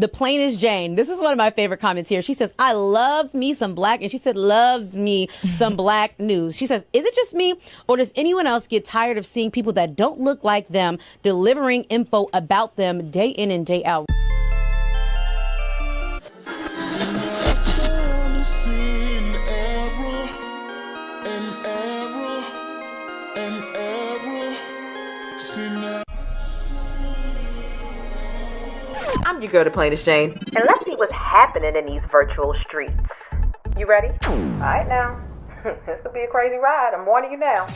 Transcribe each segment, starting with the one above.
The plainest Jane. This is one of my favorite comments here. She says, I loves me some black, and she said, loves me some black news. She says, is it just me, or does anyone else get tired of seeing people that don't look like them delivering info about them day in and day out? I'm your girl, the plainest Jane, and let's see what's happening in these virtual streets. You ready? All right now. This could be a crazy ride. I'm warning you now.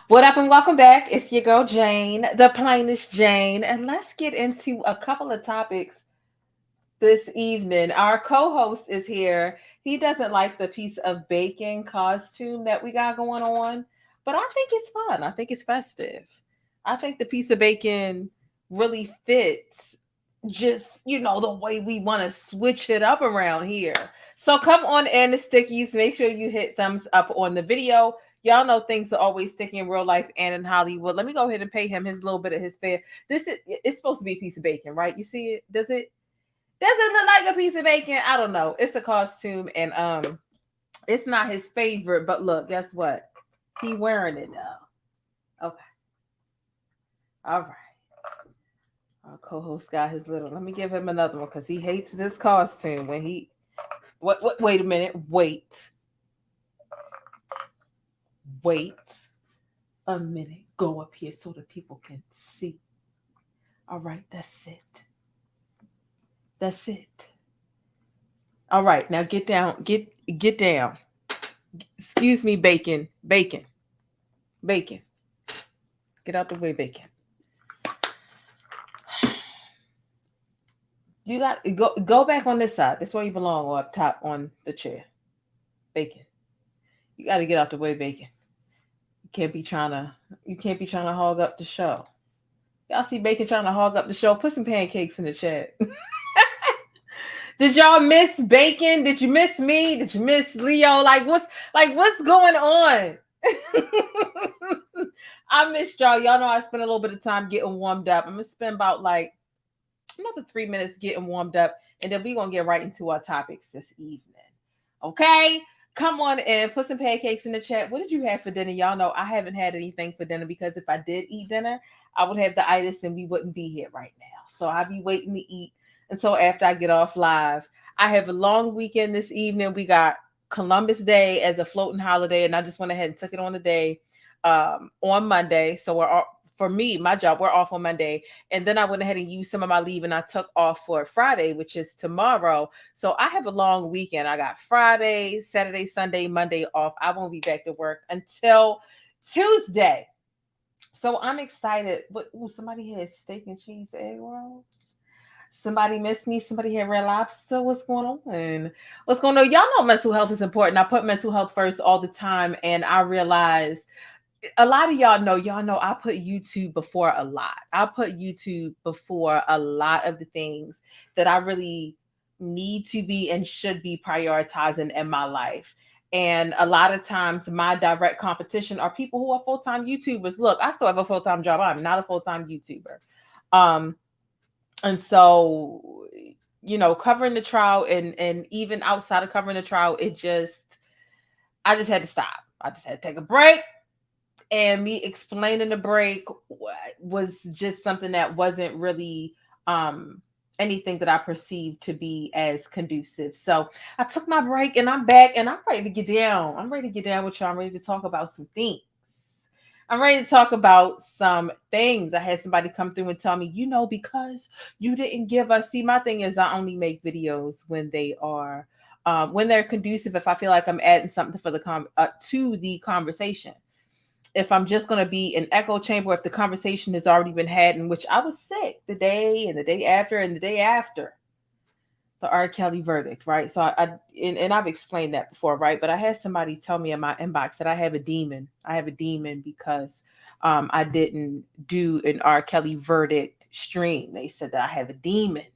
What up and welcome back. It's your girl Jane, the plainest Jane, and let's get into a couple of topics this evening. Our co-host is here. He doesn't like the piece of bacon costume that we got going on, but I think it's fun. I think it's festive. I think the piece of bacon really fits just, the way we want to switch it up around here. So come on in, the stickies. Make sure you hit thumbs up on the video. Y'all know things are always sticky in real life and in Hollywood. Let me go ahead and pay him his little bit of his fare. It's supposed to be a piece of bacon, right? You see it? Does it look like a piece of bacon? I don't know. It's a costume, and it's not his favorite, but look, guess what? He wearing it now. Okay. All right. Our co-host got his little. Let me give him another one because he hates this costume when he. What? Wait a minute. Wait a minute. Go up here so the people can see. All right, that's it. All right, now get down. Get down. Excuse me, bacon. Get out the way, bacon. You got go back on this side. That's where you belong, or up top on the chair. Bacon. You got to get out the way, bacon. You can't be trying to hog up the show. Y'all see Bacon trying to hog up the show? Put some pancakes in the chat. Did y'all miss Bacon? Did you miss me? Did you miss Leo? What's going on? I missed y'all. Y'all know I spent a little bit of time getting warmed up. I'm gonna spend about another 3 minutes getting warmed up, and then we're gonna get right into our topics this evening. Okay? Come on in, put some pancakes in the chat. What did you have for dinner? Y'all know I haven't had anything for dinner because if I did eat dinner, I would have the itis and we wouldn't be here right now. So I'll be waiting to eat until after I get off live. I have a long weekend this evening. We got Columbus Day as a floating holiday, and I just went ahead and took it on the day on Monday. So we're all, for me, my job, we're off on Monday. And then I went ahead and used some of my leave and I took off for Friday, which is tomorrow. So I have a long weekend. I got Friday, Saturday, Sunday, Monday off. I won't be back to work until Tuesday. So I'm excited. Somebody had steak and cheese egg rolls. Somebody missed me. Somebody had Red Lobster. What's going on? Y'all know mental health is important. I put mental health first all the time. And I realized a lot of y'all know I put YouTube before a lot. I put YouTube before a lot of the things that I really need to be and should be prioritizing in my life. And a lot of times my direct competition are people who are full-time YouTubers. Look, I still have a full-time job. I'm not a full-time YouTuber. And so, covering the trial and even outside of covering the trial, I just had to stop. I just had to take a break. And me explaining the break was just something that wasn't really anything that I perceived to be as conducive. So I took my break and I'm back and I'm ready to get down. I'm ready to get down with y'all. I'm ready to talk about some things. I'm ready to talk about some things. I had somebody come through and tell me, because you didn't give us. See, my thing is I only make videos when they are, when they're conducive. If I feel like I'm adding something for to the conversation. If I'm just going to be an echo chamber, if the conversation has already been had, in which I was sick the day and the day after and the day after. the R. Kelly verdict, right? So and I've explained that before, right? But I had somebody tell me in my inbox that I have a demon. I have a demon because I didn't do an R. Kelly verdict stream. They said that I have a demon.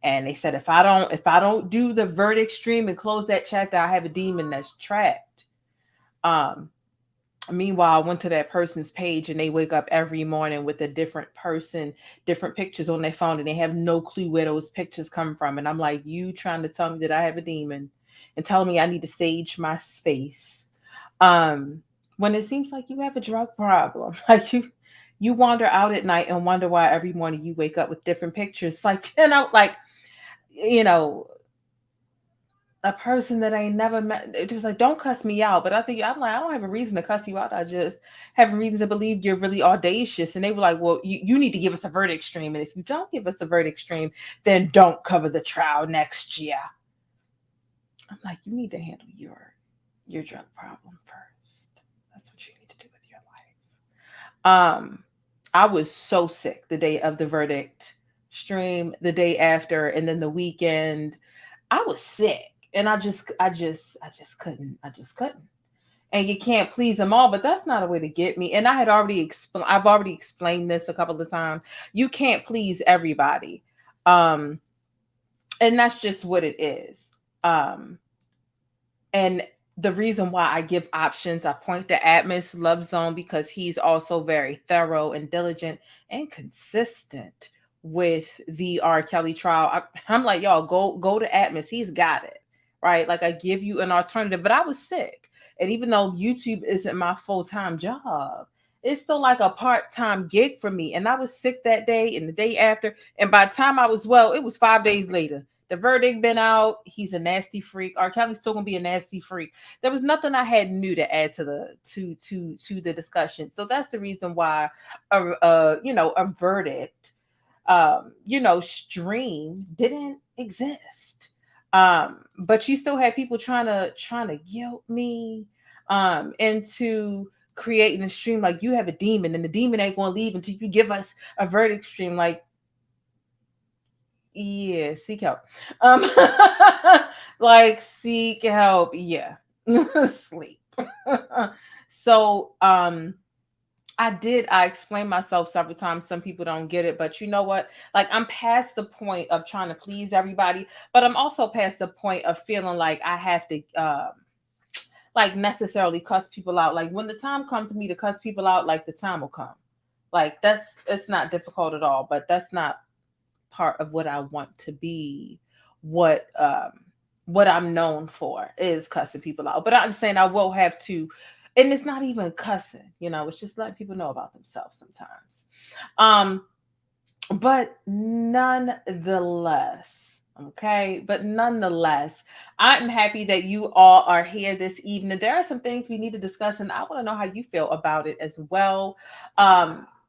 And they said if I don't do the verdict stream and close that chapter, I have a demon that's trapped. Um, Meanwhile, I went to that person's page and they wake up every morning with a different person, different pictures on their phone, and they have no clue where those pictures come from. And I'm like, you trying to tell me that I have a demon and telling me I need to sage my space. Um, when it seems like you have a drug problem. Like you wander out at night and wonder why every morning you wake up with different pictures. Like, you know, a person that I ain't never met. It was like, don't cuss me out. But I'm like, I don't have a reason to cuss you out. I just have a reason to believe you're really audacious. And they were like, well, you need to give us a verdict stream. And if you don't give us a verdict stream, then don't cover the trial next year. I'm like, you need to handle your drug problem first. That's what you need to do with your life. I was so sick the day of the verdict stream, the day after, and then the weekend. I was sick. And I just couldn't. And you can't please them all, but that's not a way to get me. And I've already explained this a couple of times. You can't please everybody. And that's just what it is. And the reason why I give options, I point to Atmos Love Zone because he's also very thorough and diligent and consistent with the R. Kelly trial. I'm like, y'all, go to Atmos. He's got it. Right. Like I give you an alternative, but I was sick. And even though YouTube isn't my full-time job, it's still like a part-time gig for me. And I was sick that day and the day after. And by the time I was well, it was 5 days later. The verdict been out. He's a nasty freak. R. Kelly's still gonna be a nasty freak. There was nothing I had new to add to the discussion. So that's the reason why a verdict stream didn't exist. But you still had people trying to guilt me into creating a stream like you have a demon and the demon ain't gonna leave until you give us a verdict stream. Like, yeah, seek help. Um like seek help, yeah. Sleep. So I explained myself several times. Some people don't get it, but you know what? Like I'm past the point of trying to please everybody, but I'm also past the point of feeling like I have to like necessarily cuss people out. Like when the time comes to me to cuss people out, like the time will come. Like it's not difficult at all, but that's not part of what I want to be. What I'm known for is cussing people out. But I'm saying I will have to, and it's not even cussing, it's just letting people know about themselves sometimes. But nonetheless, I'm happy that you all are here this evening. There are some things we need to discuss, and I want to know how you feel about it as well.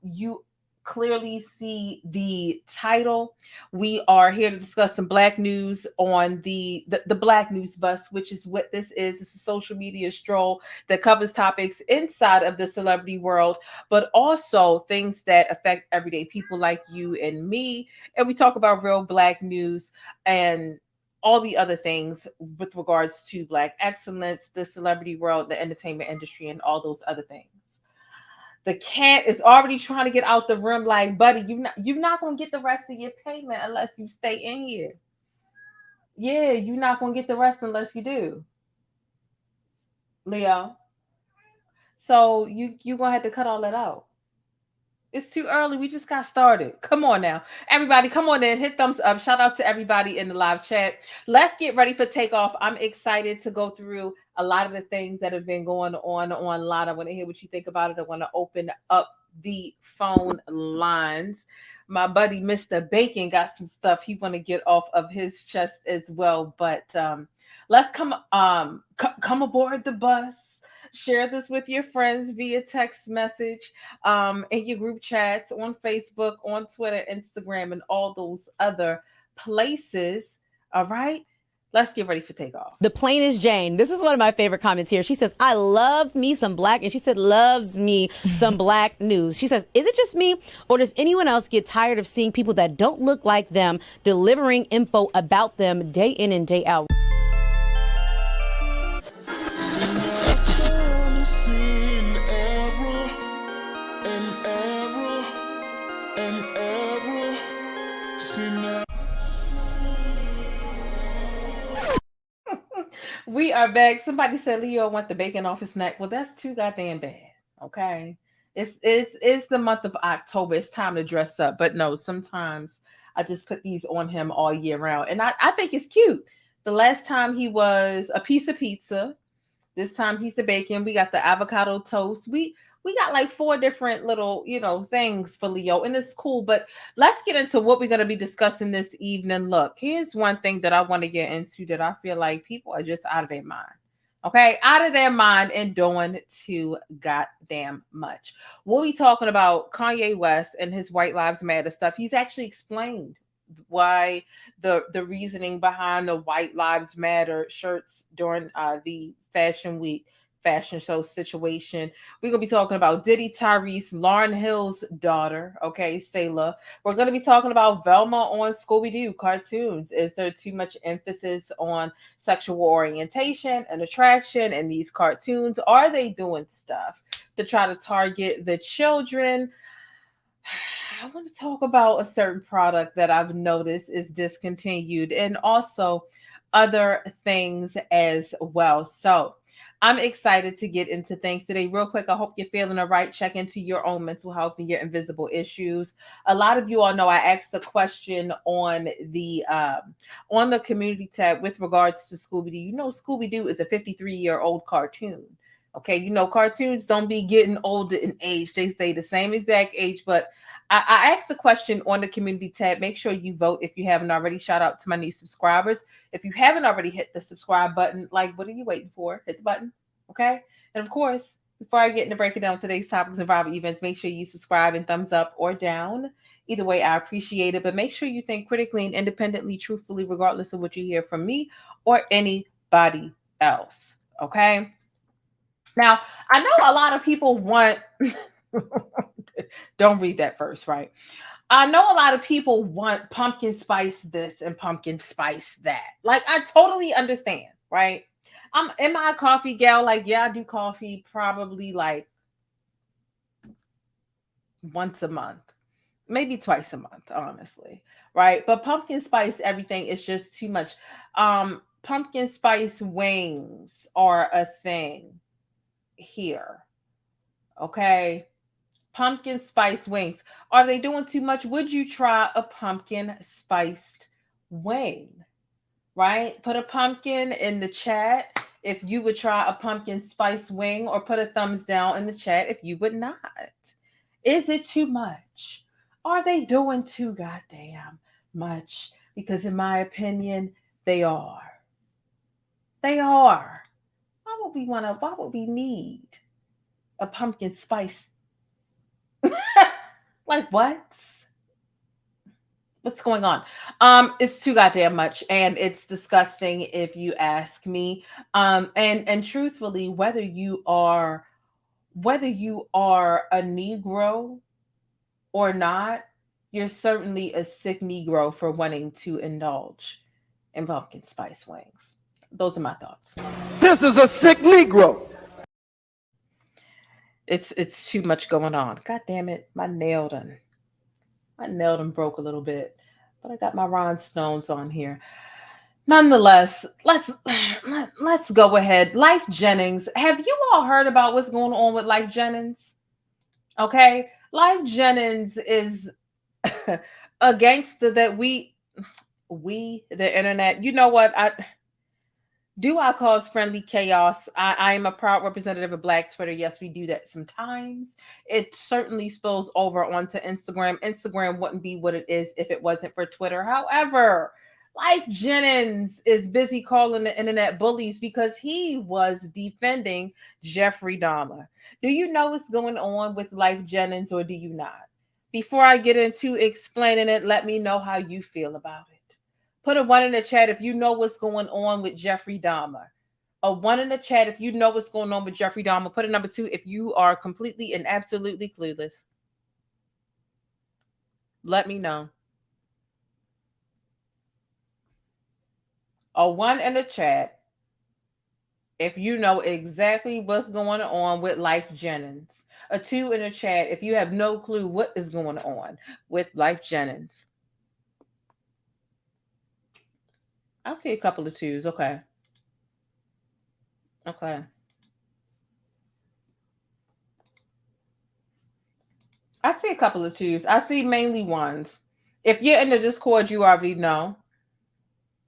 You clearly see the title. We are here to discuss some Black news on the Black News Bus, which is what this is. It's a social media stroll that covers topics inside of the celebrity world, but also things that affect everyday people like you and me. And we talk about real Black news and all the other things with regards to Black excellence, the celebrity world, the entertainment industry, and all those other things. The cat is already trying to get out the room like, buddy, you're not going to get the rest of your payment unless you stay in here. Yeah, you're not going to get the rest unless you do. Leo. So you're going to have to cut all that out. It's too early. We just got started. Come on now. Everybody, come on in. Hit thumbs up. Shout out to everybody in the live chat. Let's get ready for takeoff. I'm excited to go through a lot of the things that have been going on online. I want to hear what you think about it. I want to open up the phone lines. My buddy, Mr. Bacon, got some stuff he want to get off of his chest as well. But let's come aboard the bus. Share this with your friends via text message, in your group chats, on Facebook, on Twitter, Instagram, and all those other places. All right. Let's get ready for takeoff. The plainest Jane. This is one of my favorite comments here. She says, I loves me some black, and she said, loves me some black news. She says, is it just me, or does anyone else get tired of seeing people that don't look like them delivering info about them day in and day out? We are back. Somebody said Leo want the bacon off his neck. Well, that's too goddamn bad. Okay. It's the month of October. It's time to dress up. But no, sometimes I just put these on him all year round. And I think it's cute. The last time he was a piece of pizza. This time he's a bacon. We got the avocado toast. We got like 4 different little, things for Leo, and it's cool. But let's get into what we're going to be discussing this evening. Look, here's one thing that I want to get into that I feel like people are just out of their mind. Okay, out of their mind and doing too goddamn much. What we talking about Kanye West and his White Lives Matter stuff. He's actually explained why the reasoning behind the White Lives Matter shirts during the fashion show situation. We're going to be talking about Diddy, Tyrese, Lauryn Hill's daughter, okay, Selah. We're going to be talking about Velma on Scooby Doo cartoons. Is there too much emphasis on sexual orientation and attraction in these cartoons? Are they doing stuff to try to target the children? I want to talk about a certain product that I've noticed is discontinued, and also other things as well. So I'm excited to get into things today. Real quick, I hope you're feeling all right. Check into your own mental health and your invisible issues. A lot of you all know I asked a question on the community tab with regards to Scooby Doo. Scooby Doo is a 53-year-old cartoon. Okay, cartoons don't be getting older in age. They stay the same exact age. But I asked the question on the community tab. Make sure you vote if you haven't already. Shout out to my new subscribers. If you haven't already hit the subscribe button, what are you waiting for? Hit the button, okay? And of course, before I get into breaking down today's topics and viral events, make sure you subscribe and thumbs up or down. Either way, I appreciate it. But make sure you think critically and independently, truthfully, regardless of what you hear from me or anybody else, okay? Now, I know a lot of people want... Don't read that first, right? I know a lot of people want pumpkin spice this and pumpkin spice that. I totally understand, right? Am I a coffee gal? Yeah, I do coffee probably once a month, maybe twice a month, honestly, right? But pumpkin spice everything is just too much. Pumpkin spice wings are a thing here, okay? Pumpkin spice wings. Are they doing too much? Would you try a pumpkin spiced wing? Right? Put a pumpkin in the chat if you would try a pumpkin spice wing, or put a thumbs down in the chat if you would not. Is it too much? Are they doing too goddamn much? Because in my opinion, they are. They are. Why would we need a pumpkin spice? What's going on? It's too goddamn much, and it's disgusting if you ask me. And truthfully, whether you are a Negro or not, you're certainly a sick Negro for wanting to indulge in pumpkin spice wings. Those are my thoughts. This is a sick Negro. It's too much going on. God damn it. My nail done broke a little bit, but I got my rhinestones on here. Nonetheless, let's go ahead. Lyfe Jennings. Have you all heard about what's going on with Lyfe Jennings? Okay. Lyfe Jennings is a gangster that we, the internet, you know what? Do I cause friendly chaos? I am a proud representative of Black Twitter. Yes, we do that sometimes. It certainly spills over onto Instagram. Instagram wouldn't be what it is if it wasn't for Twitter. However, Lyfe Jennings is busy calling the internet bullies because he was defending Jeffrey Dahmer. Do you know what's going on with Lyfe Jennings, or do you not? Before I get into explaining it, let me know how you feel about it. Put a 1 in the chat if you know what's going on with Jeffrey Dahmer. A 1 in the chat if you know what's going on with Jeffrey Dahmer. Put a number 2 if you are completely and absolutely clueless. Let me know. A 1 in the chat if you know exactly what's going on with Lyfe Jennings. A 2 in the chat if you have no clue what is going on with Lyfe Jennings. I'll see a couple of 2s. Okay. Okay. I see a couple of 2s. I see mainly 1s. If you're in the Discord, you already know.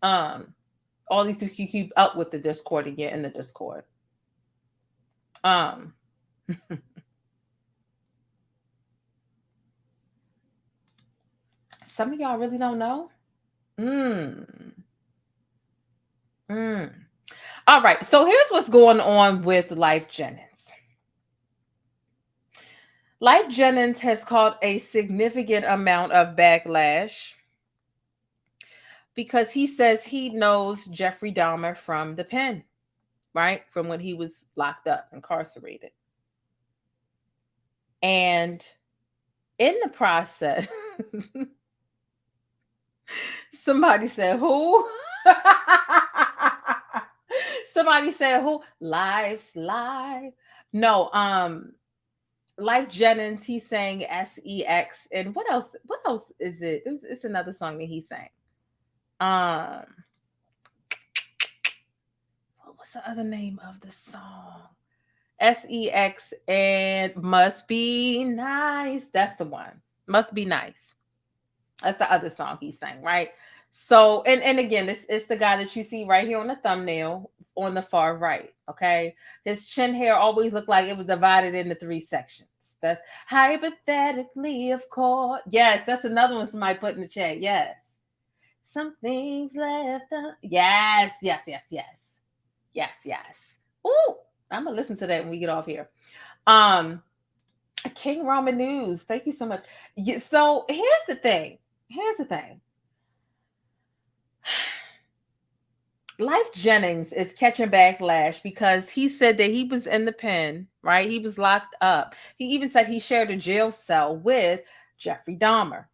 All these things you keep up with the Discord and get in the Discord. Some of y'all really don't know. All right. So here's what's going on with Lyfe Jennings. Lyfe Jennings has caught a significant amount of backlash because he says he knows Jeffrey Dahmer from the pen, right? From when he was locked up, incarcerated. And in the process, somebody said, who? Somebody said, who? Life's live. No, Lyfe Jennings, he's saying SEX. And what else? What else is it? It's another song that he sang. What was the other name of the song? SEX and Must Be Nice. That's the one. Must Be Nice. That's the other song he sang, right? So, and again, it's the guy that you see right here on the thumbnail on the far right, okay? His chin hair always looked like it was divided into 3 sections. That's hypothetically, of course. Yes, that's another one somebody put in the chat. Yes. Some things left. Yes. Ooh, I'm gonna listen to that when we get off here. King Roman News. Thank you so much. Yeah, so here's the thing. Lyfe Jennings is catching backlash because he said that he was in the pen, right? He was locked up. He even said he shared a jail cell with Jeffrey Dahmer.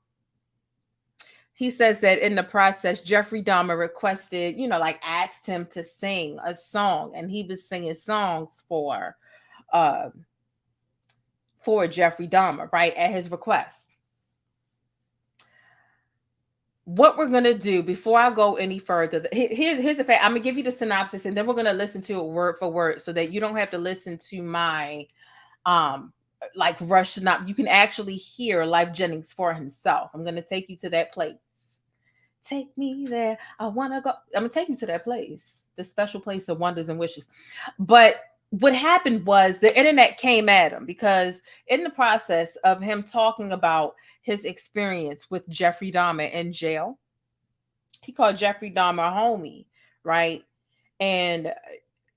He says that in the process, Jeffrey Dahmer requested, asked him to sing a song, and he was singing songs for Jeffrey Dahmer, right, at his request. What we're going to do before I go any further, here's the fact. I'm going to give you the synopsis, and then we're going to listen to it word for word so that you don't have to listen to my rush synopsis. You can actually hear Lyfe Jennings for himself. I'm going to take you to that place. Take me there. I want to go. I'm going to take you to that place, the special place of wonders and wishes. But what happened was the internet came at him because in the process of him talking about his experience with Jeffrey Dahmer in jail, he called Jeffrey Dahmer homie, right? And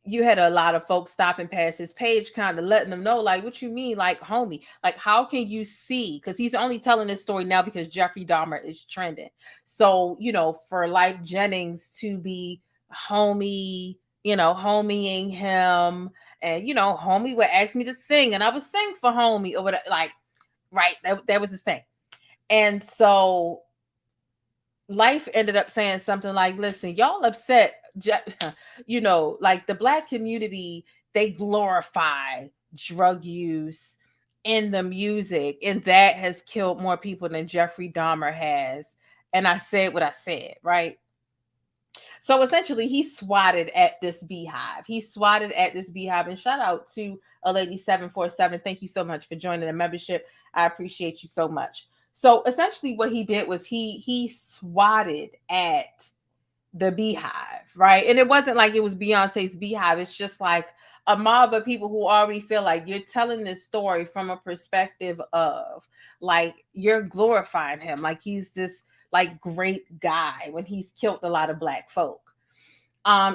you had a lot of folks stopping past his page, kind of letting them know, like, what you mean, like, homie? Like, how can you see? Because he's only telling this story now because Jeffrey Dahmer is trending. So, for Lyfe Jennings to be homie, homieing him, and, homie would ask me to sing, and I would sing for homie, or whatever, right? That was his thing. And so Lyfe ended up saying something like, listen, y'all upset, the Black community, they glorify drug use in the music, and that has killed more people than Jeffrey Dahmer has. And I said what I said, right? So essentially, he swatted at this beehive. And shout out to a lady 747. Thank you so much for joining the membership. I appreciate you so much. So essentially what he did was he swatted at the beehive, right? And it wasn't like it was Beyonce's beehive. It's just like a mob of people who already feel like you're telling this story from a perspective of you're glorifying him. Like he's this great guy when he's killed a lot of Black folk.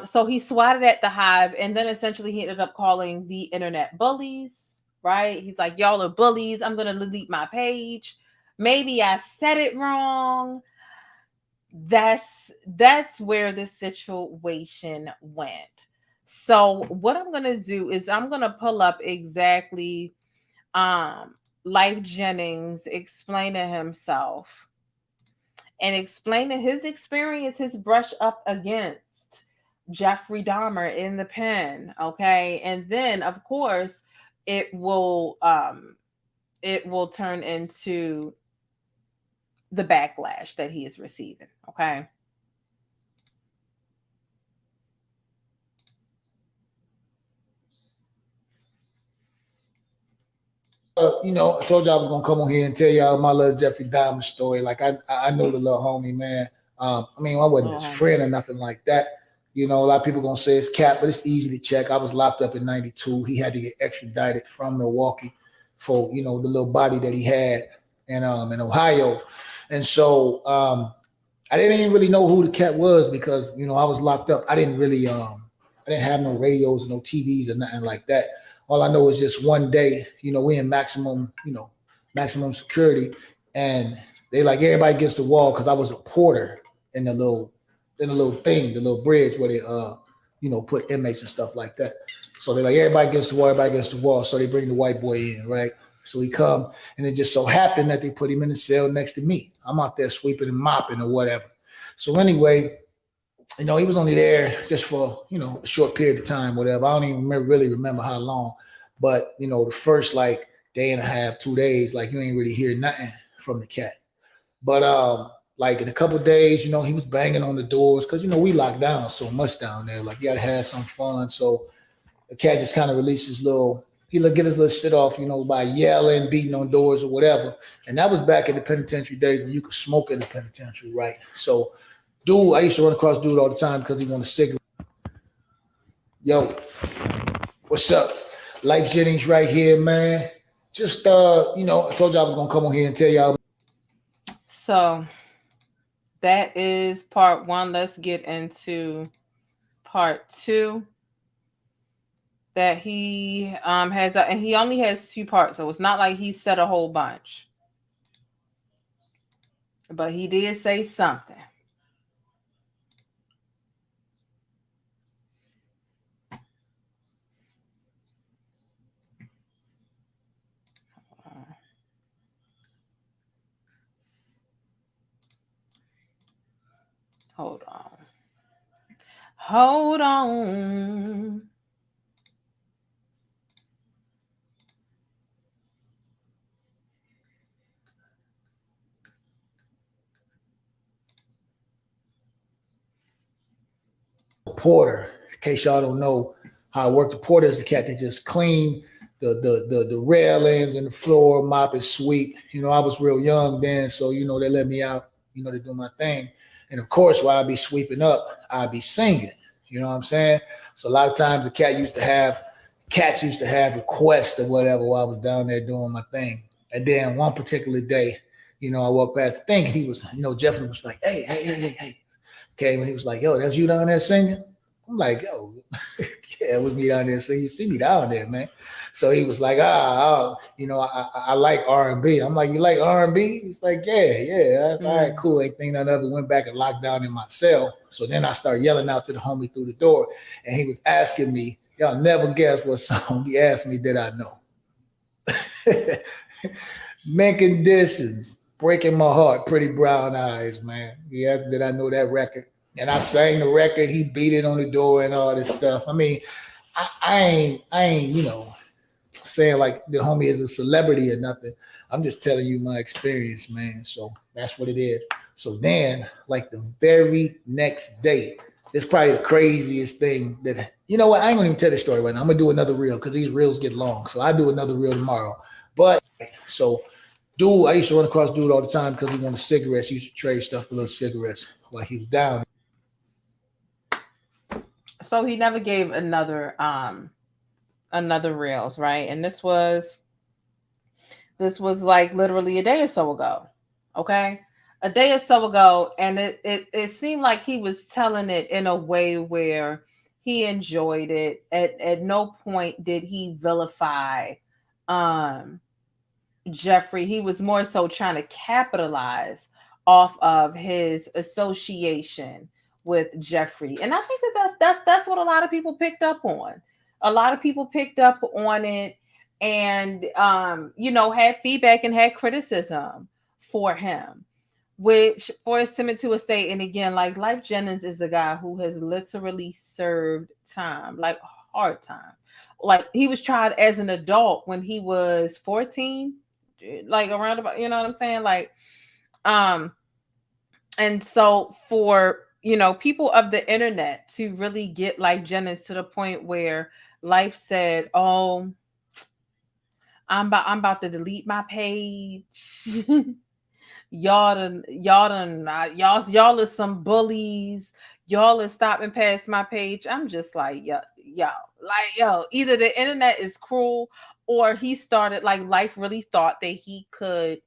So he swatted at the hive, and then essentially he ended up calling the internet bullies, right? He's like, y'all are bullies. I'm going to delete my page. Maybe I said it wrong. that's where the situation went. So what I'm gonna do is I'm gonna pull up exactly Lyfe Jennings explaining himself and explaining his experience, his brush up against Jeffrey Dahmer in the pen. Okay. And then of course it will turn into the backlash that he is receiving. Okay. I told you I was gonna come on here and tell y'all my little Jeffrey Dahmer story. Like I know the little homie, man. I mean, I wasn't his friend or nothing like that. A lot of people gonna say it's cap, but it's easy to check. I was locked up in '92. He had to get extradited from Milwaukee for the little body that he had in Ohio, and so I didn't even really know who the cat was because I was locked up. I didn't really I didn't have no radios, no TVs, or nothing like that. All I know is just one day, we in maximum security, and they like everybody gets the wall because I was a porter in the little thing, the little bridge where they put inmates and stuff like that. So they're like everybody gets the wall. So they bring the white boy in, right? So he come, and it just so happened that they put him in the cell next to me. I'm out there sweeping and mopping or whatever. So anyway, he was only there just for, a short period of time, whatever. I don't even really remember how long. But, the first like day and a half, 2 days, like you ain't really hear nothing from the cat. But like in a couple of days, he was banging on the doors because, we locked down so much down there. Like you got to have some fun. So the cat just kind of released he'll get his little shit off, by yelling, beating on doors or whatever. And that was back in the penitentiary days when you could smoke in the penitentiary, right? So I used to run across dude all the time because he wanted a cigarette. Yo, what's up? Lyfe Jennings right here, man. Just I told you I was gonna come on here and tell y'all. So that is part one. Let's get into part two. That he has, and he only has 2 parts, so it's not like he said a whole bunch. But he did say something. Hold on. Porter, in case y'all don't know how I work, the porter is the cat that just clean the railings and the floor, mop and sweep. I was real young then, so they let me out, to do my thing. And of course, while I'd be sweeping up, I'd be singing. You know what I'm saying? So a lot of times the cats used to have requests or whatever while I was down there doing my thing. And then one particular day, I walked past the thing and he was, Jeffrey was like, hey. Came and he was like, yo, that's you down there singing? I'm like, yo, yeah, it was me down there singing. You see me down there, man. So he was like, I like R&B. I'm like, you like R&B? He's like, yeah. That's all right, cool. Ain't think I ever went back and locked down in my cell. So then I started yelling out to the homie through the door, and he was asking me, y'all never guess what song he asked me did I know. Men Conditions, Breaking My Heart, Pretty Brown Eyes, man. He asked did I know that record. And I sang the record. He beat it on the door and all this stuff. I mean, I ain't, saying like the homie is a celebrity or nothing. I'm just telling you my experience, man. So that's what it is. So then, like the very next day, it's probably the craziest thing that, you know what? I ain't gonna even tell the story right now. I'm gonna do another reel because these reels get long. So I do another reel tomorrow. But so dude, I used to run across dude all the time because he wanted cigarettes. He used to trade stuff for little cigarettes while he was down. So he never gave another reels, right? And this was like literally a day or so ago. Okay. A day or so ago. And it seemed like he was telling it in a way where he enjoyed it. At no point did he vilify Jeffrey. He was more so trying to capitalize off of his association with Jeffrey. And I think that's what a lot of people picked up on. A lot of people picked up on it and had feedback and had criticism for him, which forced him into a state. And again, like Lyfe Jennings is a guy who has literally served time, like hard time. Like he was tried as an adult when he was 14, like around about, you know what I'm saying? Like, and so for people of the internet to really get Lyfe Jennings to the point where Lyfe said, "Oh, I'm about to delete my page." y'all are some bullies. Y'all are stopping past my page. I'm just like, yo, either the internet is cruel or he started, like, Lyfe really thought that he could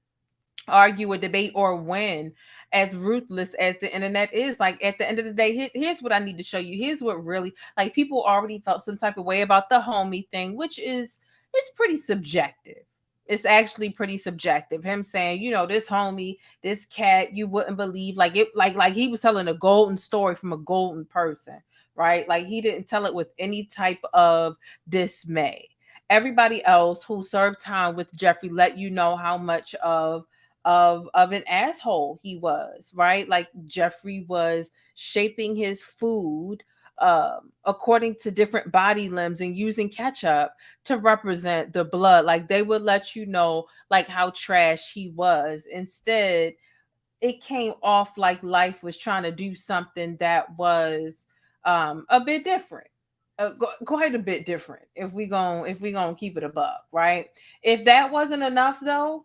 argue a debate or win, as ruthless as the internet is. Like, at the end of the day, here's what I need to show you. Here's what really, like, people already felt some type of way about the homie thing, which is, it's pretty subjective. It's actually pretty subjective. Him saying, this homie, this cat, you wouldn't believe, like it, like he was telling a golden story from a golden person, right? Like, he didn't tell it with any type of dismay. Everybody else who served time with Jeffrey let you know how much of an asshole he was, right? Like, Jeffrey was shaping his food according to different body limbs and using ketchup to represent the blood. Like, they would let you know, like, how trash he was. Instead, it came off like Lyfe was trying to do something that was a bit different. Quite a bit different, if we gonna keep it a buck, right? If that wasn't enough, though,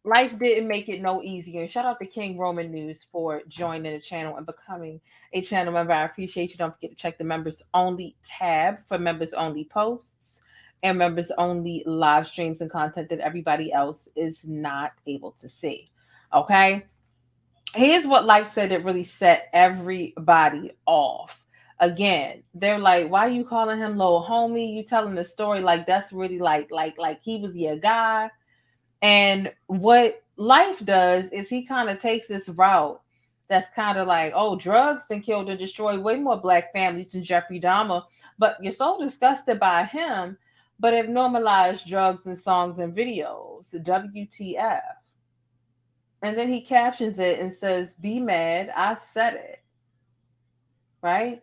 Lyfe didn't make it no easier. And shout out to King Roman News for joining the channel and becoming a channel member. I appreciate you. Don't forget to check the members only tab for members only posts and members only live streams and content that everybody else is not able to see. Okay. Here's what Lyfe said that really set everybody off. Again, they're like, why you calling him little homie? You telling the story like that's really like he was your guy. And what Lyfe does is he kind of takes this route that's kind of like, oh, drugs and killed and destroyed way more Black families than Jeffrey Dahmer, but you're so disgusted by him, but have normalized drugs and songs and videos. WTF. And then he captions it and says, be mad, I said it. Right?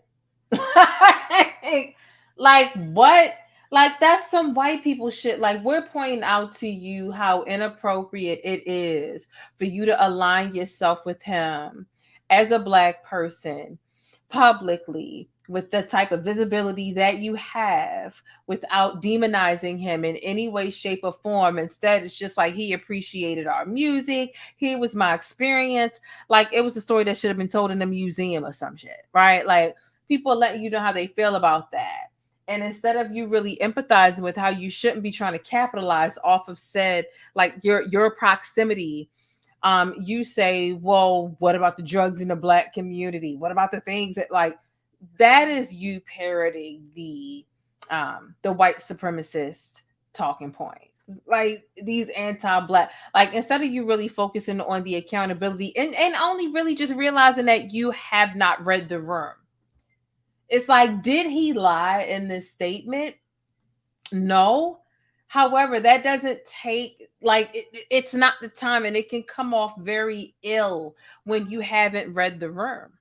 Like, what? Like, that's some white people shit. Like, we're pointing out to you how inappropriate it is for you to align yourself with him as a Black person publicly with the type of visibility that you have without demonizing him in any way, shape, or form. Instead, it's just like, he appreciated our music. Here was my experience. Like, it was a story that should have been told in a museum or some shit, right? Like, people are letting you know how they feel about that. And instead of you really empathizing with how you shouldn't be trying to capitalize off of said, like, your proximity, you say, well, what about the drugs in the Black community? What about the things that, like, that is you parroting the white supremacist talking point. Like, these anti-Black, like, instead of you really focusing on the accountability and only really just realizing that you have not read the room. It's like, did he lie in this statement? No. However, that doesn't take, like, it's not the time, and it can come off very ill when you haven't read the room.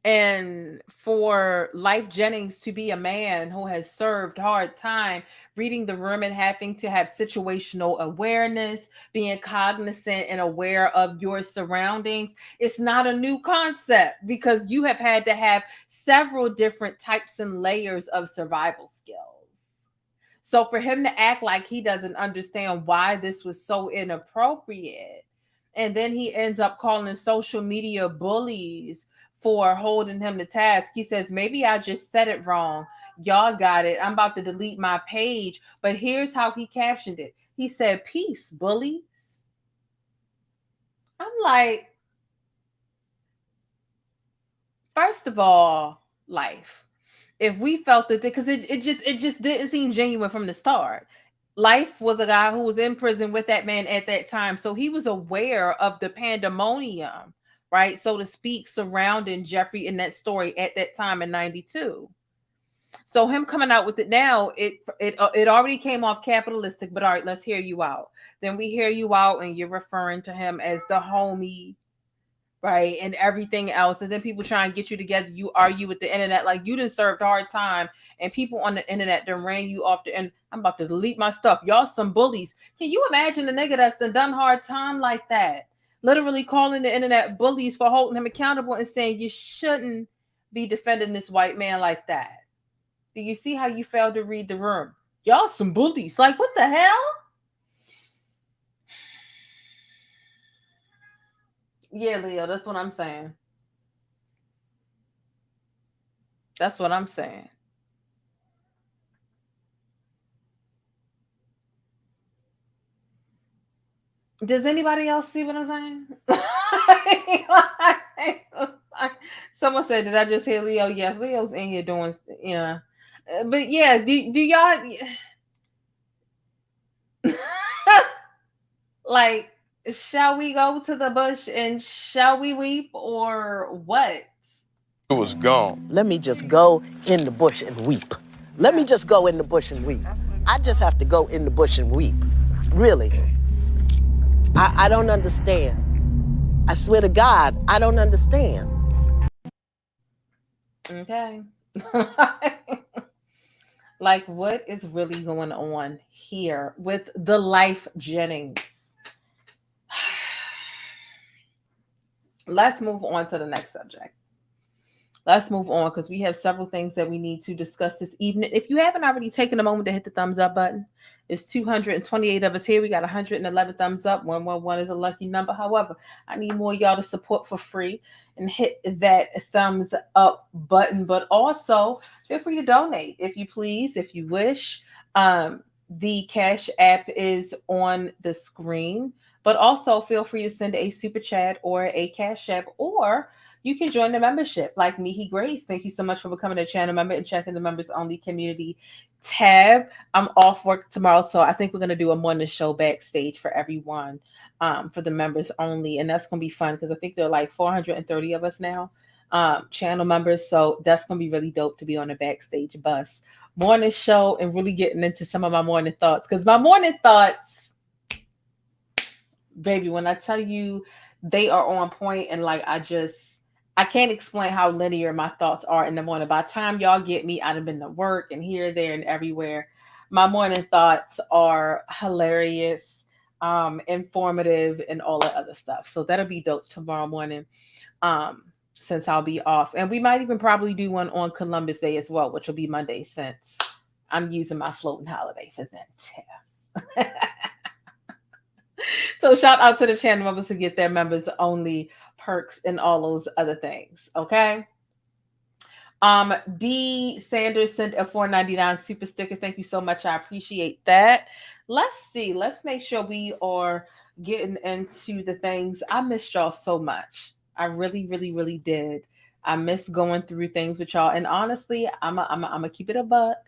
And for Lyfe Jennings to be a man who has served hard time, reading the room and having to have situational awareness, being cognizant and aware of your surroundings, it's not a new concept, because you have had to have several different types and layers of survival skills. So for him to act like he doesn't understand why this was so inappropriate, and then he ends up calling social media bullies for holding him to task. He says, maybe I just said it wrong. Y'all got it. I'm about to delete my page. But here's how he captioned it. He said, peace, bullies. I'm like, first of all, Lyfe, if we felt that, because it just didn't seem genuine from the start. Lyfe was a guy who was in prison with that man at that time. So he was aware of the pandemonium, right? So to speak, surrounding Jeffrey in that story at that time in 92. So him coming out with it now, it already came off capitalistic, but all right, let's hear you out. Then we hear you out and you're referring to him as the homie, right? And everything else. And then people try and get you together. You argue with the internet like you done served hard time, and people on the internet done ran you off the end. I'm about to delete my stuff. Y'all some bullies. Can you imagine the nigga that's done hard time like that? Literally calling the internet bullies for holding him accountable and saying you shouldn't be defending this white man like that. Do you see how you failed to read the room? Y'all some bullies. Like, what the hell? Yeah, Leo, that's what I'm saying. That's what I'm saying. Does anybody else see what I'm saying? Someone said, did I just hear Leo? Yes, Leo's in here doing, yeah. But yeah, do y'all like, shall we go to the bush and shall we weep or what? It was gone. Let me just go in the bush and weep. Let me just go in the bush and weep. I just have to go in the bush and weep. Really. I don't understand. I swear to God, I don't understand. Okay. Like, what is really going on here with the Lyfe Jennings? Let's move on to the next subject. Let's move on because we have several things that we need to discuss this evening. If you haven't already taken a moment to hit the thumbs up button, there's 228 of us here. We got 111 thumbs up. 111 is a lucky number. However, I need more of y'all to support for free and hit that thumbs up button. But also, feel free to donate if you please, if you wish. The Cash App is on the screen. But also feel free to send a super chat or a Cash App, or you can join the membership like Mihi Grace. Thank you so much for becoming a channel member and checking the members only community tab. I'm off work tomorrow, so I think we're going to do a morning show backstage for everyone, for the members only. And that's going to be fun because I think there are like 430 of us now, channel members. So that's going to be really dope to be on the backstage bus. Morning show and really getting into some of my morning thoughts, because my morning thoughts, baby, when I tell you they are on point, and like I can't explain how linear my thoughts are in the morning. By the time y'all get me, I've been to work and here, there, and everywhere. My morning thoughts are hilarious, informative, and all that other stuff. So that'll be dope tomorrow morning, since I'll be off. And we might even probably do one on Columbus Day as well, which will be Monday, since I'm using my floating holiday for that too. So shout out to the channel members to get their members only perks and all those other things. Okay. D Sanders sent a $4.99 super sticker. Thank you so much. I appreciate that. Let's see. Let's make sure we are getting into the things. I missed y'all so much. I really, really, really did. I miss going through things with y'all. And honestly, I'm a keep it a buck.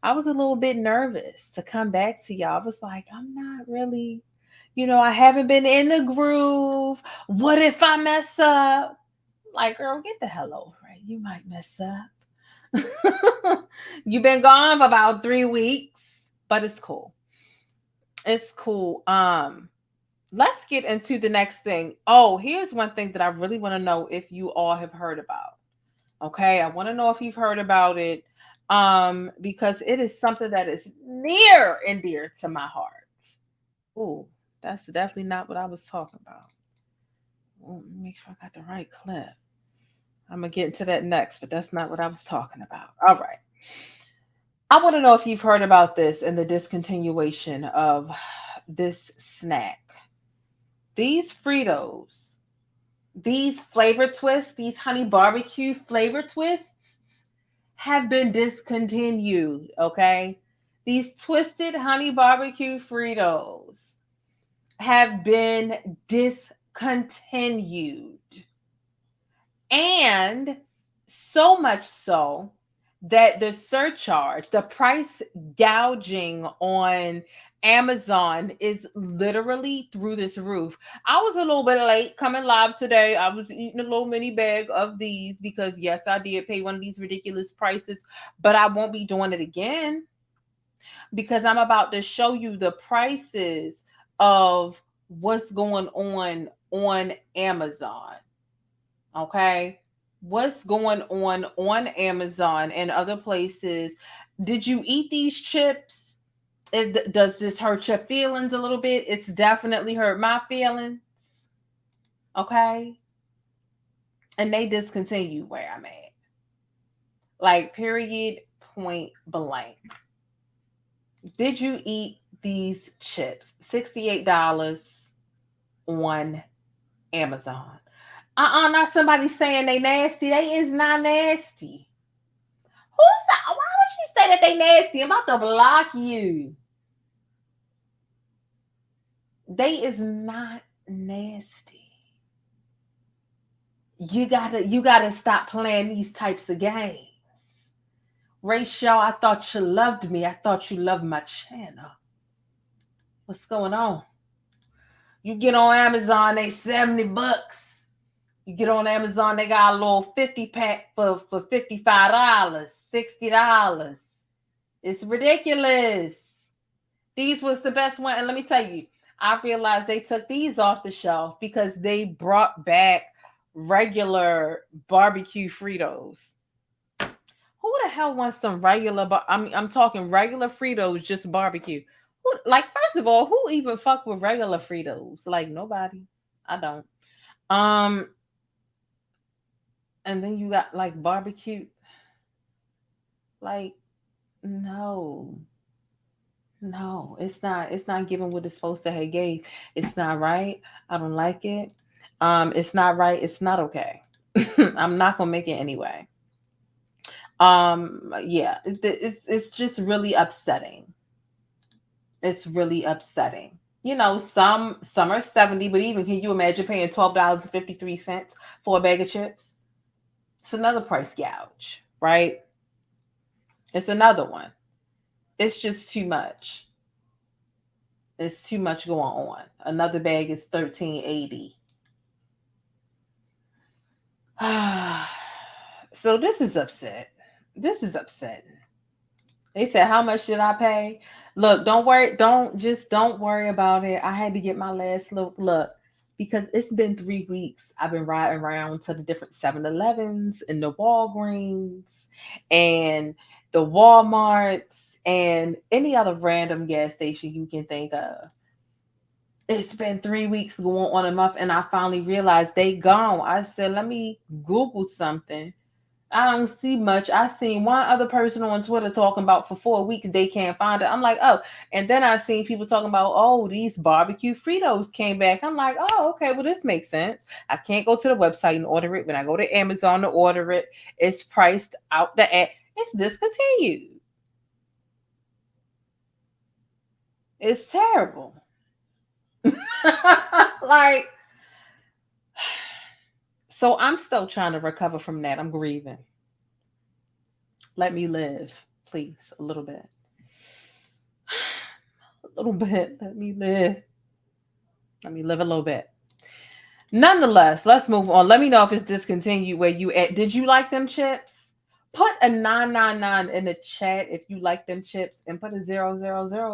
I was a little bit nervous to come back to y'all. I was like, I'm not really, I haven't been in the groove. What if I mess up? Like, girl, get the hell over it. You might mess up. You've been gone for about 3 weeks, but it's cool. It's cool. Let's get into the next thing. Oh, here's one thing that I really want to know if you all have heard about. Okay, I want to know if you've heard about it, because it is something that is near and dear to my heart. Ooh. That's definitely not what I was talking about. Well, make sure I got the right clip. I'm going to get into that next, but that's not what I was talking about. All right. I want to know if you've heard about this and the discontinuation of this snack. These Fritos, these flavor twists, these honey barbecue flavor twists have been discontinued, okay? These twisted honey barbecue Fritos have been discontinued. And so much so that the surcharge, the price gouging on Amazon is literally through this roof. I was a little bit late coming live today. I was eating a little mini bag of these because, yes, I did pay one of these ridiculous prices, but I won't be doing it again because I'm about to show you the prices of what's going on Amazon. Okay? What's going on Amazon and other places. Did you eat these chips? Does this hurt your feelings a little bit? It's definitely hurt my feelings. Okay? And they discontinue where I'm at. Like, period, point blank. Did you eat these chips? $68 on Amazon. Not somebody saying they nasty. They is not nasty. Why would you say that they nasty? I'm about to block you. They is not nasty. You gotta stop playing these types of games. Rachel, I thought you loved me. I thought you loved my channel. What's going on? You get on Amazon, they $70. You get on Amazon, they got a little 50 pack for $55, $60. It's ridiculous. These was the best one. And let me tell you, I realized they took these off the shelf because they brought back regular barbecue Fritos. Who the hell wants some regular? I'm talking regular Fritos, just barbecue. First of all, who even fuck with regular Fritos? Like, nobody. I don't. And then you got like barbecue. Like, no, it's not giving what it's supposed to have gave. It's not right. I don't like it. It's not right. It's not okay. I'm not gonna make it anyway. Yeah, it's just really upsetting. It's really upsetting. You know, some are 70, but even can you imagine paying $12.53 for a bag of chips? It's another price gouge, right? It's another one. It's just too much. It's too much going on. Another bag is $13.80. So this is upset. This is upsetting. They said, how much should I pay? Look, don't worry. Don't worry about it. I had to get my last look because it's been 3 weeks. I've been riding around to the different 7-Elevens and the Walgreens and the Walmarts and any other random gas station you can think of. It's been 3 weeks going on a month, and I finally realized they gone. I said, let me Google something. I don't see much. I seen one other person on Twitter talking about for 4 weeks they can't find it. I'm like, oh. And then I seen people talking about, oh, these barbecue Fritos came back. I'm like, oh, okay, well, this makes sense. I can't go to the website and order it. When I go to Amazon to order it, it's priced out the ad. It's discontinued. It's terrible. Like, so I'm still trying to recover from that. I'm grieving. Let me live, please, a little bit. A little bit. Let me live. Let me live a little bit. Nonetheless, let's move on. Let me know if it's discontinued where you at. Did you like them chips? Put a 999 in the chat if you like them chips, and put a 000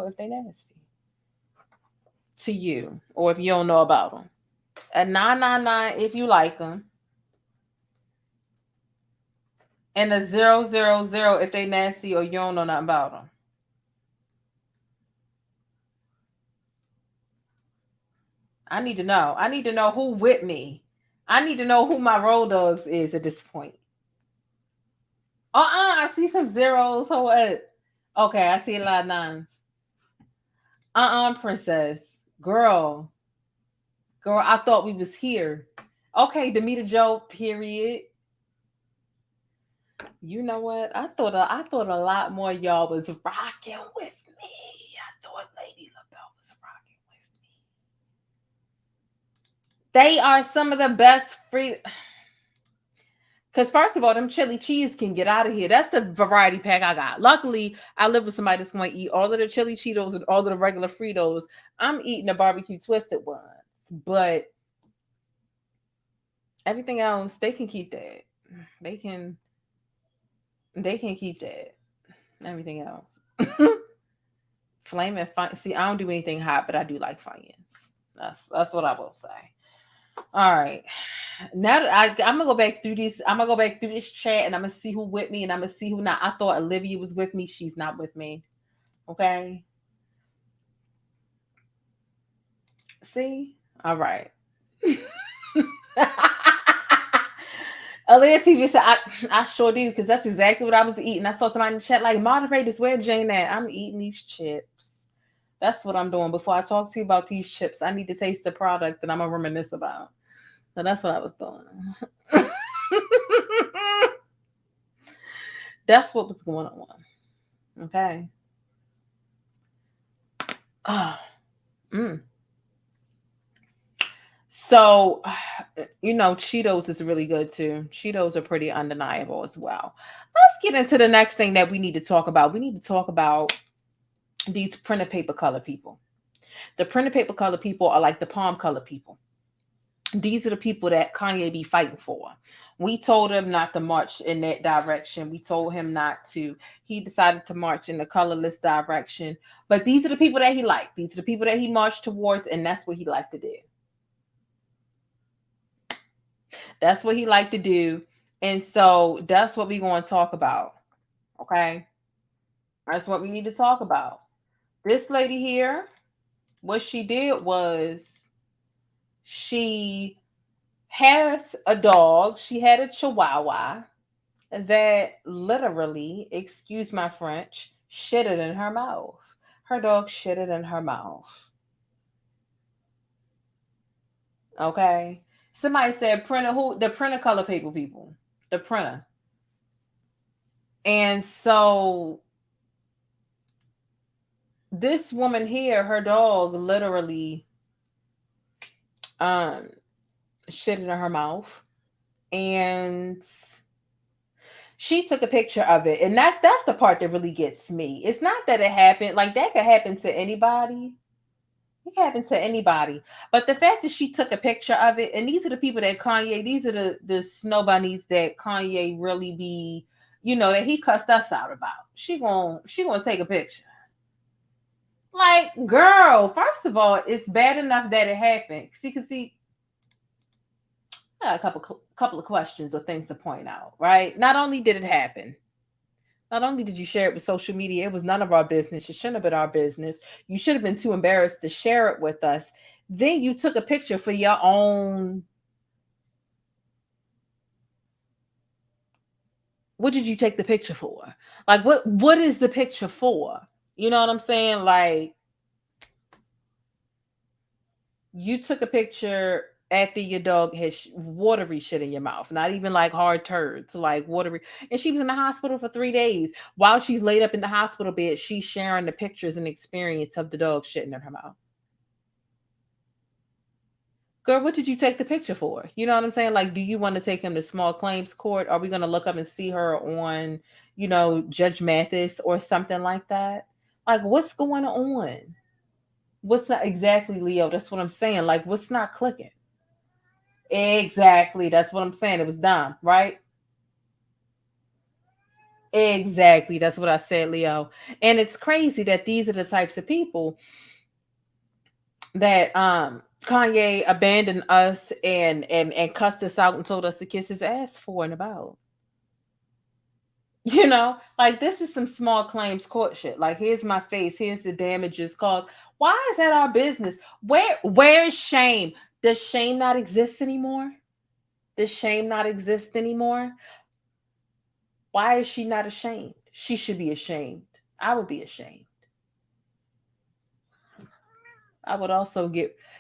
if they nasty to you, or if you don't know about them. A 999 if you like them, and a 000 if they nasty or you don't know nothing about them. I need to know. I need to know who with me. I need to know who my road dogs is at this point. I see some zeros. So what? Okay, I see a lot of nines. Princess. Girl, I thought we was here. Okay, Demeter Joe, period. You know what? I thought a lot more of y'all was rocking with me. I thought Lady LaBelle was rocking with me. They are some of the best free. Because first of all, them chili cheese can get out of here. That's the variety pack I got. Luckily, I live with somebody that's going to eat all of the chili Cheetos and all of the regular Fritos. I'm eating the barbecue twisted ones. But everything else, they can keep that. They can keep that. Everything else. Flame and fire. See, I don't do anything hot, but I do like Funyuns. That's what I will say. All right. Now that I'm gonna go back through these, I'm gonna go back through this chat and I'm gonna see who with me and I'm gonna see who not. I thought Olivia was with me. She's not with me. Okay. See? All right. Aaliyah TV said, I sure do, because that's exactly what I was eating. I saw somebody in the chat like, moderators, where Jane at? I'm eating these chips. That's what I'm doing. Before I talk to you about these chips, I need to taste the product that I'm going to reminisce about. So that's what I was doing. That's what was going on. Okay. So, Cheetos is really good too. Cheetos are pretty undeniable as well. Let's get into the next thing that we need to talk about. We need to talk about these printed paper color people. The printed paper color people are like the palm color people. These are the people that Kanye be fighting for. We told him not to march in that direction. We told him not to. He decided to march in the colorless direction. But these are the people that he liked. These are the people that he marched towards, and that's what he liked to do. That's what he liked to do. And so that's what we're going to talk about. Okay? That's what we need to talk about. This lady here, what she did was she has a dog. She had a Chihuahua that literally, excuse my French, shitted in her mouth. Her dog shitted in her mouth. Okay? Somebody said printer, who? The printer color paper people. The printer. And so this woman here, her dog literally shit in her mouth. And she took a picture of it. And that's the part that really gets me. It's not that it happened. Like, that could happen to anybody. It can happen to anybody. But the fact that she took a picture of it, and these are the people that Kanye, these are the snow bunnies that Kanye really be, that he cussed us out about. She gonna take a picture. Like, girl, first of all, it's bad enough that it happened. See, a couple of questions or things to point out, right? Not only did it happen, not only did you share it with social media, it was none of our business. It shouldn't have been our business. You should have been too embarrassed to share it with us. Then you took a picture for your own. What did you take the picture for? Like, what is the picture for? You know what I'm saying? Like, you took a picture after your dog had watery shit in your mouth, not even like hard turds, like watery. And she was in the hospital for 3 days. While she's laid up in the hospital bed, she's sharing the pictures and experience of the dog shitting in her mouth. Girl, what did you take the picture for? You know what I'm saying? Like, do you want to take him to small claims court? Are we going to look up and see her on, Judge Mathis or something like that? Like, what's going on? What's not exactly, Leo? That's what I'm saying. Like, what's not clicking? Exactly. That's what I'm saying. It was dumb, right? Exactly. That's what I said, Leo. And it's crazy that these are the types of people that Kanye abandoned us and cussed us out and told us to kiss his ass for and about. Like, this is some small claims court shit. Like, here's my face. Here's the damages caused. Why is that our business? Where's shame? Does shame not exist anymore? Does shame not exist anymore? Why is she not ashamed? She should be ashamed. I would be ashamed. I would also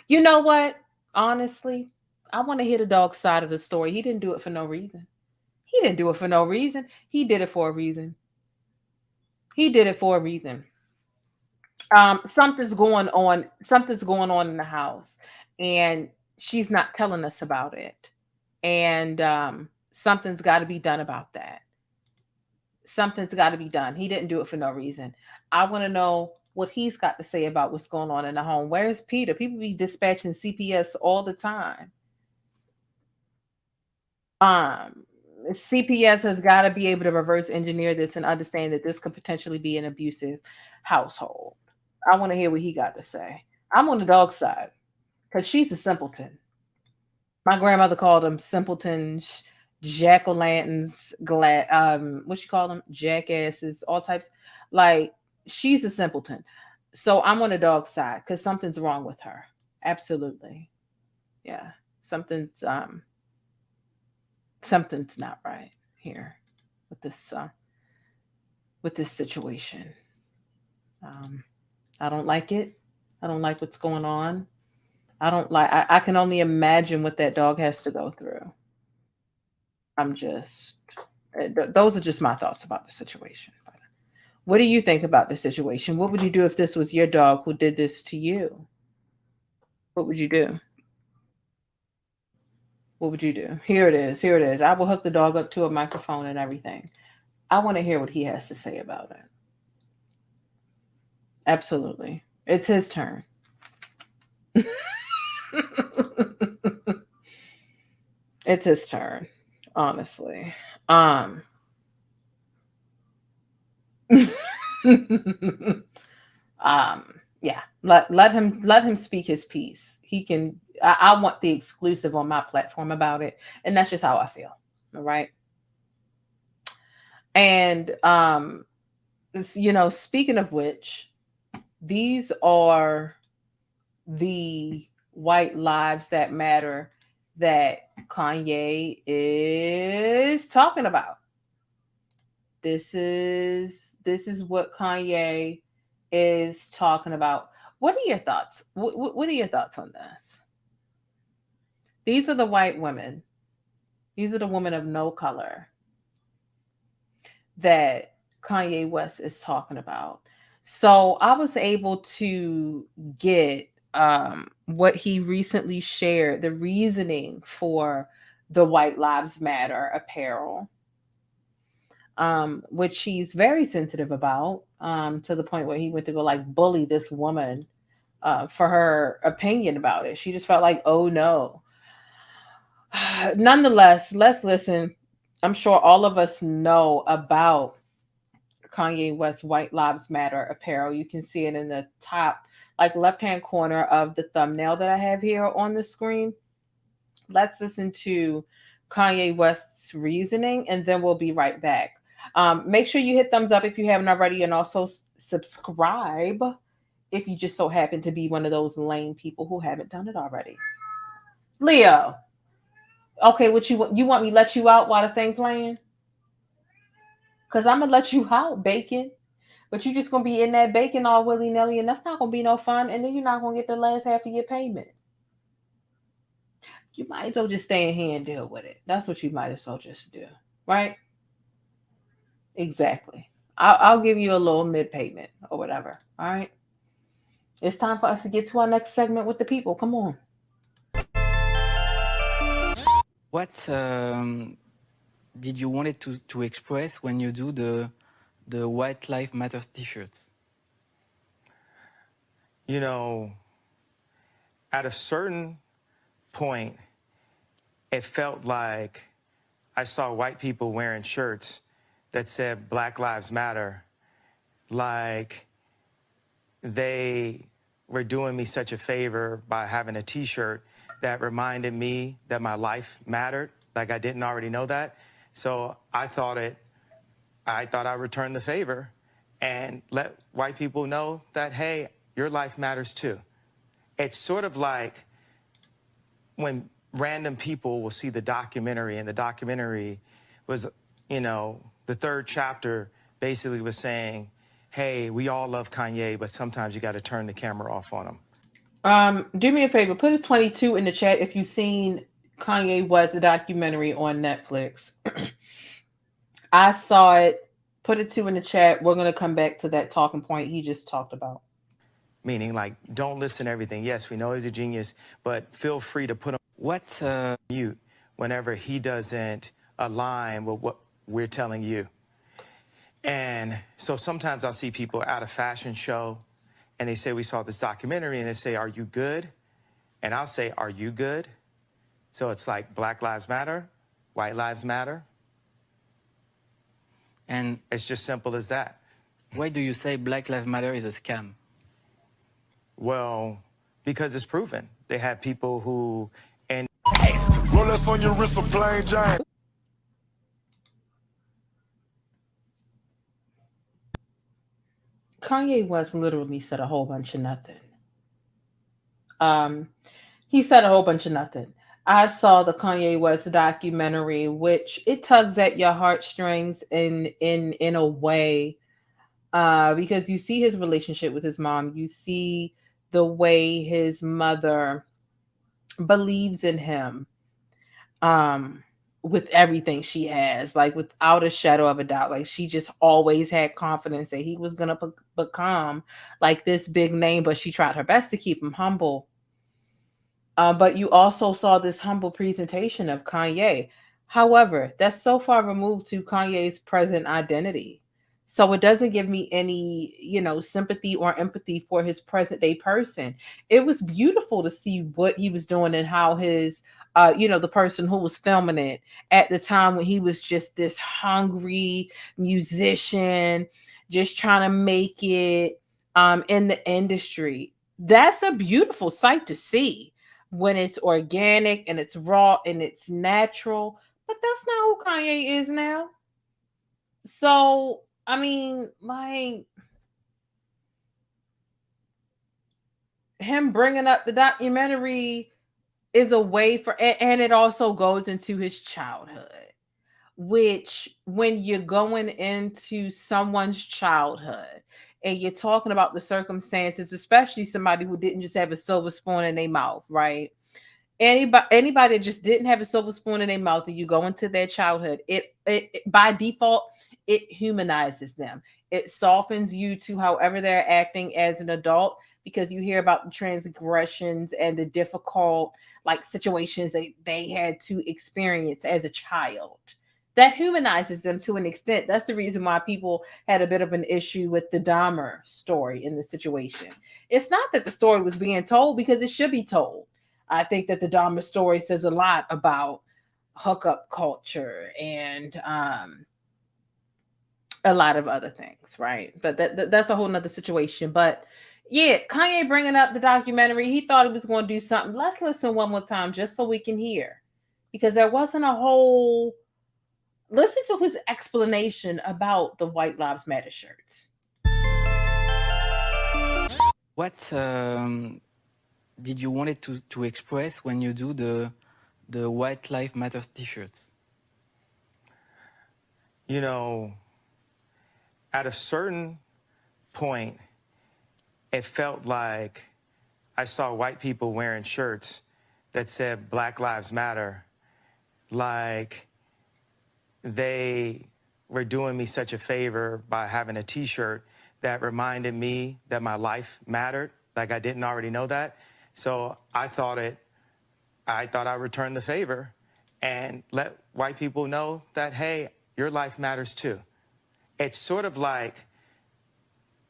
you know what? Honestly, I want to hear the dog's side of the story. He didn't do it for no reason. He didn't do it for no reason. He did it for a reason. He did it for a reason. Something's going on in the house, and she's not telling us about it. And Something's got to be done about that. Something's got to be done. He didn't do it for no reason. I want to know what he's got to say about what's going on in the home. Where's Peter? People be dispatching CPS all the time. CPS has got to be able to reverse engineer this and understand that this could potentially be an abusive household. I want to hear what he got to say. I'm on the dog side because she's a simpleton. My grandmother called them simpletons, jack-o'-lanterns, what she called them? Jackasses, all types. Like, she's a simpleton. So I'm on the dog side because something's wrong with her. Absolutely. Yeah. Something's not right here with this situation. I don't like it. I don't like what's going on. I can only imagine what that dog has to go through. Those are just my thoughts about the situation. What do you think about the situation? What would you do if this was your dog who did this to you? What would you do? What would you do? Here it is. Here it is. I will hook the dog up to a microphone and everything. I want to hear what he has to say about it. Absolutely. It's his turn. It's his turn, honestly. Yeah. Let him speak his piece. He can. I want the exclusive on my platform about it, and that's just how I feel. All right. And speaking of which, these are the white lives that matter that Kanye is talking about. This is what Kanye is talking about. What are your thoughts? What are your thoughts on this? These are the white women. These are the women of no color that Kanye West is talking about. So I was able to get what he recently shared, the reasoning for the White Lives Matter apparel, which he's very sensitive about, to the point where he went to go bully this woman for her opinion about it. She just felt like, oh no. Nonetheless, let's listen. I'm sure all of us know about Kanye West White Lives Matter apparel. You can see it in the top, left-hand corner of the thumbnail that I have here on the screen. Let's listen to Kanye West's reasoning, and then we'll be right back. Make sure you hit thumbs up if you haven't already, and also subscribe if you just so happen to be one of those lame people who haven't done it already. Leo, okay, what you want me to let you out while the thing playing? Because I'm going to let you out, bacon. But you're just going to be in that bacon all willy-nilly, and that's not going to be no fun, and then you're not going to get the last half of your payment. You might as well just stay in here and deal with it. That's what you might as well just do, right? Exactly. I'll give you a little mid-payment or whatever, all right? It's time for us to get to our next segment with the people. Come on. What did you want to express when you do the White Lives Matter t-shirts? At a certain point, it felt like I saw white people wearing shirts that said Black Lives Matter, like they were doing me such a favor by having a t-shirt that reminded me that my life mattered, like I didn't already know that. So I thought I'd return the favor and let white people know that, hey, your life matters too. It's sort of like when random people will see the documentary, and the documentary was, the third chapter basically was saying, hey, we all love Kanye, but sometimes you got to turn the camera off on him. Do me a favor, put a 22 in the chat if you've seen Kanye West documentary on Netflix. I saw it. Put a 2 in the chat. We're going to come back to that talking point he just talked about. Meaning, don't listen to everything. Yes, we know he's a genius, but feel free to put him mute whenever he doesn't align with what we're telling you. And so sometimes I'll see people at a fashion show and they say, we saw this documentary, and they say, are you good? And I'll say, are you good? So it's like Black Lives Matter, White Lives Matter. And it's just simple as that. Why do you say Black Lives Matter is a scam? Well, because it's proven. They had people who, and Rolex on your wrist, a plain giant. Kanye West literally said a whole bunch of nothing. He said a whole bunch of nothing. I saw the Kanye West documentary, which it tugs at your heartstrings in a way, because you see his relationship with his mom. You see the way his mother believes in him, with everything she has, like without a shadow of a doubt. Like she just always had confidence that he was gonna become like this big name, but she tried her best to keep him humble. But you also saw this humble presentation of Kanye. However, that's so far removed to Kanye's present identity. So it doesn't give me any, sympathy or empathy for his present day person. It was beautiful to see what he was doing and how his, the person who was filming it at the time when he was just this hungry musician, just trying to make it in the industry. That's a beautiful sight to see when it's organic and it's raw and it's natural. But that's not who Kanye is now. So, I mean, like, him bringing up the documentary is a way for, and it also goes into his childhood, which when you're going into someone's childhood and you're talking about the circumstances, especially somebody who didn't just have a silver spoon in their mouth, right? Anybody that just didn't have a silver spoon in their mouth, and you go into their childhood, it by default, it humanizes them. It softens you to however they're acting as an adult, because you hear about the transgressions and the difficult situations that they had to experience as a child. That humanizes them to an extent. That's the reason why people had a bit of an issue with the Dahmer story in the situation. It's not that the story was being told, because it should be told. I think that the Dahmer story says a lot about hookup culture and a lot of other things, right? But that's a whole nother situation. But yeah, Kanye bringing up the documentary, he thought he was going to do something. Let's listen one more time just so we can hear, because there wasn't a whole... Listen to his explanation about the White Lives Matter shirts. What did you want it to express when you do the White Lives Matter t-shirts? At a certain point, it felt like I saw white people wearing shirts that said Black Lives Matter, like they were doing me such a favor by having a t-shirt that reminded me that my life mattered, like I didn't already know that. So I thought I'd return the favor and let white people know that, hey, your life matters too. It's sort of like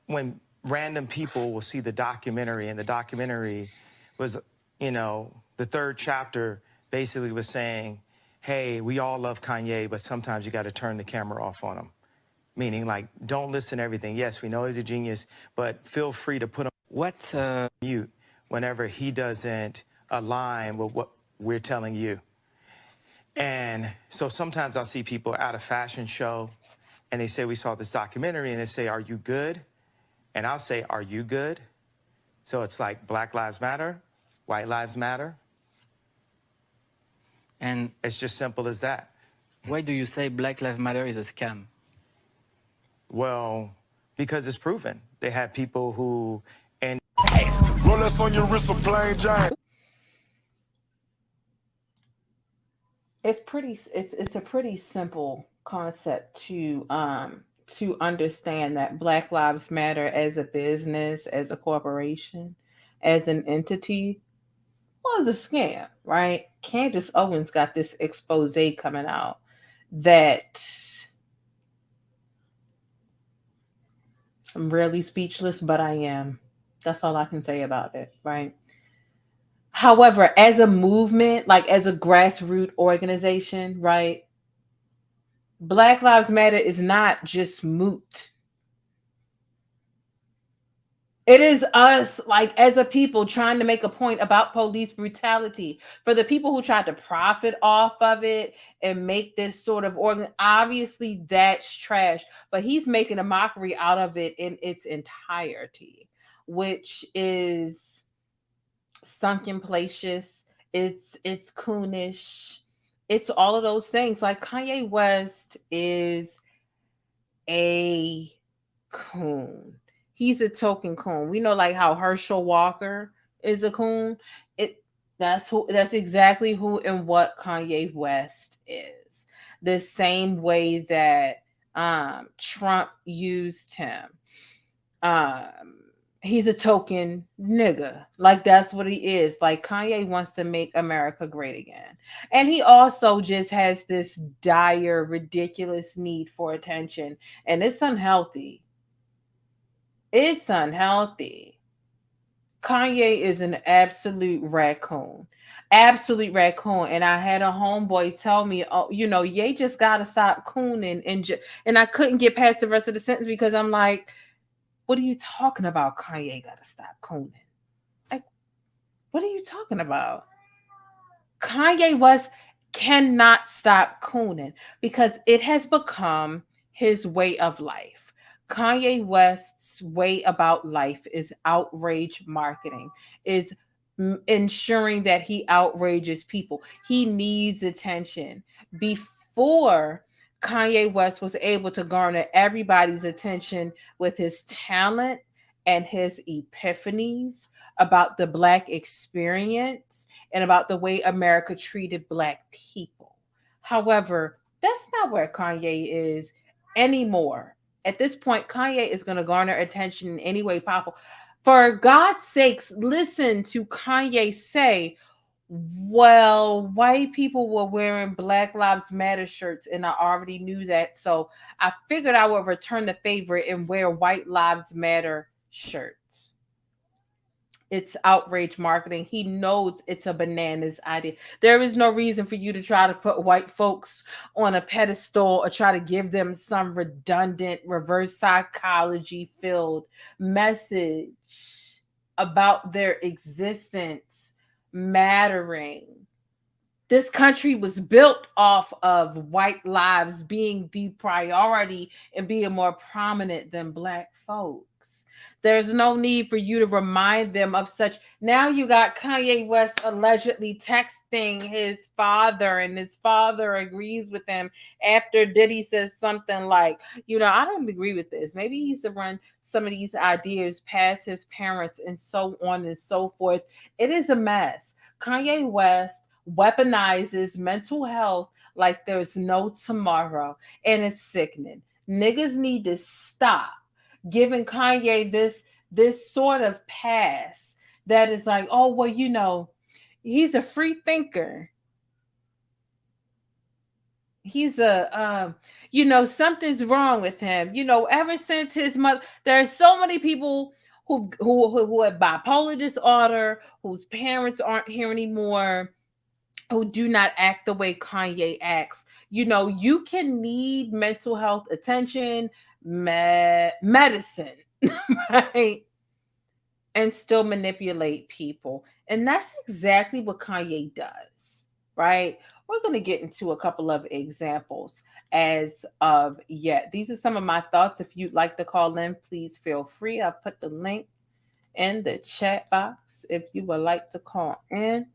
when random people will see the documentary, and the documentary was, the third chapter basically was saying, hey, we all love Kanye, but sometimes you got to turn the camera off on him. Meaning, like, don't listen to everything. Yes, we know he's a genius, but feel free to put him mute whenever he doesn't align with what we're telling you. And so sometimes I'll see people at a fashion show and they say, we saw this documentary, and they say, are you good? And I'll say, are you good? So it's like Black Lives Matter, White Lives Matter. And it's just simple as that. Why do you say Black Lives Matter is a scam? Well, because it's proven. They had people who... and Rolex on your wrist, a plain giant. It's a pretty simple concept to understand that Black Lives Matter as a business, as a corporation, as an entity, was a scam, right? Candace Owens got this expose coming out that I'm rarely speechless, but I am. That's all I can say about it, right? However, as a movement, like as a grassroots organization, right? Black Lives Matter is not just moot. It is us, like as a people, trying to make a point about police brutality. For the people who tried to profit off of it and make this sort of organ, obviously that's trash. But he's making a mockery out of it in its entirety, which is sunken places. It's coonish. It's all of those things. Like Kanye West is a coon. He's a token coon. We know like how Herschel Walker is a coon. It that's exactly who and what Kanye West is. The same way that Trump used him. Um he's a token nigga. Like that's what he is. Like Kanye wants to make America great again. And he also just has this dire, ridiculous need for attention. And it's unhealthy. It's unhealthy. Kanye is an absolute raccoon. Absolute raccoon. And I had a homeboy tell me, oh, Ye just gotta stop cooning. And I couldn't get past the rest of the sentence because I'm like, what are you talking about? Kanye gotta stop cooning. Like, what are you talking about? Kanye West cannot stop cooning because it has become his way of life. Kanye West's way about life is outrage marketing, is ensuring that he outrages people. He needs attention. Before Kanye West was able to garner everybody's attention with his talent and his epiphanies about the Black experience and about the way America treated Black people. However, that's not where Kanye is anymore. At this point, Kanye is going to garner attention in any way possible. For God's sakes, listen to Kanye say, well, white people were wearing Black Lives Matter shirts, and I already knew that. So I figured I would return the favor and wear White Lives Matter shirts. It's outrage marketing. He knows it's a bananas idea. There is no reason for you to try to put white folks on a pedestal or try to give them some redundant, reverse psychology filled message about their existence mattering. This country was built off of white lives being the priority and being more prominent than Black folks. There's no need for you to remind them of such. Now you got Kanye West allegedly texting his father, and his father agrees with him after Diddy says something like, I don't agree with this. Maybe he's to run some of these ideas past his parents and so on and so forth. It is a mess. Kanye West weaponizes mental health like there's no tomorrow, and it's sickening. Niggas need to stop giving Kanye this sort of pass that is like, oh, well, he's a free thinker. He's something's wrong with him. Ever since his mother, there are so many people who have bipolar disorder, whose parents aren't here anymore, who do not act the way Kanye acts. You can need mental health attention, medicine, right? And still manipulate people. And that's exactly what Kanye does, right? We're going to get into a couple of examples as of yet. These are some of my thoughts. If you'd like to call in, please feel free. I'll put the link in the chat box if you would like to call in.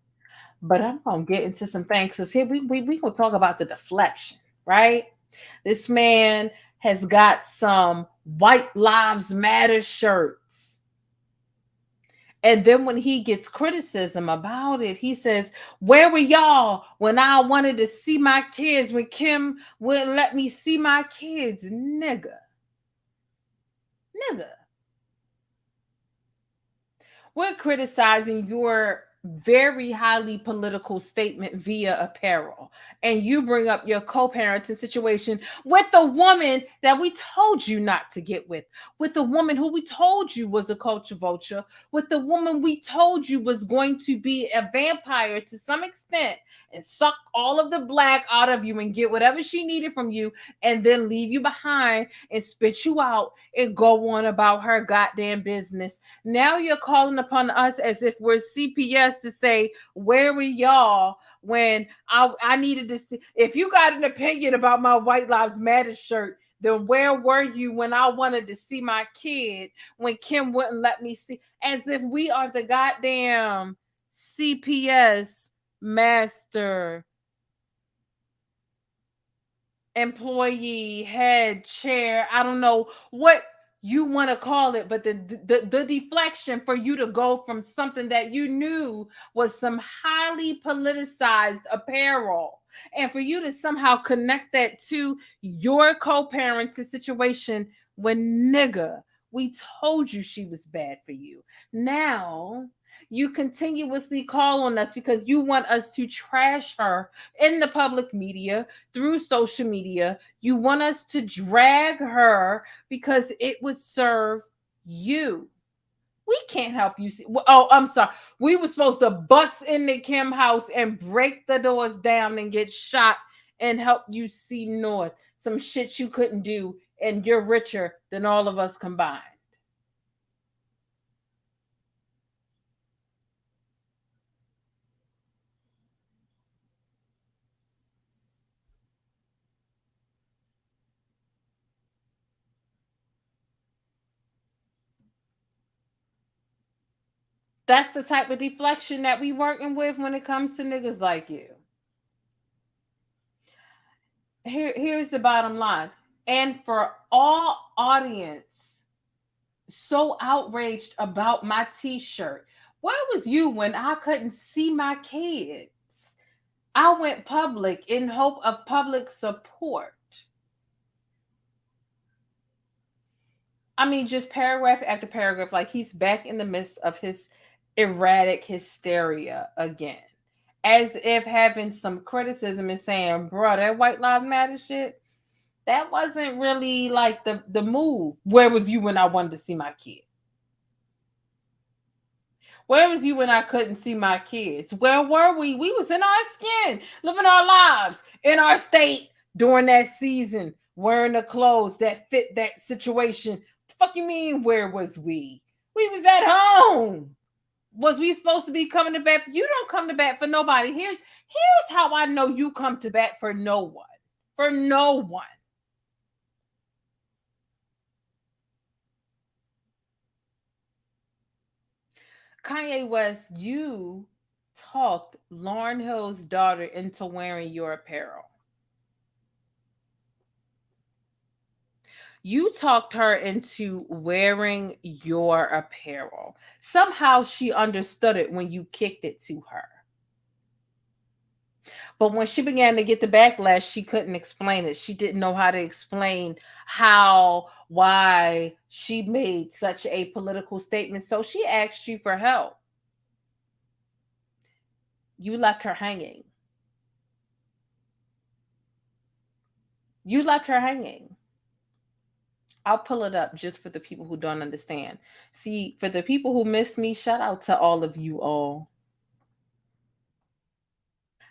But I'm going to get into some things because here we going to talk about the deflection, right? This man has got some White Lives Matter shirts. And then when he gets criticism about it, he says, where were y'all when I wanted to see my kids, when Kim wouldn't let me see my kids? Nigga. We're criticizing your very highly political statement via apparel, and you bring up your co-parenting situation with a woman that we told you not to get with a woman who we told you was a culture vulture, with the woman we told you was going to be a vampire to some extent and suck all of the black out of you and get whatever she needed from you and then leave you behind and spit you out and go on about her goddamn business. Now you're calling upon us as if we're CPS to say, where were y'all when I needed to see? If you got an opinion about my White Lives Matter shirt, then where were you when I wanted to see my kid, when Kim wouldn't let me see? As if we are the goddamn CPS master employee, head, chair, I don't know what you want to call it, but the deflection for you to go from something that you knew was some highly politicized apparel, and for you to somehow connect that to your co-parenting situation when, nigga, we told you she was bad for you. Now you continuously call on us because you want us to trash her in the public media, through social media. You want us to drag her because it would serve you. We can't help you see. Oh, I'm sorry. We were supposed to bust into Kim house and break the doors down and get shot and help you see north. Some shit you couldn't do, and you're richer than all of us combined. That's the type of deflection that we working with when it comes to niggas like you. Here's the bottom line. And for all audience so outraged about my t-shirt, where was you when I couldn't see my kids? I went public in hope of public support. I mean, just paragraph after paragraph, like he's back in the midst of his erratic hysteria again. As if having some criticism and saying, bro, that White Lives Matter shit, that wasn't really like the move. Where was you when I wanted to see my kid? Where was you when I couldn't see my kids? Where were we? We was in our skin, living our lives in our state during that season, wearing the clothes that fit that situation. The fuck you mean, where was we? We was at home. Was we supposed to be coming to bat? You don't come to bat for nobody. Here's how I know you come to bat for no one. For no one. Kanye West, you talked Lauryn Hill's daughter into wearing your apparel. You talked her into wearing your apparel. Somehow she understood it when you kicked it to her. But when she began to get the backlash, she couldn't explain it. She didn't know how to explain why she made such a political statement. So she asked you for help. You left her hanging. You left her hanging. I'll pull it up just for the people who don't understand. See, for the people who miss me, shout out to all of you all.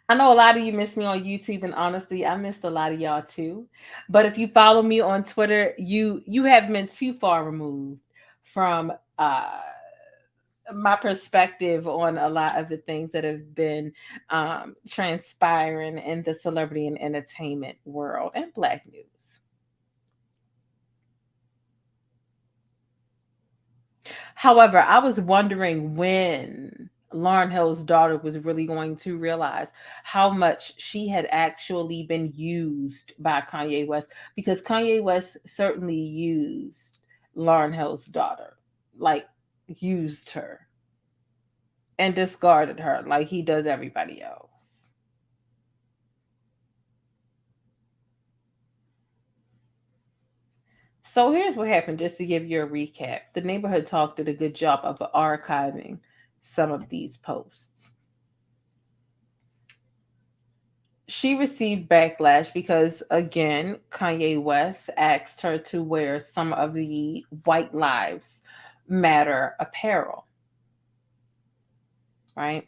I know a lot of you miss me on YouTube, and honestly, I missed a lot of y'all too. But if you follow me on Twitter, you haven't been too far removed from my perspective on a lot of the things that have been transpiring in the celebrity and entertainment world and Black news. However, I was wondering when Lauryn Hill's daughter was really going to realize how much she had actually been used by Kanye West, because Kanye West certainly used Lauryn Hill's daughter, like used her and discarded her like he does everybody else. So here's what happened, just to give you a recap. The neighborhood talk did a good job of archiving some of these posts. She received backlash because, again, Kanye West asked her to wear some of the WhiteLives Matter apparel. Right?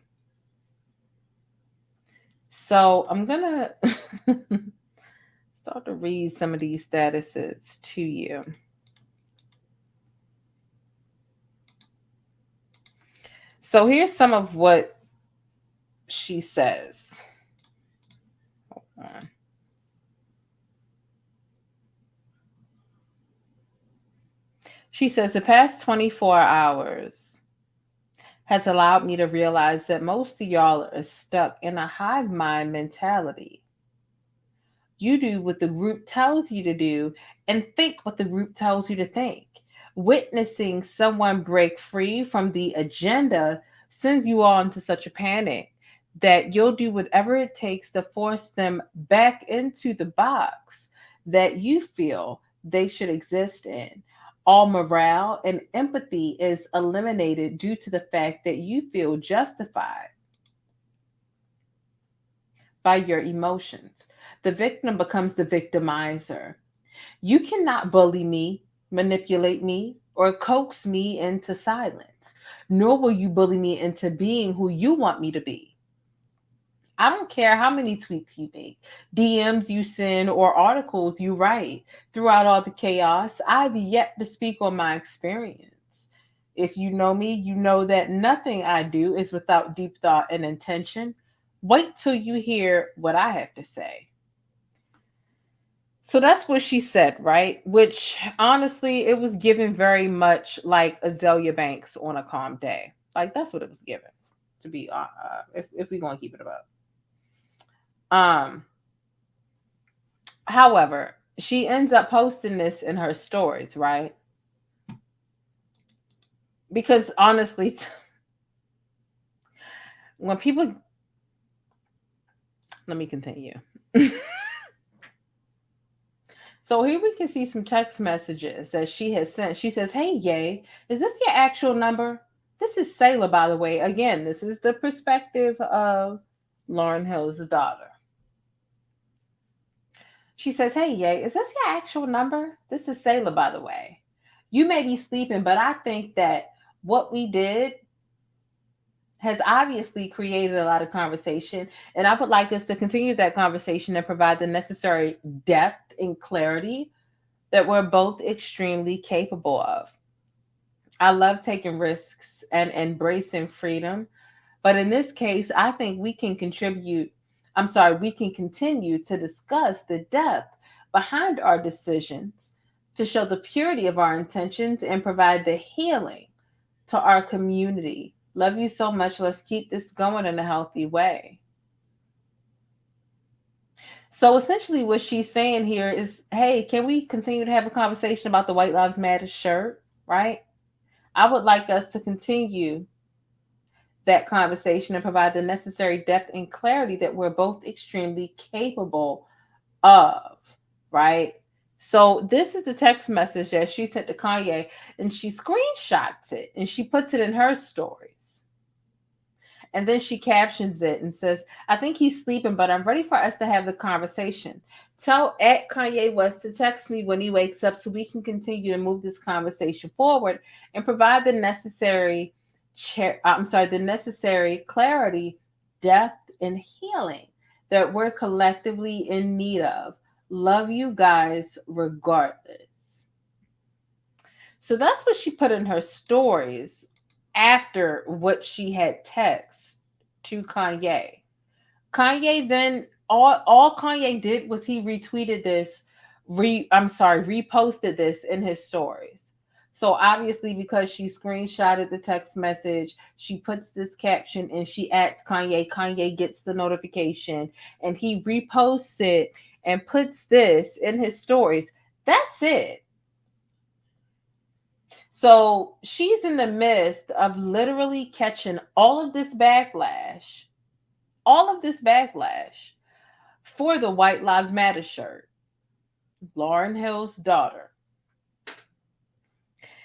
So I'm going to start to read some of these statuses to you. So here's some of what she says. Hold on. She says, the past 24 hours has allowed me to realize that most of y'all are stuck in a hive mind mentality. You do what the group tells you to do and think what the group tells you to think. Witnessing someone break free from the agenda sends you all into such a panic that you'll do whatever it takes to force them back into the box that you feel they should exist in. All morale and empathy is eliminated due to the fact that you feel justified by your emotions. The victim becomes the victimizer. You cannot bully me, manipulate me, or coax me into silence, nor will you bully me into being who you want me to be. I don't care how many tweets you make, DMs you send, or articles you write. Throughout all the chaos, I've yet to speak on my experience. If you know me, you know that nothing I do is without deep thought and intention. Wait till you hear what I have to say. So that's what she said, right? Which, honestly, it was given very much like Azalea Banks on a calm day. Like, that's what it was given, to be if we're going to keep it about. However, she ends up posting this in her stories, right? Because honestly, when people, let me continue. So here we can see some text messages that she has sent. She says, hey, Ye, is this your actual number? This is Sailor, by the way. Again, this is the perspective of Lauryn Hill's daughter. She says, hey, Ye, is this your actual number? This is Sailor, by the way. You may be sleeping, but I think that what we did has obviously created a lot of conversation. And I would like us to continue that conversation and provide the necessary depth and clarity that we're both extremely capable of. I love taking risks and embracing freedom. But in this case, I think we can continue to discuss the depth behind our decisions to show the purity of our intentions and provide the healing to our community. Love you so much. Let's keep this going in a healthy way. So essentially what she's saying here is, hey, can we continue to have a conversation about the White Lives Matter shirt, right? I would like us to continue that conversation and provide the necessary depth and clarity that we're both extremely capable of, right? So this is the text message that she sent to Kanye, and she screenshots it and she puts it in her stories. And then she captions it and says, I think he's sleeping, but I'm ready for us to have the conversation. Tell @Kanye West to text me when he wakes up so we can continue to move this conversation forward and provide the necessary clarity, depth, and healing that we're collectively in need of. Love you guys regardless. So that's what she put in her stories after what she had text to Kanye. Kanye then, all Kanye did was he retweeted this, reposted this in his stories. So obviously, because she screenshotted the text message, she puts this caption and she adds Kanye. Kanye gets the notification and he reposts it and puts this in his stories. That's it. So she's in the midst of literally catching all of this backlash for the White Lives Matter shirt. Lauryn Hill's daughter.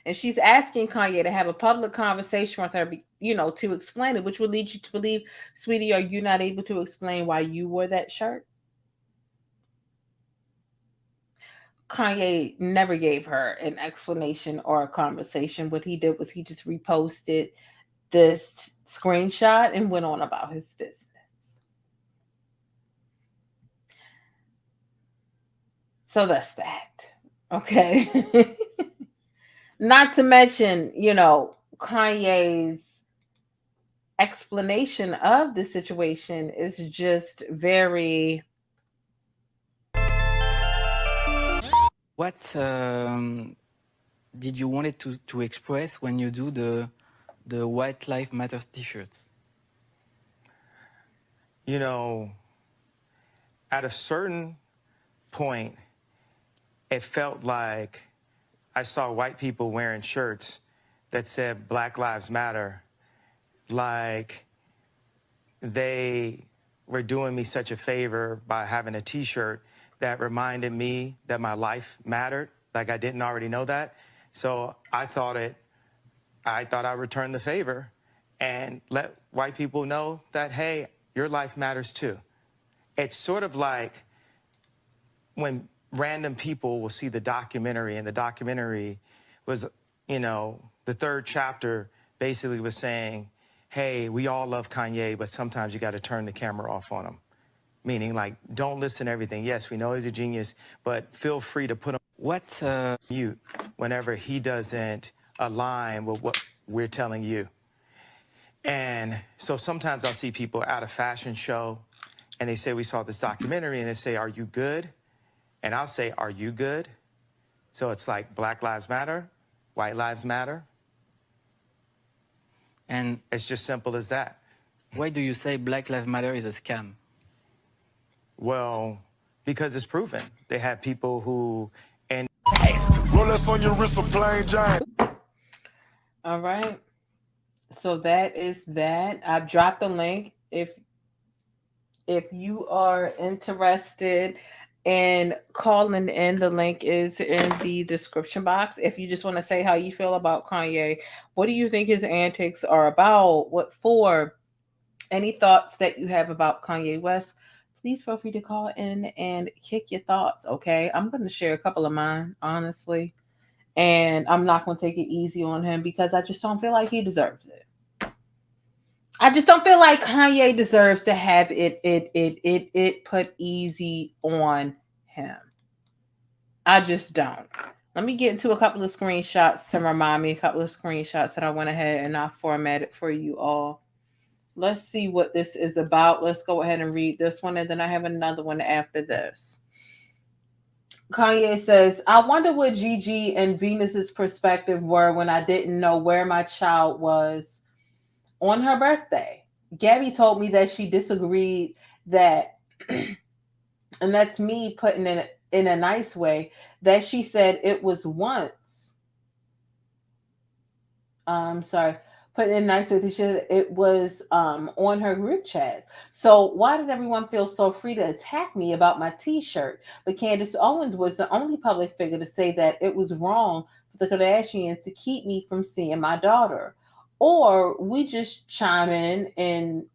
And she's asking Kanye to have a public conversation with her to explain it, which would lead you to believe, sweetie, are you not able to explain why you wore that shirt? Kanye never gave her an explanation or a conversation. What he did was he just reposted this screenshot and went on about his business. So that's that. Okay. Not to mention, Kanye's explanation of the situation is just very. What did you want it to express when you do the White Lives Matter t-shirts? At a certain point, it felt like I saw white people wearing shirts that said Black Lives Matter, like they were doing me such a favor by having a t-shirt that reminded me that my life mattered, like I didn't already know that. So I thought I'd return the favor and let white people know that, hey, your life matters too. It's sort of like when random people will see the documentary, and the documentary was, the third chapter basically was saying, hey, we all love Kanye, but sometimes you got to turn the camera off on him. Meaning, like, don't listen to everything. Yes, we know he's a genius, but feel free to put him mute whenever he doesn't align with what we're telling you. And so sometimes I'll see people at a fashion show, and they say, we saw this documentary, and they say, are you good? And I'll say, are you good? So it's like Black Lives Matter, White Lives Matter. And it's just simple as that. Why do you say Black Lives Matter is a scam? Well, because it's proven. They had people who... Rolex on your wrist, a plain Jane. All right. So that is that. I've dropped the link. If you are interested in calling in, the link is in the description box. If you just want to say how you feel about Kanye, what do you think his antics are about? What for? Any thoughts that you have about Kanye West, please feel free to call in and kick your thoughts, okay? I'm going to share a couple of mine, honestly. And I'm not going to take it easy on him because I just don't feel like he deserves it. I just don't feel like Kanye deserves to have it put easy on him. I just don't. Let me get into a couple of screenshots to remind me, a couple of screenshots that I went ahead and I formatted for you all. Let's see what this is about. Let's go ahead and read this one, and then I have another one after this. Kanye says, I wonder what Gigi and Venus's perspective were when I didn't know where my child was on her birthday. Gabby told me that she disagreed that, and that's me putting it in a nice way, that she said it was once. Put it in a nice way, she said it was on her group chats. So why did everyone feel so free to attack me about my t-shirt? But Candace Owens was the only public figure to say that it was wrong for the Kardashians to keep me from seeing my daughter. Or we just chime in and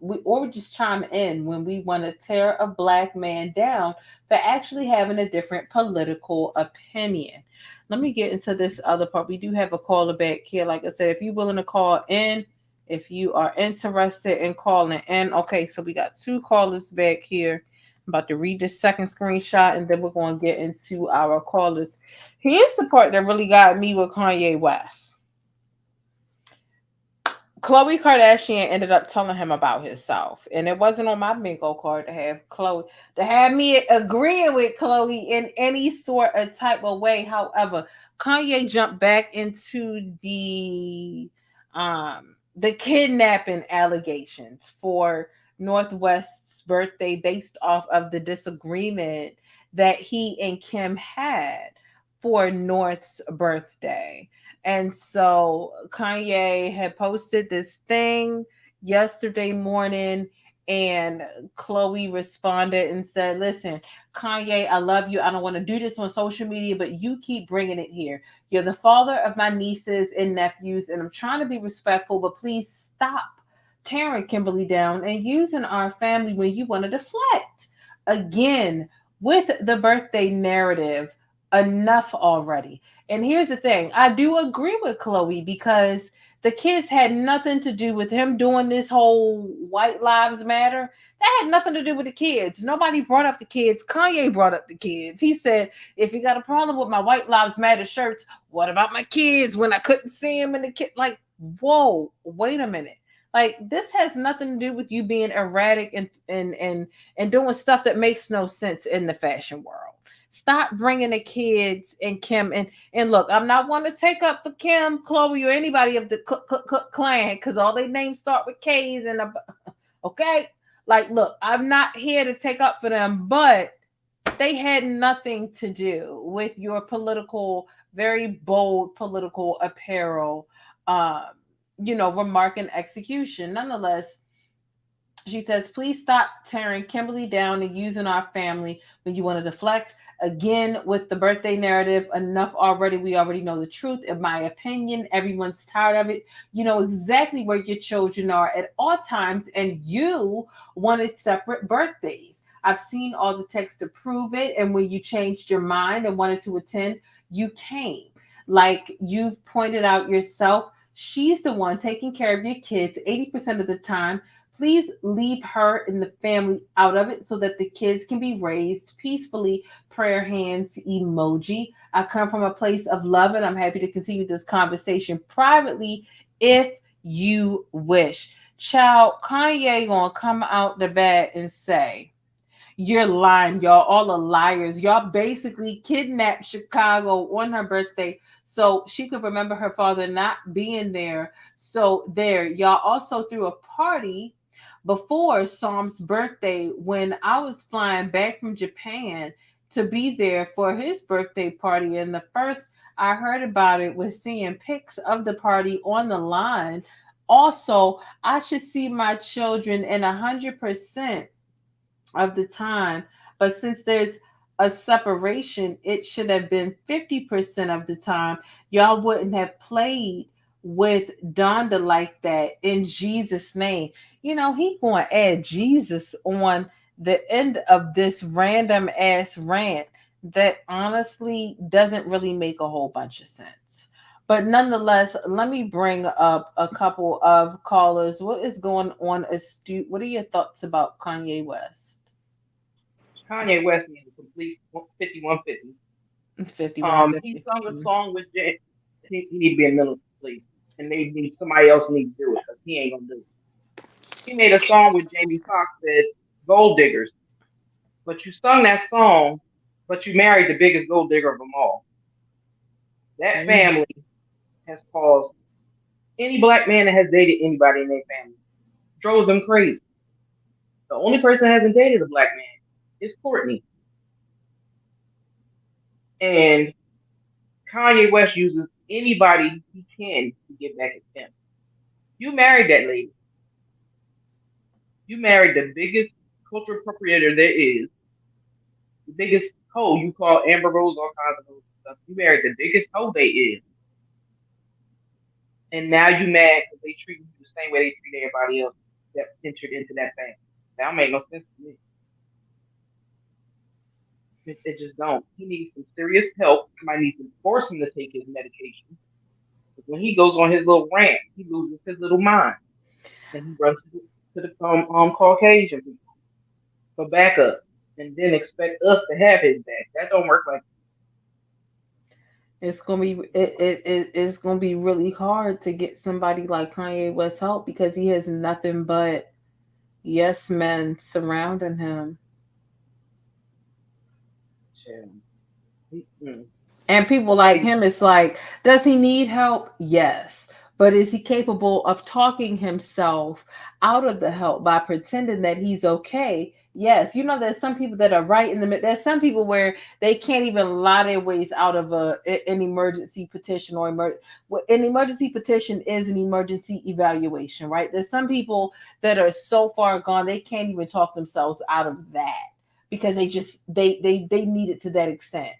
we just chime in when we want to tear a black man down for actually having a different political opinion. Let me get into this other part. We do have a caller back here. Like I said, if you're willing to call in, if you are interested in calling in. Okay, so we got two callers back here. I'm about to read this second screenshot, and then we're going to get into our callers. Here's the part that really got me with Kanye West. Khloe Kardashian ended up telling him about himself, and it wasn't on my bingo card to have me agreeing with Khloe in any sort of type of way. However, Kanye jumped back into the kidnapping allegations for North West's birthday based off of the disagreement that he and Kim had for North's birthday. And so Kanye had posted this thing yesterday morning, And Chloe responded and said, listen, Kanye, I love you. I don't want to do this on social media, but you keep bringing it here. You're the father of my nieces and nephews, and I'm trying to be respectful, but please stop tearing Kimberly down and using our family when you want to deflect. Again, with the birthday narrative, enough already. And here's the thing, I do agree with Chloe because the kids had nothing to do with him doing this whole White Lives Matter. That had nothing to do with the kids. Nobody brought up the kids. Kanye brought up the kids. He said, if you got a problem with my White Lives Matter shirts, what about my kids when I couldn't see them in the kid? Like, whoa, wait a minute. Like, this has nothing to do with you being erratic and doing stuff that makes no sense in the fashion world. Stop bringing the kids and Kim and look, I'm not one to take up for Kim, Chloe, or anybody of the clan because all their names start with K's and okay. Like, look, I'm not here to take up for them, but they had nothing to do with your political, very bold political apparel, remark and execution. Nonetheless, she says, please stop tearing Kimberly down and using our family when you want to deflect. Again, with the birthday narrative, enough already. We already know the truth. In my opinion, everyone's tired of it. You know exactly where your children are at all times, and you wanted separate birthdays. I've seen all the text to prove it, and when you changed your mind and wanted to attend, you came. Like you've pointed out yourself, she's the one taking care of your kids 80% of the time. Please leave her and the family out of it so that the kids can be raised peacefully. Prayer hands emoji. I come from a place of love, and I'm happy to continue this conversation privately if you wish. Child, Kanye gonna come out the bed and say, you're lying, y'all. All are liars. Y'all basically kidnapped Chicago on her birthday so she could remember her father not being there. So there, y'all also threw a party before Psalm's birthday when I was flying back from Japan to be there for his birthday party. And the first I heard about it was seeing pics of the party on the line. Also, I should see my children in 100% of the time, but since there's a separation, it should have been 50% of the time. Y'all wouldn't have played with Donda like that in Jesus' name. You know, he going to add Jesus on the end of this random ass rant that honestly doesn't really make a whole bunch of sense. But nonetheless, let me bring up a couple of callers. What is going on, Astute? What are your thoughts about Kanye West? Kanye West needs a complete 5150. 5150. He sung a song with Jay. He need to be in mental sleep, and somebody else needs to do it because he ain't gonna do it. He made a song with Jamie Foxx that Gold Diggers, but you sung that song, but you married the biggest gold digger of them all. That family has caused any black man that has dated anybody in their family drove them crazy. The only person that hasn't dated a black man is Courtney. And Kanye West uses anybody he can to get back at him. You married that lady. You married the biggest cultural appropriator there is. The biggest hoe you call Amber Rose, all kinds of stuff. You married the biggest hoe they is. And now you mad because they treat you the same way they treat everybody else that entered into that family. That don't make no sense to me. It just don't. He needs some serious help. Somebody needs to force him to take his medication. But when he goes on his little rant, he loses his little mind, and he runs to the Caucasian people for backup, and then expect us to have his back. That don't work like that. It's gonna be really hard to get somebody like Kanye West help because he has nothing but yes men surrounding him. And people like him, it's like, does he need help? Yes. But is he capable of talking himself out of the help by pretending that he's okay? Yes. You know, there's some people that are right in the middle. There's some people where they can't even lie their ways out of an emergency petition or an emergency petition is an emergency evaluation, right? There's some people that are so far gone they can't even talk themselves out of that because they need it to that extent.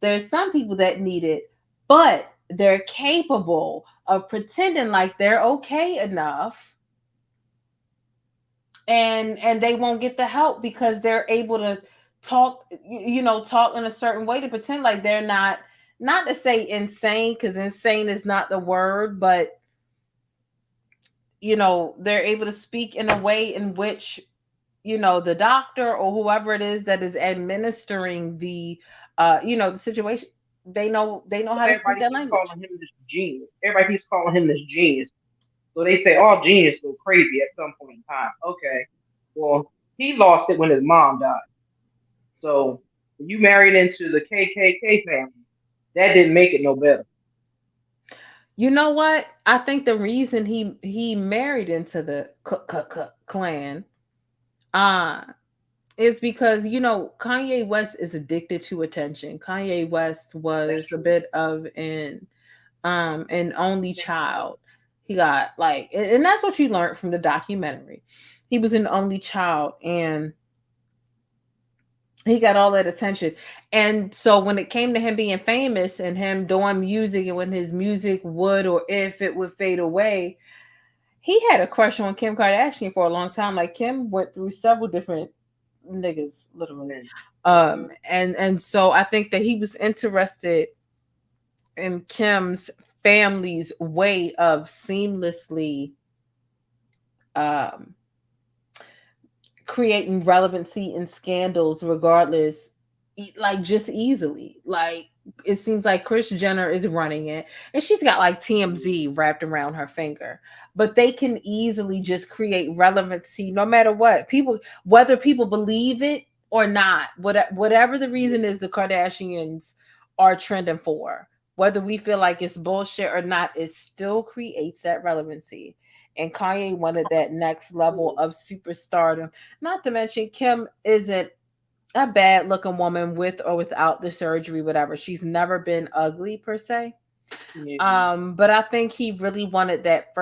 There's some people that need it, but they're capable of pretending like they're okay enough, and they won't get the help because they're able to talk talk in a certain way to pretend like they're not to say insane, because insane is not the word, but they're able to speak in a way in which the doctor or whoever it is that is administering the the situation, they know how to speak Everybody that keeps language. calling him this genius. Everybody keeps calling him this genius. So they say all genius go crazy at some point in time. Okay. Well, he lost it when his mom died. So when you married into the KKK family, that didn't make it no better. You know what? I think the reason he married into the Klan is because Kanye West is addicted to attention. Kanye West was a bit of an only child. He got and that's what you learned from the documentary. He was an only child and he got all that attention. And so when it came to him being famous and him doing music, and when his music would or if it would fade away, he had a crush on Kim Kardashian for a long time. Like, Kim went through several different niggas, literally. And so I think that he was interested in Kim's family's way of seamlessly creating relevancy in scandals, regardless, just easily. Like, it seems like Kris Jenner is running it, and she's got like TMZ wrapped around her finger, but they can easily just create relevancy no matter what. Whether people believe it or not, whatever the reason is, the Kardashians are trending for. Whether we feel like it's bullshit or not, it still creates that relevancy. And Kanye wanted that next level of superstardom. Not to mention, Kim isn't a bad looking woman with or without the surgery, whatever. She's never been ugly per se. But I think he really wanted that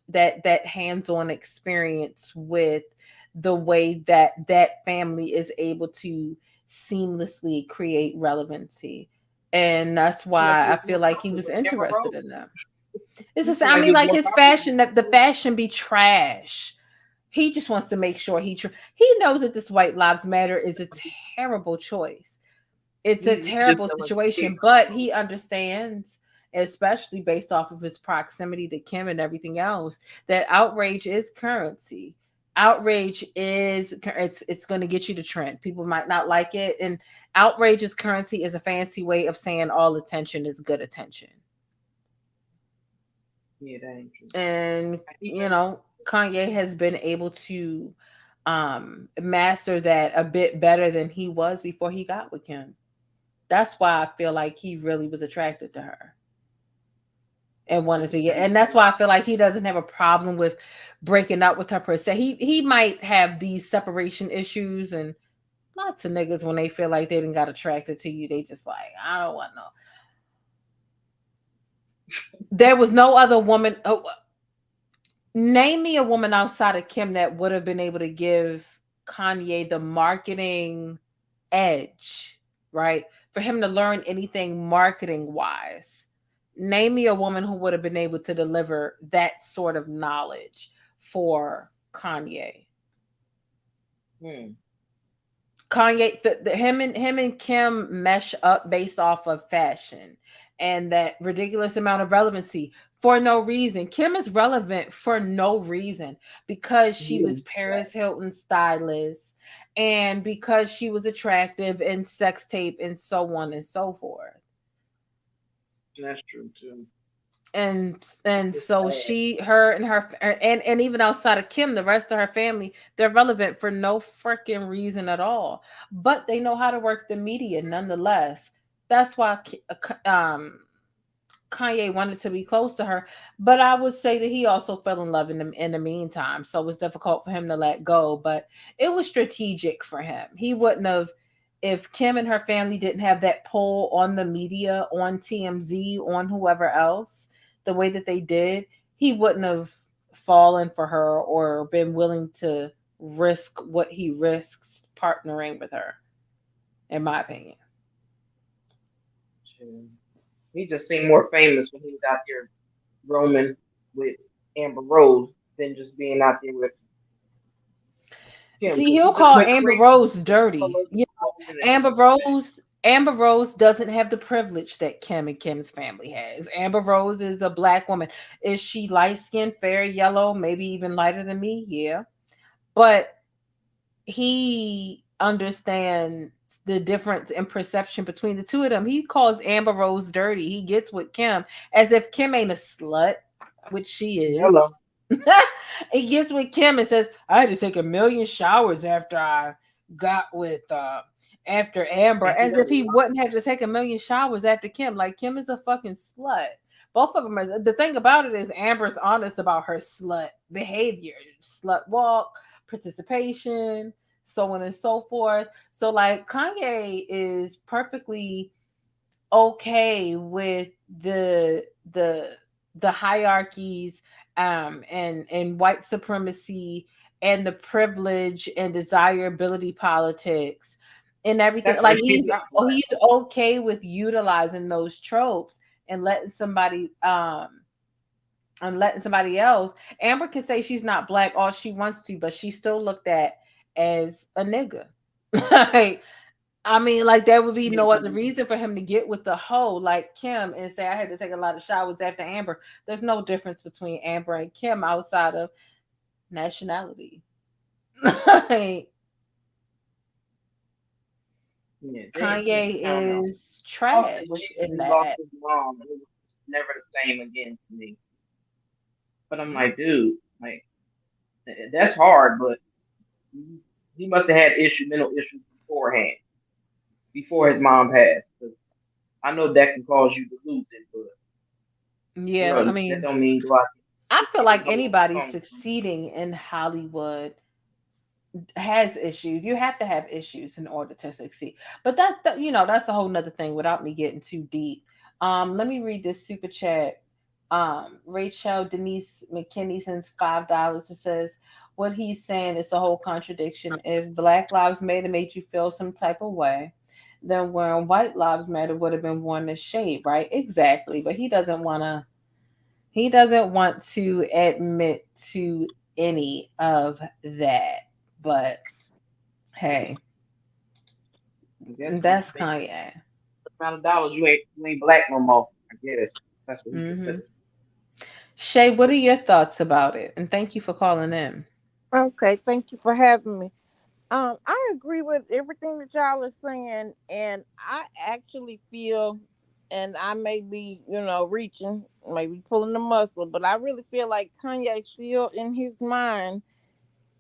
that hands-on experience with the way that family is able to seamlessly create relevancy. And that's why I feel like he was interested in them. Like his fashion, the fashion be trash. He just wants to make sure he knows that this White Lives Matter is a terrible choice. It's a terrible situation, but he understands, especially based off of his proximity to Kim and everything else, that outrage is currency. Outrage is it's going to get you to trend. People might not like it, and outrage is currency is a fancy way of saying all attention is good attention. Yeah, that ain't true. And Kanye has been able to master that a bit better than he was before he got with Kim. That's why I feel like he really was attracted to her and wanted to get. And that's why I feel like he doesn't have a problem with breaking up with her per se. He might have these separation issues, and lots of niggas, when they feel like they didn't got attracted to you, they just like, I don't want no. There was no other woman. Name me a woman outside of Kim that would have been able to give Kanye the marketing edge, right? For him to learn anything marketing wise. Name me a woman who would have been able to deliver that sort of knowledge for Kanye. Kanye, him and Kim mesh up based off of fashion and that ridiculous amount of relevancy for no reason. Kim is relevant for no reason because she was Paris Hilton's stylist and because she was attractive in sex tape and so on and so forth. That's true too. And so her and even outside of Kim, the rest of her family, they're relevant for no freaking reason at all. But they know how to work the media nonetheless. That's why Kanye wanted to be close to her, but I would say that he also fell in love in the meantime, so it was difficult for him to let go. But it was strategic for him. He wouldn't have, if Kim and her family didn't have that pull on the media, on TMZ, on whoever else, the way that they did, he wouldn't have fallen for her or been willing to risk what he risks partnering with her, in my opinion. He just seemed more famous when he was out there roaming with Amber Rose than just being out there with Kim. See, he'll call Amber Rose dirty. You know, Amber Rose doesn't have the privilege that Kim and Kim's family has. Amber Rose is a black woman. Is she light skinned, fair yellow, maybe even lighter than me? Yeah. But he understands the difference in perception between the two of them. He calls Amber Rose dirty. He gets with Kim as if Kim ain't a slut, which she is. Hello. He gets with Kim and says, I had to take a million showers after I got with after Amber, as if he wouldn't have to take a million showers after Kim. Like, Kim is a fucking slut. Both of them are. The thing about it is Amber's honest about her slut behavior, slut walk, participation, so on and so forth. So like Kanye is perfectly okay with the hierarchies and white supremacy and the privilege and desirability politics and everything. Like he's okay with utilizing those tropes and letting somebody else. Amber can say she's not black all she wants to, but she's still looked at as a nigga. Like, I mean, like, there would be no other reason for him to get with the hoe like Kim and say, I had to take a lot of showers after Amber. There's no difference between Amber and Kim outside of nationality. Like, Kanye is trash in that. Lost his mom, it was never the same again to me. But I'm like, dude, like, that's hard, but he must have had mental issues beforehand, before his mom passed. I know that can cause you to lose it, but yeah, I mean, that don't mean I feel like anybody succeeding in Hollywood has issues. You have to have issues in order to succeed. But that's a whole nother thing without me getting too deep. Let me read this super chat. Rachel Denise McKinney sends $5. It says, what he's saying is a whole contradiction. If Black Lives Matter made you feel some type of way, then wearing White Lives Matter would have been worn to shade, right? Exactly. But he doesn't want to admit to any of that. But hey, that's Kanye. $5, you ain't black no more. I guess that's what he said. Shay, what are your thoughts about it? And thank you for calling in. Okay, thank you for having me. I agree with everything that y'all are saying, and I actually feel, and I may be, reaching, maybe pulling the muscle, but I really feel like Kanye still in his mind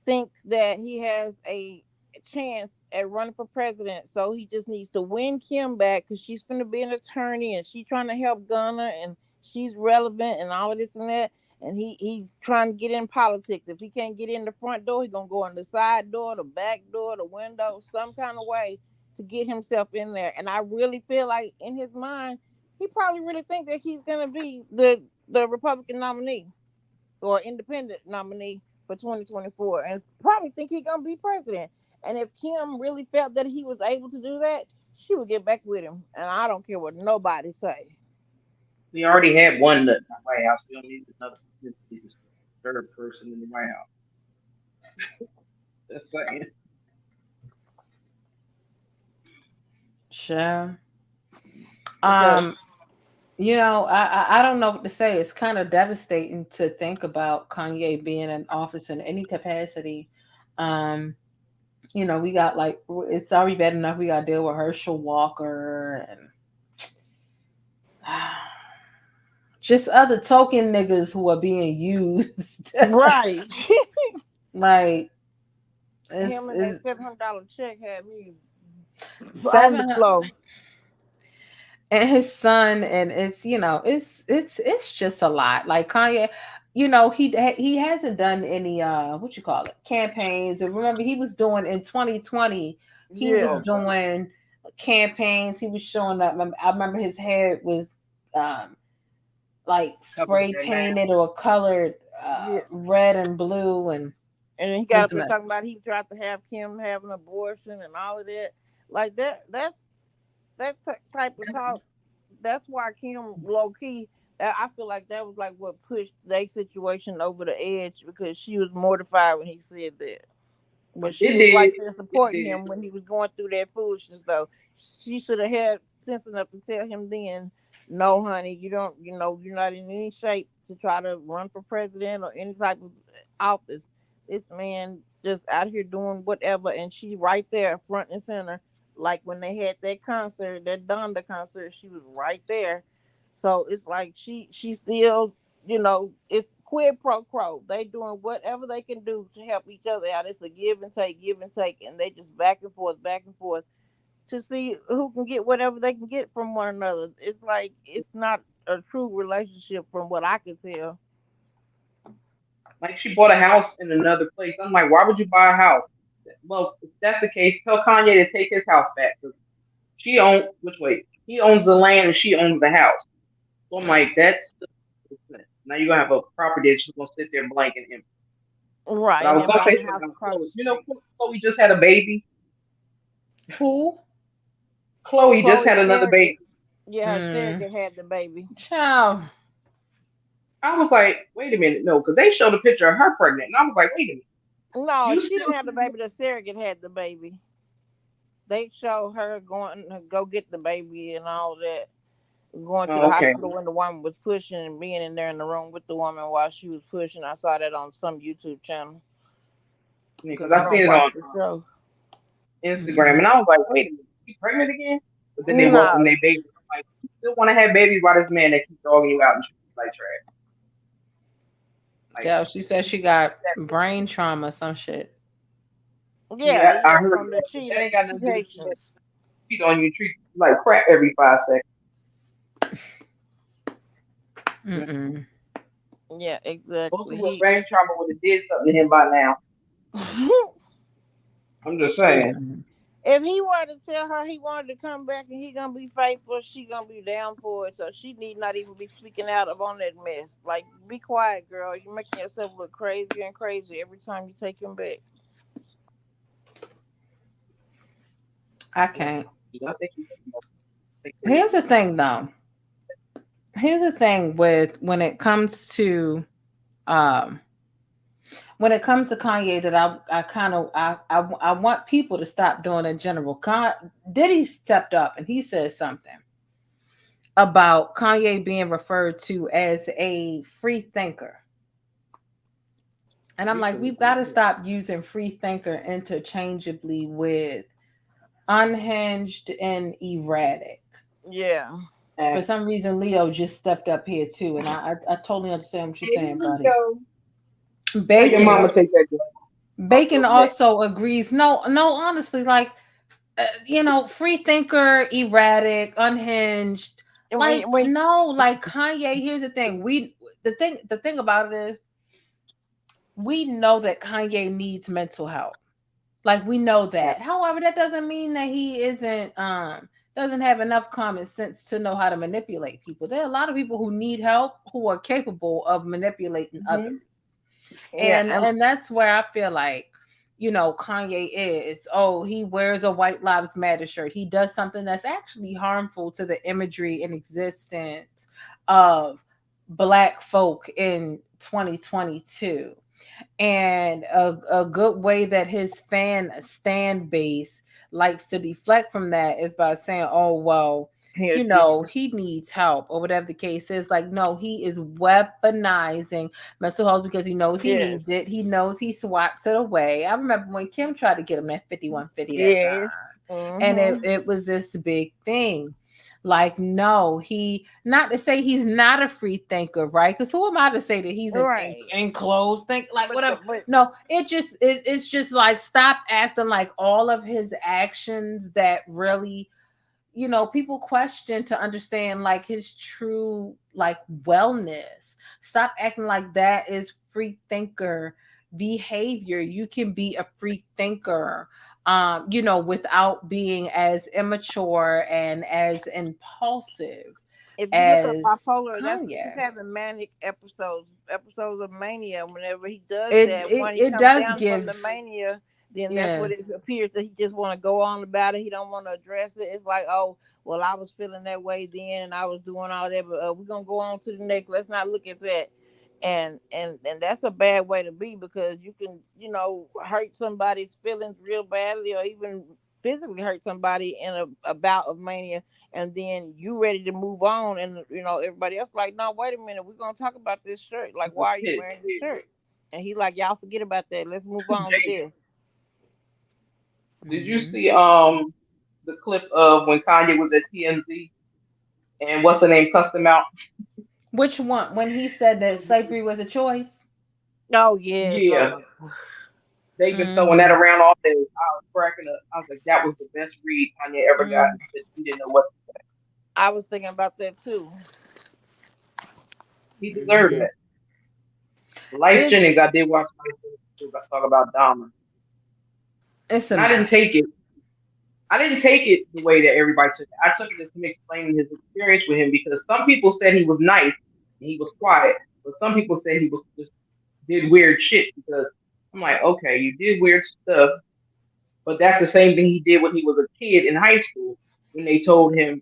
thinks that he has a chance at running for president, so he just needs to win Kim back because she's going to be an attorney and she's trying to help Gunner and she's relevant and all this and that. And he's trying to get in politics. If he can't get in the front door, he's going to go in the side door, the back door, the window, some kind of way to get himself in there. And I really feel like in his mind, he probably really thinks that he's going to be the Republican nominee or independent nominee for 2024 and probably think he's going to be president. And if Kim really felt that he was able to do that, she would get back with him. And I don't care what nobody say. We already had one nut in the White House. We don't need another third person in the White House. That's saying. Sure. I don't know what to say. It's kind of devastating to think about Kanye being in office in any capacity. We got it's already bad enough we got to deal with Herschel Walker and just other token niggas who are being used. Right. Like, him and that $700 check had me $700. and his son, and it's it's just a lot. Like Kanye, he hasn't done any what you call it, campaigns. And remember, he was doing in 2020, he was Yeah. doing campaigns. He was showing up. I remember his hair was like Covered spray in that painted or colored Yeah. red and blue, and And he it got up was a there mess. talking about he tried to have Kim have an abortion and all of that. Like that type of talk. That's why Kim low key. I feel like that was like what pushed their situation over the edge because she was mortified when he said that. But she It was right did. there It supporting did. him when he was going through that foolishness. Though she should have had sense enough to tell him then, no, honey, you don't. You're not in any shape to try to run for president or any type of office. This man just out here doing whatever, and she right there, front and center. Like when they had that concert, that Donda concert, she was right there. So it's like she still, it's quid pro quo. They doing whatever they can do to help each other out. It's a give and take, and they just back and forth to see who can get whatever they can get from one another. It's like it's not a true relationship from what I can tell. Like she bought a house in another place. I'm like, why would you buy a house? Well, if that's the case, tell Kanye to take his house back. 'Cause she owns which way? He owns the land and she owns the house. So I'm like, that's now you're gonna have a property that's just gonna sit there blank and empty. But Right, I and was then gonna buy say the something house about across the Chloe. street. Chloe just had a baby. Who? Chloe just Chloe had another surrogate. baby. Yeah, her Mm. surrogate had the baby. Child. I was like, wait a minute, no, because they showed a picture of her pregnant, and I was like, wait a minute, No, you she still didn't have the pregnant? baby. The surrogate had the baby. They showed her going to go get the baby and all that. Going to the Oh, okay. hospital when the woman was pushing and being in there in the room with the woman while she was pushing. I saw that on some YouTube channel Because because I I seen don't it watch on the show. Instagram, Mm-mm. and I was like, wait a minute, she pregnant again? But then they welcome No, their baby. I'm like, you still want to have babies by this man that keeps dogging you out and treating you like trash? Like, Yeah, she said she got brain trauma, some shit. yeah, yeah, I yeah, heard from the that, but that ain't got nothing to do with you. cheatations. Cheat on you, treat you like crap every 5 seconds. Mm-mm. Yeah, Most exactly. of his brain trauma would have did something to him by now. I'm just saying. Mm-mm. If he wanted to tell her he wanted to come back and he gonna be faithful, she gonna be down for it. So she need not even be speaking out on that mess. Like, be quiet, girl. You're making yourself look crazier and crazier every time you take him back. I Yeah, can't. I think he's think that Here's the thing, though. Here's the thing with um when it comes to Kanye, that I kind of I want people to stop doing in general. Diddy stepped up and he said something about Kanye being referred to as a free thinker. And I'm like, we've got to stop using free thinker interchangeably with unhinged and erratic. Yeah. For some reason, Leo just stepped up here too, and I totally understand what you're Here saying, we buddy. go. Tell your Bacon, mama take that off Bacon your neck. also agrees. No, honestly, like free thinker, erratic, unhinged. And Like when no, like Kanye. Here's the thing. The thing about it is, we know that Kanye needs mental health. Like we know Yeah. that. However, that doesn't mean that he isn't doesn't have enough common sense to know how to manipulate people. There are a lot of people who need help who are capable of manipulating Mm-hmm. others. yeah, And that's where I feel like, Kanye is. Oh, he wears a White Lives Matter shirt. He does something that's actually harmful to the imagery and existence of Black folk in 2022. And a good way that his stand base likes to deflect from that is by saying, oh, well, he'll just he needs help or whatever the case is. Like, no, he is weaponizing mental health because he knows he yes, needs it. He knows he swats it away. I remember when Kim tried to get him that 5150 that time. yes. And Mm-hmm. it was this big thing. Like, no, not to say he's not a free thinker, right? Because who am I to say that he's an Right. enclosed think, like whatever? But No, it's just like stop acting like all of his actions that really, you know, people question to understand like his true like wellness. Stop acting like that is free thinker behavior. You can be a free thinker, you know, without being as immature and as impulsive If you look up as bipolar, that's he's Kanye. having manic episodes of mania. Whenever he does It that, it, when he it comes does down from the give, mania, then that's yeah. what it appears that he just want to go on about it. He don't want to address it. It's like, oh, well, I was feeling that way then, and I was doing all that, but we're gonna go on to the next. Let's not look at that. And that's a bad way to be, because you can, hurt somebody's feelings real badly, or even physically hurt somebody in a bout of mania, and then you ready to move on, and everybody else like, no, wait a minute, we're gonna talk about this shirt. Like, why are you wearing this shirt? And he like, y'all forget about that. Let's move on to this. Did you Mhm. see the clip of when Kanye was at TMZ and what's the name cussed him out? Which one? When he said that slavery was a choice? Oh yes. Oh Yeah, my God. they've been throwing that Mm-hmm. around all day. I was cracking up. I was like, that was the best read Kanye ever got. Mm. He didn't know what I was thinking about that too. he deserved Mm-hmm. that. Lyfe It, Jennings, I did watch Lyfe Jennings talk about Dahmer, it's a and I didn't mess. take it. I didn't take it the way that everybody took it. I took it as him explaining his experience with him, because some people said he was nice and he was quiet, but some people said he was just did weird shit. Because I'm like, okay, you did weird stuff, but that's the same thing he did when he was a kid in high school, when they told him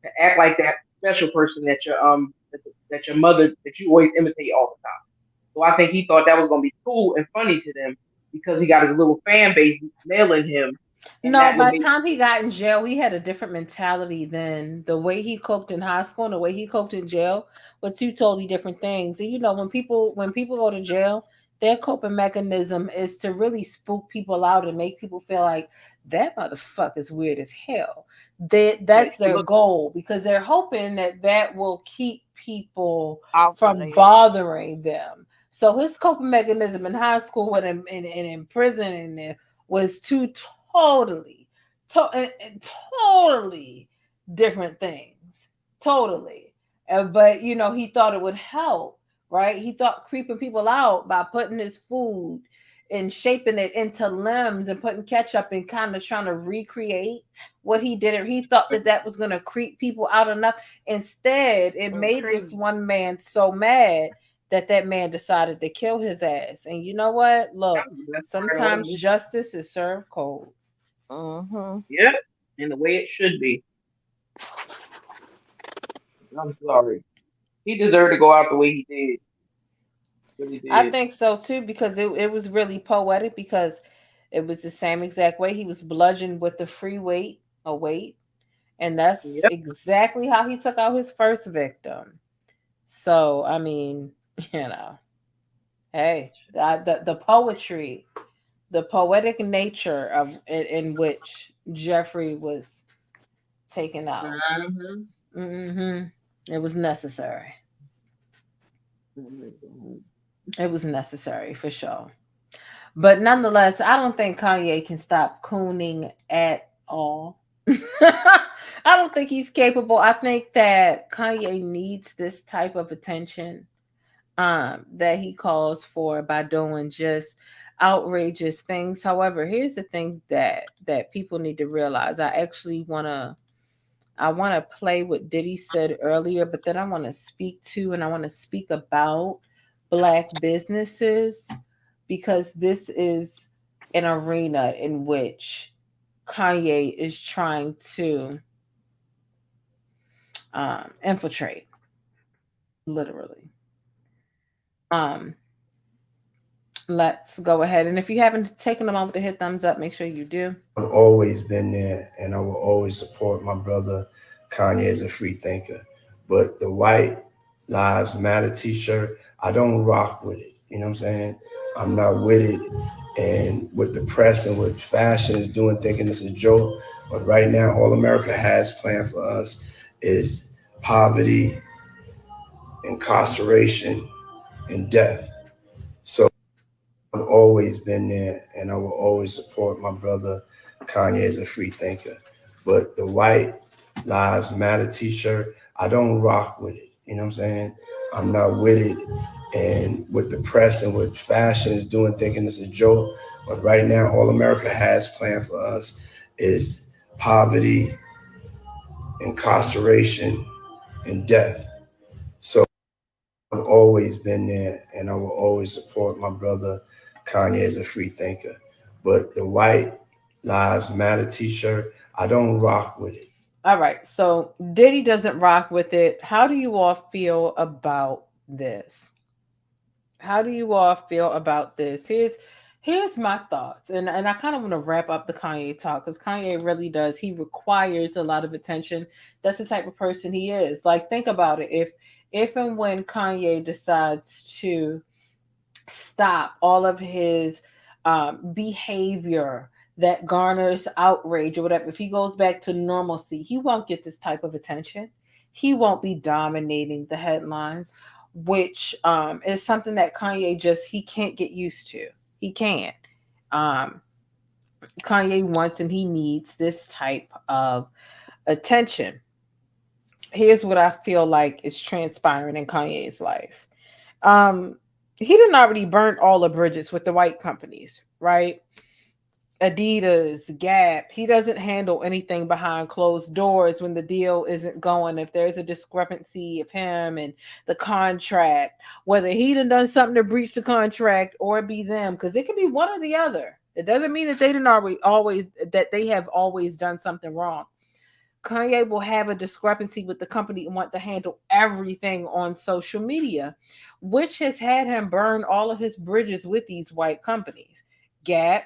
to act like that special person that your mother that you always imitate all the time. So I think he thought that was gonna be cool and funny to them, because he got his little fan base mailing him, and No, that would by the make time he got in jail, he had a different mentality than the way he coped in high school and the way he coped in jail were two totally different things. And when people go to jail, their coping mechanism is to really spook people out and make people feel like that motherfucker's weird as hell. yeah. That's He their looked goal, because they're hoping that will keep people Off of from there. bothering them. So his coping mechanism in high school and in prison and was two totally, and totally different things. Totally. But, he thought it would help, right? He thought creeping people out by putting his food and shaping it into limbs and putting ketchup and kind of trying to recreate what he did. He thought that was going to creep people out enough. Instead, it made this Intrigued. one man so mad that man decided to kill his ass. And you know what? that Look, was the best part of the whole sometimes movie. justice is served cold. Mm-hmm. Yeah, in the way it should be. I'm sorry. He deserved to go out the way he did. Really I did. think so too, because it was really poetic, because it was the same exact way he was bludgeoned with the free weight, a weight, and that's Yep. exactly how he took out his first victim. So I mean, you know, hey, the poetry, the poetic nature of in which Jeffrey was taken out. Mm-hmm. Hmm. It was necessary. Mm-hmm. It was necessary for sure. But nonetheless, I don't think Kanye can stop cooning at all. I don't think he's capable. I think that Kanye needs this type of attention that he calls for by doing just outrageous things. However, here's the thing that people need to realize. I want to play what Diddy said earlier, but then I want to speak to and I want to speak about black businesses, because this is an arena in which Kanye is trying to infiltrate, literally. Um, let's go ahead. And if you haven't taken a moment to hit thumbs up, make sure you do. I've always been there, and I will always support my brother Kanye as a free thinker. But the White Lives Matter T-shirt, I don't rock with it. You know what I'm saying? I'm not with it. And with the press and what fashion is doing, thinking it's a joke. But right now, all America has planned for us is poverty, incarceration, and death. So I've always been there, and I will always support my brother Kanye as a free thinker. But the White Lives Matter t-shirt, I don't rock with it. You know what I'm saying? I'm not with it. And with the press and what fashion is doing, thinking it's a joke. But right now, all America has planned for us is poverty, incarceration, and death. So I've always been there, and I will always support my brother Kanye as a free thinker. But the White Lives Matter t-shirt, I don't rock with it. All right. So Diddy doesn't rock with it. How do you all feel about this? How do you all feel about this? Here's my thoughts. And I kind of want to wrap up the Kanye talk because Kanye really does. He requires a lot of attention. That's the type of person he is. Like, think about it. If and when Kanye decides to stop all of his behavior that garners outrage or whatever, if he goes back to normalcy, he won't get this type of attention. He won't be dominating the headlines, which is something that Kanye he can't get used to. He can't. Kanye wants and he needs this type of attention. Here's what I feel like is transpiring in Kanye's life. He done already burnt all the bridges with the white companies, right? Adidas, Gap. He doesn't handle anything behind closed doors when the deal isn't going. If there's a discrepancy of him and the contract, whether he done something to breach the contract or be them, because it can be one or the other. It doesn't mean that they didn't always that they have always done something wrong. Kanye will have a discrepancy with the company and want to handle everything on social media, which has had him burn all of his bridges with these white companies, Gap,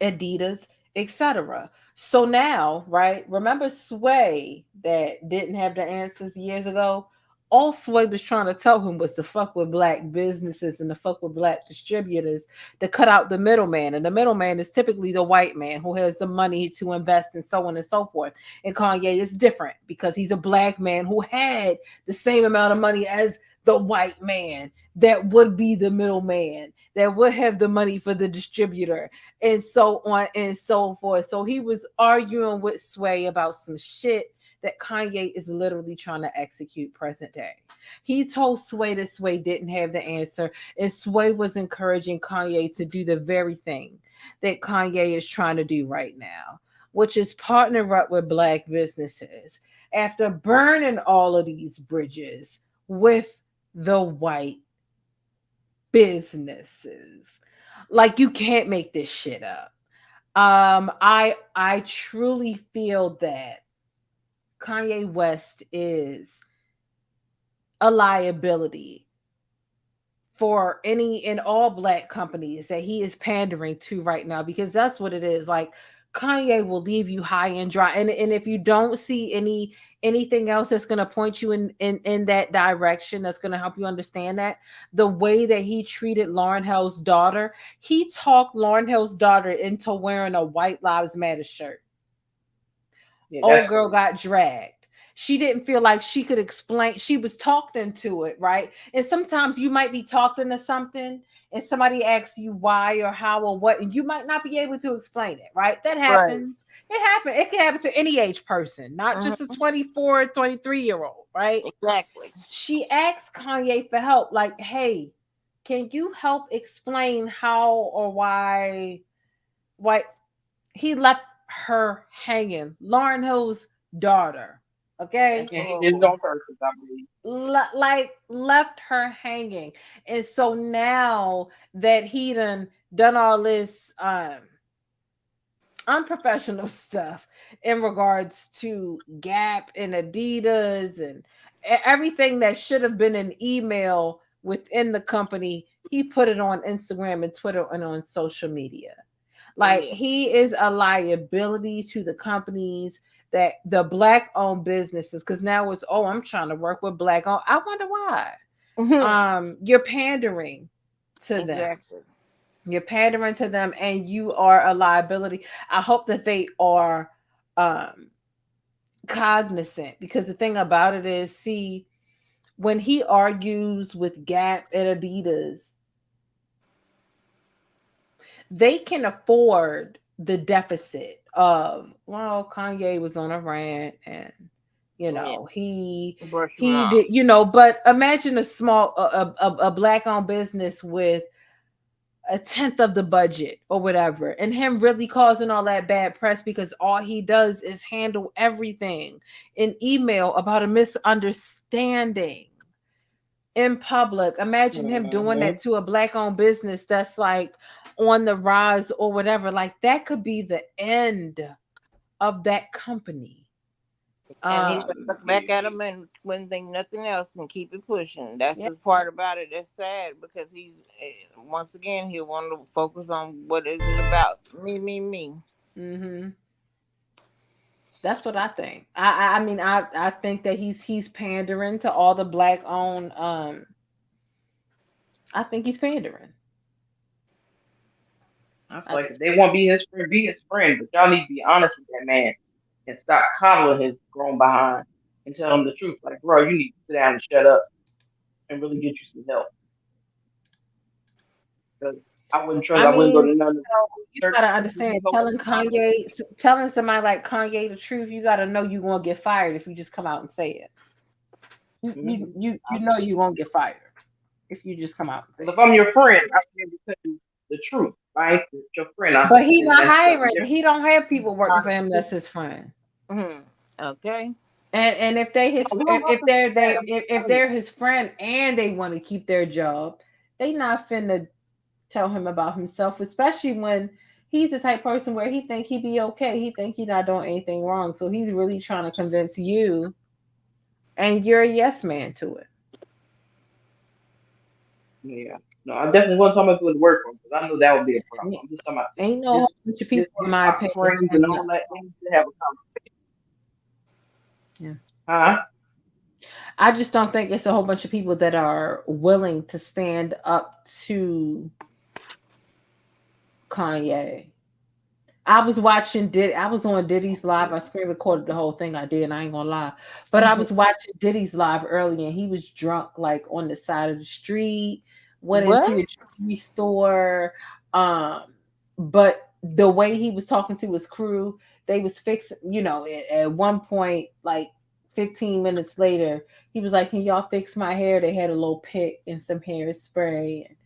Adidas, etc. So now, right? Remember Sway that didn't have the answers years ago? All Sway was trying to tell him was to fuck with black businesses and to fuck with black distributors, to cut out the middleman. And the middleman is typically the white man who has the money to invest and so on and so forth. And Kanye is different because he's a black man who had the same amount of money as the white man that would be the middleman, that would have the money for the distributor, and so on and so forth. So he was arguing with Sway about some shit that Kanye is literally trying to execute present day. He told Sway that Sway didn't have the answer, and Sway was encouraging Kanye to do the very thing that Kanye is trying to do right now, which is partner up with black businesses after burning all of these bridges with the white businesses. Like, you can't make this shit up. I truly feel that Kanye West is a liability for any and all black companies that he is pandering to right now, because that's what it is. Like, Kanye will leave you high and dry. And if you don't see anything else that's going to point you in that direction, that's going to help you understand that, the way that he treated Lauryn Hill's daughter, he talked Lauryn Hill's daughter into wearing a White Lives Matter shirt. Yeah, old girl got dragged. She didn't feel like she could explain. She was talked into it, right? And sometimes you might be talked into something and somebody asks you why or how or what, and you might not be able to explain it, right? That happens. Right. It happens. It can happen to any age person, not just a 24, 23-year-old, right? Exactly. She asked Kanye for help, like, hey, can you help explain how or why he left her hanging? Lauryn Hill's daughter. Okay, his own person, I believe. Like, left her hanging, and so now that he done all this unprofessional stuff in regards to Gap and Adidas and everything that should have been an email within the company, he put it on Instagram and Twitter and on social media. Like, he is a liability to the companies, that the black owned businesses, because now it's, oh, I'm trying to work with black owned. I wonder why. You're pandering to them. You're pandering to them, and you are a liability. I hope that they are cognizant, because the thing about it is, see, when he argues with Gap and Adidas, they can afford the deficit of, well, Kanye was on a rant and he did, but imagine a small a black owned business with a tenth of the budget or whatever, and him really causing all that bad press because all he does is handle everything in email about a misunderstanding in public. Imagine him doing that to a black owned business that's like on the rise or whatever. Like that could be the end of that company. And he's gonna look back at him and when think nothing else and keep it pushing. That's the part about it that's sad, because he's once again he'll want to focus on what is it about me. That's what I think. I mean I think that he's pandering to all the black owned. I think he's pandering. I feel like if they want to be his friend, but y'all need to be honest with that man and stop coddling his grown behind and tell him the truth. Like, bro, you need to sit down and shut up and really get you some help. Because I wouldn't trust. I wouldn't go to none of you gotta understand, telling somebody like Kanye the truth, you gotta know you're gonna get fired if you just come out and say it. You know you're gonna get fired if you just come out and say it. If I'm your friend, I can tell you the truth, right? It's your friend. But he's not hiring. He don't have people working for him that's his friend. Okay. And if they're his friend and they want to keep their job, they not finna tell him about himself, especially when he's the type of person where he think he be okay. He think he not doing anything wrong. So he's really trying to convince you, and you're a yes man to it. Yeah. No, I definitely wasn't talking about doing the work from, because I know that would be a problem. I'm just talking about ain't no bunch of people in my opinion friends and all that. They need to have a conversation. Yeah. I just don't think it's a whole bunch of people that are willing to stand up to Kanye. I was watching I was on Diddy's live. I screen recorded the whole thing I did. I ain't gonna lie, but I was watching Diddy's live early, and he was drunk, like on the side of the street. Went into a jewelry store, but the way he was talking to his crew, they was fixing. At one point, like 15 minutes later, he was like, "Can y'all fix my hair?" They had a little pick and some hairspray and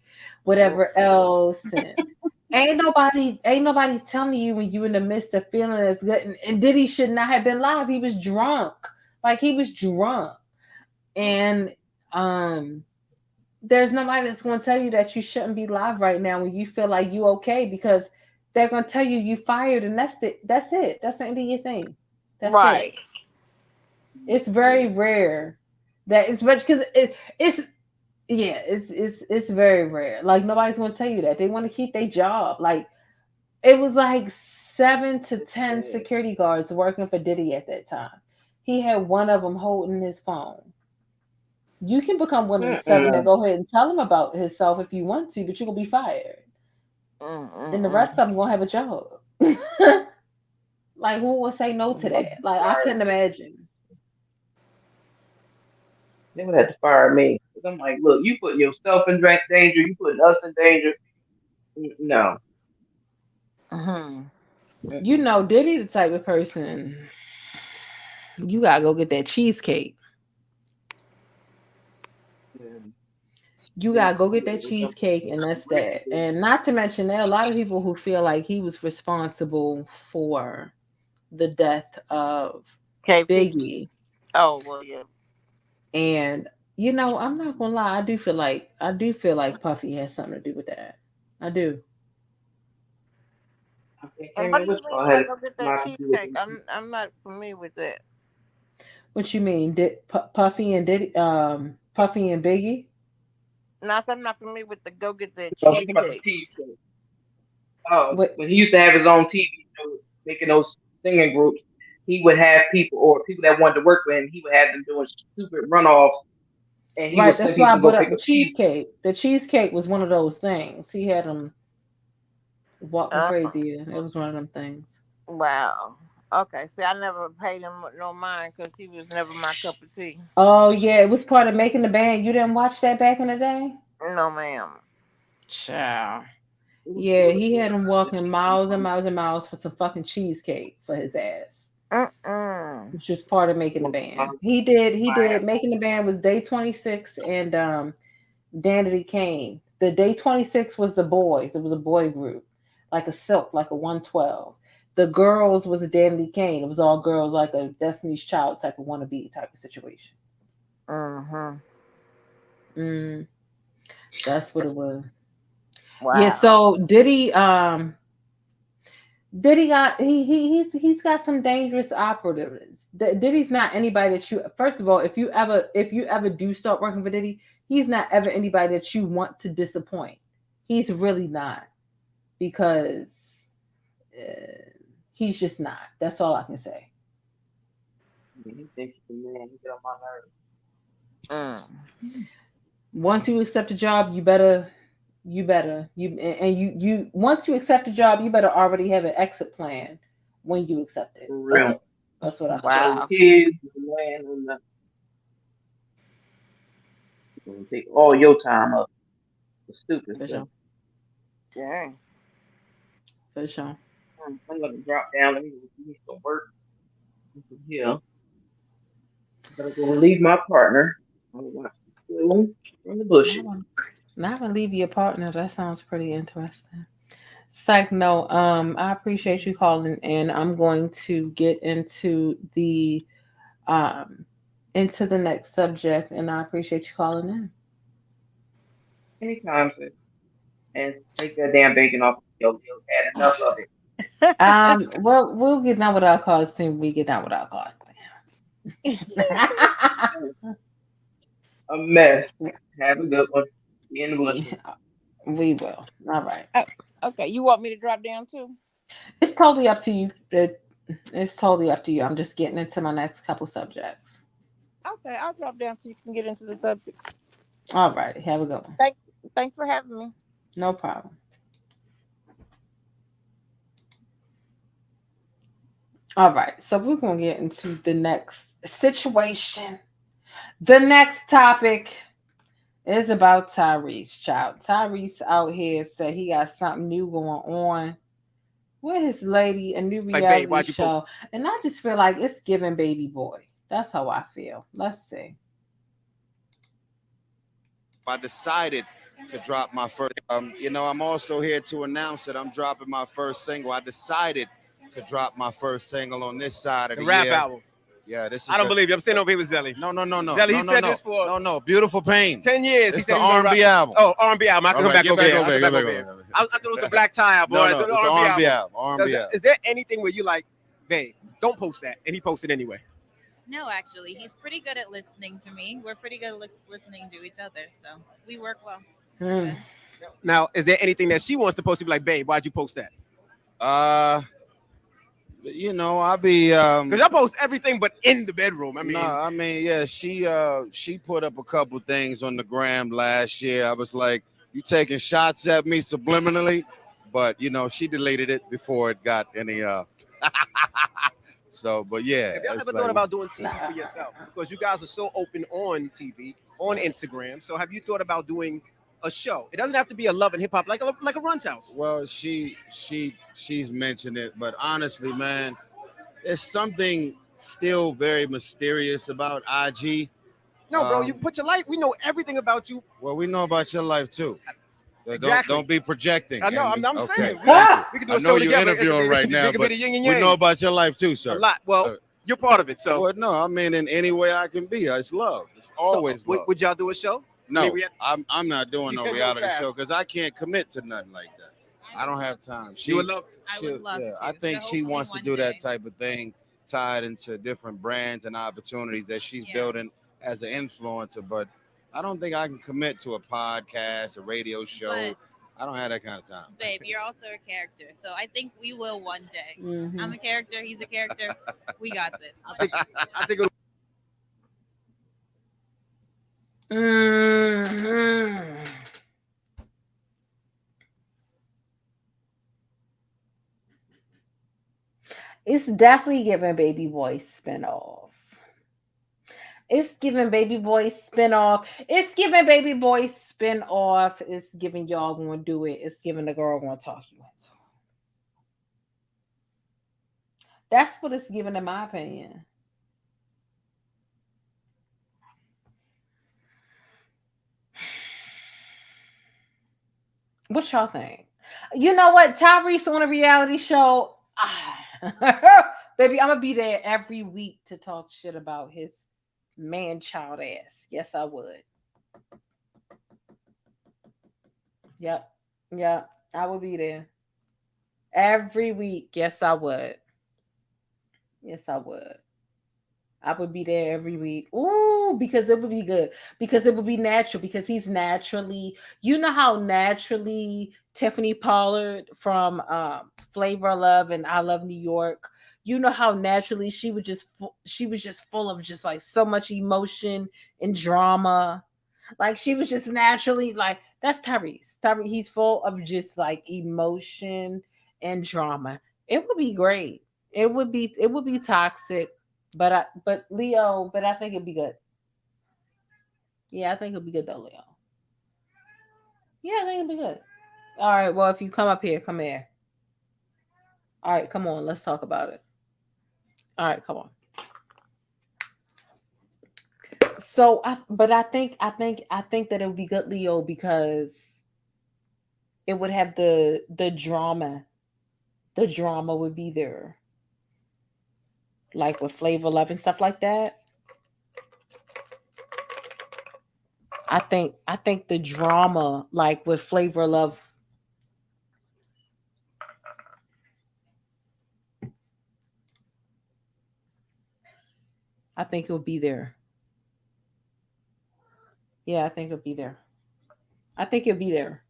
whatever else, and ain't nobody telling you when you in the midst of feeling as good. And Diddy should not have been live. He was drunk. Like he was drunk. And there's nobody that's going to tell you that you shouldn't be live right now when you feel like you okay, because they're going to tell you fired, and that's it. That's it. That's the end of your thing. That's right. It. It's very rare that it's much, because it's very rare. Like nobody's going to tell you that. They want to keep their job. Like it was like 7 to 10 security guards working for Diddy at that time. He had one of them holding his phone. You can become one of the 7 that go ahead and tell him about himself if you want to, but you're going to be fired. And the rest of them going to have a job. Like who will say no to that? Like I couldn't imagine. They would have to fire me. Because I'm like, look, you put yourself in danger. You putting us in danger. No. Diddy the type of person, you got to go get that cheesecake. You got to go get that cheesecake, and that's that. And not to mention, there are a lot of people who feel like he was responsible for the death of Biggie. Oh, well, yeah. And I'm not gonna lie, I do feel like Puffy has something to do with that. I do. And what do you mean by go get that cheesecake? I'm not familiar with that. What you mean? Puffy and Biggie? No, I'm not familiar with the go get that cheesecake. Oh, when he used to have his own TV show, making those singing groups, he would have people that wanted to work with him. He would have them doing stupid runoffs, and he would that's why I brought up the cheesecake. The cheesecake was one of those things. He had them walking crazy. It was one of them things. Wow. Okay. See, I never paid him no mind because he was never my cup of tea. Oh yeah, it was part of making the band. You didn't watch that back in the day? No, ma'am. Child. Yeah, he had him walking miles and miles and miles for some fucking cheesecake for his ass. Which was part of making the band. He did making the band was Day 26 and Danity Kane. The Day 26 was the boys. It was a boy group, like a Silk, like a 112. The girls was a Danity Kane. It was all girls, like a Destiny's Child type of wannabe type of situation. That's what it was. Wow. Yeah, so Diddy got he's got some dangerous operatives. Diddy's not anybody that you, first of all, if you ever do start working for Diddy, he's not ever anybody that you want to disappoint. He's really not, because he's just not. That's all I can say. He thinks he's the man. He get on my nerves. Once you accept a job, you once you accept a job, you better already have an exit plan when you accept it. For real. That's what I think. Wow. Kids, land on the. You're gonna take all your time up. It's stupid. For sure. Dang. For sure. I'm gonna drop down. Let me do some work. Yeah. I'm gonna go relieve my partner. I'm gonna watch the film from the bushes. Not gonna leave your partner. That sounds pretty interesting. Psych, no. I appreciate you calling, and I'm going to get into the next subject, and I appreciate you calling in. Anytime, sis. And take that damn bacon off your had enough of it. Well, we'll get down with our cause team. We get down with our cause team. A mess. Have a good one. Be in the bush. We will. All right. Okay, you want me to drop down too? It's totally up to you. It's totally up to you. I'm just getting into my next couple subjects. Okay, I'll drop down so you can get into the subject. All right. Have a good one. Thanks for having me. No problem. All right. So we're going to get into the next situation. The next topic is about Tyrese, child. Tyrese out here said he got something new going on with his lady, a new reality show. And I just feel like it's giving baby boy. That's how I feel. Let's see. I decided to drop my first, I'm also here to announce that I'm dropping my first single. I decided to drop my first single on this side of the rap year. album. Yeah, this is. I don't believe you. I'm saying over here with Zelly. No. Zelly, he said this for no. Beautiful Pain. 10 years. It's the R&B album. Oh, R&B album. I can come back over here. I thought it was the Black Tie album. No, it's the R&B album. Is there anything where you like, babe, don't post that, and he posted anyway? No, actually, he's pretty good at listening to me. We're pretty good at listening to each other, so we work well. Now, is there anything that she wants to post to be like, babe, why'd you post that? I'll be because I post everything but in the bedroom. She put up a couple things on the gram last year. I was like, you taking shots at me subliminally, but she deleted it before it got any so, but yeah. Have y'all ever thought about doing TV for yourself? Because you guys are so open on TV, on Instagram. So have you thought about doing a show? It doesn't have to be a love and hip hop, like a Run's House. Well, she's mentioned it, but honestly, man, there's something still very mysterious about IG. No, bro, you put your life. We know everything about you. Well, we know about your life too. Exactly. Don't be projecting. I know. I'm saying. We can do a show together. I know you're interviewing right now, but we know about your life too, sir. A lot. Well, you're part of it, so. Well, no, I mean, in any way I can be. It's love. It's always love. Would y'all do a show? No, I'm not doing no reality show because I can't commit to nothing like that. I don't have time. You would love to. I would love to. I think she wants to do that type of thing, tied into different brands and opportunities that she's building as an influencer. But I don't think I can commit to a podcast, a radio show. But, I don't have that kind of time. Babe, you're also a character, so I think we will one day. Mm-hmm. I'm a character. He's a character. We got this. I think. Mm-hmm. It's definitely giving Baby Boy spinoff. It's giving Baby Boy spinoff. It's giving Baby Boy spinoff. It's giving y'all gonna do it. It's giving the girl gonna talk you into. That's what it's giving, in my opinion. What y'all think? You know what? Tyrese on a reality show. Baby, I'm gonna be there every week to talk shit about his man child ass. Yes, I would. Yep. Yep. I would be there. Every week. Yes, I would. Yes, I would. I would be there every week. Ooh, because it would be good. Because it would be natural. Because he's naturally, you know how naturally Tiffany Pollard from Flavor of Love and I Love New York. You know how naturally she was just full of just like so much emotion and drama. Like she was just naturally like that's Tyrese. Tyrese, he's full of just like emotion and drama. It would be great. It would be toxic, but Leo, but I think it'd be good. Yeah, I think it'd be good though, Leo. Yeah, I think it'd be good. All right, well, if you come up here, come here. All right, come on, let's talk about it. All right, come on. So, I think that it would be good, Leo, because it would have the drama. The drama would be there, like with Flavor Love and stuff like that. I think the drama, like with Flavor Love, I think it'll be there. Yeah, I think it'll be there. I think it'll be there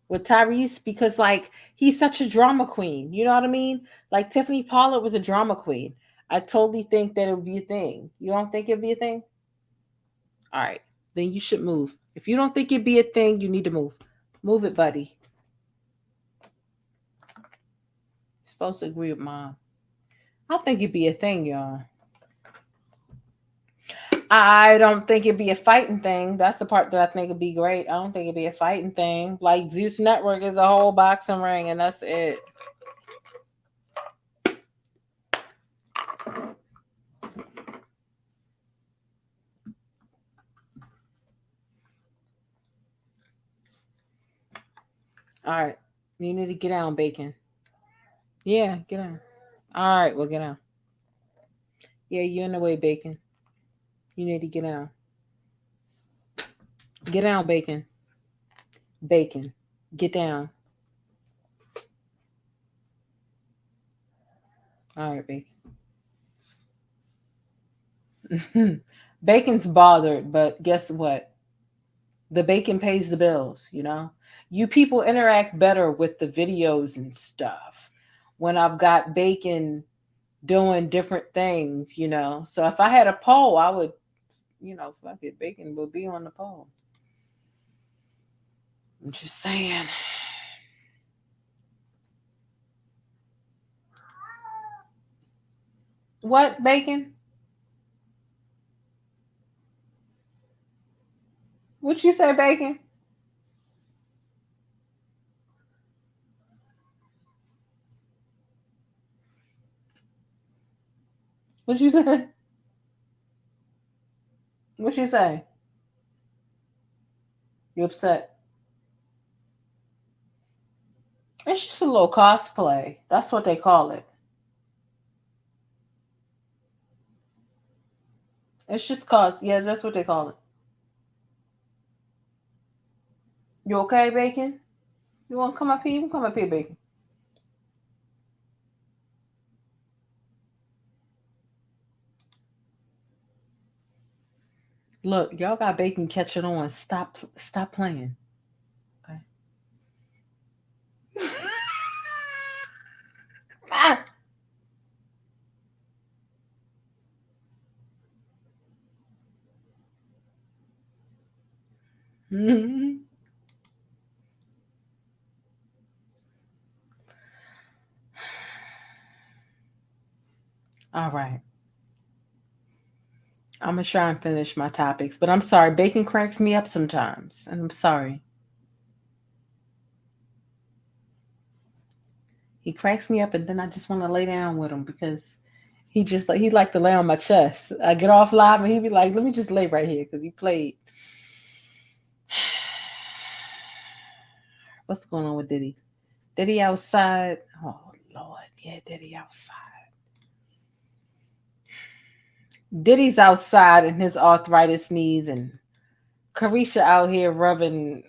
with Tyrese because like he's such a drama queen. You know what I mean? Like Tiffany Pollard was a drama queen. I totally think that it would be a thing. You don't think it'd be a thing? All right, then you should move. If you don't think it'd be a thing, you need to move. Move it, buddy. You're supposed to agree with mom. I think it'd be a thing, y'all. I don't think it'd be a fighting thing. That's the part that I think would be great. I don't think it'd be a fighting thing. Like Zeus Network is a whole boxing ring, and that's it. All right. You need to get down, Bacon. Yeah, get down. All right, well, get down. Yeah, you're in the way, Bacon. You need to get down. Get down, Bacon. Bacon. Get down. All right, Bacon. Bacon's bothered, but guess what? The bacon pays the bills, you know? You people interact better with the videos and stuff when I've got Bacon doing different things, you know? So if I had a poll, I would, fuck it, Bacon would be on the poll. I'm just saying. What, Bacon? What you say, Bacon? What you say? What you say? You upset? It's just a little cosplay. That's what they call it. It's just yeah, that's what they call it. You okay, Bacon? You want to come up here? You can come up here, Bacon. Look, y'all got Bacon catching on. Stop playing. Okay. Ah! Mm-hmm. All right. I'm gonna try and finish my topics, but I'm sorry. Bacon cracks me up sometimes, and I'm sorry. He cracks me up, and then I just want to lay down with him because he like to lay on my chest. I get off live, and he be like, "Let me just lay right here," because he played. What's going on with Diddy? Diddy outside? Oh Lord, yeah, Diddy outside. Diddy's outside in his arthritis knees, and Carisha out here rubbing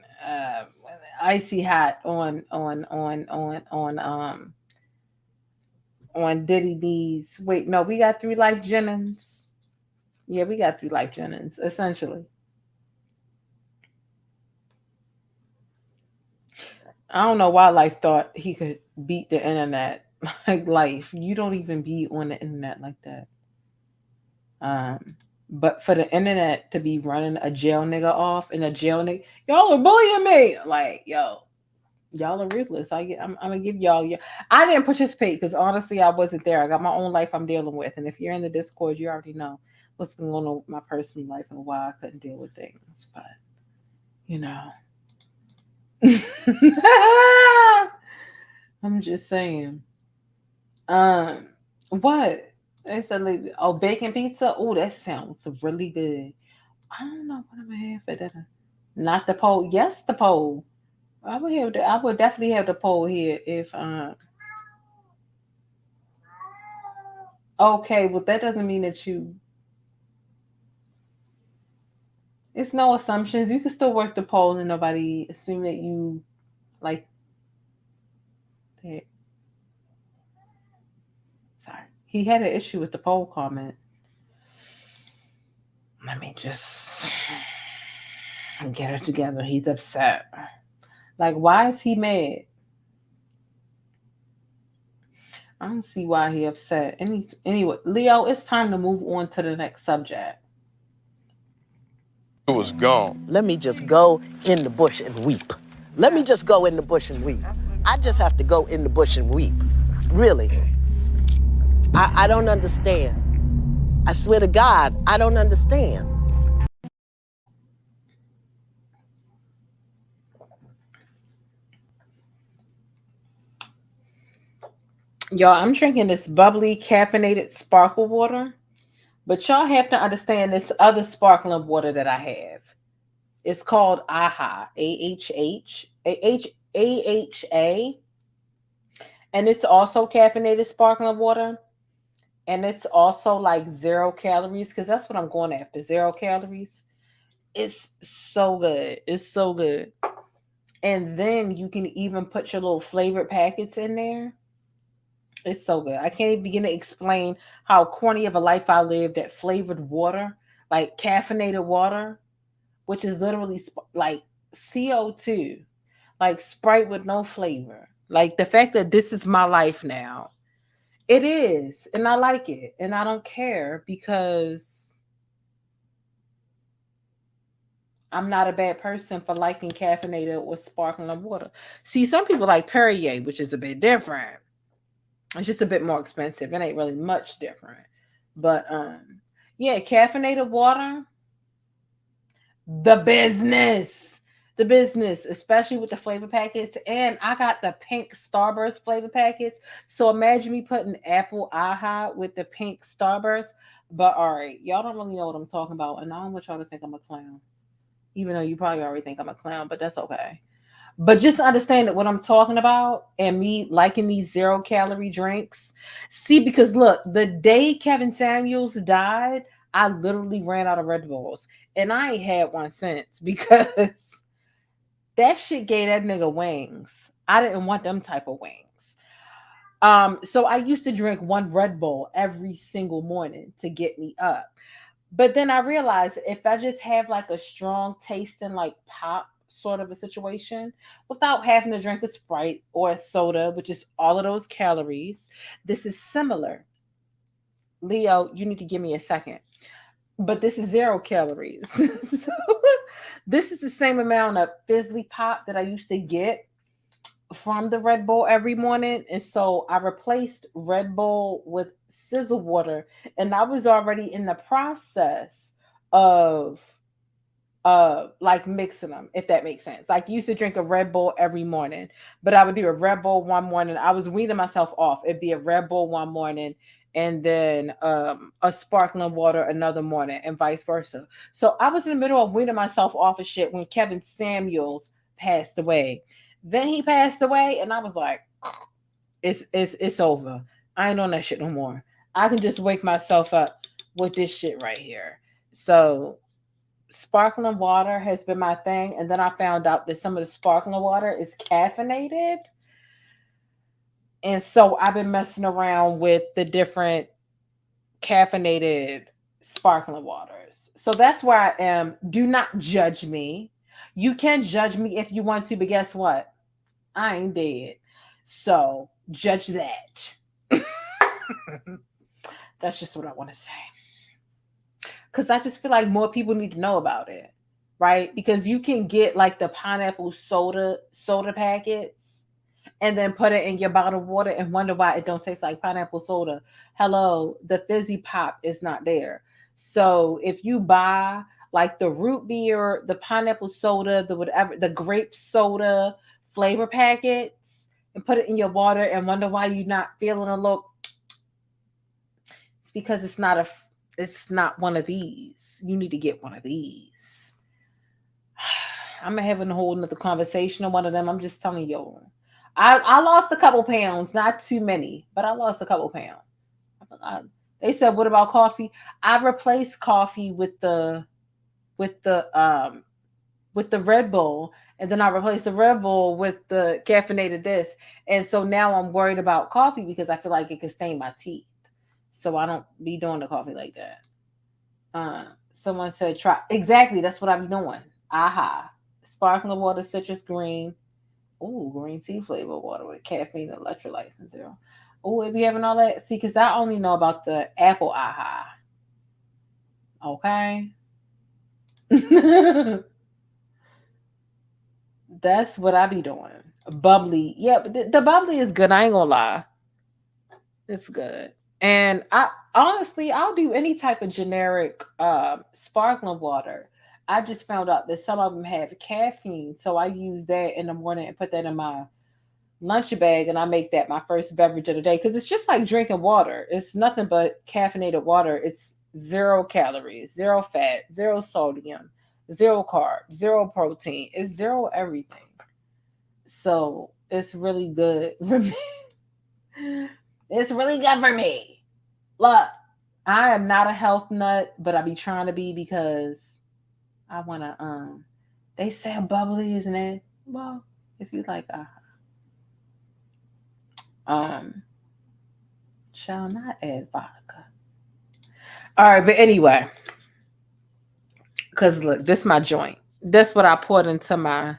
icy hot on Diddy knees. Wait, no, we got 3 Lyfe Jennings. Yeah, we got 3 Lyfe Jennings, essentially. I don't know why Lyfe thought he could beat the internet. Like Lyfe, you don't even be on the internet like that. But for the internet to be running a jail nigga off and a jail nigga, y'all are bullying me. Like, yo, y'all are ruthless. I'm gonna give y'all. I didn't participate because honestly, I wasn't there. I got my own life I'm dealing with, and if you're in the Discord, you already know what's been going on with my personal life and why I couldn't deal with things. But you know, I'm just saying. What? It's a bacon pizza. Oh, that sounds really good. I don't know what I'm gonna have for dinner. Not the pole. Yes, the pole. I would definitely have the pole here if okay, well that doesn't mean that you it's no assumptions. You can still work the poll and nobody assume that you like that. Sorry. He had an issue with the poll comment. Let me just get it together. He's upset. Like, why is he mad? I don't see why he upset. Anyway, Leo, it's time to move on to the next subject. It was gone. Let me just go in the bush and weep. Let me just go in the bush and weep. I just have to go in the bush and weep. Really. I don't understand. I swear to God, I don't understand. Y'all, I'm drinking this bubbly caffeinated sparkle water, but y'all have to understand this other sparkling water that I have. It's called AHA, AHA, and it's also caffeinated sparkling water, and it's also like 0 calories because that's what I'm going after, 0 calories. It's so good. It's so good. And then you can even put your little flavored packets in there. It's so good. I can't even begin to explain how corny of a life I lived that flavored water, like caffeinated water, which is literally like CO2, like Sprite with no flavor. Like the fact that this is my life now. It is. And I like it. And I don't care because I'm not a bad person for liking caffeinated or sparkling water. See, some people like Perrier, which is a bit different. It's just a bit more expensive. It ain't really much different. But yeah, caffeinated water, the business, especially with the flavor packets. And I got the pink Starburst flavor packets. So imagine me putting apple AHA with the pink Starburst. But all right, y'all don't really know what I'm talking about. And I don't want y'all to think I'm a clown. Even though you probably already think I'm a clown, but that's okay. But just understand that what I'm talking about and me liking these 0 calorie drinks. See, because look, the day Kevin Samuels died, I literally ran out of Red Bulls. And I ain't had one since because that shit gave that nigga wings. I didn't want them type of wings. So I used to drink 1 Red Bull every single morning to get me up. But then I realized if I just have like a strong tasting like pop sort of a situation without having to drink a Sprite or a soda, which is all of those calories, this is similar. Leo, you need to give me a second. But this is 0 calories. So this is the same amount of Fizzly Pop that I used to get from the Red Bull every morning. And so I replaced Red Bull with Sizzle water. And I was already in the process of like mixing them, if that makes sense. Like used to drink a Red Bull every morning, but I would do a Red Bull one morning. I was weaning myself off. It'd be a Red Bull one morning and then a sparkling water another morning and vice versa. So I was in the middle of weaning myself off of shit when Kevin Samuels passed away. Then he passed away and I was like, it's over. I ain't on that shit no more. I can just wake myself up with this shit right here. So sparkling water has been my thing. And then I found out that some of the sparkling water is caffeinated. And so I've been messing around with the different caffeinated sparkling waters. So that's where I am. Do not judge me. You can judge me if you want to, but guess what? I ain't dead. So judge that. That's just what I want to say. Because I just feel like more people need to know about it, right? Because you can get like the pineapple soda packets and then put it in your bottled water and wonder why it don't taste like pineapple soda. Hello, the fizzy pop is not there. So if you buy like the root beer, the pineapple soda, the whatever, the grape soda flavor packets and put it in your water and wonder why you're not feeling a little, it's because it's not one of these. You need to get one of these. I'm having a whole nother conversation on one of them. I'm just telling you. I lost a couple pounds, not too many, but I lost a couple pounds. They said, what about coffee? I replaced coffee with the Red Bull, and then I replaced the Red Bull with the caffeinated this. And so now I'm worried about coffee because I feel like it could stain my teeth. So I don't be doing the coffee like that. Someone said, try. Exactly. That's what I be doing. Aha. Sparkling water, citrus green. Ooh, green tea flavor water with caffeine, electrolytes, and zero. Oh, it be having all that. See, because I only know about the apple aha. Okay. That's what I be doing. Bubbly. Yeah, but the bubbly is good. I ain't gonna lie. It's good. And I honestly, I'll do any type of generic sparkling water. I just found out that some of them have caffeine. So I use that in the morning and put that in my lunch bag. And I make that my first beverage of the day. Because it's just like drinking water. It's nothing but caffeinated water. It's 0 calories, 0 fat, 0 sodium, 0 carbs, 0 protein. It's 0 everything. So it's really good for me. It's really good for me. Look, I am not a health nut, but I be trying to be because I want to, they say bubbly, isn't it? Well, if you like, shall not add vodka. All right, but anyway, because look, this is my joint. This what I poured into my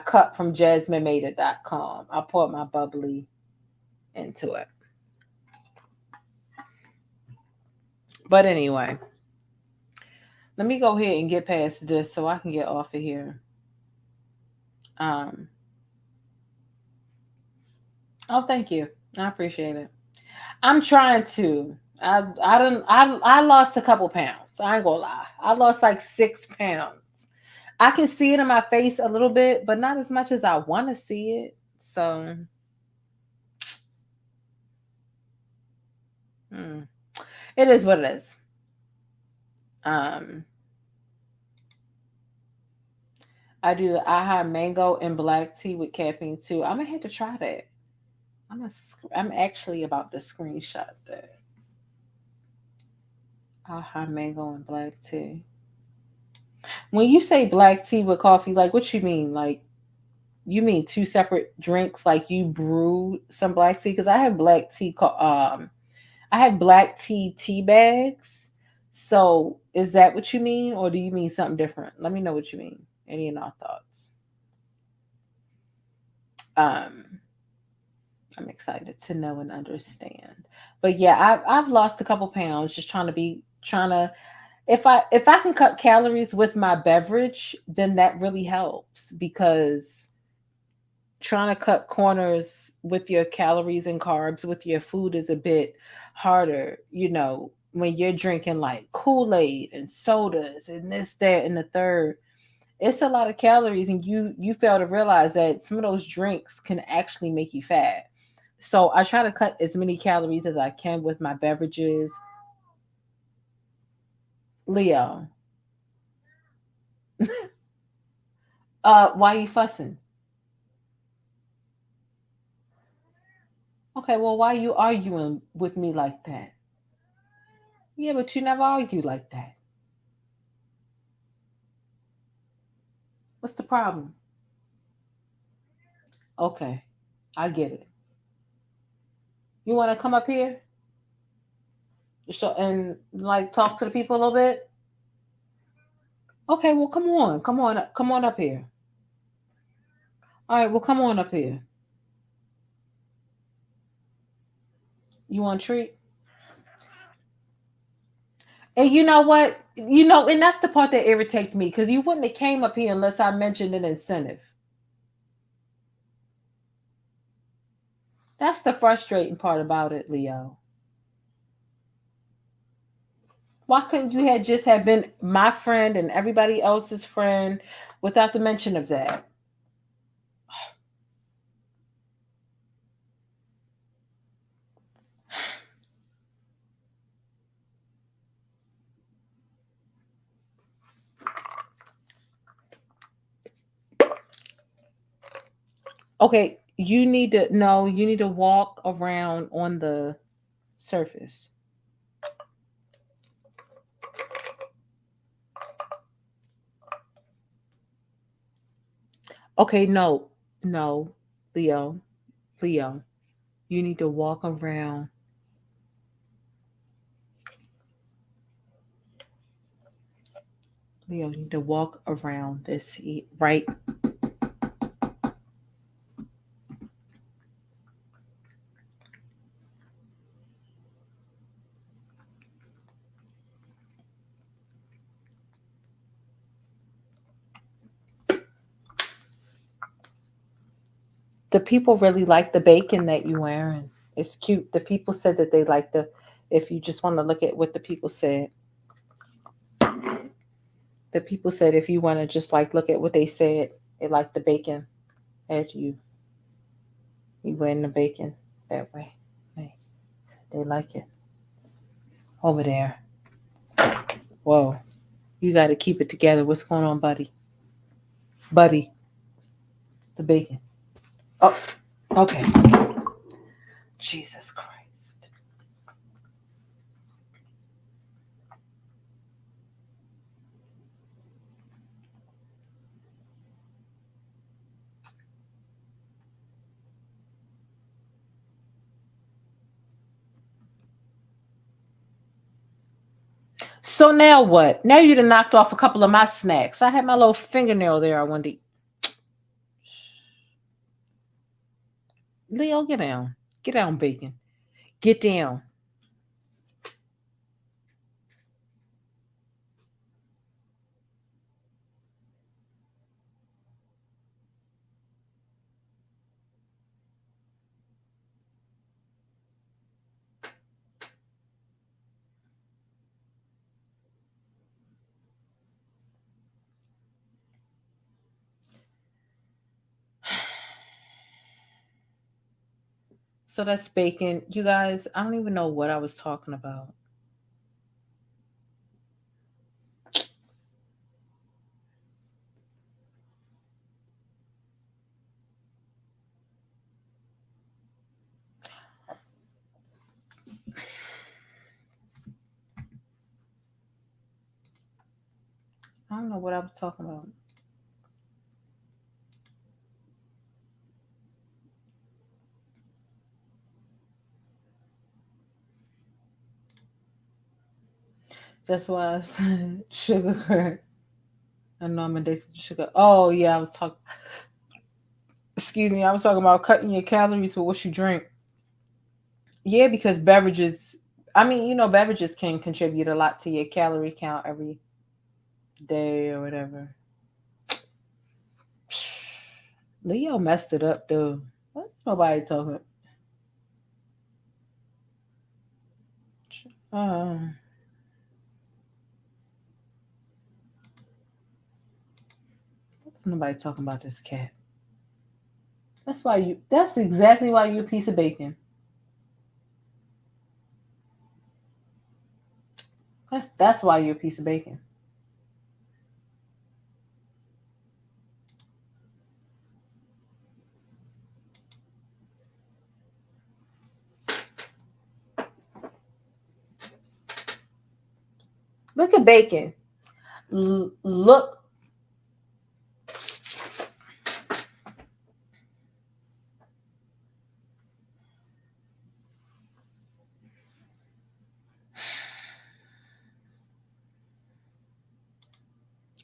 cup from JasmineMader.com. I poured my bubbly into it. But anyway, let me go ahead and get past this so I can get off of here. Oh, thank you. I appreciate it. I'm trying to. I lost a couple pounds. I ain't gonna lie. I lost like 6 pounds. I can see it in my face a little bit, but not as much as I want to see it. So it is what it is. I do the aha mango and black tea with caffeine too. I'm gonna have to try that. I'm actually about to screenshot that. Aha mango and black tea. When you say black tea with coffee, like what you mean? Like you mean 2 separate drinks? Like you brew some black tea? Because I have black tea. I have black tea bags. So is that what you mean, or do you mean something different? Let me know what you mean. Any and all thoughts. I'm excited to know and understand. But yeah, I've lost a couple pounds just trying to. If I can cut calories with my beverage, then that really helps because trying to cut corners with your calories and carbs with your food is a bit harder, when you're drinking like Kool-Aid and sodas and this, that, and the third. It's a lot of calories, and you fail to realize that some of those drinks can actually make you fat. So I try to cut as many calories as I can with my beverages. Leo, why are you fussing? Okay, well, why are you arguing with me like that? Yeah, but you never argue like that. What's the problem? Okay, I get it. You want to come up here and like talk to the people a little bit? Okay, well, come on up here. All right, well, come on up here. You want a treat? And you know what? And that's the part that irritates me, because you wouldn't have came up here unless I mentioned an incentive. That's the frustrating part about it, Leo. Why couldn't you have been my friend and everybody else's friend without the mention of that? Okay, you need to walk around on the surface. Okay, no, Leo, you need to walk around. Leo, you need to walk around this, right? The people really like the bacon that you're wearing. It's cute. The people said that they like if you just want to look at what the people said. The people said if you want to just like look at what they said, they like the bacon as you wearing the bacon that way. They like it. Over there. Whoa. You got to keep it together. What's going on, buddy? Buddy. The bacon. Oh, okay. Jesus Christ. So now what? Now you done knocked off a couple of my snacks. I had my little fingernail there. I wanted to... Leo, get down. Get down, bacon. Get down. So that's bacon. You guys, I don't even know what I was talking about. I don't know what I was talking about. That's why I said sugar crack. I know I'm addicted to sugar. Oh, yeah, I was talking. Excuse me, I was talking about cutting your calories with what you drink. Yeah, because beverages, beverages can contribute a lot to your calorie count every day or whatever. Leo messed it up though. What nobody talking? Um, what's nobody talking about this cat? That's why you. That's exactly why you're a piece of bacon. That's why you're a piece of bacon. Look at bacon. Look.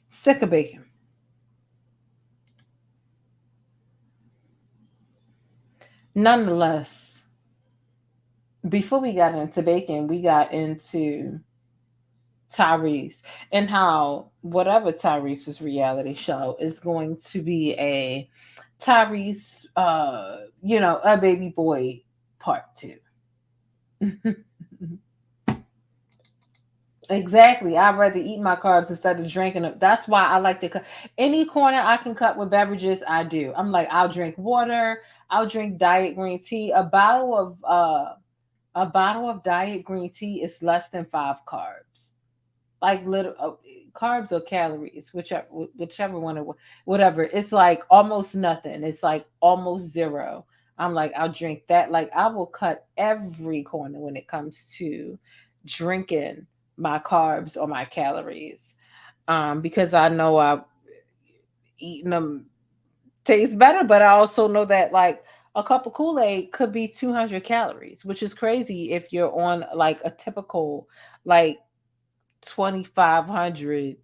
Sick of bacon. Nonetheless, before we got into bacon, we got into Tyrese and how whatever Tyrese's reality show is going to be a Tyrese, a baby boy part 2. Exactly. I'd rather eat my carbs instead of drinking them. That's why I like to cut any corner I can cut with beverages. I do. I'm like, I'll drink water. I'll drink diet green tea. A bottle of diet green tea is less than 5 carbs. Like little carbs or calories, whichever one, or whatever. It's like almost nothing. It's like almost zero. I'm like, I'll drink that. Like I will cut every corner when it comes to drinking my carbs or my calories, because I know eating them tastes better, but I also know that like a cup of Kool-Aid could be 200 calories, which is crazy if you're on like a typical like 2,500,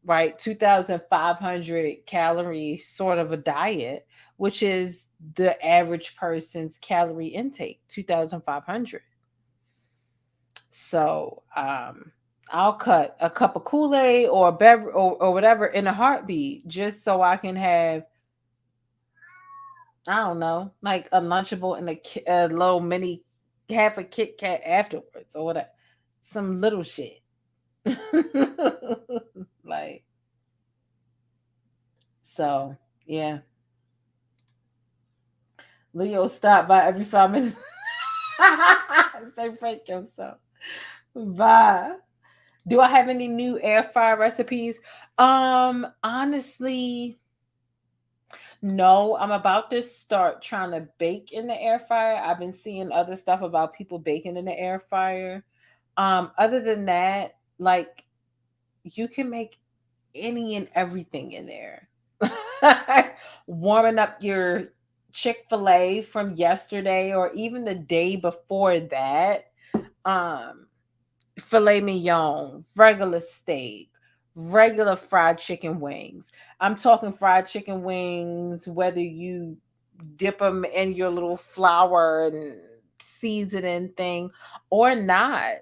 right? 2,500 calorie sort of a diet, which is the average person's calorie intake, 2,500. So I'll cut a cup of Kool-Aid or a beverage or whatever in a heartbeat just so I can have, I don't know, like a Lunchable and a little mini half a Kit Kat afterwards or whatever. Some little shit. Like, so yeah. Leo stop by every 5 minutes. Say break yourself. Bye. Do I have any new air fryer recipes? Honestly, no. I'm about to start trying to bake in the air fryer. I've been seeing other stuff about people baking in the air fryer. Other than that, like you can make any and everything in there. Warming up your Chick-fil-A from yesterday or even the day before that. Filet mignon, regular steak, regular fried chicken wings. I'm talking fried chicken wings, whether you dip them in your little flour and seasoning thing or not.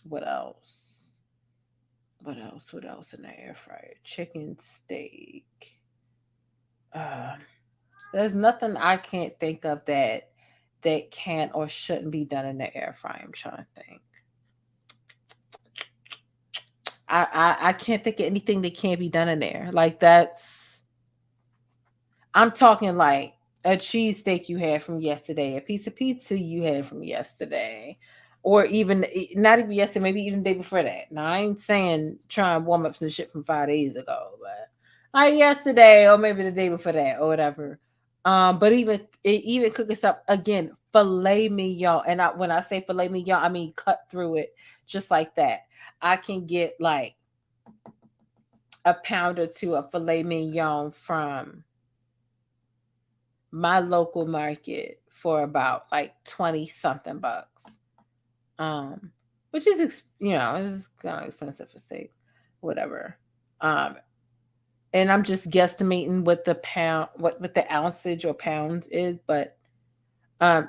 What else? What else in the air fryer? Chicken, steak. There's nothing I can't think of that can't or shouldn't be done in the air fryer. I'm trying to think. I can't think of anything that can't be done in there. Like I'm talking like a cheesesteak you had from yesterday, a piece of pizza you had from yesterday, or even not even yesterday, maybe even the day before that. Now I ain't saying try and warm up some shit from 5 days ago, but like yesterday or maybe the day before that or whatever. But even cooking stuff again, filet mignon, and when I say filet mignon, I mean cut through it just like that. I can get like a pound or two of filet mignon from my local market for about like 20 something bucks. Which is is kind of expensive for steak, whatever. And I'm just guesstimating what the ounceage or pounds is, but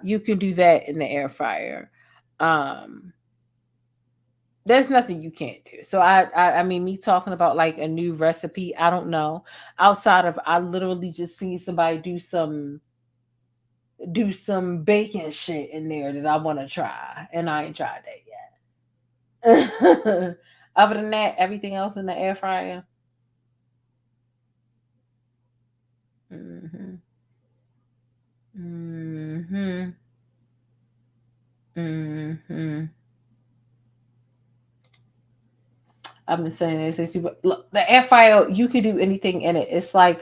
you can do that in the air fryer. there's nothing you can't do. So I mean, me talking about like a new recipe, I don't know. Outside of, I literally just seen somebody do some bacon shit in there that I want to try, and I ain't tried that yet. Other than that, everything else in the air fryer. Mhm. Mhm. Mhm. I've been saying this. Look, the air fryer, you can do anything in it. It's like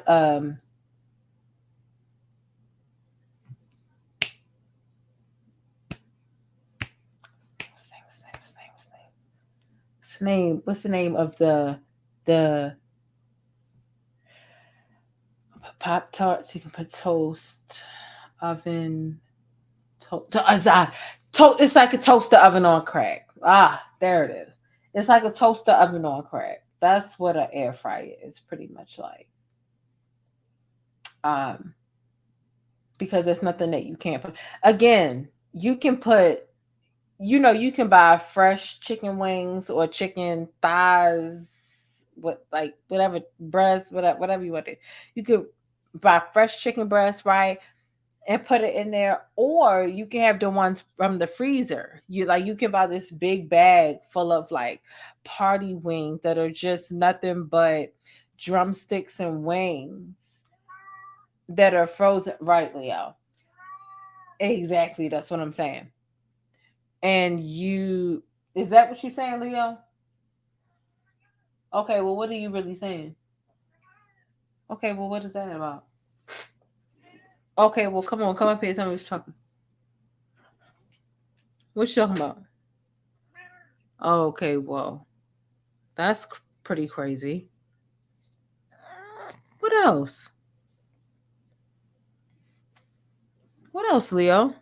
what's the name of the Pop Tarts? You can put toast oven. It's like a toaster oven on crack. Ah, there it is. It's like a toaster oven on crack. That's what an air fryer is pretty much like. Um, because there's nothing that you can't put. Again, you can put, you can buy fresh chicken wings or chicken thighs, whatever breast, whatever you want to. You could buy fresh chicken breast, right? And put it in there, or you can have the ones from the freezer. You can buy this big bag full of like party wings that are just nothing but drumsticks and wings that are frozen, right, Leo? Exactly, that's what I'm saying. And is that what she's saying, Leo? Okay, well, what are you really saying? Okay, well, what is that about? Okay, well, come on, come up here, tell me what you're talking. What you talking about? Okay, well, that's pretty crazy. What else? What else, Leo?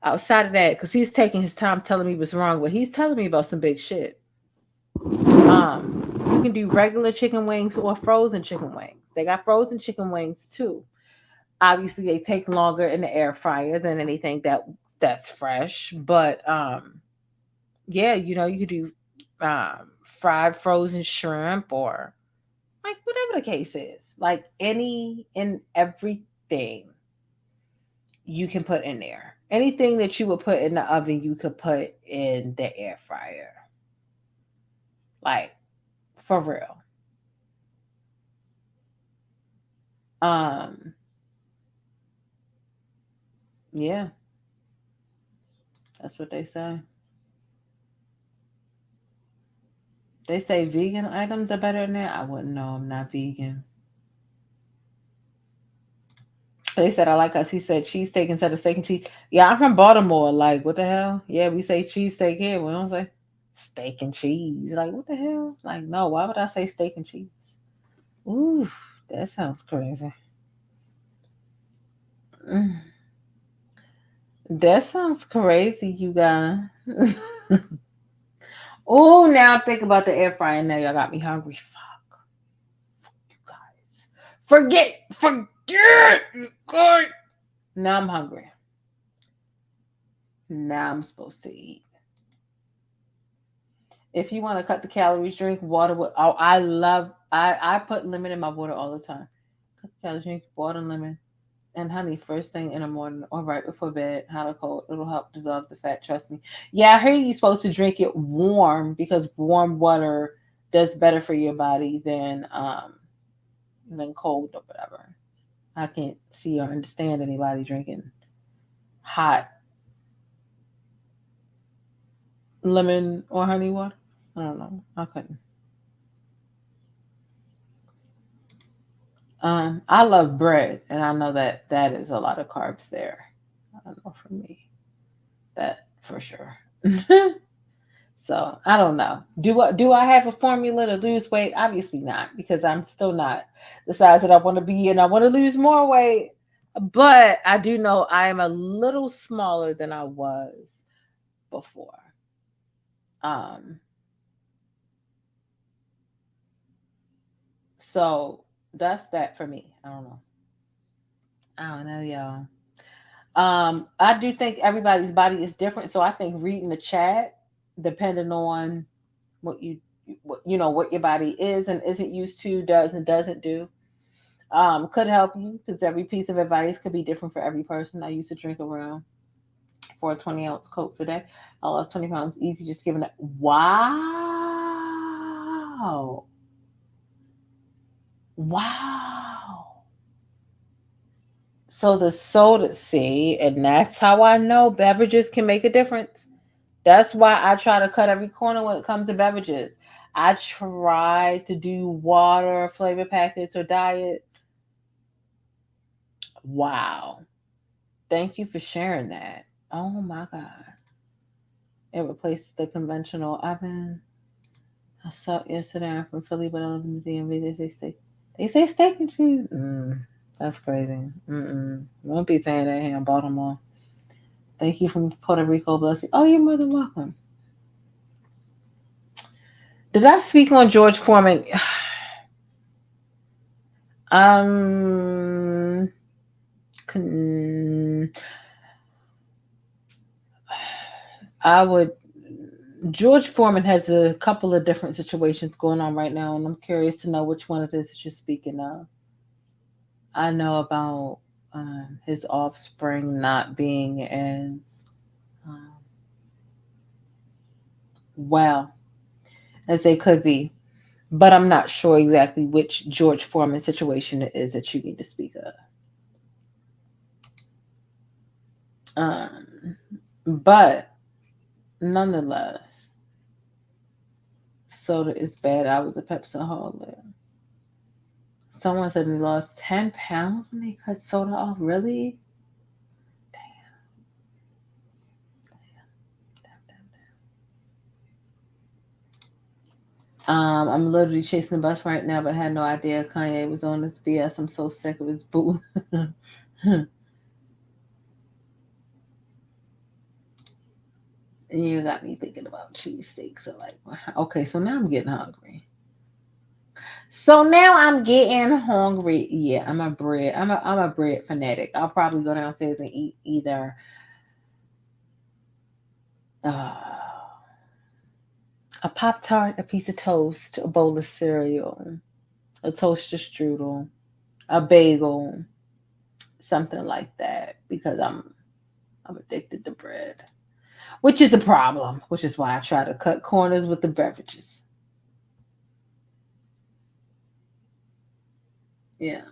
Outside of that, because he's taking his time telling me what's wrong, but he's telling me about some big shit. You can do regular chicken wings or frozen chicken wings. They got frozen chicken wings too. Obviously, they take longer in the air fryer than anything that's fresh. But yeah, you could do fried frozen shrimp or like whatever the case is. Like any and everything you can put in there. Anything that you would put in the oven, you could put in the air fryer. Like for real. Um, yeah, that's what they say. They say vegan items are better than that. I wouldn't know. I'm not vegan. They said I like us. He said cheesesteak instead of steak and cheese. Yeah, I'm from Baltimore. Like, what the hell? Yeah, we say cheesesteak here. We don't say steak and cheese. Like, what the hell? Like, no, why would I say steak and cheese? Ooh, that sounds crazy. Mm. That sounds crazy, you guys. Oh, now think about the air fryer. Now y'all got me hungry. Fuck you guys. Forget. God. Now I'm hungry. Now I'm supposed to eat. If you want to cut the calories, drink water. I put lemon in my water all the time. Cut the calories, drink water, lemon, and honey first thing in the morning or right before bed. Hot or cold, it'll help dissolve the fat. Trust me. Yeah, I heard you're supposed to drink it warm because warm water does better for your body than cold or whatever. I can't see or understand anybody drinking hot lemon or honey water. I don't know. I couldn't. I love bread, and I know that is a lot of carbs there. I don't know for me that for sure. So I don't know. Do I have a formula to lose weight? Obviously not, because I'm still not the size that I want to be, and I want to lose more weight. But I do know I am a little smaller than I was before. So that's that for me. I don't know, y'all. I do think everybody's body is different. So I think reading the chat, depending on what what your body is and isn't used to, does and doesn't do, could help you, because every piece of advice could be different for every person. I used to drink around 4 20-ounce Cokes a day. I lost 20 pounds easy just giving it. Wow. So the soda, see, and that's how I know beverages can make a difference. That's why I try to cut every corner when it comes to beverages. I try to do water, flavor packets, or diet. Wow. Thank you for sharing that. Oh my God. It replaced the conventional oven. I saw it yesterday. I'm from Philly, but I live in the DMV. They say steak. They say steak and cheese. That's crazy. Won't be saying that here in Baltimore. Thank you from Puerto Rico. Bless you. Oh, you're more than welcome. Did I speak on George Foreman? George Foreman has a couple of different situations going on right now, and I'm curious to know which one it is that you're speaking of. I know about his offspring not being as well as they could be, but I'm not sure exactly which George Foreman situation it is that you need to speak of. But nonetheless, soda is bad. I was a Pepsi-holic. Someone said they lost 10 pounds when they cut soda off. Really? Damn. I'm literally chasing the bus right now, but I had no idea Kanye was on this BS. I'm so sick of his boo. You got me thinking about cheesesteaks. So okay, so now I'm getting hungry. Yeah, I'm a bread fanatic. I'll probably go downstairs and eat either a Pop-Tart, a piece of toast, a bowl of cereal, a toaster strudel, a bagel, something like that, because I'm addicted to bread, which is a problem, which is why I try to cut corners with the beverages. Yeah.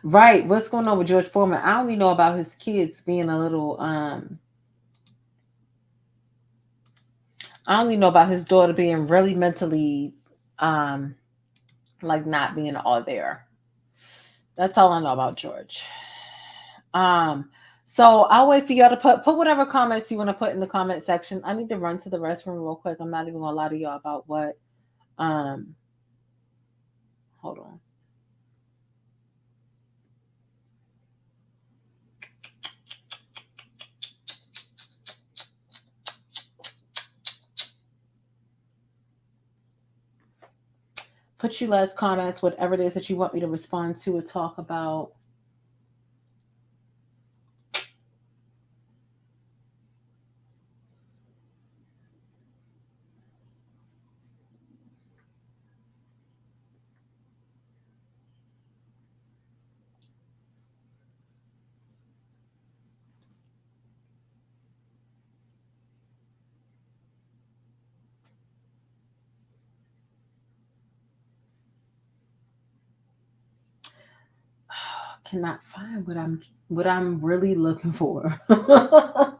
Right. What's going on with George Foreman? I only know about his kids being a little I only know about his daughter being really mentally like not being all there. That's all I know about George. So I'll wait for y'all to put whatever comments you want to put in the comment section. I need to run to the restroom real quick. I'm not even gonna lie to y'all about what hold on. Put you last comments, whatever it is that you want me to respond to or talk about. Cannot find what I'm really looking for. I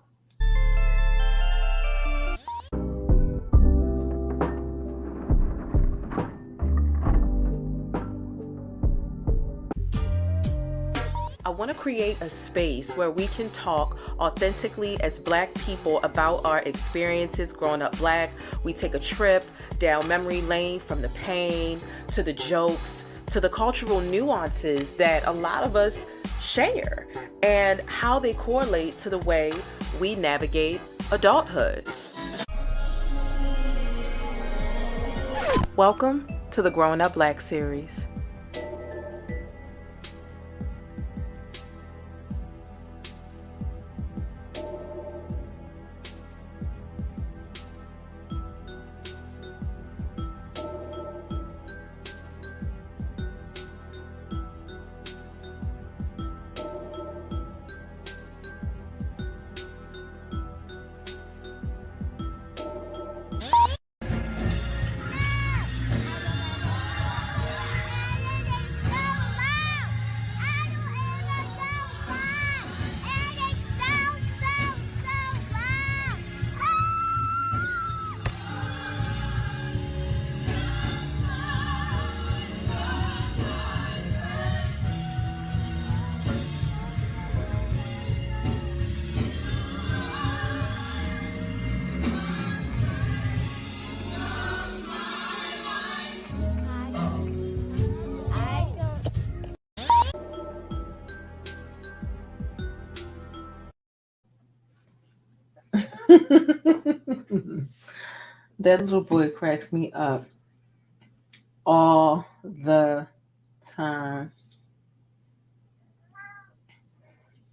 want to create a space where we can talk authentically as Black people about our experiences growing up Black. We take a trip down memory lane, from the pain to the jokes to the cultural nuances that a lot of us share, and how they correlate to the way we navigate adulthood. Welcome to the Growing Up Black series. That little boy cracks me up all the time.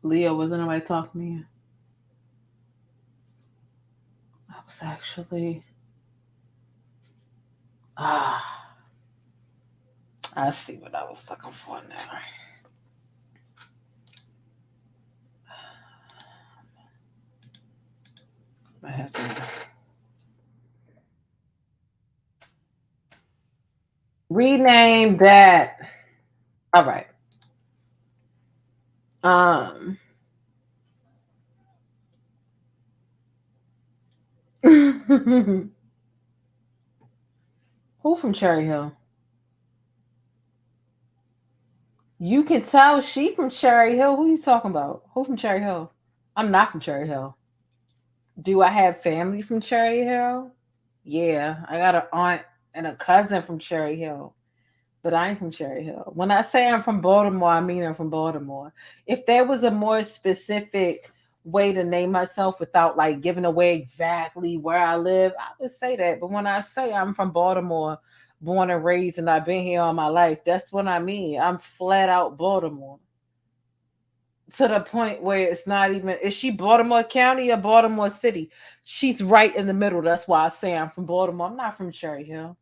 Leo, wasn't nobody talking to you? I was actually. I see what I was looking for now. I have to rename that. All right. Who from Cherry Hill? You can tell she from Cherry Hill. Who you talking about? Who from Cherry Hill? I'm not from Cherry Hill. Do I have family from Cherry Hill? Yeah, I got an aunt and a cousin from Cherry Hill, but I ain't from Cherry Hill. When I say I'm from Baltimore, I mean I'm from Baltimore. If there was a more specific way to name myself without like giving away exactly where I live, I would say that. But when I say I'm from Baltimore, born and raised, and I've been here all my life, that's what I mean. I'm flat out Baltimore. To the point where it's not even, is she Baltimore County or Baltimore City? She's right in the middle. That's why I say I'm from Baltimore. I'm not from Cherry Hill.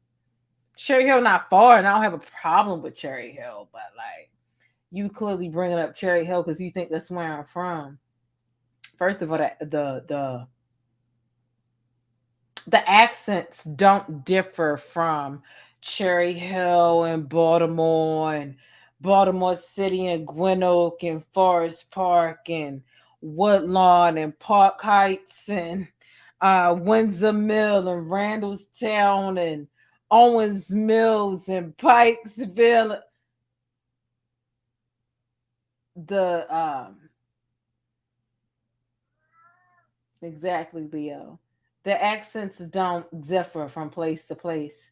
Cherry Hill not far, and I don't have a problem with Cherry Hill, but like you clearly bringing up Cherry Hill because you think that's where I'm from. First of all, the accents don't differ from Cherry Hill and Baltimore City and Gwynn-Oak and Forest Park and Woodlawn and Park Heights and Windsor Mill and Randallstown and Owens Mills and Pikesville. Exactly, Leo. The accents don't differ from place to place.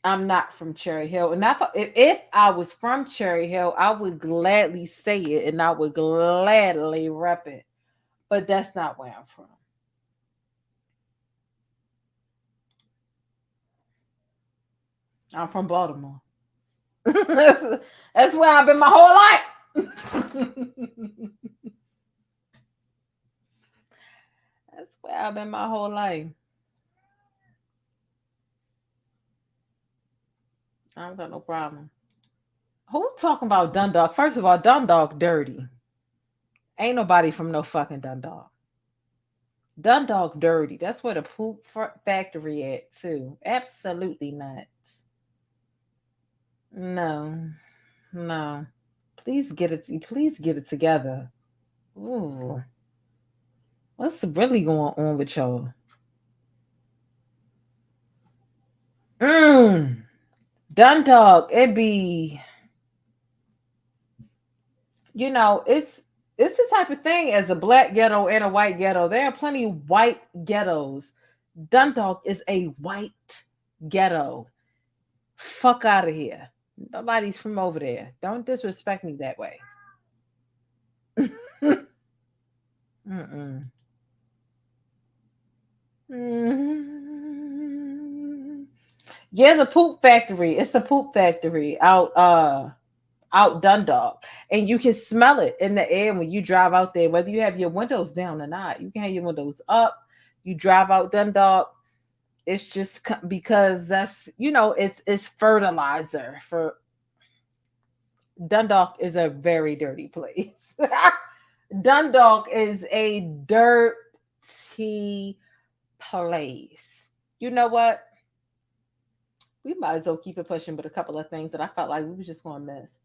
I'm not from Cherry Hill. And if I was from Cherry Hill, I would gladly say it and I would gladly rep it. But that's not where I'm from. I'm from Baltimore. That's where I've been my whole life. That's where I've been my whole life. I don't got no problem. Who talking about Dundalk? First of all, Dundalk dirty. Ain't nobody from no fucking Dundalk. Dundalk dirty. That's where the poop factory at too. Absolutely not. No. Please get it together. Ooh. What's really going on with y'all? Dundalk, it be, it's the type of thing as a black ghetto and a white ghetto. There are plenty of white ghettos. Dundalk is a white ghetto. Fuck out of here. Nobody's from over there. Don't disrespect me that way. Yeah, the poop factory. It's a poop factory out Dundalk. And you can smell it in the air when you drive out there, whether you have your windows down or not. You can have your windows up. You drive out Dundalk. It's just because that's, it's fertilizer for Dundalk is a very dirty place. Dundalk is a dirty place. You know what? We might as well keep it pushing, but a couple of things that I felt like we were just going to miss.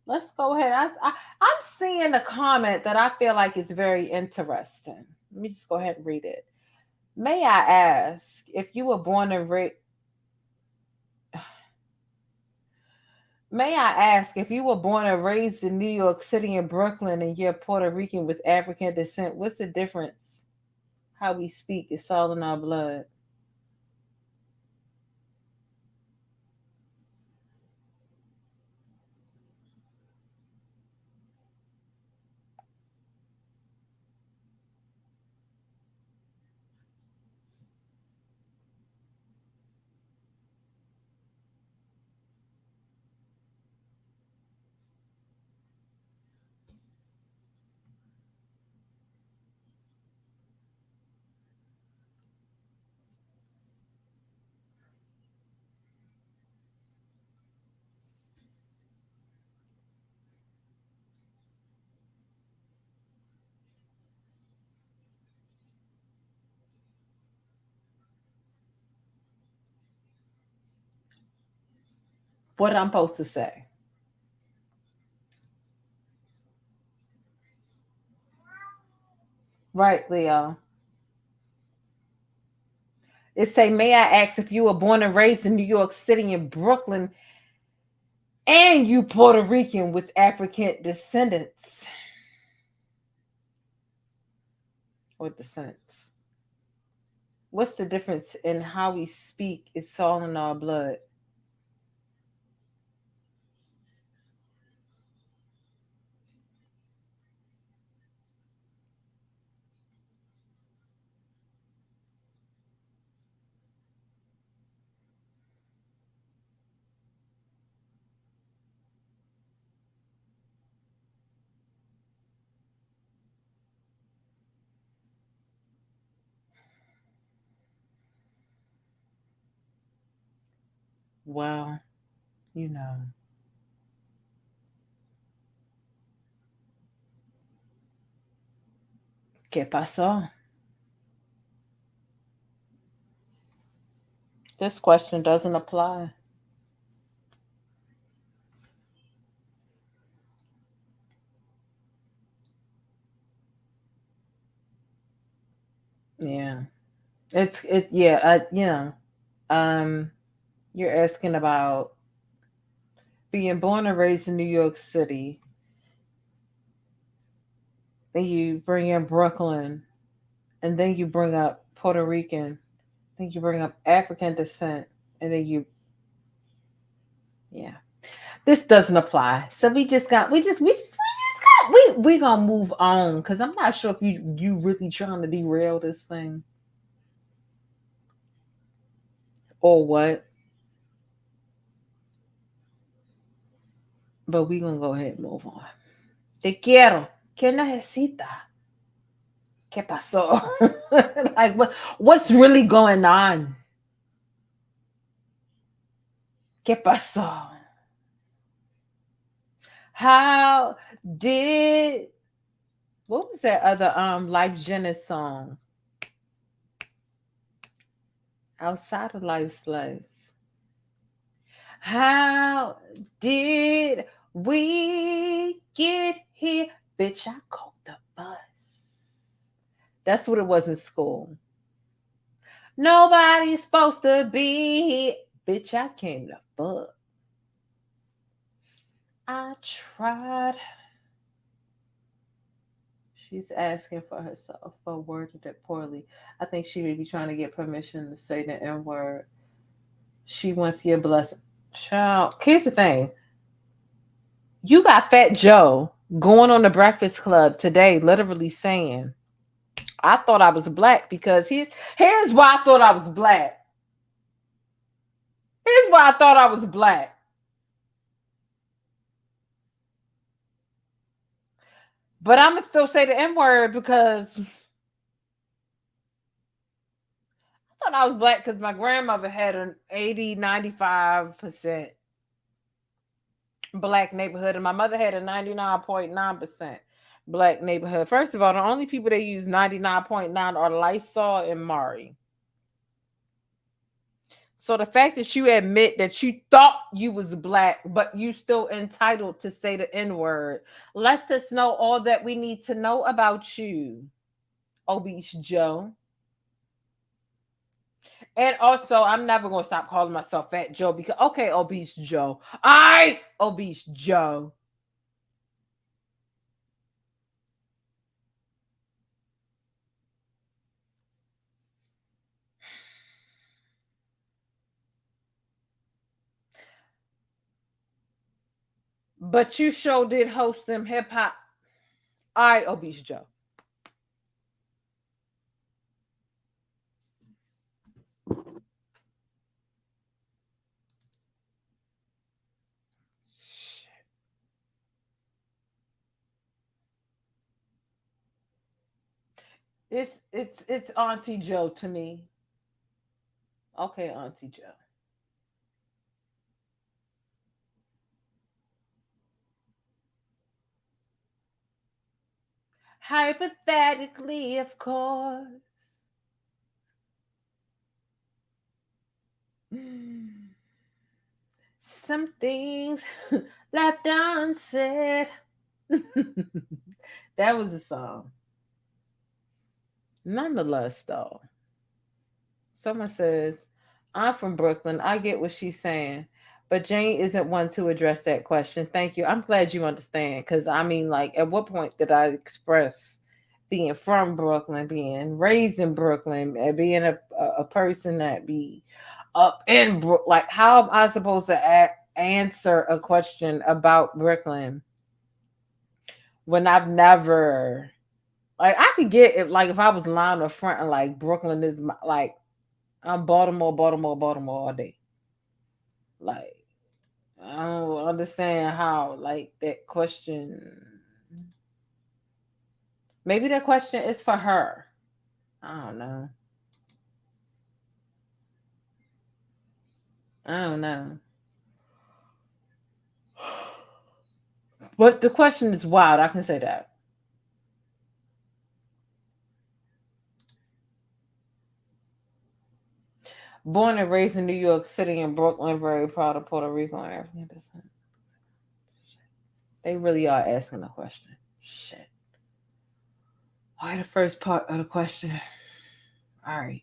Let's go ahead. I'm seeing a comment that I feel like is very interesting. Let me just go ahead and read it. May I ask if you were born and raised? May I ask if you were born and raised in New York City and Brooklyn and you're Puerto Rican with African descent, what's the difference? How we speak is all in our blood. What I'm supposed to say? Right, Leo. It say, may I ask if you were born and raised in New York City and Brooklyn and you Puerto Rican with African descendants or descendants? What's the difference in how we speak? It's all in our blood. Well, you know. ¿Qué pasó? This question doesn't apply. Yeah. You're asking about being born and raised in New York City. Then you bring in Brooklyn, and then you bring up Puerto Rican, then you bring up African descent, and then yeah. This doesn't apply. So we gonna move on because I'm not sure if you really trying to derail this thing or what. But we gonna go ahead and move on. Te quiero. ¿Qué necesita? ¿Qué pasó? Like what's really going on? ¿Qué pasó? How did what was that other Lyfe Jennings song? Outside of Life's Lives. How did we get here? Bitch, I caught the bus. That's what it was in school. Nobody's supposed to be here. Bitch, I came to fuck. I tried. She's asking for herself, but worded it poorly. I think she may be trying to get permission to say the N word. She wants your blessing. Child, here's the thing. You got Fat Joe going on the Breakfast Club today, literally saying, I thought I was black because here's why I thought I was black. Here's why I thought I was black. But I'm going to still say the N word because I thought I was black because my grandmother had an 80, 95% black neighborhood and my mother had a 99.9% black neighborhood. First of all, the only people that use 99.9 are Lysol and Mari. So the fact that you admit that you thought you was black, but you still entitled to say the N-word, lets us know all that we need to know about you, Obese Joe. And also, I'm never going to stop calling myself Fat Joe because, okay, Obese Joe. Obese Joe. But you sure did host them hip hop. All right, Obese Joe. It's Auntie Joe to me. Okay, Auntie Joe. Hypothetically, of course. some things left unsaid. That was a song. Nonetheless, though, someone says, I'm from Brooklyn. I get what she's saying. But Jane isn't one to address that question. Thank you. I'm glad you understand. Because, I mean, like, at what point did I express being from Brooklyn, being raised in Brooklyn, and being a person that be up in Brooklyn? Like, how am I supposed to answer a question about Brooklyn when I've never... Like, I could get if I was lying up front and like Brooklyn is like I'm Baltimore all day. Like, I don't understand how like that question. Maybe that question is for her. I don't know. But the question is wild. I can say that. Born and raised in New York City and Brooklyn, very proud of Puerto Rico and African descent. They really are asking a question. Shit. All right, the first part of the question. All right.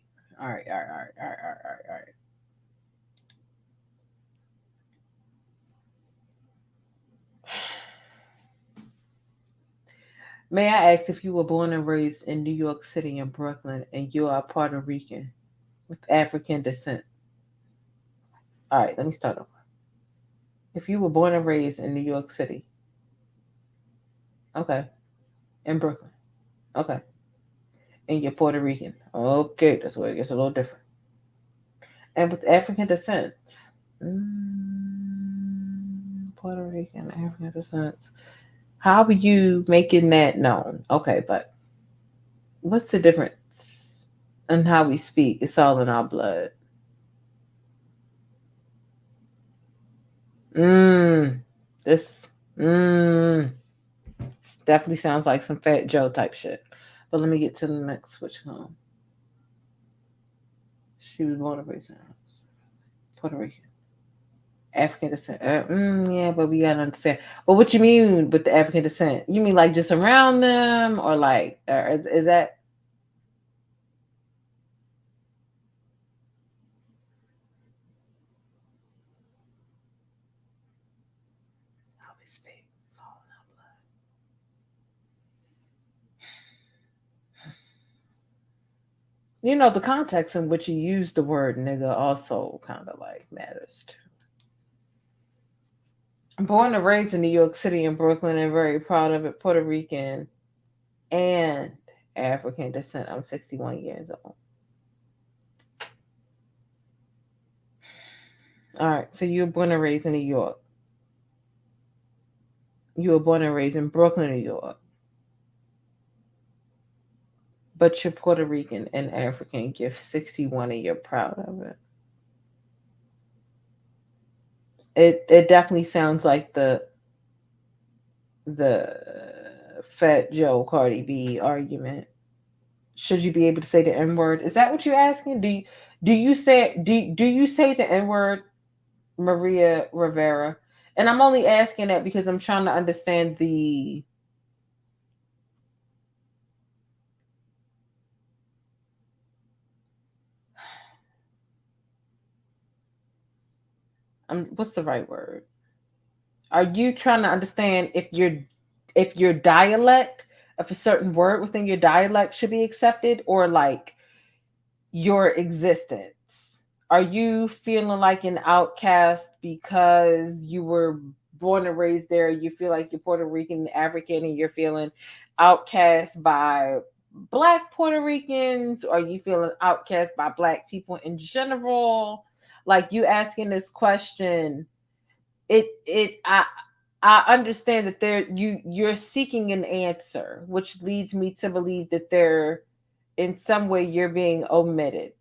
May I ask if you were born and raised in New York City and Brooklyn and you are Puerto Rican with African descent? All right, let me start over. If you were born and raised in New York City, okay, in Brooklyn, okay, and you're Puerto Rican, okay, that's where it gets a little different. And with African descent, Puerto Rican, African descent, how are you making that known? Okay, but what's the difference in how we speak? It's all in our blood. This definitely sounds like some Fat Joe type shit. But let me get to the next switch home. She was born and raised in Puerto Rican. African descent. Yeah, but we gotta understand. But what you mean with the African descent? You mean like just around them, or like, is that? How we speak. It's all in our blood. You know, the context in which you use the word nigga also kind of like matters too. I'm born and raised in New York City and Brooklyn and very proud of it. Puerto Rican and African descent. I'm 61 years old. All right, so you were born and raised in New York. You were born and raised in Brooklyn, New York. But you're Puerto Rican and African. You're 61 and you're proud of it. It definitely sounds like the Fat Joe Cardi B argument. Should you be able to say the N-word? Is that what you're asking? Do you say the N-word, Maria Rivera? And I'm only asking that because I'm trying to understand the what's the right word? Are you trying to understand if your dialect, if a certain word within your dialect should be accepted, or like your existence? Are you feeling like an outcast because you were born and raised there? You feel like you're Puerto Rican and African and you're feeling outcast by Black Puerto Ricans? Or are you feeling outcast by Black people in general? Like, you asking this question, I understand that you're seeking an answer, which leads me to believe that in some way you're being omitted.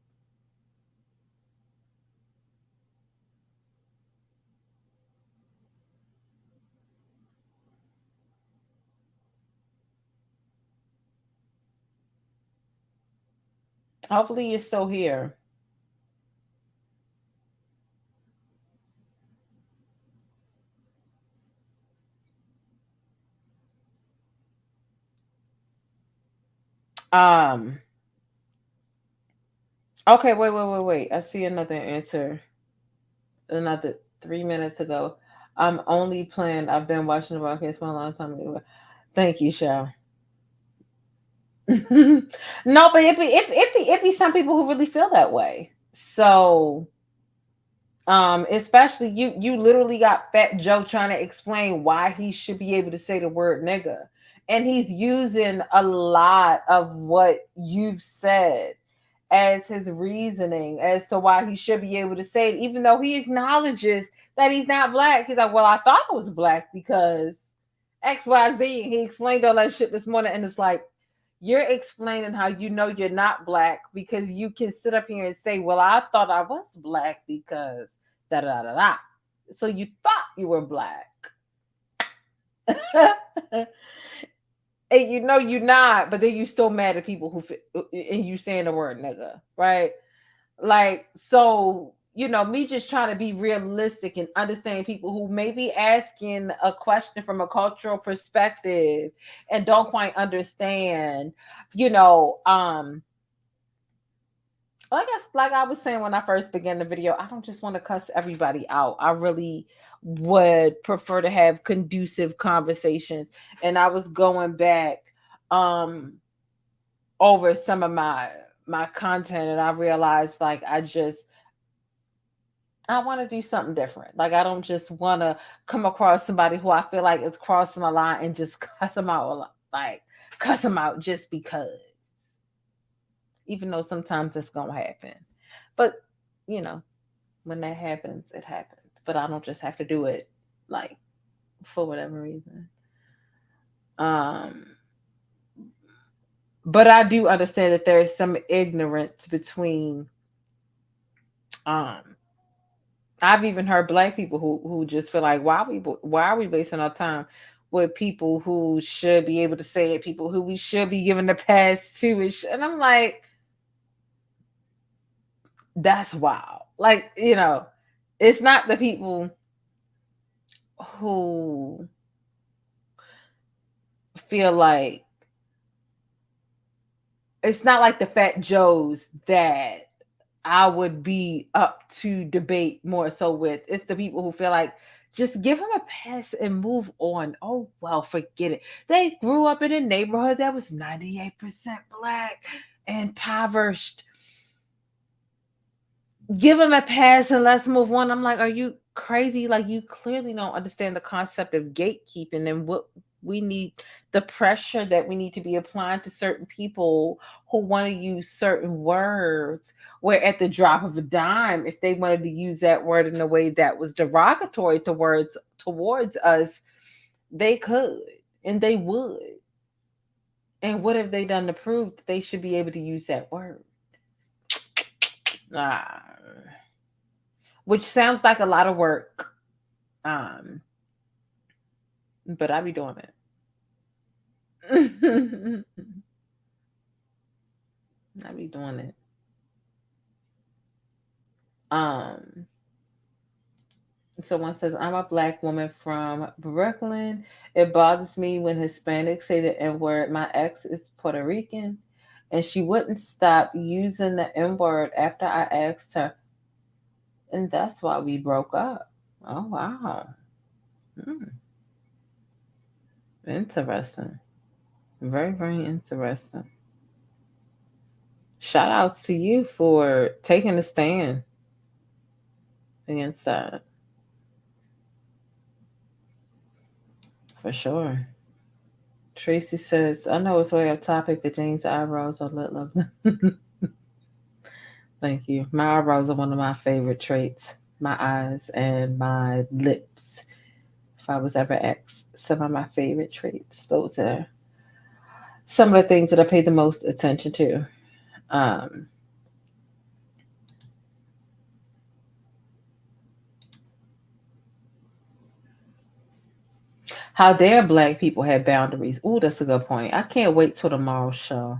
Hopefully you're still here. Okay, wait. I see another answer. Another 3 minutes ago. I'm only playing. I've been watching the broadcast for a long time. Thank you, Shao. No, but it be some people who really feel that way. So especially you literally got Fat Joe trying to explain why he should be able to say the word nigga. And he's using a lot of what you've said as his reasoning as to why he should be able to say it, even though he acknowledges that he's not black. He's like, well, I thought I was black because XYZ. He explained all that shit this morning, and it's like, you're explaining how you know you're not black because you can sit up here and say, well, I thought I was black because da da da da. So you thought you were black. And you know you're not, but then you still mad at people and you saying the word nigga, right? Like, so, me just trying to be realistic and understand people who may be asking a question from a cultural perspective and don't quite understand, I guess, like I was saying when I first began the video, I don't just want to cuss everybody out. I really would prefer to have conducive conversations. And I was going back over some of my content, and I realized, like, I want to do something different. Like, I don't just want to come across somebody who I feel like is crossing my line and just cuss them out just because. Even though sometimes it's going to happen. But, when that happens, it happens. But I don't just have to do it, like, for whatever reason. But I do understand that there is some ignorance between, I've even heard black people who just feel like, why are we wasting our time with people who should be able to say it, people who we should be giving the pass to, and I'm like, that's wild. Like, it's not the people who feel like, it's not like the Fat Joes that I would be up to debate more so with. It's the people who feel like, just give them a pass and move on. Oh, well, forget it. They grew up in a neighborhood that was 98% black and impoverished. Give them a pass and let's move on. I'm like, are you crazy? Like, you clearly don't understand the concept of gatekeeping and what we need, the pressure that we need to be applying to certain people who want to use certain words, where at the drop of a dime, if they wanted to use that word in a way that was derogatory towards us, they could and they would. And what have they done to prove that they should be able to use that word? Which sounds like a lot of work. But I be doing it. I be doing it. Someone says, I'm a black woman from Brooklyn. It bothers me when Hispanics say the N-word. My ex is Puerto Rican, and she wouldn't stop using the N-word after I asked her. And that's why we broke up. Oh, wow. Interesting. Very, very interesting. Shout out to you for taking a stand against that. For sure. Tracy says, I know it's way off topic, but Jane's eyebrows are lit. Love them. Thank you. My eyebrows are one of my favorite traits. My eyes and my lips. If I was ever asked some of my favorite traits, those are some of the things that I pay the most attention to. How dare black people have boundaries? Ooh, that's a good point. I can't wait till tomorrow's show.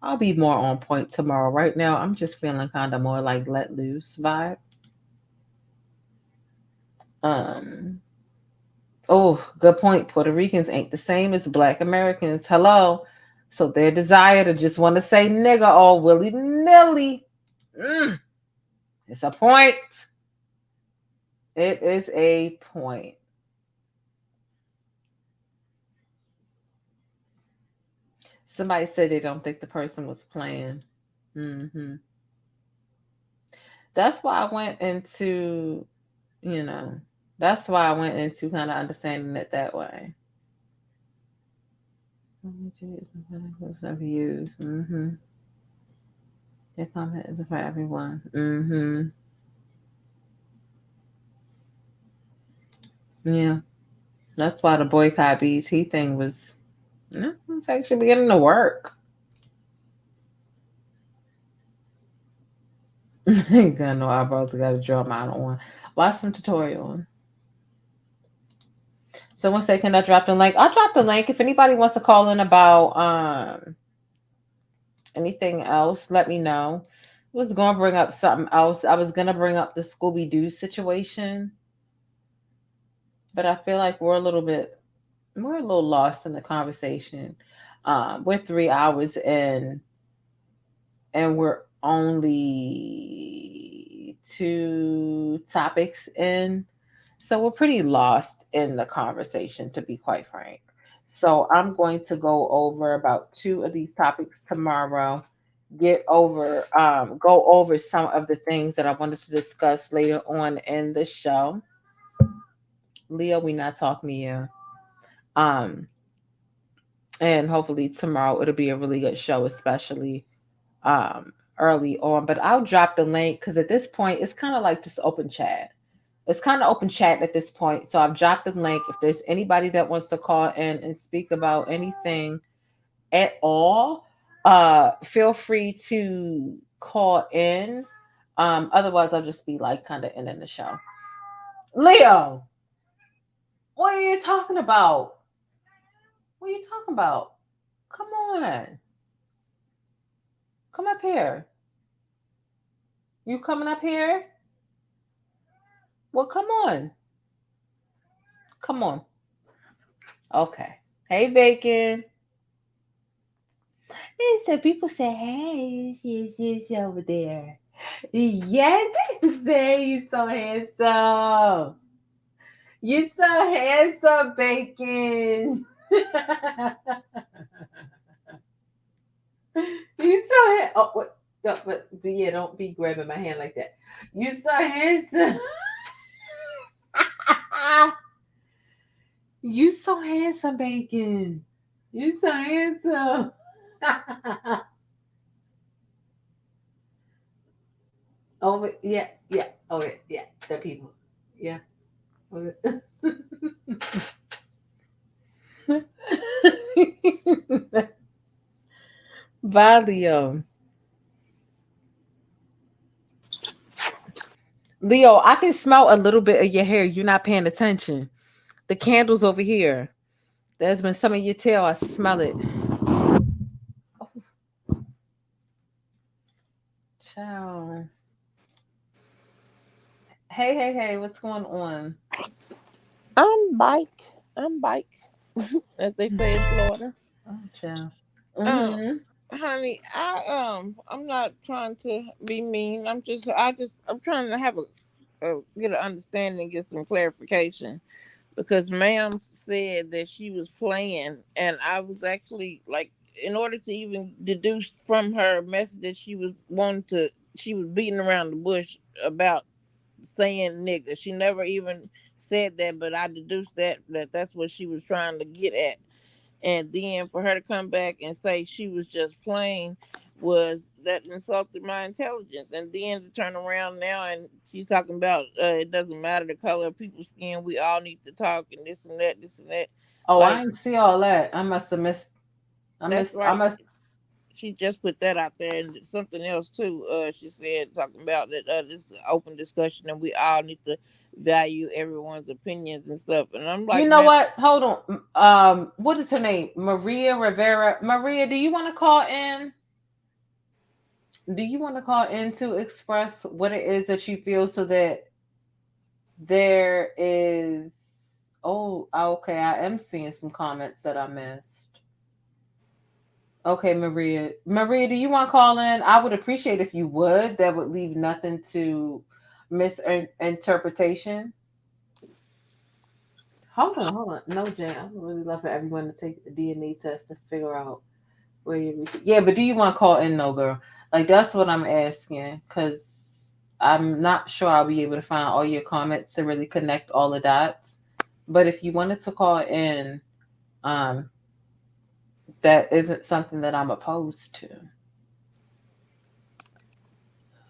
I'll be more on point tomorrow. Right now, I'm just feeling kind of more like let loose vibe. Oh, good point. Puerto Ricans ain't the same as black Americans. Hello. So their desire to just want to say nigga all willy-nilly. It's a point. It is a point. Somebody said they don't think the person was playing. That's why I went into, that's why I went into kind of understanding it that way. Views. Their comment is for everyone. Yeah. That's why the boycott BT thing was, it's actually beginning to work. Ain't got no eyebrows. I gotta draw mine on. Watch some tutorial. Someone said, "Can I drop the link?" I'll drop the link. If anybody wants to call in about anything else, let me know. I was gonna bring up something else. I was gonna bring up the Scooby Doo situation, but I feel like we're a little lost in the conversation. We're 3 hours in, and we're only 2 topics in. So we're pretty lost in the conversation, to be quite frank. So I'm going to go over about 2 of these topics tomorrow. Go over some of the things that I wanted to discuss later on in the show. Leo, we're not talking to you. And hopefully tomorrow it'll be a really good show, especially early on. But I'll drop the link because at this point it's kind of like just open chat. It's kind of open chat at this point. So I've dropped the link. If there's anybody that wants to call in and speak about anything at all, feel free to call in. Otherwise, I'll just be like kind of ending the show. Leo, what are you talking about? What are you talking about? Come on. Come up here. You coming up here? Well, come on. Come on. Okay. Hey, Bacon. And so people say, hey, she's over there. Yes, they say you're so handsome. You're so handsome, Bacon. You're so handsome. Oh, wait. But yeah, don't be grabbing my hand like that. You're so handsome. You so handsome, Bacon. You so handsome. Over, yeah. Over, yeah. The people, yeah. Bye, Leo. Leo, I can smell a little bit of your hair. You're not paying attention. The candle's over here. There's been some of your tail. I smell it. Oh. Ciao. Hey, what's going on? I'm bike, as they say in Florida. Oh, ciao. Honey, I'm not trying to be mean. I'm trying to have get an understanding, get some clarification. Because ma'am said that she was playing, and I was actually like, in order to even deduce from her message that she was beating around the bush about saying nigga. She never even said that, but I deduced that's what she was trying to get at. And then for her to come back and say she was just playing that insulted my intelligence. And then to turn around now and she's talking about it doesn't matter the color of people's skin, we all need to talk and this and that. Oh, like, I didn't see all that. I must have missed. She just put that out there, and something else too. She said talking about that this is an open discussion and we all need to value everyone's opinions and stuff. And I'm like, you know what? Hold on. What is her name? Maria Rivera. Maria, do you want to call in? Do you want to call in to express what it is that you feel so that there is... Oh, okay. I am seeing some comments that I missed. Okay, Maria. Maria, do you want to call in? I would appreciate if you would. That would leave nothing to misinterpretation. Hold on. No, Jen, I would really love for everyone to take a DNA test to figure out where you. Yeah, but do you want to call in, no, girl? Like that's what I'm asking, because I'm not sure I'll be able to find all your comments to really connect all the dots. But if you wanted to call in, um, that isn't something that I'm opposed to.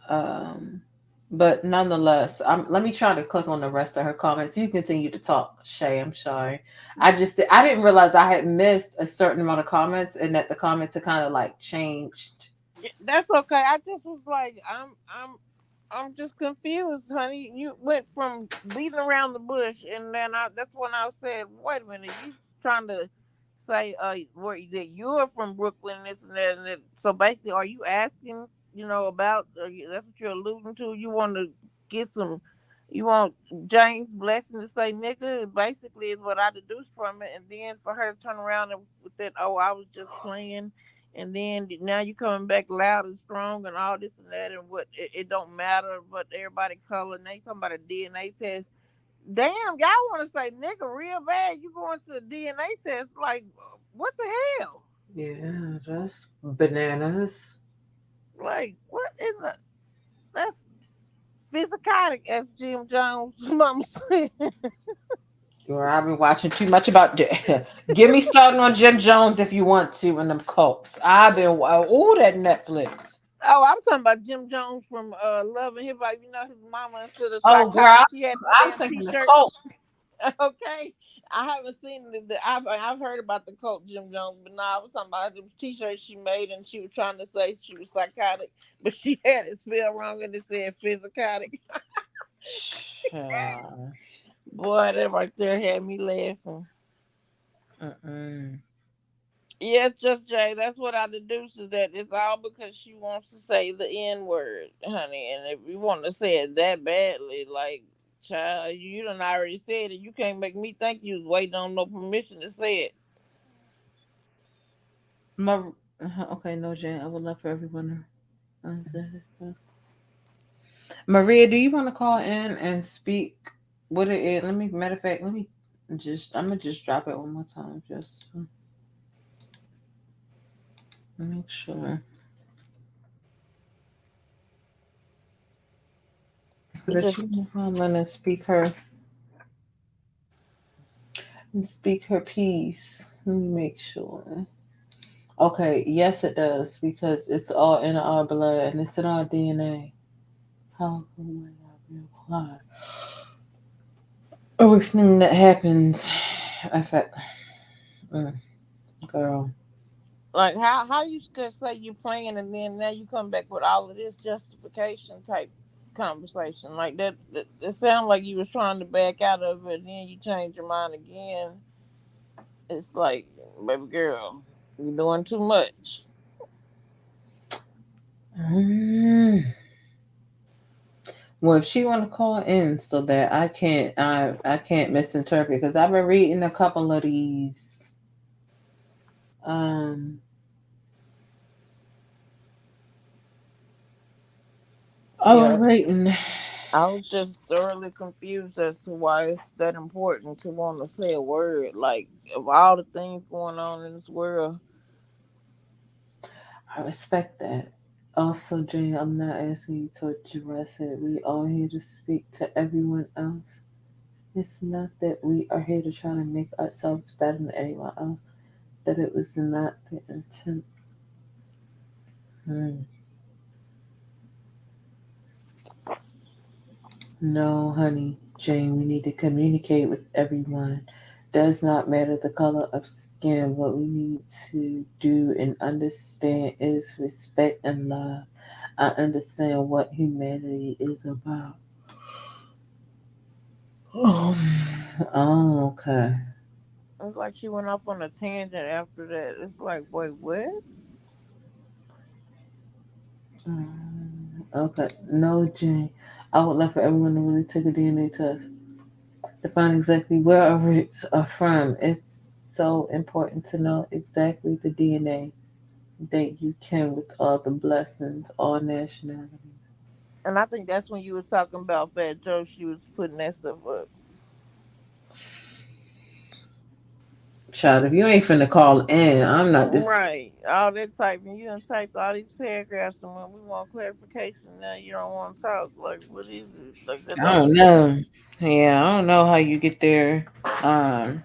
Um, but nonetheless, let me try to click on the rest of her comments. You continue to talk, Shay. I'm sorry. I didn't realize I had missed a certain amount of comments and that the comments had kind of like changed. That's okay. I just was like, I'm just confused, honey. You went from beating around the bush, and then that's when I said, "Wait a minute, you trying to say where that you're from Brooklyn, this and that, and that." So basically, are you asking, about? That's what you're alluding to. You want to get some. You want James Blessing to say nigga, basically is what I deduced from it, and then for her to turn around and with that, oh, I was just playing. And then now you coming back loud and strong and all this and that and what it don't matter what everybody color. Now you talking about a DNA test. Damn, y'all want to say nigga real bad. You going to a DNA test? Like, what the hell? Yeah, that's bananas. Like, what is that? That's physicotic, as Jim Jones' mom said. Girl, I've been watching too much about. Get me started on Jim Jones if you want to, and them cults. I've been that Netflix. Oh, I'm talking about Jim Jones from Love and Hip Hop. You know his mama instead of Oh, girl, psychotic, she had the I was damn thinking the t-shirts. cult. Okay, I haven't seen I've heard about the cult Jim Jones, but I was talking about the t-shirt she made, and she was trying to say she was psychotic, but she had it spelled wrong and it said physicotic. Boy, that right there had me laughing. Yeah, just Jay. That's what I deduce is that it's all because she wants to say the N word, honey. And if you want to say it that badly, like, child, you done already said it. You can't make me think you was waiting on no permission to say it. Okay, no, Jen. I would love for everyone to. Maria, do you want to call in and speak what it is? Matter of fact, I'm gonna just drop it one more time, just to make sure. That you can call in and speak her piece. Let me make sure. Okay, yes, it does because it's all in our blood and it's in our DNA. How can we not apply? Everything that happens affect girl. Like, how you could say you playing and then now you come back with all of this justification type conversation like that? It sounds like you was trying to back out of it, and then you change your mind again. It's like, baby girl, you're doing too much. Well, if she want to call in so that I can't misinterpret because I've been reading a couple of these. Yeah, Reading. I was just thoroughly confused as to why it's that important to want to say a word. Like, of all the things going on in this world. I respect that. Also, Jane, I'm not asking you to address it. We are here to speak to everyone else. It's not that we are here to try to make ourselves better than anyone else. That it was not the intent. No, honey, Jane, we need to communicate with everyone. Does not matter the color of skin. What we need to do and understand is respect and love. I understand what humanity is about. Oh, okay. It's like she went off on a tangent after that. It's like, wait, what? Okay. No, Jane. I would like for everyone to really take a DNA test to find exactly where our roots are from. It's so important to know exactly the DNA. Think you can with all the blessings, all nationalities. And I think that's when you were talking about Fat Joe. She was putting that stuff up. Child, if you ain't finna call in, I'm not this. Right. All that typing. You done typed all these paragraphs, and when we want clarification, now you don't want to talk. Like, what is it? Like, that I don't don't make know. Yeah, I don't know how you get there. Um,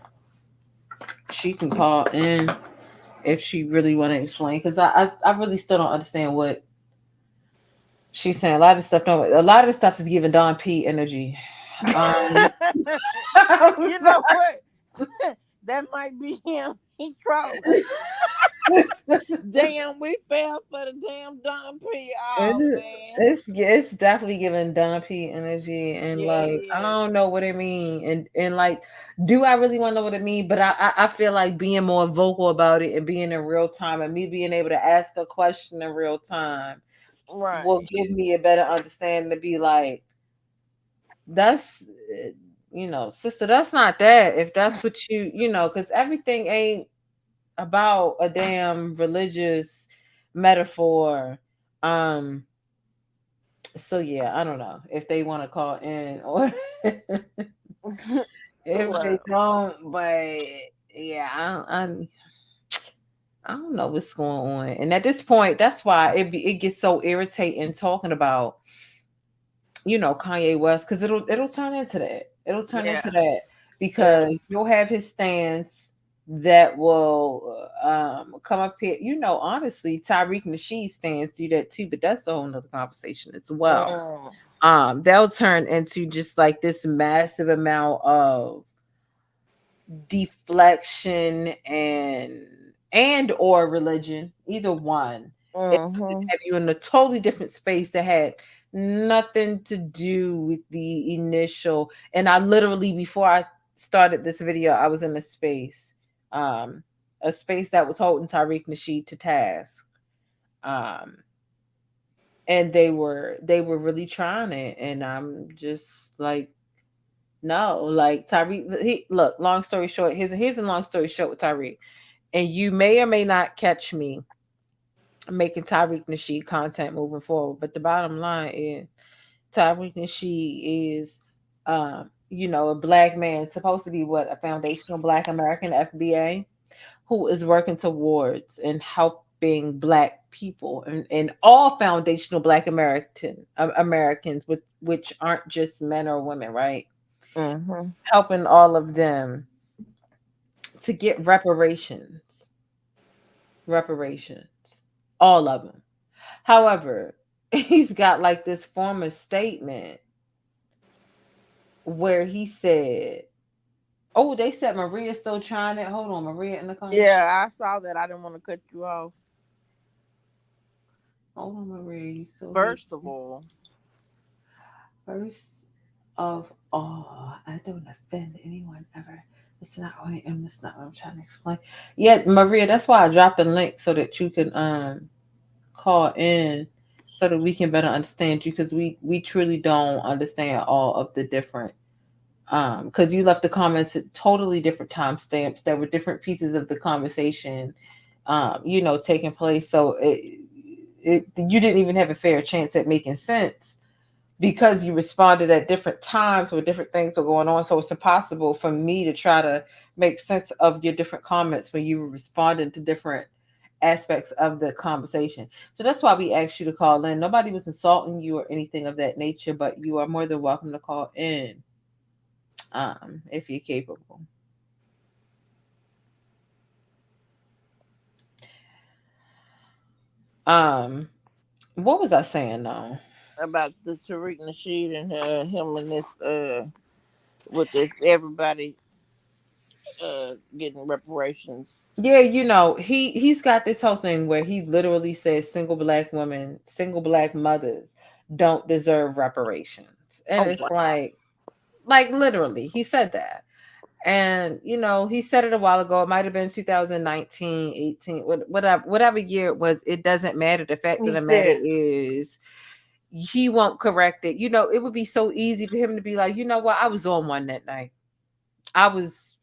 she can call in if she really want to explain, because I really still don't understand what she's saying. A lot of stuff don't. A lot of the stuff is giving Don P energy. I'm You know sorry. what? That might be him. He trolling. Damn, we fell for the damn Don P. Oh It- man. it's definitely giving Don P energy, and Yeah, it like I is. don't know what it mean, and like, do I really want to know what it mean? But I feel like being more vocal about it and being in real time, and me being able to ask a question in real time will Right. give me a better understanding to be like, that's sister, that's not that, if that's what because everything ain't about a damn religious metaphor. um so yeah, I don't know if they want to call in or if they Well, don't, but yeah, I don't know what's going on. And at this point, that's why it gets so irritating talking about Kanye West, because it'll turn into that. It'll turn yeah. into that Yeah. because you'll have his stance that will come up here. Honestly, Tyreek Nasheed's stance do that too, but that's a whole nother conversation as well. Mm. They'll turn into just like this massive amount of deflection and or religion, either one. It would Mm-hmm. have you in a totally different space that had nothing to do with the initial. And I literally, before I started this video, I was in um, a space that was holding Tariq Nasheed to task. Um, and they were really trying it, and I'm just like, no, like Tyreek. Look, long story short, here's a long story short with Tyreek. And you may or may not catch me making Tyreek Nasheed content moving forward. But the bottom line is Tyreek Nasheed is, a black man, supposed to be what, a foundational black American FBA, who is working towards and helping black people and all foundational black Americans, with which aren't just men or women, right? Mm-hmm. Helping all of them to get reparations, all of them. However, he's got like this form of statement where he said, "Oh, they said Maria's still trying it. Hold on, Maria in the comments. Yeah, I saw that. I didn't want to cut you off. Hold on, Maria, you still here? First of all, First of all, I don't offend anyone ever. It's not who I am. That's not what I'm trying to explain. Yeah, Maria, that's why I dropped the link so that you can call in so that we can better understand you, because we truly don't understand all of the different because you left the comments at totally different timestamps that were different pieces of the conversation taking place. So you didn't even have a fair chance at making sense because you responded at different times where different things were going on. So it's impossible for me to try to make sense of your different comments when you were responding to different aspects of the conversation. So that's why we asked you to call in. Nobody was insulting you or anything of that nature, but you are more than welcome to call in if you're capable. What was I saying now? about the Tariq Nasheed and him and this with this everybody getting reparations. Yeah, he's got this whole thing where he literally says single black women, single black mothers don't deserve reparations. And Oh it's wow. like literally he said that. And he said it a while ago. It might have been 2019, 18, whatever year it was. It doesn't matter. The fact of He the matter said, is he won't correct it. It would be so easy for him to be like, you know what, I was on one that night. I was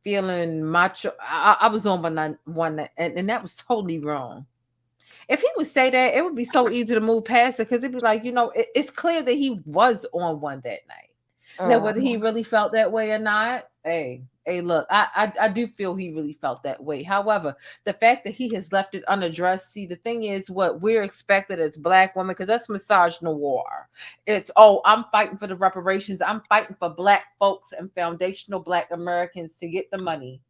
feeling macho. I was on one that, and that was totally wrong. If he would say that, it would be so easy to move past it because it'd be like, it's clear that he was on one that night. Now, whether he really felt that way or not, hey, look, I do feel he really felt that way. However, the fact that he has left it unaddressed, see, the thing is what we're expected as Black women, because that's misogynoir. It's, I'm fighting for the reparations. I'm fighting for Black folks and foundational Black Americans to get the money.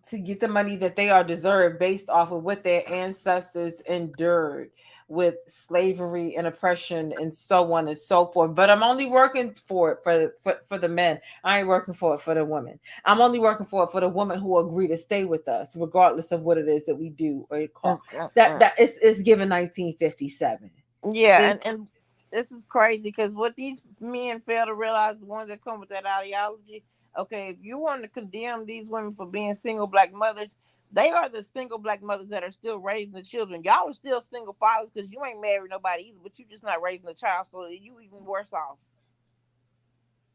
To get the money that they are deserved based off of what their ancestors endured with slavery and oppression and so on and so forth. But I'm only working for it for the men. I ain't working for it for the women. I'm only working for it for the women who agree to stay with us, regardless of what it is that we do or call. That it's given 1957. Yeah, and this is crazy because what these men fail to realize, the ones that come with that ideology. Okay, if you want to condemn these women for being single Black mothers, they are the single Black mothers that are still raising the children. Y'all are still single fathers because you ain't married nobody either, but you just not raising a child, so you even worse off.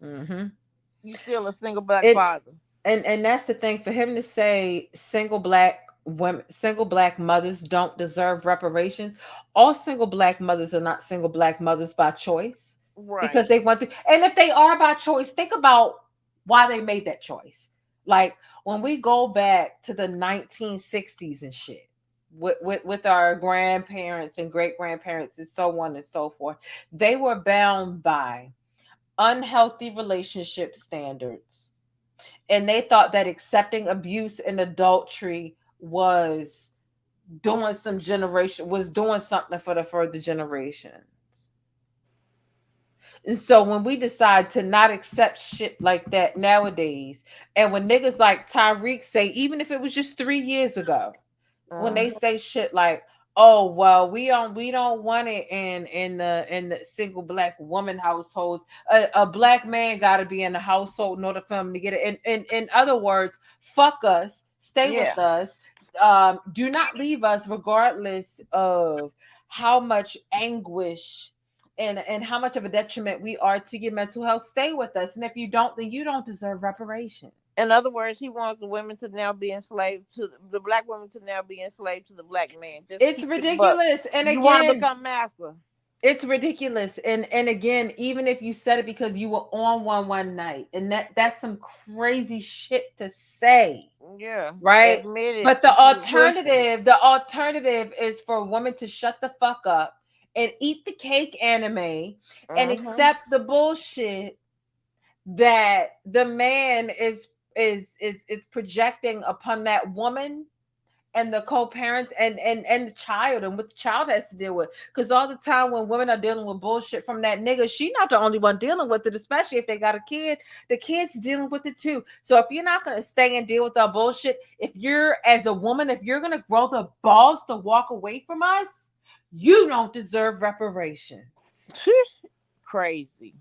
Mm-hmm. You still a single Black father. And that's the thing, for him to say single Black women, single Black mothers don't deserve reparations. All single Black mothers are not single Black mothers by choice, right? Because they want to. And if they are by choice, think about why they made that choice. Like when we go back to the 1960s and shit with our grandparents and great grandparents and so on and so forth, they were bound by unhealthy relationship standards, and they thought that accepting abuse and adultery was doing something for the further generations. And so when we decide to not accept shit like that nowadays, and when niggas like Tyrese say, even if it was just 3 years ago, when they say shit like, "Oh well, we don't want it in the single Black woman households. A Black man got to be in the household in order for him to get it." In other words, fuck us, stay with us, do not leave us, regardless of how much anguish and how much of a detriment we are to your mental health. Stay with us, and if you don't, then you don't deserve reparations. In other words, he wants the women to now be enslaved to the Black women to now be enslaved to the Black man. It's ridiculous. And you again, want to become master. It's ridiculous. And again, even if you said it because you were on one night, and that's some crazy shit to say. Yeah. Right. But the alternative is for a woman to shut the fuck up and eat the cake anime and accept the bullshit that the man is projecting upon that woman and the co-parent and the child and what the child has to deal with. Because all the time when women are dealing with bullshit from that nigga, she not the only one dealing with it, especially if they got a kid. The kid's dealing with it too. So if you're not going to stay and deal with our bullshit, if you're, as a woman, if you're going to grow the balls to walk away from us, you don't deserve reparations. Crazy.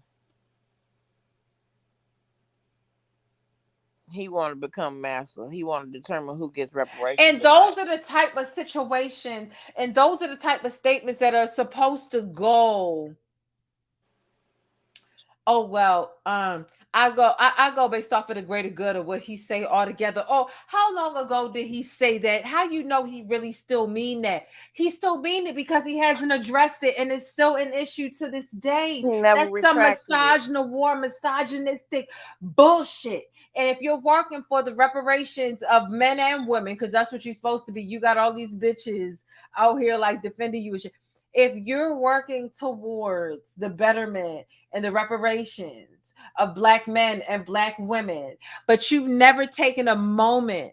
He want to become master. He want to determine who gets reparations. And those are the type of situations, and those are the type of statements that are supposed to go, oh well, I go based off of the greater good of what he say altogether. Oh, how long ago did he say that? How you know he really still mean that? He still mean it because he hasn't addressed it, and it's still an issue to this day. That's some misogynistic bullshit. And if you're working for the reparations of men and women, because that's what you're supposed to be, you got all these bitches out here like defending you and shit. If you're working towards the betterment and the reparations of Black men and Black women, but you've never taken a moment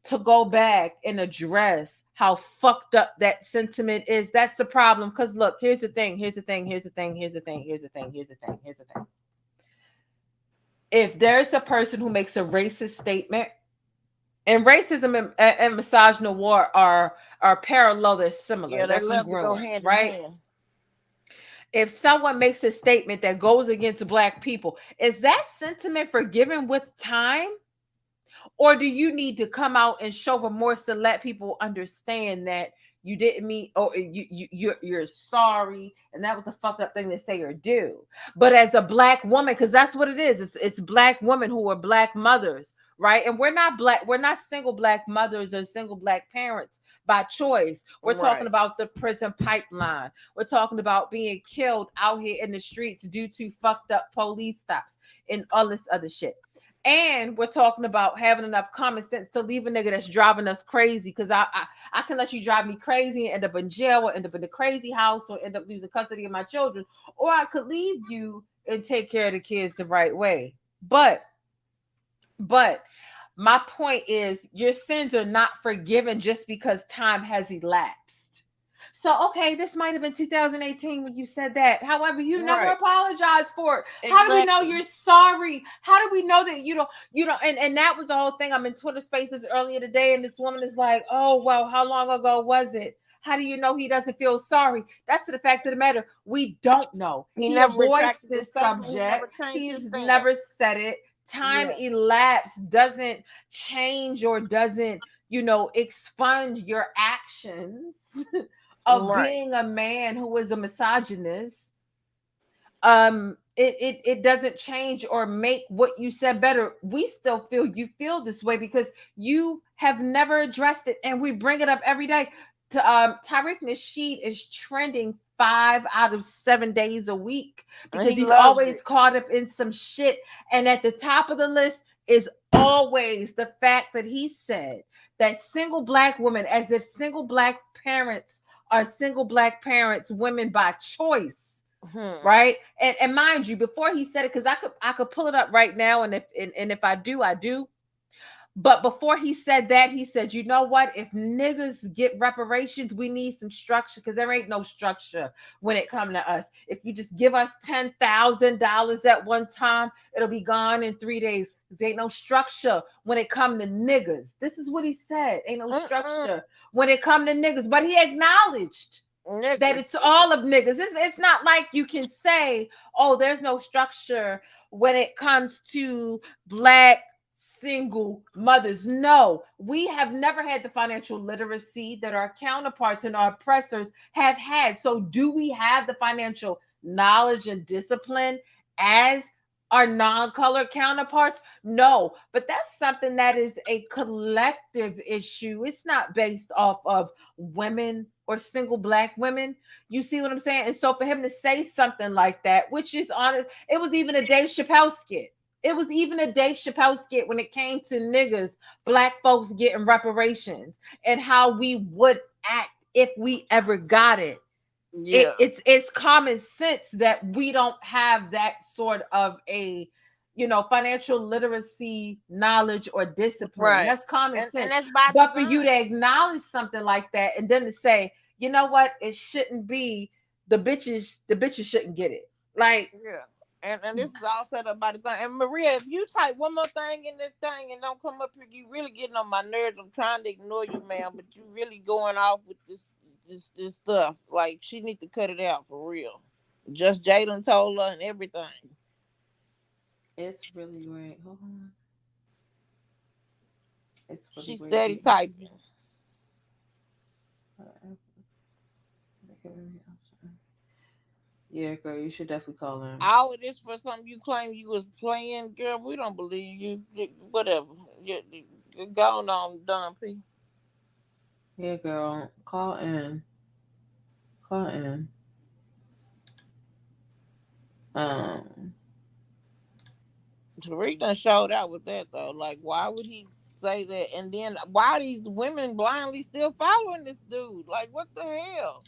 to go back and address how fucked up that sentiment is, that's the problem. Because look, here's the thing. If there's a person who makes a racist statement, and racism and misogynoir are parallel, they're similar. Yeah, they're love to go hand right? in hand. If someone makes a statement that goes against Black people, is that sentiment forgiven with time? Or do you need to come out and show remorse to let people understand that you didn't mean, or you're sorry, and that was a fucked up thing to say or do. But as a Black woman, because that's what it is, it's Black women who are Black mothers, right? And we're not single Black mothers or single Black parents by choice. We're talking about the prison pipeline. We're talking about being killed out here in the streets due to fucked up police stops and all this other shit. And we're talking about having enough common sense to leave a nigga that's driving us crazy. Because I can let you drive me crazy and end up in jail, or end up in the crazy house, or end up losing custody of my children. Or I could leave you and take care of the kids the right way. But my point is, your sins are not forgiven just because time has elapsed. So, okay, this might have been 2018 when you said that. However, you never apologized for it. Exactly. How do we know you're sorry? How do we know that you don't? And that was the whole thing. I'm in Twitter Spaces earlier today, and this woman is like, "Oh, well, how long ago was it? How do you know he doesn't feel sorry?" That's the fact of the matter. We don't know. He never avoids this subject. He's never said it. Time elapsed doesn't change or doesn't, expunge your actions of being a man who is a misogynist. It doesn't change or make what you said better. We still feel you feel this way because you have never addressed it, and we bring it up every day. Tariq Nasheed is trending 5 out of 7 days a week because he's always caught up in some shit. And at the top of the list is always the fact that he said that single Black women, as if single Black parents are single Black parents, women by choice, right? And mind you, before he said it, because I could pull it up right now, and if I do, I do. But before he said that, he said, you know what? If niggas get reparations, we need some structure, because there ain't no structure when it comes to us. If you just give us $10,000 at one time, it'll be gone in 3 days. There ain't no structure when it comes to niggas. This is what he said. Ain't no structure when it comes to niggas. But he acknowledged that it's all of niggas. It's not like you can say, oh, there's no structure when it comes to Black single mothers. No, we have never had the financial literacy that our counterparts and our oppressors have had. So do we have the financial knowledge and discipline as our non-colored counterparts? No, but that's something that is a collective issue. It's not based off of women or single Black women. You see what I'm saying? And so for him to say something like that, which is honest, it was even a Dave Chappelle skit. It was even a Dave Chappelle skit when it came to niggas, Black folks getting reparations, and how we would act if we ever got it. Yeah. It's common sense that we don't have that sort of a, financial literacy, knowledge, or discipline. Right. That's common sense. And that's but for you to acknowledge something like that, and then to say, you know what, it shouldn't be, the bitches shouldn't get it. Like, yeah. And this is all set up by the thing. And Maria, if you type one more thing in this thing and don't come up here, you really getting on my nerves. I'm trying to ignore you, ma'am, but you really going off with this stuff. Like, she need to cut it out for real. Just Jalen told her and everything. It's really great. Hold on. It's really she's steady typing. Yeah, girl, you should definitely call him. All of this for something you claim you was playing, girl. We don't believe you. Whatever. You're going on, Don P. Yeah, girl, call in. Tariq done showed out with that though. Like, why would he say that? And then why are these women blindly still following this dude? Like, what the hell?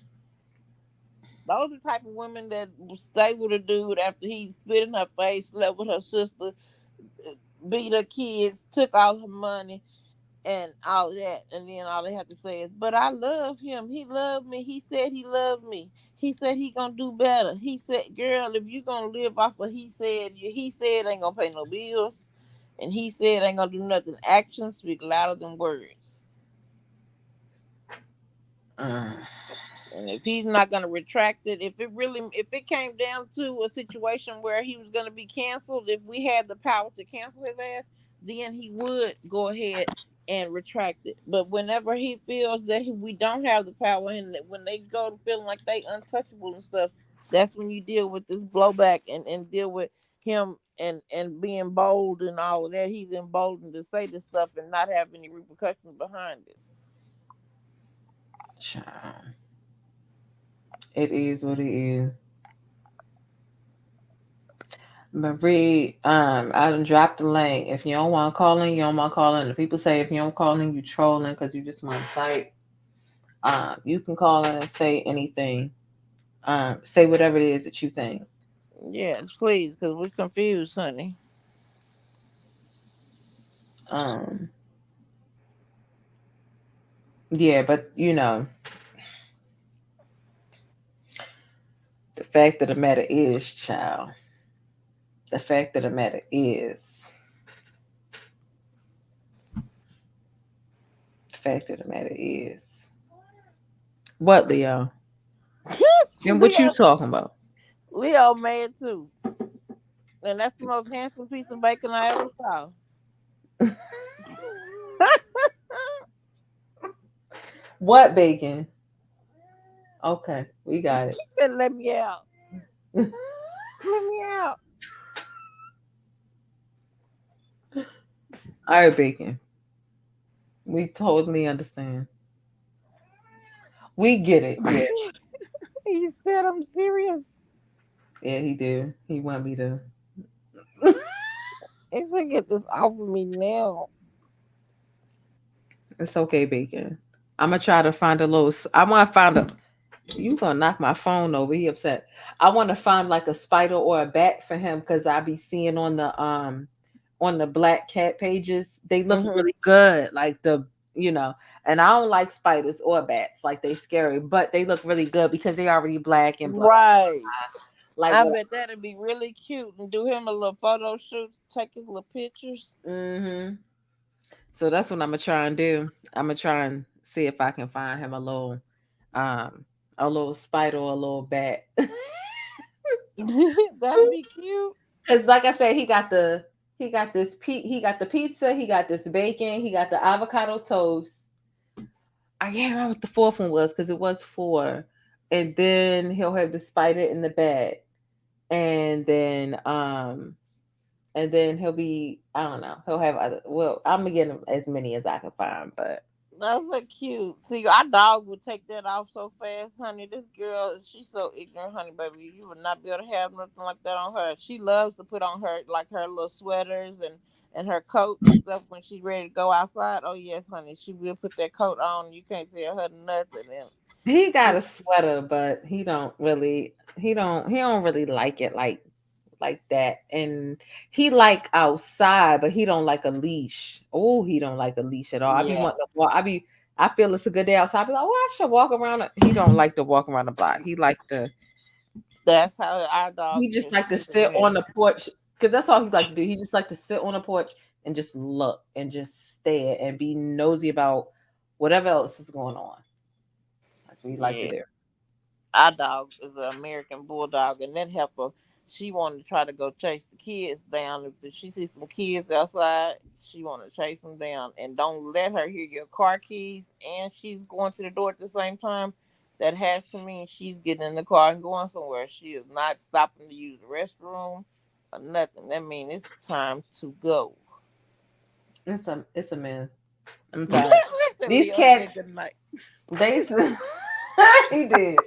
Those are the type of women that stay with a dude after he spit in her face, slept with her sister, beat her kids, took all her money, and all that. And then all they have to say is, but I love him. He loved me. He said he loved me. He said he gonna do better. He said, girl, if you gonna live off of he said ain't gonna pay no bills. And he said ain't gonna do nothing. Actions speak louder than words. And if he's not going to retract it, if it came down to a situation where he was going to be canceled, if we had the power to cancel his ass, then he would go ahead and retract it. But whenever he feels that we don't have the power, and that when they go to feeling like they untouchable and stuff, that's when you deal with this blowback and deal with him and being bold and all of that. He's emboldened to say this stuff and not have any repercussions behind it. Child. It is what it is. Marie, I done dropped the link. If you don't want to call in, you don't want to call in. The people say if you don't call in, you trolling because you just want to type. You can call in and say anything. Say whatever it is that you think. Yes, please, because we're confused, honey. Yeah, but you know, the fact of the matter is, child. The fact of the matter is. The fact of the matter is. What, Leo? And what you talking about? Leo mad too. And that's the most handsome piece of bacon I ever saw. What bacon? Okay, we got it. He said, "Let me out. Let me out." All right, bacon. We totally understand. We get it. Yeah. He said, "I'm serious." Yeah, he did. He want me to. He said, "Get this off of me now." It's okay, bacon. I'm gonna try to find a little. I want to find a. You gonna knock my phone over? He upset. I want to find like a spider or a bat for him because I be seeing on the black cat pages. They look really good, like and I don't like spiders or bats, like they scary, but they look really good because they already black and black. Right. Like I bet that'd be really cute and do him a little photo shoot, take his little pictures. Mm-hmm. So that's what I'm gonna try and do. I'm gonna try and see if I can find him a little spider or a little bat. That'd be cute. Cause like I said, he got the pizza, he got this bacon, he got the avocado toast. I can't remember what the fourth one was because it was 4. And then he'll have the spider in the bed. And then he'll be, I don't know, he'll have other, well, I'm gonna get him as many as I can find, but those are cute. See, our dog would take that off so fast, honey. This girl, she's so ignorant, honey, baby. You would not be able to have nothing like that on her. She loves to put on her little sweaters and her coat and stuff when she's ready to go outside. Oh yes, honey, she will put that coat on. You can't tell her nothing. And he got a sweater, but he don't really like it like that. And he like outside, but he don't like a leash. Oh, he don't like a leash at all. I be wanting to walk. I feel it's a good day outside. I be like, oh, I should walk around. He don't like to walk around the block. He like to. That's how our dog. He just like to sit on the porch because that's all he like to do. He just like to sit on the porch and just look and just stare and be nosy about whatever else is going on. That's what he like to do. Our dog is an American bulldog, and that heifer, she wanted to try to go chase the kids down. If she sees some kids outside, she want to chase them down. And don't let her hear your car keys, and she's going to the door at the same time. That has to mean she's getting in the car and going somewhere. She is not stopping to use the restroom or nothing. That means it's time to go. It's a mess. I'm tired. These cats, he did.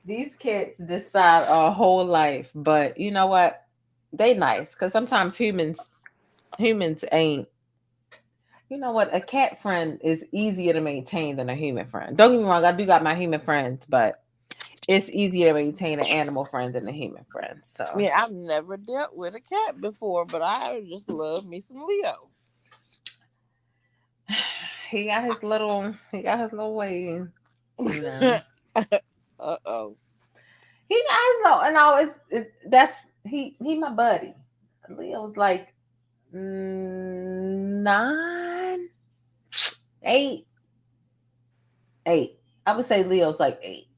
These cats decide our whole life, but you know what? They nice because sometimes humans ain't. You know what? A cat friend is easier to maintain than a human friend. Don't get me wrong, I do got my human friends, but it's easier to maintain an animal friend than a human friend. So yeah, I've never dealt with a cat before, but I just love me some Leo. He got his little way. You know. Uh-oh. He got his little, and all that's he my buddy. Leo's like 9, 8. I would say Leo's like 8.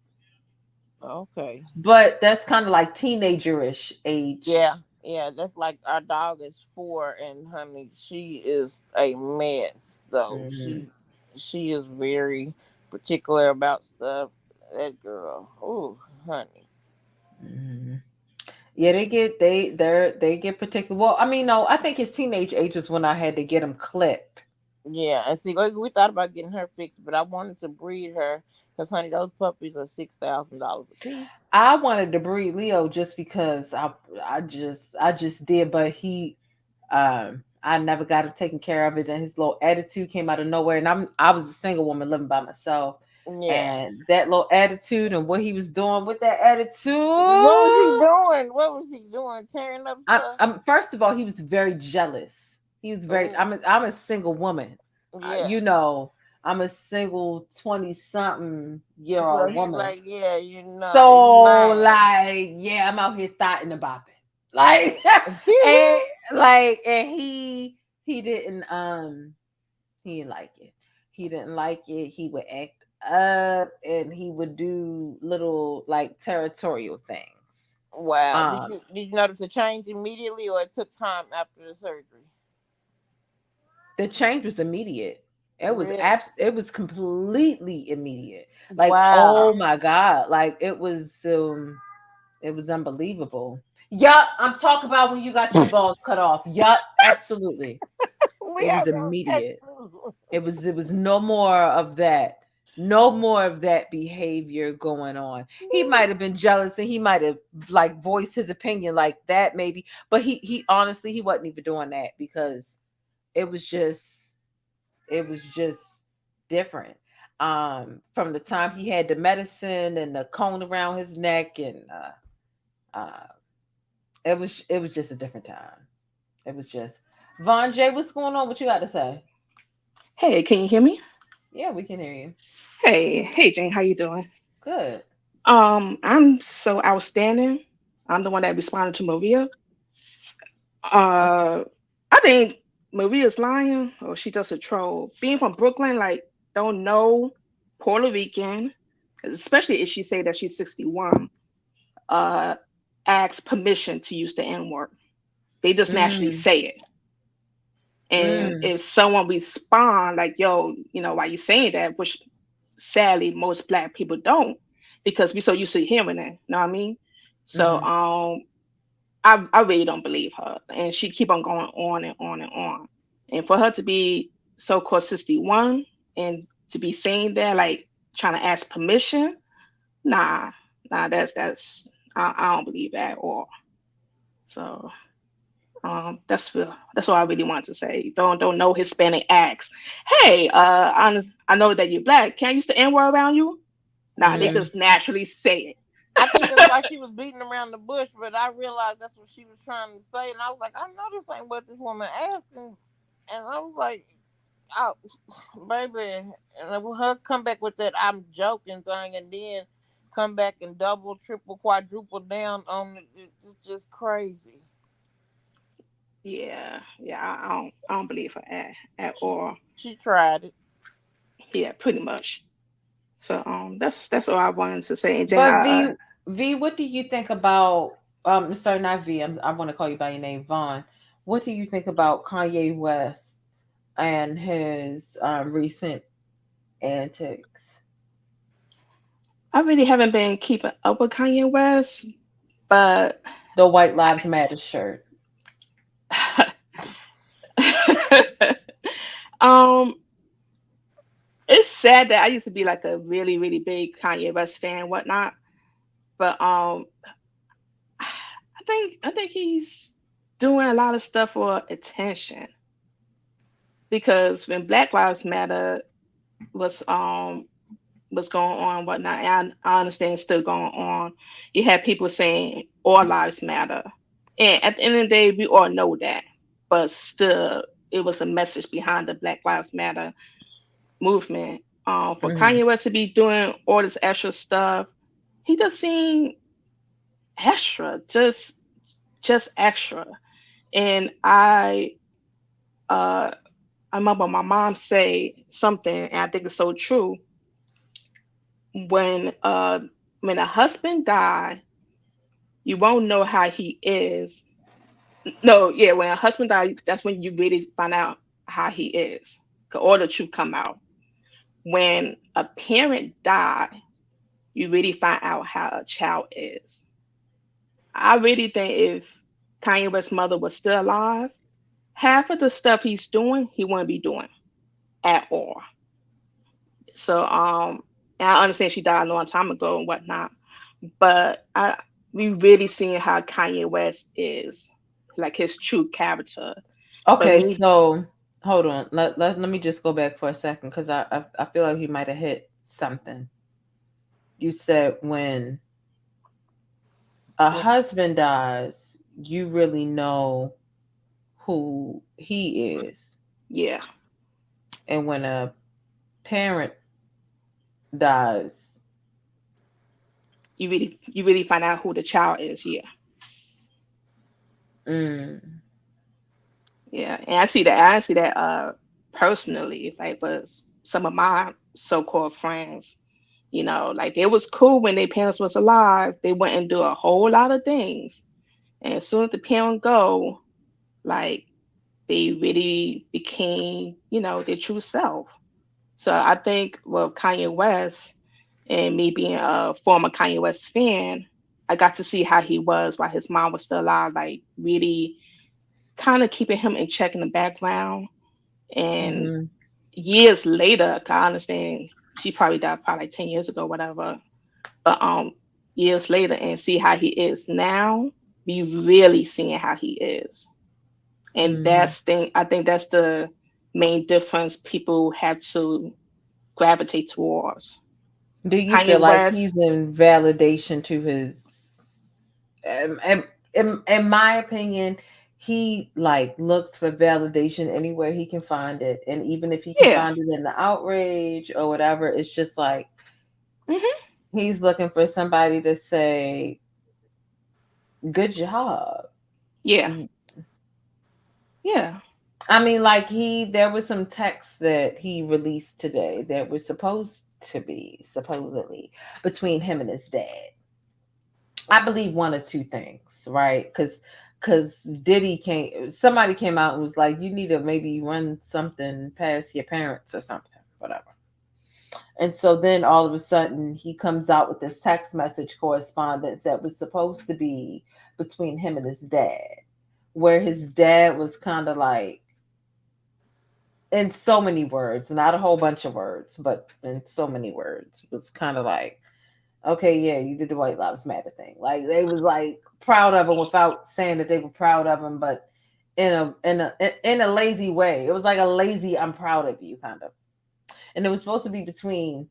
Okay. But that's kind of like teenagerish age. Yeah. Yeah, that's like our dog is 4, and honey, she is a mess. Though Mm-hmm. she is very particular about stuff. That girl, oh honey. Mm-hmm. Yeah, they get particular. Well, I mean, no, I think his teenage age was when I had to get him clipped. Yeah, and see, we thought about getting her fixed, but I wanted to breed her because, honey, those puppies are $6,000 a piece. I wanted to breed Leo just because I just did, but I never got him taken care of it, and his little attitude came out of nowhere. And I was a single woman living by myself, Yeah. and that little attitude and what he was doing with that attitude. What was he doing? What was he doing? Tearing up stuff? First of all, he was very jealous. He was very. Ooh. I'm a single woman. Yeah. You know, I'm a single 20-something-year-old So he's woman. like, yeah, you know. So like, yeah, I'm out here thotting about it. Like, and he didn't he didn't like it. He didn't like it. He would act up and he would do little like territorial things. Wow. Did you notice the change immediately, or it took time after the surgery? The change was immediate. It was Really? it was completely immediate. Like, wow. oh my God. Like it was unbelievable. Yup, I'm talking about when you got your balls cut off. Yup, absolutely. It was immediate. It was no more of that. No more of that behavior going on. He might have been jealous and he might have like voiced his opinion like that maybe, but he honestly he wasn't even doing that because it was just different. From the time he had the medicine and the cone around his neck and it was just a different time. It was just Von J, what's going on? What you got to say? Hey, can you hear me? Yeah, we can hear you. Hey, Jane, how you doing? Good. I'm so outstanding. I'm the one that responded to Maria. I think Maria's lying, or she just a troll. Being from Brooklyn, like, don't know Puerto Rican, especially if she say that she's 61. Asks permission to use the N-word. They just naturally say it. And if someone respond like, yo, you know, why you saying that, which sadly most Black people don't, because we're so used to hearing it, you know what I mean? So I really don't believe her. And she keep on going on and on and on. And for her to be so-called 61 and to be saying that, like trying to ask permission, nah, that's I don't believe that at all. So that's what I really wanted to say. Don't know Hispanic acts. Hey, I know that you're Black. Can I use the N-word around you? Nah, they just naturally say it. I think that's why she was beating around the bush, but I realized that's what she was trying to say, and I was like, I know this ain't what this woman asking, and I was like, oh, baby, and when her come back with that I'm joking thing, and then come back and double, triple, quadruple down on it, it's just crazy. Yeah, I don't believe her at all. She tried it. Yeah, pretty much. So that's all I wanted to say. And Jane, But V, what do you think about sorry, not V, I want to call you by your name, Vaughn. What do you think about Kanye West and his recent antics? I really haven't been keeping up with Kanye West, but the White Lives Matter shirt. It's sad that I used to be like a really, really big Kanye West fan, whatnot. But I think he's doing a lot of stuff for attention. Because when Black Lives Matter was going on, whatnot, and I understand it's still going on, you had people saying all lives matter. And at the end of the day, we all know that. But still, it was a message behind the Black Lives Matter movement. For Kanye West to be doing all this extra stuff, he just seemed extra, just extra. And I remember my mom say something, and I think it's so true. When a husband died, you won't know how he is No, yeah, when a husband dies, that's when you really find out how he is. 'Cause all the truth come out. When a parent die, you really find out how a child is. I really think if Kanye West's mother was still alive, half of the stuff he's doing, he wouldn't be doing at all. So and I understand she died a long time ago and whatnot, but we really seeing how Kanye West is, like his true character. But Okay, me, so hold on. Let me just go back for a second because I feel like you might have hit something. You said when a husband dies, you really know who he is. Yeah. And when a parent dies, you really find out who the child is. Yeah. Yeah, and I see that personally, like with some of my so-called friends, like they was cool when their parents was alive. They went and do a whole lot of things. And as soon as the parent go, like they really became, their true self. So I think with Kanye West and me being a former Kanye West fan, I got to see how he was while his mom was still alive, like really kind of keeping him in check in the background. And years later, 'cause I understand she probably died probably like 10 years ago, whatever. But years later and see how he is now, we really seeing how he is. And I think that's the main difference people have to gravitate towards. do you feel Kanye like West, he's in validation to his in my opinion, he like looks for validation anywhere he can find it. And even if he can yeah. find it in the outrage or whatever, it's just like he's looking for somebody to say, good job. Yeah. Yeah. I mean, like there was some texts that he released today that were supposedly between him and his dad. I believe one or two things, right? Because somebody came out and was like, you need to maybe run something past your parents or something, whatever. And so then all of a sudden he comes out with this text message correspondence that was supposed to be between him and his dad, where his dad was kind of like, in so many words, not a whole bunch of words, but in so many words, was kind of like, okay, yeah, you did the White Lives Matter thing. Like they was like proud of him without saying that they were proud of him, but in a lazy way. It was like a lazy, I'm proud of you kind of. And it was supposed to be between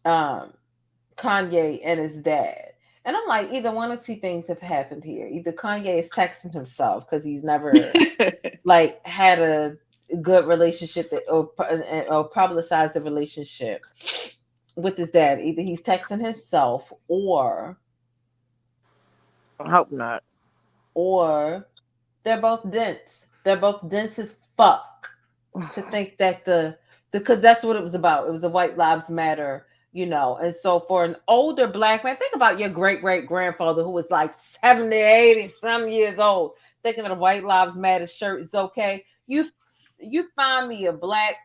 Kanye and his dad. And I'm like, either one or two things have happened here. Either Kanye is texting himself because he's never like had a good relationship or publicized the relationship with his dad. Either he's texting himself or I hope not. Or they're both dense. They're both dense as fuck to think that because that's what it was about. It was a White Lives Matter, And so for an older black man, think about your great-great-grandfather who was like 70, 80 some years old, thinking that a White Lives Matter shirt is okay. You find me a black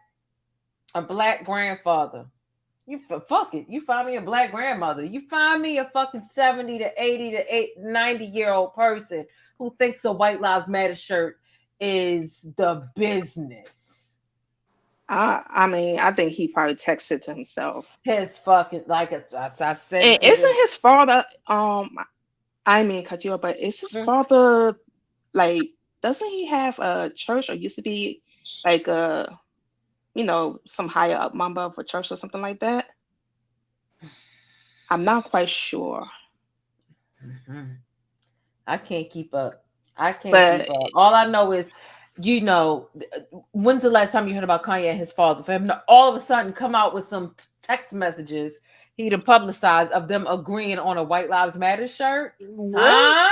grandfather. Fuck it. You find me a black grandmother. You find me a fucking 70 to 80 to 90-year-old person who thinks a White Lives Matter shirt is the business. I mean, I think he probably texted to himself. His fucking, like I said. And isn't his father, I mean, cut you off, but is his father, like, doesn't he have a church or used to be like some higher up member of a church or something like that? I'm not quite sure. I can't keep up. Keep up. All I know is, when's the last time you heard about Kanye and his father? For him to all of a sudden come out with some text messages he done publicized of them agreeing on a White Lives Matter shirt. Huh?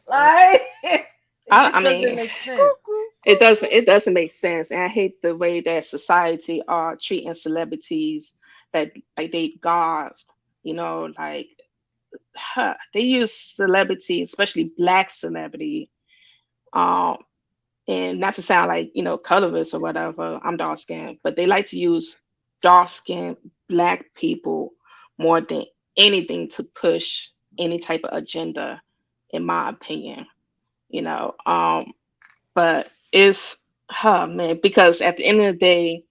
Like, I mean, it doesn't make sense. And I hate the way that society are treating celebrities that like they gods, like they use celebrity, especially black celebrity, um, and not to sound like colorist or whatever. I'm dark skinned, but they like to use dark skinned black people more than anything to push any type of agenda, in my opinion. You know, but it's man, because at the end of the day,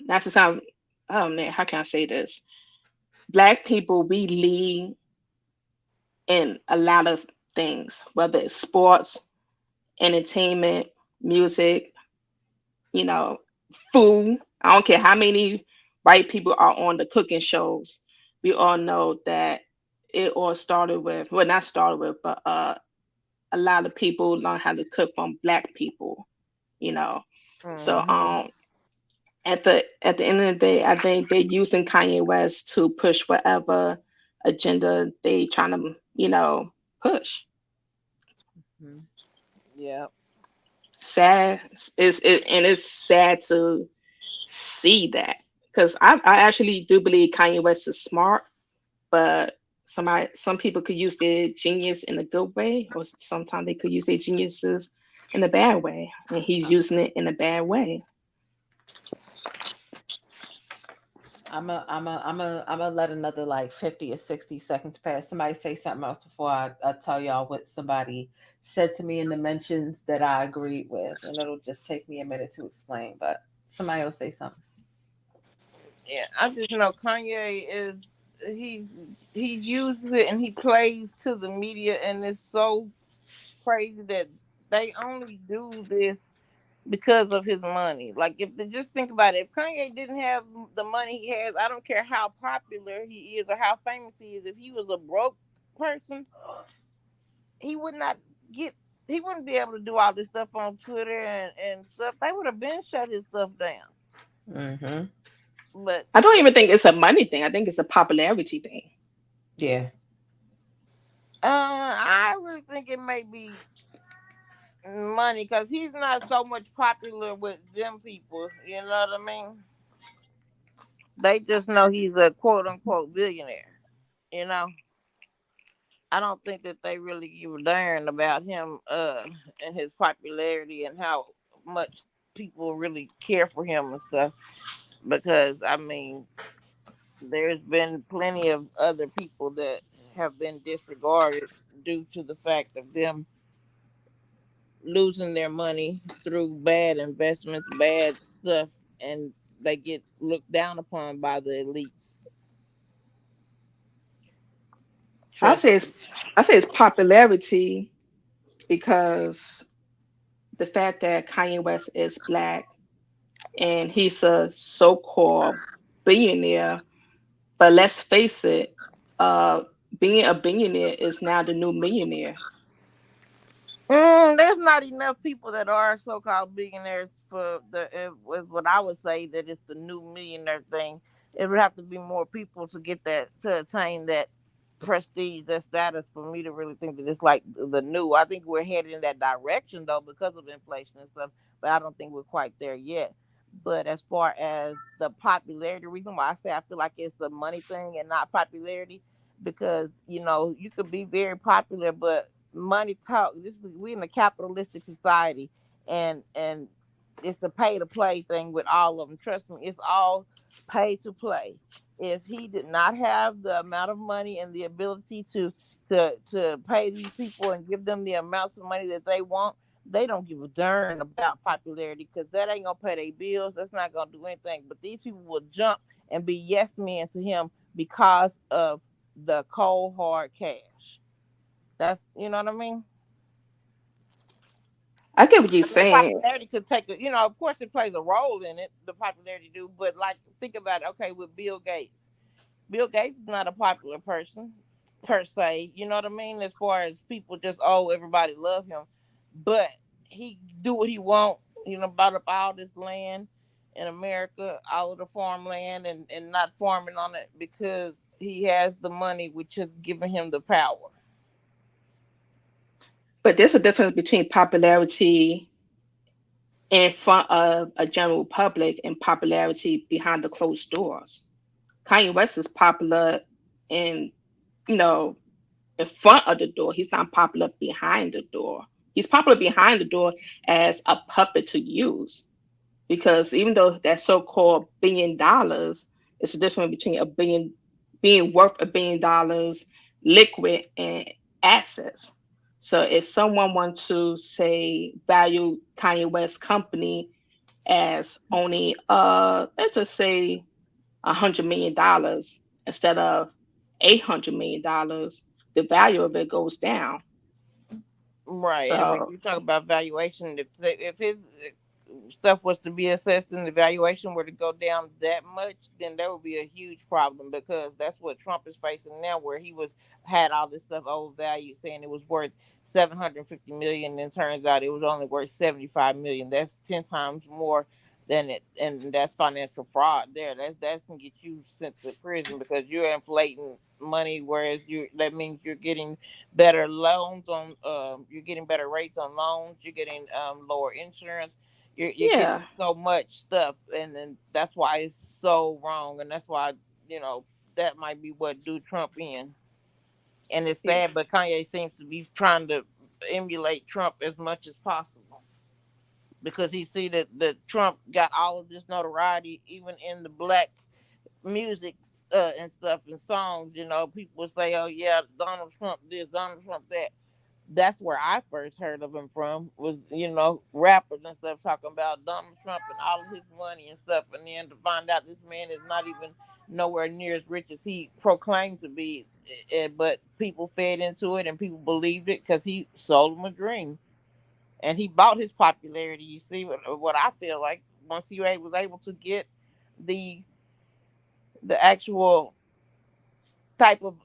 not to sound, oh man, how can I say this? Black people, we lead in a lot of things, whether it's sports, entertainment, music, you know, food. I don't care how many white people are on the cooking shows. We all know that it all started with, well, not started with, but a lot of people learn how to cook from black people, you know. So at the end of the day, I think they're using Kanye West to push whatever agenda they trying to, push. Yeah. Sad. And it's sad to see that, because I actually do believe Kanye West is smart, but some people could use their genius in a good way, or sometimes they could use their geniuses in a bad way, and he's using it in a bad way. I'm a let another like 50 or 60 seconds pass. Somebody say something else before I tell y'all what somebody said to me in the mentions that I agreed with, and it'll just take me a minute to explain. But somebody else say something. Yeah, I just know Kanye is he uses it and he plays to the media, and it's so crazy that they only do this because of his money. Like, if they just think about it, if Kanye didn't have the money he has, I don't care how popular he is or how famous he is. If he was a broke person, he wouldn't be able to do all this stuff on Twitter and stuff. They would have been shut his stuff down. But I don't even think it's a money thing. I think it's a popularity thing. Yeah. I really think it may be money, because he's not so much popular with them people. You know what I mean? They just know he's a quote unquote billionaire. You know, I don't think that they really give a darn about him and his popularity and how much people really care for him and stuff. Because I mean, there's been plenty of other people that have been disregarded due to the fact of them losing their money through bad investments, bad stuff, and they get looked down upon by the elites. I say it's popularity, because the fact that Kanye West is black and he's a so-called billionaire, but let's face it, being a billionaire is now the new millionaire. There's not enough people that are so-called billionaires for was what I would say that it's the new millionaire thing. It would have to be more people to get that, to attain that prestige, that status, for me to really think that it's like the new. I think we're headed in that direction though, because of inflation and stuff, but I don't think we're quite there yet. But as far as the popularity, reason why I say I feel like it's the money thing and not popularity, because you could be very popular, but money talk. We in a capitalistic society, and it's a pay to play thing with all of them. Trust me, it's all pay to play. If he did not have the amount of money and the ability to pay these people and give them the amounts of money that they want, they don't give a darn about popularity, because that ain't gonna pay their bills. That's not gonna do anything. But these people will jump and be yes men to him because of the cold hard cash. That's, you know what I mean? I get what you're The saying. popularity could take of course it plays a role in it, the popularity do, but like, think about it, okay, with Bill Gates. Bill Gates is not a popular person per se, you know what I mean? As far as people just, everybody love him. But he do what he want, bought up all this land in America, all of the farmland, and not farming on it because he has the money, which is giving him the power. But there's a difference between popularity in front of a general public and popularity behind the closed doors. Kanye West is popular in, you know, in front of the door. He's not popular behind the door. He's popular behind the door as a puppet to use. Because even though that so-called $1 billion, it's the difference between a billion being worth $1 billion liquid and assets. So if someone wants to say value Kanye West company as only let's just say $100 million instead of $800 million, the value of it goes down. Right, and when So you talk about valuation, if his stuff was to be assessed and the valuation were to go down that much, then that would be a huge problem, because that's what Trump is facing now, where he had all this stuff overvalued, saying it was worth 750 million, and turns out it was only worth 75 million. That's 10 times more than it, and that's financial fraud there. That can get you sent to prison, because you're inflating money, whereas that means you're getting better loans on you're getting better rates on loans, you're getting lower insurance, you're yeah, getting so much stuff, and then that's why it's so wrong, and that's why that might be what do Trump in. And it's yeah, sad, but Kanye seems to be trying to emulate Trump as much as possible, because he see that Trump got all of this notoriety, even in the black music and stuff and songs. People say, "Oh yeah, Donald Trump this, Donald Trump that." That's where I first heard of him from, was rappers and stuff talking about Donald Trump and all of his money and stuff, and then to find out this man is not even nowhere near as rich as he proclaimed to be, but people fed into it and people believed it because he sold them a dream, and he bought his popularity. You see what I feel like, once he was able to get the actual type of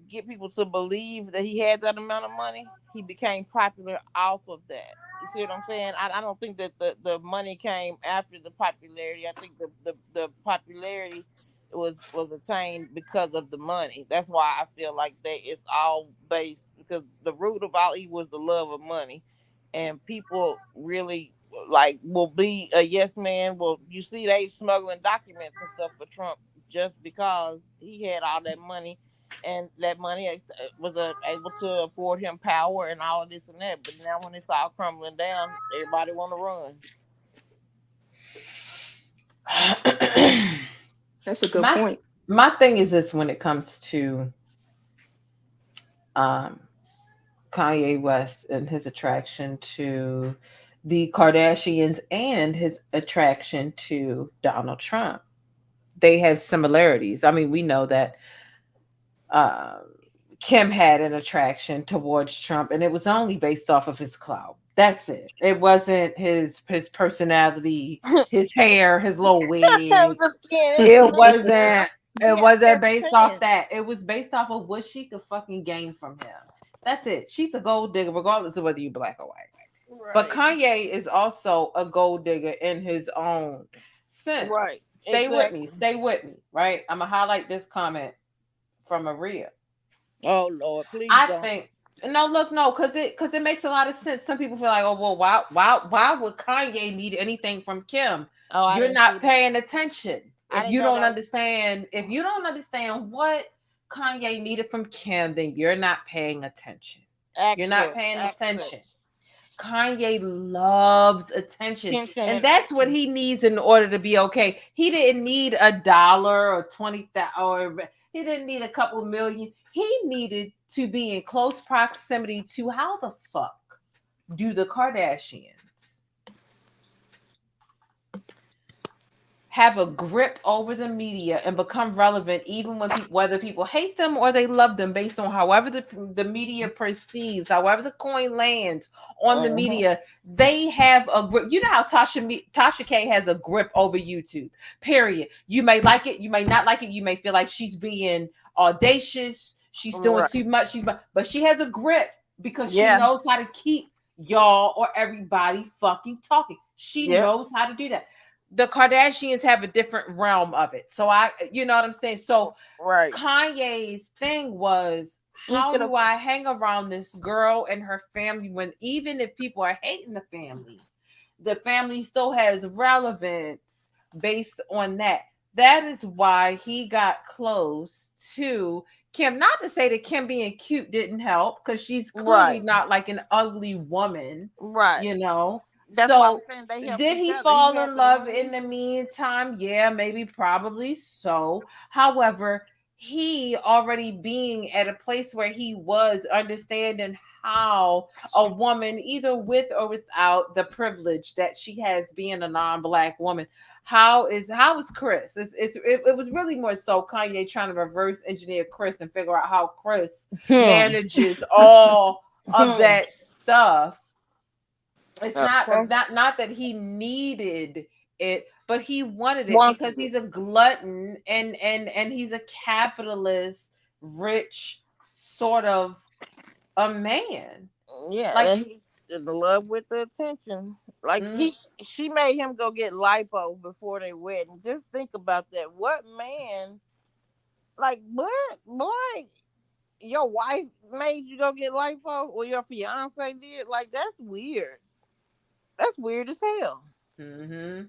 get people to believe that he had that amount of money, he became popular off of that. You see what I'm saying? I don't think that the money came after the popularity. I think the popularity was attained because of the money. That's why I feel like that it's all based, because the root of all evil was the love of money, and people really will be a yes man. Well, you see, they smuggling documents and stuff for Trump just because he had all that money, and that money was able to afford him power and all of this and that. But now when it's all crumbling down, everybody want to run. that's a good point. My thing is this: when it comes to Kanye West and his attraction to the Kardashians and his attraction to Donald Trump, they have similarities. I mean, we know that Kim had an attraction towards Trump, and it was only based off of his clout. That's it. It wasn't his personality, his hair, his little wig. It wasn't. It wasn't based off that. It was based off of what she could fucking gain from him. That's it. She's a gold digger, regardless of whether you're black or white. Right. But Kanye is also a gold digger in his own sense. Right. Stay with me. Stay with me. Right. I'm gonna highlight this comment from Maria. Oh Lord, please. I think no, because it makes a lot of sense. Some people feel like, oh well, why would Kanye need anything from Kim? Oh, you're not paying attention. If you don't understand what Kanye needed from Kim, then you're not paying attention. You're not paying attention. Kanye loves attention, and that's what he needs in order to be okay. He didn't need $1 or 20,000, or he didn't need a couple million. He needed to be in close proximity to how the fuck do the Kardashians have a grip over the media and become relevant, even when whether people hate them or they love them, based on however the media perceives, however the coin lands on the media. They have a grip. You know how Tasha K has a grip over YouTube, period. You may like it, you may not like it, you may feel like she's being audacious, she's doing too much, but she has a grip because she knows how to keep y'all or everybody fucking talking. She knows how to do that. The Kardashians have a different realm of it. So you know what I'm saying? So Kanye's thing was, how do I hang around this girl and her family when even if people are hating the family still has relevance based on that. That is why he got close to Kim. Not to say that Kim being cute didn't help, because she's clearly not like an ugly woman, right? you know. That's why I'm So saying they helped did each he other. fall He had in the love money. in the meantime? Yeah, maybe, probably so. However, he already being at a place where he was understanding how a woman, either with or without the privilege that she has being a non-black woman, how is Chris? It was really more so Kanye trying to reverse engineer Chris and figure out how Chris manages all of that stuff. It's not that he needed it, but he wanted it because he's a glutton and he's a capitalist, rich sort of a man. Yeah, Like, and he's in love with the attention. Like she made him go get lipo before they wedding. Just think about that. What man? Like what boy? Your wife made you go get lipo, or your fiance did? Like that's weird. That's weird as hell. Mm-hmm.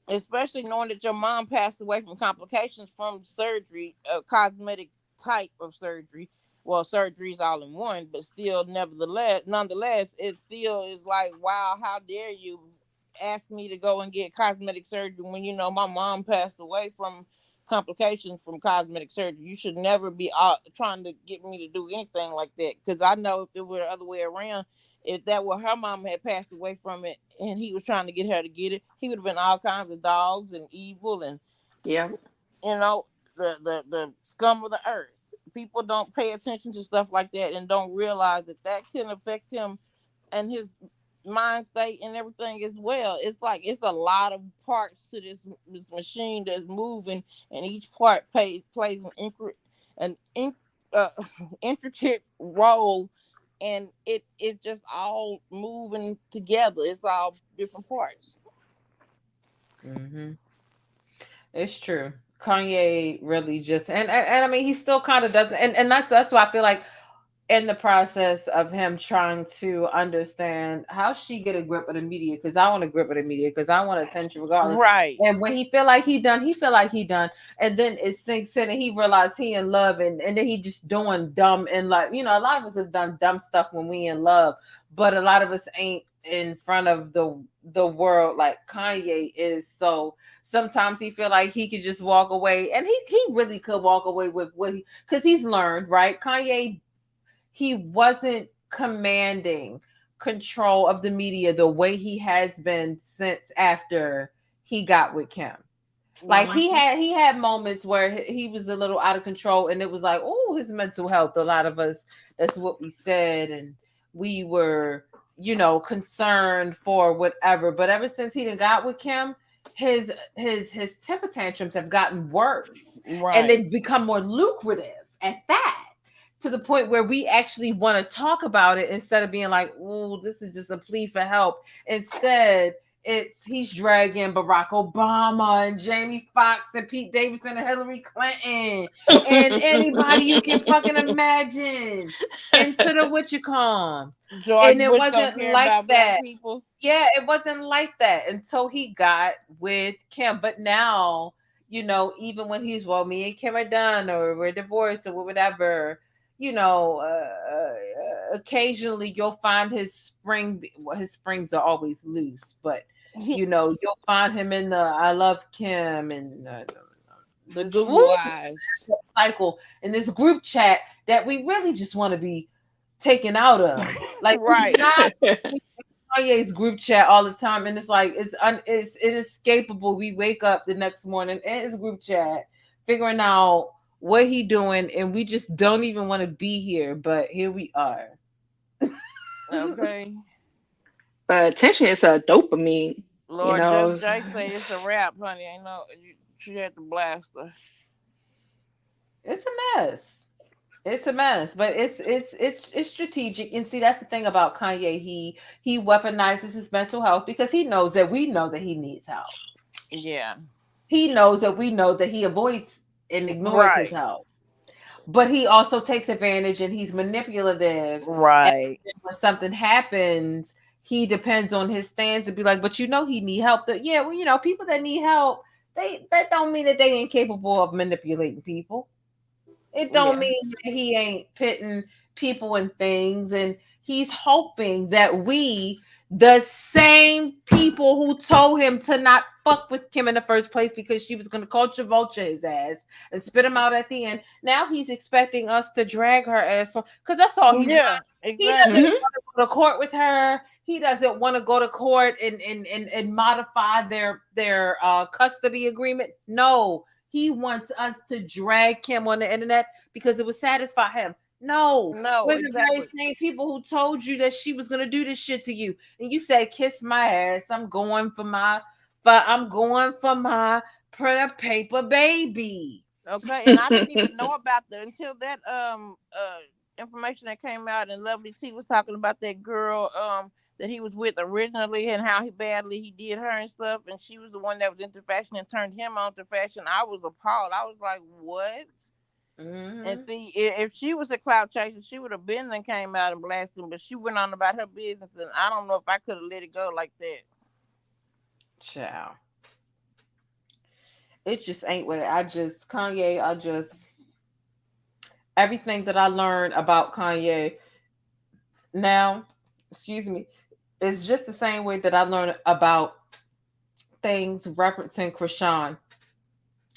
Especially knowing that your mom passed away from complications from surgery, a cosmetic type of surgery. Well, surgery's all in one, but still, nonetheless, it still is like, wow, how dare you ask me to go and get cosmetic surgery when you know my mom passed away from complications from cosmetic surgery. You should never be trying to get me to do anything like that, because I know if it were the other way around, if that were her mom had passed away from it and he was trying to get her to get it, he would have been all kinds of dogs and evil and yeah, you know, the scum of the earth. People don't pay attention to stuff like that and don't realize that can affect him and his mind state and everything as well. It's like it's a lot of parts to this machine that's moving, and each part plays an intricate role, and it just all moving together. It's all different parts. Mm-hmm. It's true. Kanye really just and I mean he still kind of does, and that's why I feel like in the process of him trying to understand how she get a grip of the media, because I want a grip of the media, because I want attention regardless. Right. And when he feel like he done, and then it sinks in and he realized he in love, and then he just doing dumb and like, you know, a lot of us have done dumb stuff when we in love, but a lot of us ain't in front of the world like Kanye is. So sometimes he feel like he could just walk away, and he really could walk away with what because he's learned, right? Kanye, he wasn't commanding control of the media the way he has been since after he got with Kim. Like he had moments where he was a little out of control, and it was like, oh, his mental health. A lot of us, that's what we said, and we were, you know, concerned for whatever. But ever since he done got with Kim, his temper tantrums have gotten worse, and they've become more lucrative at that. To the point where we actually want to talk about it instead of being like, "Oh, this is just a plea for help." Instead, he's dragging Barack Obama and Jamie Foxx and Pete Davidson and Hillary Clinton and anybody you can fucking imagine into the whatchamacallit. And it wasn't like that. Yeah, it wasn't like that until he got with Kim. But now, you know, even when he's, well, me and Kim are done, or we're divorced, or whatever, you know, occasionally you'll find his springs are always loose, but you know, you'll find him in the I love Kim and the WhiteLives cycle in this group chat that we really just want to be taken out of. Like, right. Not Kanye's group chat all the time, and it's like it's inescapable. We wake up the next morning in his group chat figuring out what he doing, and we just don't even want to be here, but here we are. Okay. But attention is a dopamine. Lord, you know, Jay say it's a wrap, honey. I know she had to blast her. It's a mess. It's a mess, but it's strategic. And see, that's the thing about Kanye. He weaponizes his mental health because he knows that we know that he needs help. Yeah. He knows that we know that he avoids and ignores his help. But he also takes advantage and he's manipulative. Right. And when something happens, he depends on his stance to be like, but you know he need help. Yeah, well, you know, people that need help, that don't mean that they ain't capable of manipulating people. It don't Yeah. mean that he ain't pitting people and things, and he's hoping that the same people who told him to not fuck with Kim in the first place because she was going to culture vulture his ass and spit him out at the end. Now he's expecting us to drag her ass on because that's all he Yeah, wants. He exactly. doesn't want to go to court with her. He doesn't want to go to court and modify their custody agreement. No, he wants us to drag Kim on the internet because it would satisfy him. No, we're the very same people who told you that she was gonna do this shit to you, and you said, "Kiss my ass." I'm going for my printer paper baby. Okay, and I didn't even know about until that information that came out, and Lovely T was talking about that girl that he was with originally and how badly he did her and stuff, and she was the one that was into fashion and turned him on to fashion. I was appalled. I was like, what? Mm-hmm. And see, if she was a clout chaser, she would have been and came out and blasted him, but she went on about her business, and I don't know if I could have let it go like that. Ciao. It just ain't what everything that I learned about Kanye now, excuse me, is just the same way that I learned about things referencing Krishan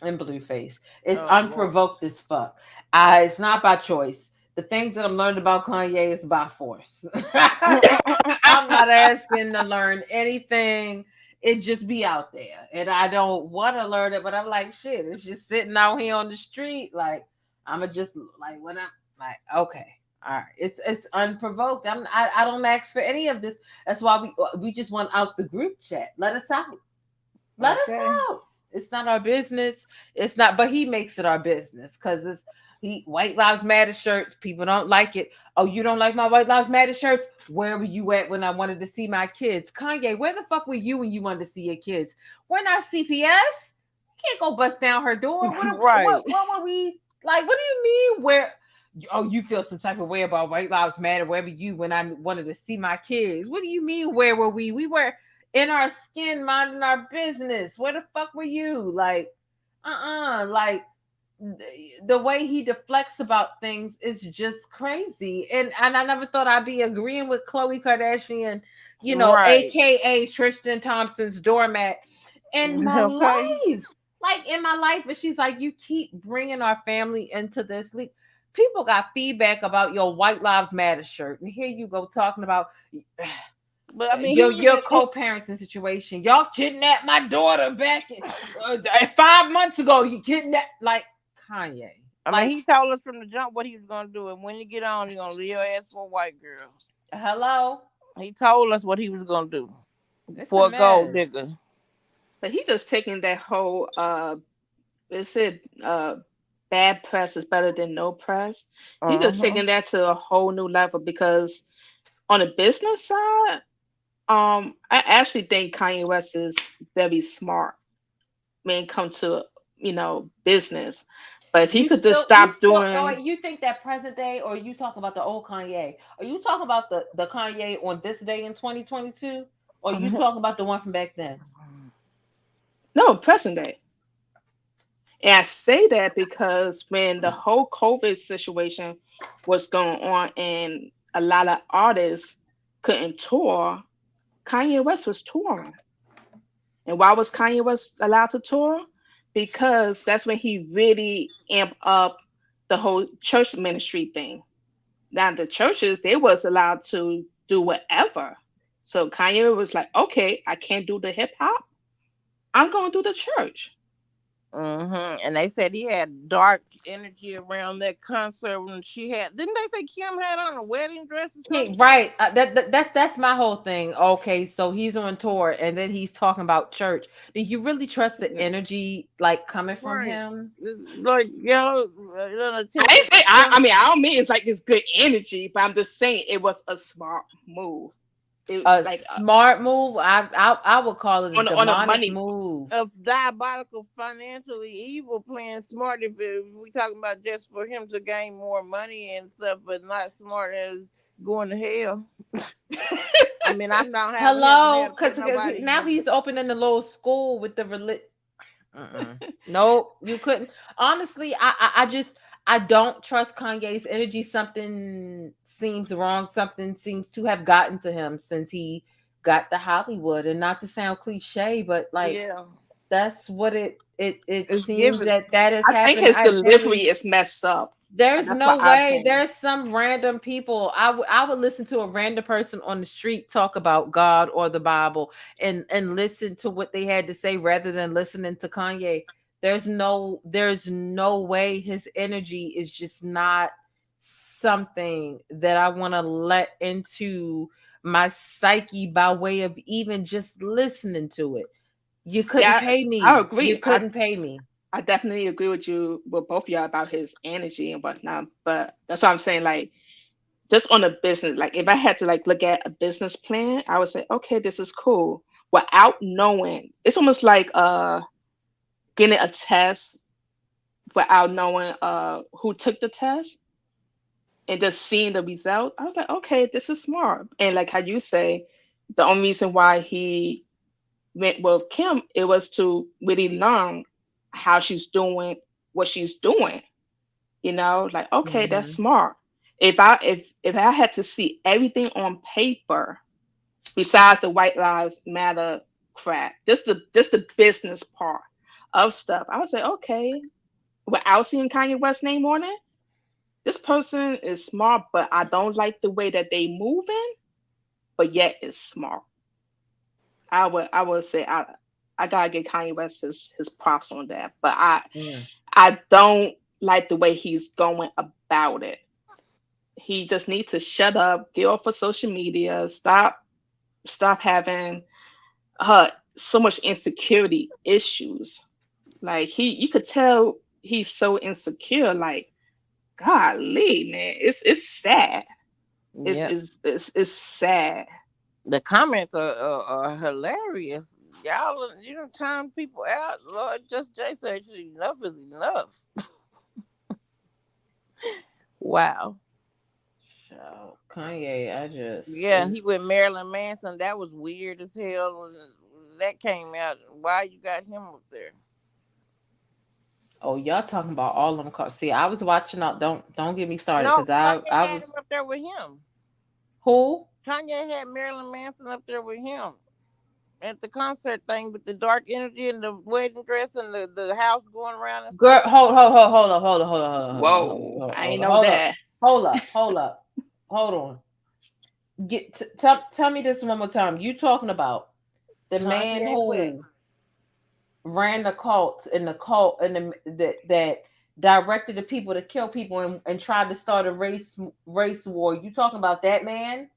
and Blueface. It's unprovoked as fuck. It's not by choice. The things that I'm learning about Kanye is by force. I'm not asking to learn anything. It just be out there. And I don't want to learn it, but I'm like, shit, it's just sitting out here on the street. Like, I'ma just like when I'm like, okay. All right, it's unprovoked. I don't ask for any of this. That's why we just want out the group chat. Let us out. Let us out. It's not our business. It's not, but he makes it our business because White Lives Matter shirts. People don't like it. Oh, you don't like my White Lives Matter shirts? Where were you at when I wanted to see my kids? Kanye, where the fuck were you when you wanted to see your kids? We're not CPS. You can't go bust down her door. What were we like? What do you mean? Where? Oh, you feel some type of way about White Lives Matter? Where were you when I wanted to see my kids? What do you mean? Where were we? We were in our skin, minding our business. Where the fuck were you? Like, like the way he deflects about things is just crazy. And I never thought I'd be agreeing with Khloe Kardashian, AKA Tristan Thompson's doormat in my life. Like in my life, but she's like, you keep bringing our family into this. People got feedback about your White Lives Matter shirt, and here you go talking about. But I mean, your co-parenting situation. Y'all kidnapped my daughter back 5 months ago. You kidnapped like Kanye. I mean, he told us from the jump what he was gonna do, and when you get on, you're gonna leave your ass for a white girl. Hello. He told us what he was gonna do for a gold digger. But he just taking that whole bad press is better than no press. He just taking that to a whole new level because on the business side. I actually think Kanye West is very smart when it comes to business. But if he could just stop doing. You think that present day, or you talking about the old Kanye? Are you talking about the Kanye on this day in 2022, or you talking about the one from back then? No, present day. And I say that because when the whole COVID situation was going on, and a lot of artists couldn't tour. Kanye West was touring. And why was Kanye West allowed to tour? Because that's when he really amped up the whole church ministry thing. Now the churches, they was allowed to do whatever. So Kanye was like, okay, I can't do the hip hop. I'm going to do the church. And they said he had dark energy around that concert when she had. Didn't they say Kim had on a wedding dress? Right. That's my whole thing. Okay, so he's on tour, and then he's talking about church. Do you really trust the energy like coming from him? Like I don't mean it's like it's good energy, but I'm just saying it was a smart move. Smart move. I would call it a demonic move. Of diabolical, financially evil, playing smart. If we talking about just for him to gain more money and stuff, but not smart as going to hell. I mean, I'm not. Hello, because now he's opening a little school with the religion. Nope, you couldn't. Honestly, I don't trust Kanye's energy. Something seems wrong. Something seems to have gotten to him since he got to Hollywood. And not to sound cliche, but like that's what it It's seems giving. that has I think happened. his delivery is messed up. There's That's no what I way. think. There's some random people. I would listen to a random person on the street talk about God or the Bible and listen to what they had to say rather than listening to Kanye. There's no way his energy is just not something that I want to let into my psyche by way of even just listening to it. You couldn't pay me. I agree. You couldn't pay me. I definitely agree with you, with both of y'all, about his energy and whatnot. But that's what I'm saying. Like, just on a business, like if I had to like look at a business plan, I would say, okay, this is cool. Without knowing, it's almost like getting a test without knowing who took the test and just seeing the result. I was like, okay, this is smart. And like how you say, the only reason why he went with Kim, it was to really learn how she's doing what she's doing. You know, like, okay, that's smart. If I had to see everything on paper besides the White Lives Matter crap, just the business part of stuff, I would say, okay, without seeing Kanye West's name on it, this person is smart, but I don't like the way that they moving, but yet it's smart. I would say I gotta give Kanye West his props on that, but I don't like the way he's going about it. He just needs to shut up, get off of social media, stop having so much insecurity issues. Like you could tell he's so insecure. Like, golly, man, it's sad. It's sad. The comments are hilarious. Y'all, you know, time people out. Lord, just Jay said enough is enough. Wow. So, Kanye, he went Marilyn Manson. That was weird as hell when that came out. Why you got him up there? Oh, y'all talking about all them cars. See, I was watching out. Don't get me started No, because Kanye I had was him up there with him. Who? Kanye had Marilyn Manson up there with him at the concert thing with the dark energy and the wedding dress and the house going around. And Girl, hold on. Whoa, I ain't know that. Hold up. Hold on. Tell me this one more time. You talking about the man who ran the cult and that directed the people to kill people and tried to start a race war. You talking about that man?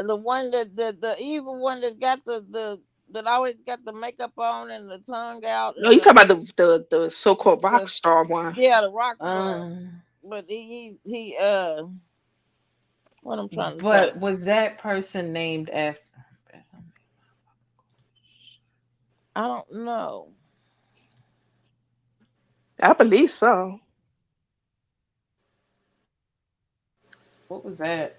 The one the evil one that got that always got the makeup on and the tongue out. No, you talking about the so-called rock star one. Yeah, the rock star. But he what I'm trying to say. But was that person named after? I don't know. I believe so. What was that?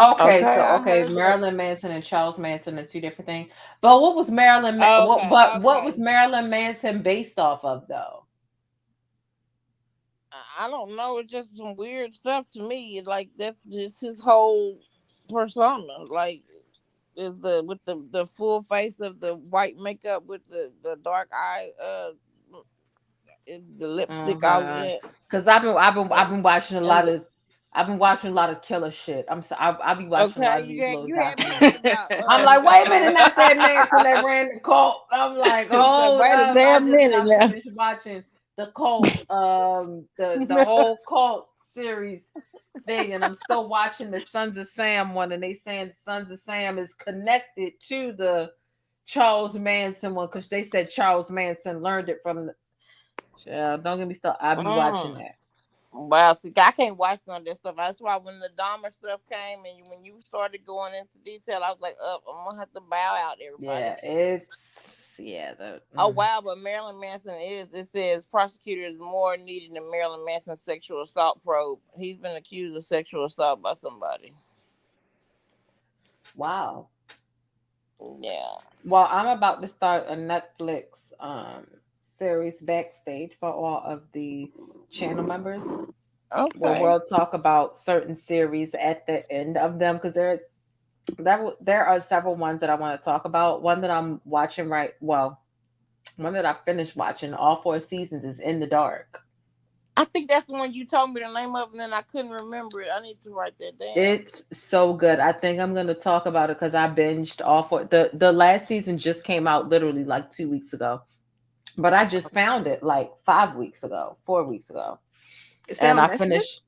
Okay, Marilyn Manson and Charles Manson are two different things. But what was Marilyn? What was Marilyn Manson based off of, though? I don't know. It's just some weird stuff to me. Like that's just his whole persona. Like with the full face of the white makeup with the dark eye, the lipstick, all of that. Because I've been watching a lot of. I've been watching a lot of killer shit. I'll be watching a lot of these little documentaries. I'm like, wait a minute, not that Manson that ran the cult. I'm like, oh, wait a damn minute now. Finished watching the cult, the whole cult series thing, and I'm still watching the Sons of Sam one, and they saying the Sons of Sam is connected to the Charles Manson one because they said Charles Manson learned it from the. Don't get me started. I'll be watching that. Wow, see, I can't watch none of this stuff. That's why when the Dahmer stuff came and when you started going into detail, I was like, I'm gonna have to bow out, everybody. Oh wow, but Marilyn Manson it says prosecutor is more needed than Marilyn Manson's sexual assault probe. He's been accused of sexual assault by somebody. Wow. Yeah. Well, I'm about to start a Netflix series backstage for all of the channel members. Okay. Where we'll talk about certain series at the end of them because there are several ones that I want to talk about. One that I'm watching one that I finished watching, all 4 seasons, is In the Dark. I think that's the one you told me the name of, and then I couldn't remember it. I need to write that down. It's so good. I think I'm going to talk about it because I binged all 4. The last season just came out literally like 2 weeks ago, but I just found it like 4 weeks ago. Is that And on I Netflix? finished.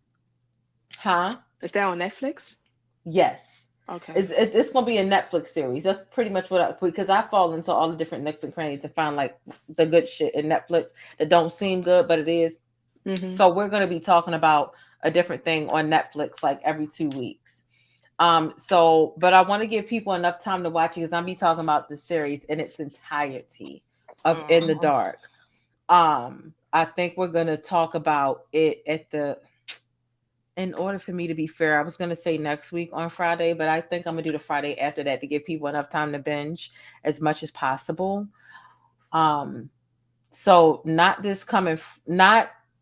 Huh? Is that on Netflix? Yes. Okay. It's going to be a Netflix series. That's pretty much because I fall into all the different nooks and crannies to find like the good shit in Netflix that don't seem good, but it is. Mm-hmm. So we're going to be talking about a different thing on Netflix like every 2 weeks. But I want to give people enough time to watch it because I'll be talking about the series in its entirety of In the Dark. I think we're going to talk about it in order for me to be fair, I was going to say next week on Friday, but I think I'm going to do the Friday after that to give people enough time to binge as much as possible. So not this coming,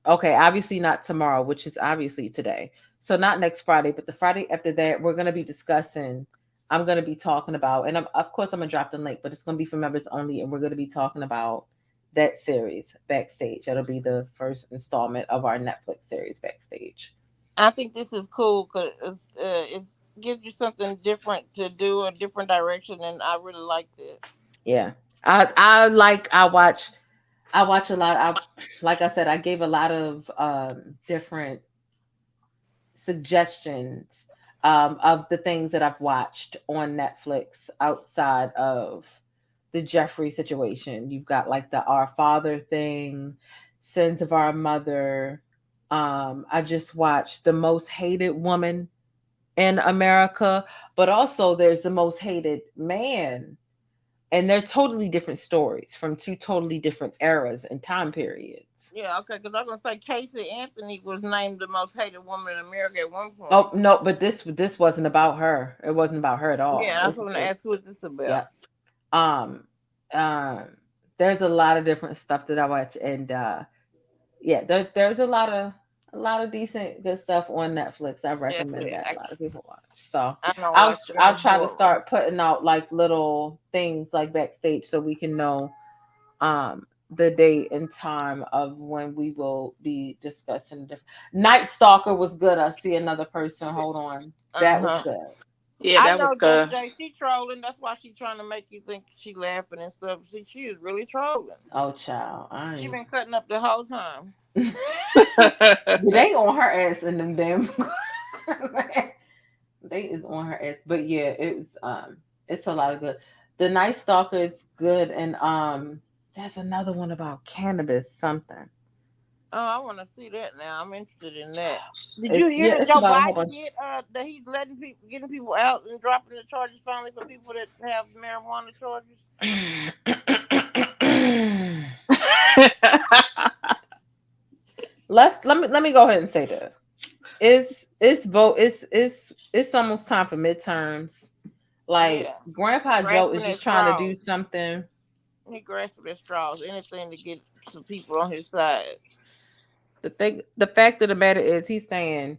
obviously not tomorrow, which is obviously today. So not next Friday, but the Friday after that, we're going to be discussing, I'm going to be talking about, and of course I'm going to drop the link, but it's going to be for members only. And we're going to be talking about that series Backstage. That'll be the first installment of our Netflix series Backstage. I think this is cool because it gives you something different to do, a different direction, and I really like that. Yeah, I watch a lot. Like I said, I gave a lot of different suggestions of the things that I've watched on Netflix outside of the Jeffrey situation. You've got like the Our Father thing, Sins of Our Mother. I just watched The Most Hated Woman in America, but also there's The Most Hated Man. And they're totally different stories from 2 totally different eras and time periods. Yeah, okay, because I was going to say Casey Anthony was named the most hated woman in America at one point. Oh, no, but this wasn't about her. It wasn't about her at all. Yeah, that's what I'm going to ask, who is this about? Yeah. There's a lot of different stuff that I watch, and there's a lot of decent good stuff on Netflix. I recommend that a lot of people watch. So I'll try to start putting out like little things like backstage so we can know the date and time of when we will be discussing different. Night Stalker was good. I see another person. Hold on. That was good. Yeah, that was good. She trolling. That's why she's trying to make you think she laughing and stuff. See, she is really trolling. Oh, child. She been cutting up the whole time. They on her ass in them damn. They is on her ass. But yeah, it's a lot of good. The Night Stalker is good, and there's another one about cannabis something. Oh, I want to see that now. I'm interested in that. Did you hear that Joe Biden that he's getting people out and dropping the charges finally for people that have marijuana charges? Let me go ahead and say this. It's almost time for midterms. Like Grandpa Joe is just trying to do something. He grasping at straws, anything to get some people on his side. The fact of the matter is, he's saying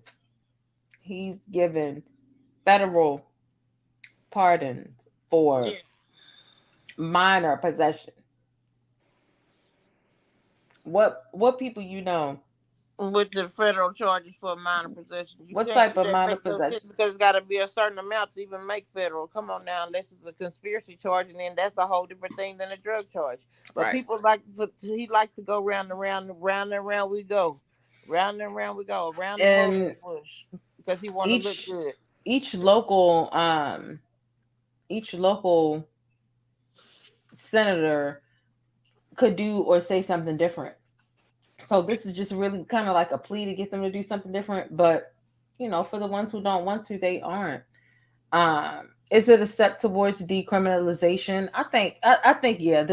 he's given federal pardons for minor possession. What people you know? With the federal charges for minor possession. What type of minor possession? Because it's got to be a certain amount to even make federal. Come on now, unless it's a conspiracy charge, and then that's a whole different thing than a drug charge. But people he like to go round and round we go. Round and round we go. Around the bush. Because he want to look good. Each local senator could do or say something different. So this is just really kind of like a plea to get them to do something different. But, for the ones who don't want to, they aren't. Is it a step towards decriminalization? I think, yeah.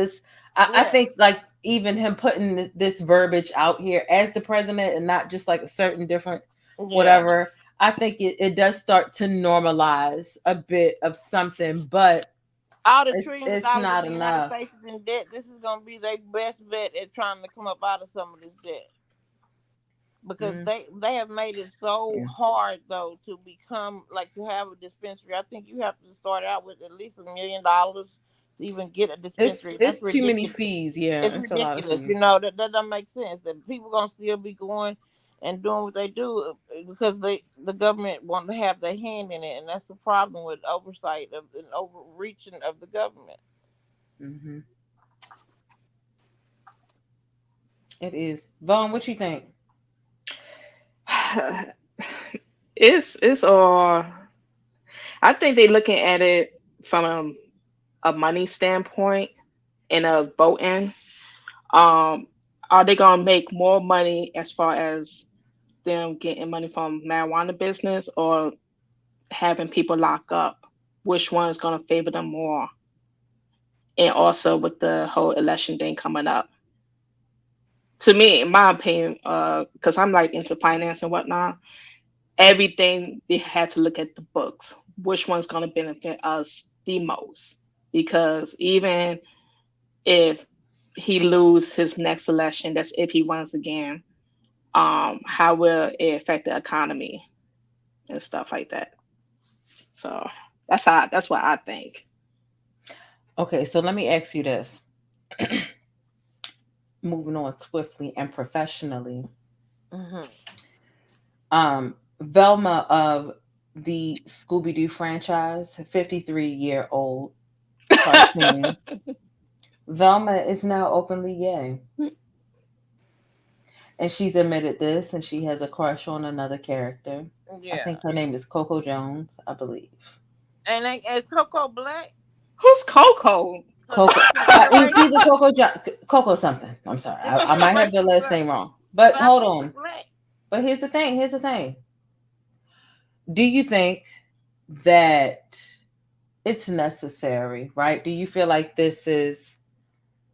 I think like even him putting this verbiage out here as the president and not just like a certain different whatever. I think it does start to normalize a bit of something. But All the trillions of It's dollars that not the United enough. States is in debt, this is gonna be their best bet at trying to come up out of some of this debt. Because they have made it so hard though to become like to have a dispensary. I think you have to start out with at least $1 million to even get a dispensary. That's It's too many ridiculous. fees. Yeah, It's it's a lot of ridiculous. fees. You know that doesn't make sense. That people gonna still be going and doing what they do because the government want to have their hand in it, and that's the problem with oversight of and overreaching of the government. Mm-hmm. It is. Vaughn, what you think? It's all. I think they're looking at it from a money standpoint and a voting. Are they gonna make more money as far as them getting money from marijuana business or having people lock up? Which one's gonna favor them more? And also with the whole election thing coming up. To me, in my opinion, because I'm like into finance and whatnot, everything they had to look at the books. Which one's going to benefit us the most? Because even if he lose his next election, that's if he runs again, how will it affect the economy and stuff like that? So that's what I think. Okay, so let me ask you this. Moving on swiftly and professionally. Velma of the Scooby Doo franchise, 53-year-old cartoon. Velma is now openly gay. And she's admitted this, and she has a crush on another character. Yeah. I think her name is Coco Jones, I believe. And is Coco black? Who's Coco? Coco. It's either Coco something. I'm sorry. I might have the last name wrong. But hold on. But here's the thing. Do you think that it's necessary, right? Do you feel like this is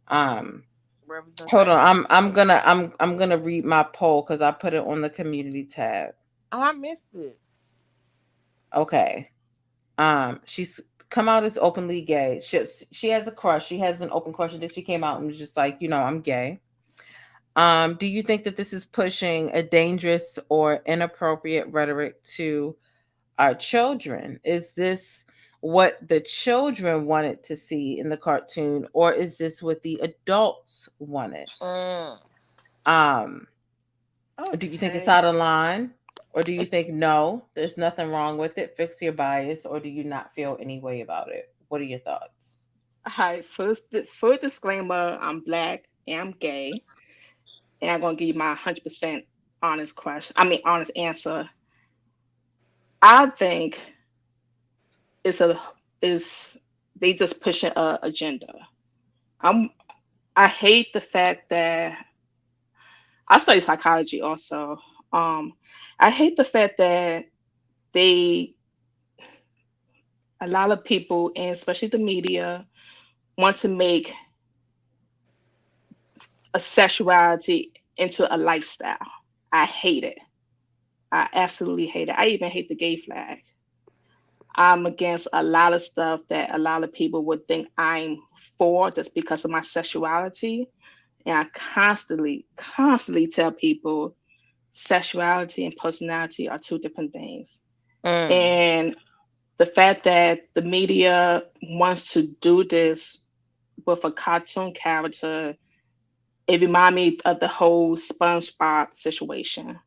hold on, I'm gonna read my poll because I put it on the community tab. Oh, I missed it. Okay. She's come out as openly gay. She has a crush. She has an open crush, and then she came out and was just like, I'm gay. Do you think that this is pushing a dangerous or inappropriate rhetoric to our children? Is this what the children wanted to see in the cartoon, or is this what the adults wanted? Do you think it's out of line? Or do you think, no, there's nothing wrong with it, fix your bias, or do you not feel any way about it? What are your thoughts? Hi, full disclaimer, I'm black and I'm gay. And I'm going to give you my 100% honest answer. I think they just pushing an agenda. I hate the fact that I study psychology also. I hate the fact that a lot of people, and especially the media, want to make a sexuality into a lifestyle. I hate it. I absolutely hate it. I even hate the gay flag. I'm against a lot of stuff that a lot of people would think I'm for just because of my sexuality. And I constantly tell people sexuality and personality are two different things. And the fact that the media wants to do this with a cartoon character, it reminds me of the whole SpongeBob situation.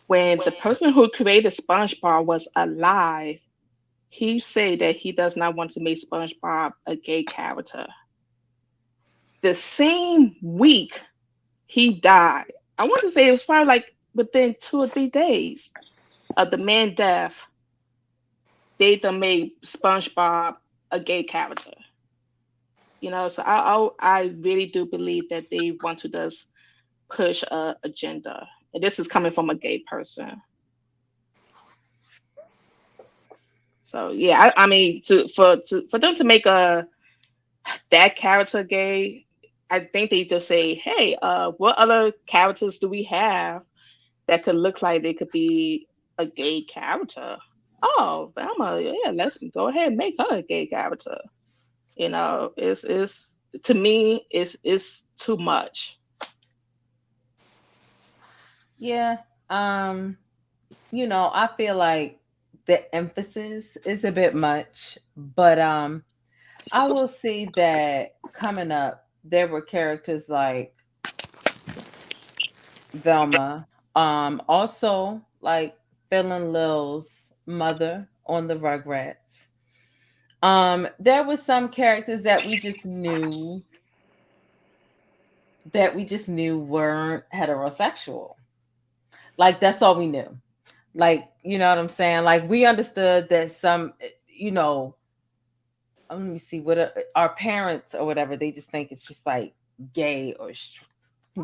When the person who created SpongeBob was alive, he said that he does not want to make SpongeBob a gay character. The same week he died, I want to say it was probably like within 2 or 3 days of the man's death, they done made SpongeBob a gay character. So I really do believe that they want to just push a agenda. And this is coming from a gay person. So yeah, I mean, for them to make that character gay, I think they just say, hey, what other characters do we have that could look like they could be a gay character? Oh, Velma, yeah, let's go ahead and make her a gay character. You know, it's to me, it's too much. Yeah. You know, I feel like the emphasis is a bit much, but I will say that coming up, there were characters like Velma, also like Phil and Lil's mother on the Rugrats. There were some characters that we just knew weren't heterosexual. Like that's all we knew. Like, you know what I'm saying? Like we understood that some, you know, let me see what our parents or whatever, they just think it's just like gay or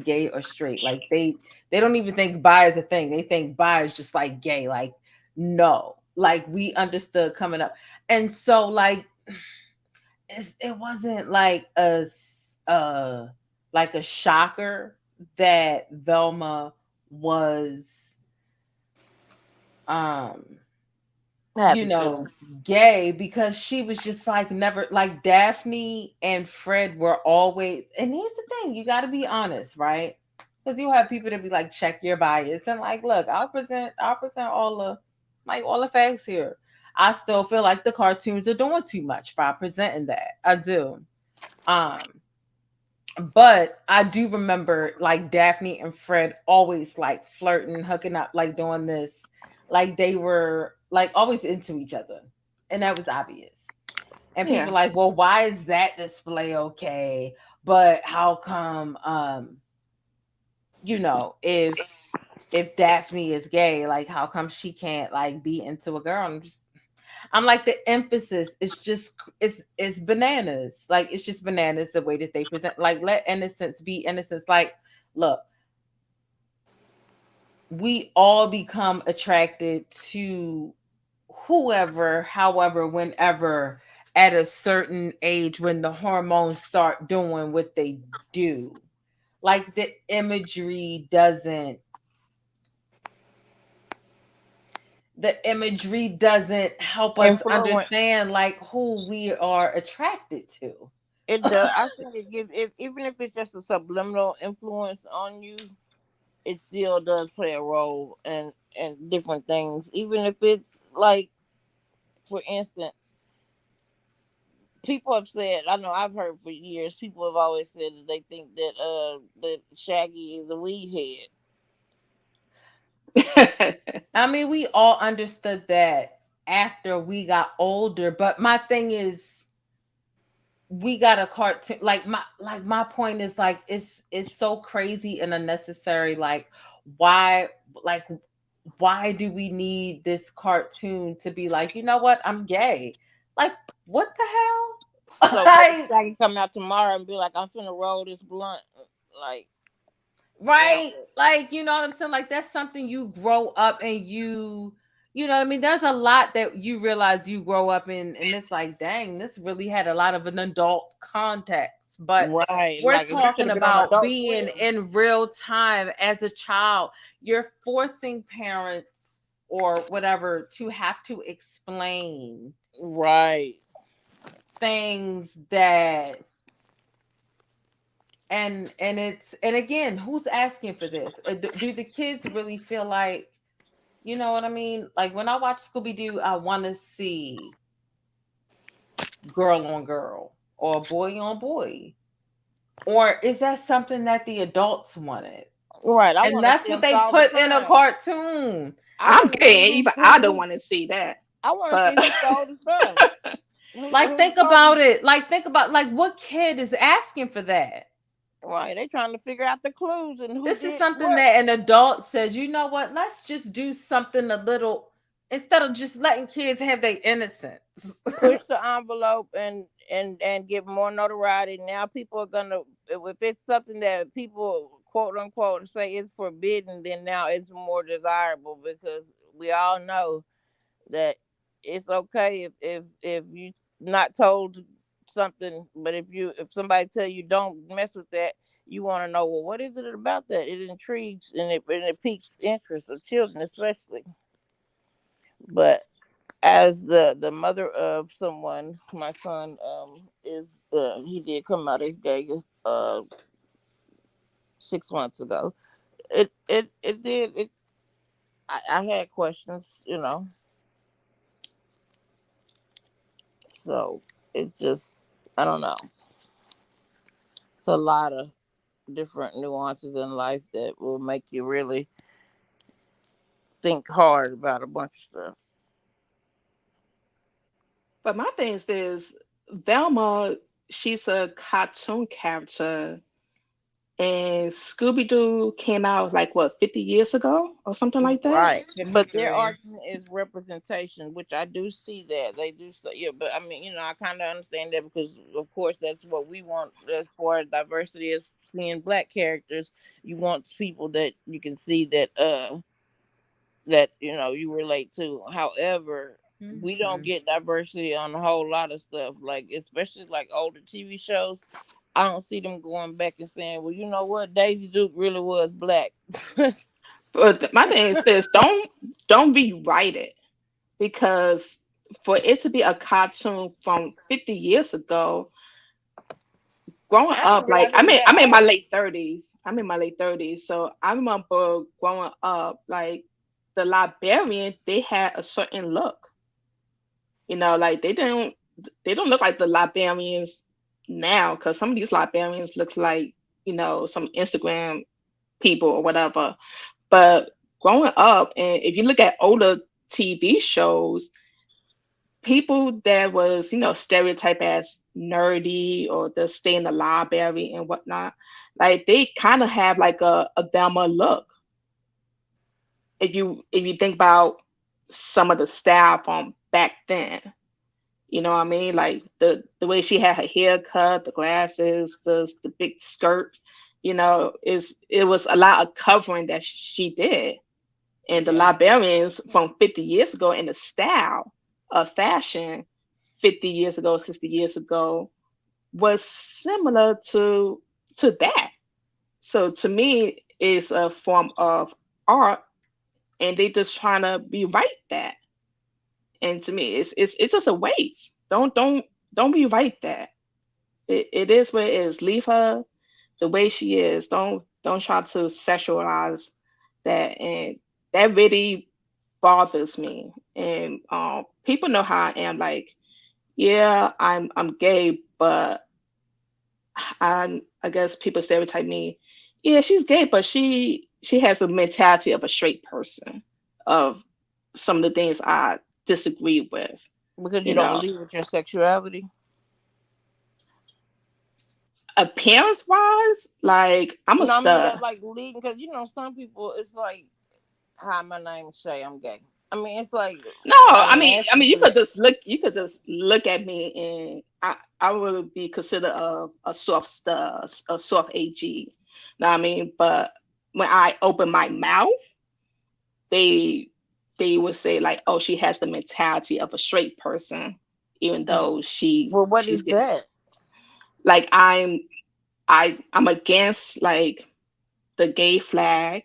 gay or straight. Like they don't even think bi is a thing. They think bi is just like gay. Like no. Like we understood coming up. And so like it wasn't like a shocker that Velma was um you know, gay, because she was just like never, like Daphne and Fred were always, and here's the thing, you got to be honest, right? Because you have people that be like, check your bias, and like, look, I'll present all the facts here. I still feel like the cartoons are doing too much by presenting that. I do. Um, but I do remember like Daphne and Fred always like flirting, hooking up, like doing this. Like they were like always into each other. And that was obvious. And Yeah. people like, well, why is that display okay? But how come you know, if Daphne is gay, like how come she can't like be into a girl? I'm like, the emphasis is just it's bananas. Like it's just bananas the way that they present. Like let innocence be innocence. Like look, we all become attracted to whoever, however, whenever at a certain age when the hormones start doing what they do. Like the imagery doesn't help us Influence. understand like who we are attracted to. It does. I think it gives, if even if it's just a subliminal influence on you, it still does play a role in different things. Even if it's like, for instance, people have said, I know I've heard for years, people have always said that they think that Shaggy is a weed head. I mean, we all understood that after we got older, but my thing is we got a cartoon, like my point is like it's so crazy and unnecessary. Why like why do we need this cartoon to be like, you know what, I'm gay? Like what the hell? So Like Shaggy come out tomorrow and be like, I'm finna roll this blunt, like, right? Like, you know what I'm saying? Like that's something you grow up and you know what I mean? There's a lot that you realize you grow up in, and it's like, dang, this really had a lot of an adult context. But right, we're like if you should talking have been on about Adult being Swim. in real time as a child. You're forcing parents or whatever to have to explain Right. things that and again, who's asking for this? Do the kids really feel like, you know what I mean? Like when I watch Scooby Doo, I want to see girl on girl or boy on boy. Or is that something that the adults wanted? Right. I And want to that's see what them they all the put in a time. cartoon. I I'm want to see paying. Even I don't want to see that. I want to But see who stole the stuff. Like think about it. Like think about like what kid is asking for that? Right, they trying to figure out the clues and who This is did something what. that an adult says, you know what, let's just do something a little, instead of just letting kids have their innocence. Push the envelope and get more notoriety. Now people are gonna, if it's something that people quote unquote say is forbidden, then now it's more desirable, because we all know that it's okay if you not told something, but if somebody tell you don't mess with that, you want to know, well, what is it about that? It intrigues and it piques interest of children especially. But as the mother of someone, my son is he did come out as gay 6 months ago. It did it. I had questions, so it just I don't know. It's a lot of different nuances in life that will make you really think hard about a bunch of stuff. But my thing is Velma, she's a cartoon character, and Scooby Doo came out like what 50 years ago or something like that. Right, but their 53. argument is representation, which I do see that they do. Yeah, but I mean, I kind of understand that because, of course, that's what we want as far as diversity is seeing black characters. You want people that you can see that you relate to. However, we don't Mhm. get diversity on a whole lot of stuff, like especially like older TV shows. I don't see them going back and saying, "Well, you know what, Daisy Duke really was black." But my thing is this: don't rewrite it, because for it to be a cartoon from 50 years ago, growing I up, didn't like realize it was that I'm in my old. late 30s. I'm in my late 30s, so I remember growing up, like the librarian, they had a certain look. Like they don't look like the librarians now, because some of these librarians looks like some Instagram people or whatever. But growing up, and if you look at older TV shows, people that was stereotyped as nerdy or just stay in the library and whatnot, like they kind of have like a Velma look. If you think about some of the style from back then, you know what I mean? Like the way she had her hair cut, the glasses, the big skirt, it was a lot of covering that she did. And the Yeah. librarians from 50 years ago, and the style of fashion 50 years ago, 60 years ago, was similar to that. So to me, it's a form of art, and they just trying to rewrite that. And to me, it's just a waste. Don't rewrite that. It is what it is. Leave her the way she is. Don't try to sexualize that, and that really bothers me. And people know how I am. Like, yeah, I'm gay, but I guess people stereotype me. Yeah, she's gay, but she has the mentality of a straight person. Of some of the things I disagree with. Because you You don't know, leave with your sexuality. appearance wise, like I'm a No, I mean stud. that like leaving because some people it's like, hi, my name's Shay, I'm gay. I mean it's like No, I I ain't mean, asking you for could that. just look. You could just look at me, and I would be considered a soft stud, a soft AG. Know what I mean? But when I open my mouth, they they would say like, "Oh, she has the mentality of a straight person," even though Well, what she's is getting that? like I'm against like the gay flag.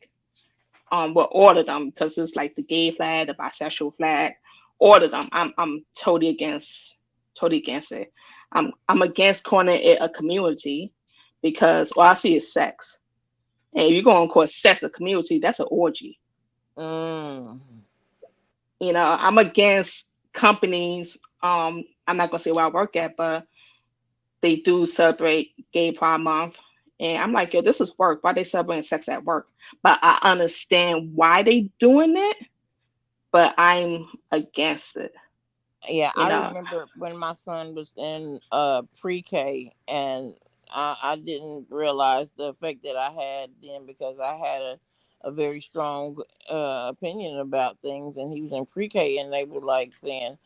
Well, all of them, because it's like the gay flag, the bisexual flag, all of them. I'm totally against it. I'm against calling it a community, because all I see is sex. And if you're going to call sex a community, that's an orgy. Mm. I'm against companies. I'm not gonna say where I work at, but they do celebrate Gay Pride Month. And I'm like, yo, this is work. Why they celebrating sex at work? But I understand why they doing it, but I'm against it. Yeah, You I know, remember when my son was in pre-K, and I didn't realize the effect that I had then because I had a very strong opinion about things, and he was in pre-K, and they were like saying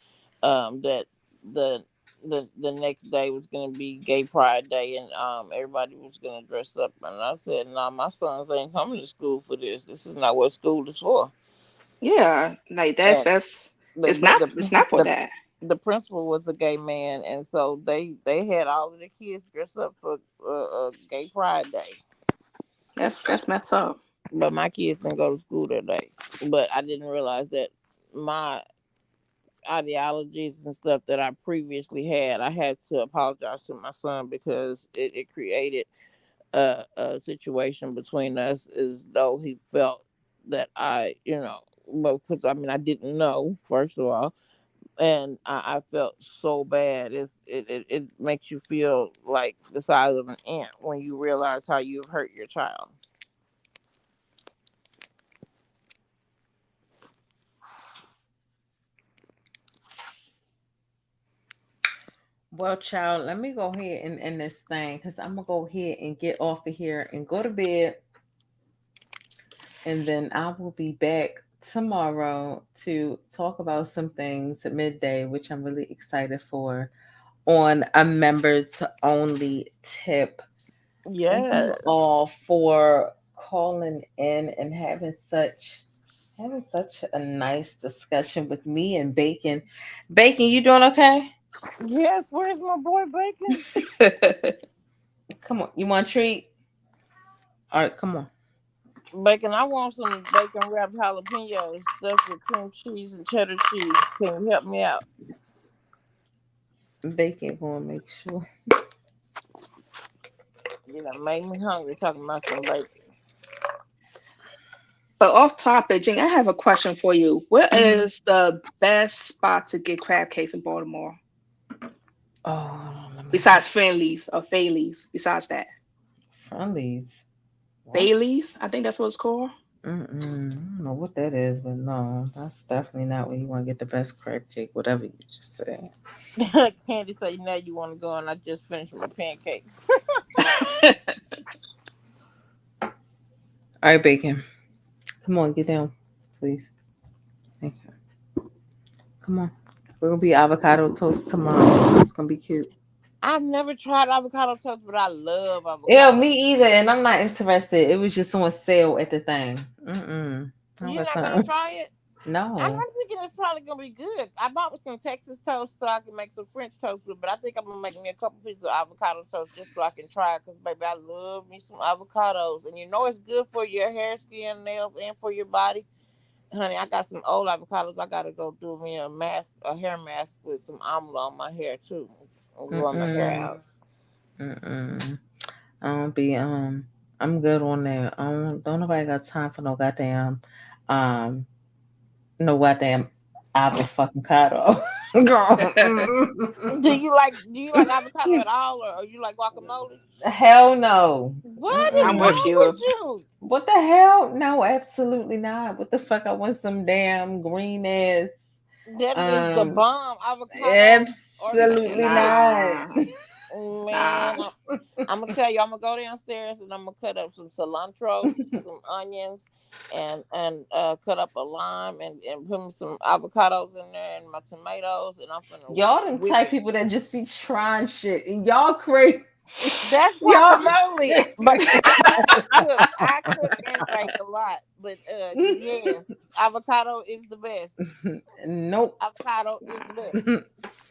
that the the next day was going to be Gay Pride Day, and everybody was going to dress up, and I said, "No, my sons ain't coming to school for this. This is not what school is for." yeah, like And that's the it's but not it's not for the that. the principal was a gay man, and so they had all of the kids dressed up for Gay Pride Day. That's messed up. But my kids didn't go to school that day. But I didn't realize that my ideologies and stuff that I previously had. I had to apologize to my son because it created a situation between us as though he felt that I, well, because I mean, I didn't know, first of all, and I felt so bad. It makes you feel like the size of an ant when you realize how you've hurt your child. Well, child, let me go ahead and end this thing because I'm gonna go ahead and get off of here and go to bed, and then I will be back tomorrow to talk about some things at midday, which I'm really excited for, on a members only tip. Thank Yeah. you all for calling in and having such a nice discussion with me and Bacon. Bacon, you doing okay? Yes, where's my boy Bacon? Come on, you want a treat? All right, come on. Bacon, I want some bacon wrapped jalapenos stuffed with cream cheese and cheddar cheese. Can you help me out? Bacon gonna make sure. You know, made me hungry talking about some bacon. But off topic, Jing, I have a question for you. Where is the best spot to get crab cakes in Baltimore? Oh, besides Friendlies or Bailey's, besides that. Friendlies. Bailey's, I think that's what it's called. I don't know what that is, but no, that's definitely not where you want to get the best crab cake, whatever you just said. Candy say now you want to go, and I just finished my pancakes. All right, Bacon. Come on, get down, please. Thank you. Come on. We're going to be avocado toast tomorrow. It's going to be cute. I've never tried avocado toast, but I love avocado. Yeah, me either, and I'm not interested. It was just on sale at the thing. You're not going to try it? No. I'm thinking it's probably going to be good. I bought some Texas toast so I can make some French toast with, but I think I'm going to make me a couple pieces of avocado toast just so I can try it, because, baby, I love me some avocados. And it's good for your hair, skin, nails, and for your body. Honey, I got some old avocados. I got to go do me a hair mask with some amla on my hair, too. Growing my hair out. I'm good on that. Don't nobody got time for no goddamn avocado. Girl. Do you like avocado at all, or you like guacamole? Hell no. What is wrong with you? What the hell? No, absolutely not. What the fuck? I want some damn green ass. That is the bomb avocado. Absolutely not. Man, I'm gonna tell you, I'm gonna go downstairs and I'm gonna cut up some cilantro, some onions, and cut up a lime and put some avocados in there and my tomatoes, and I'm gonna. Y'all them type people that just be trying shit, and y'all crazy. That's guacamole. But I cook and bake a lot. But yes, avocado is the best. Nope. Avocado is the best.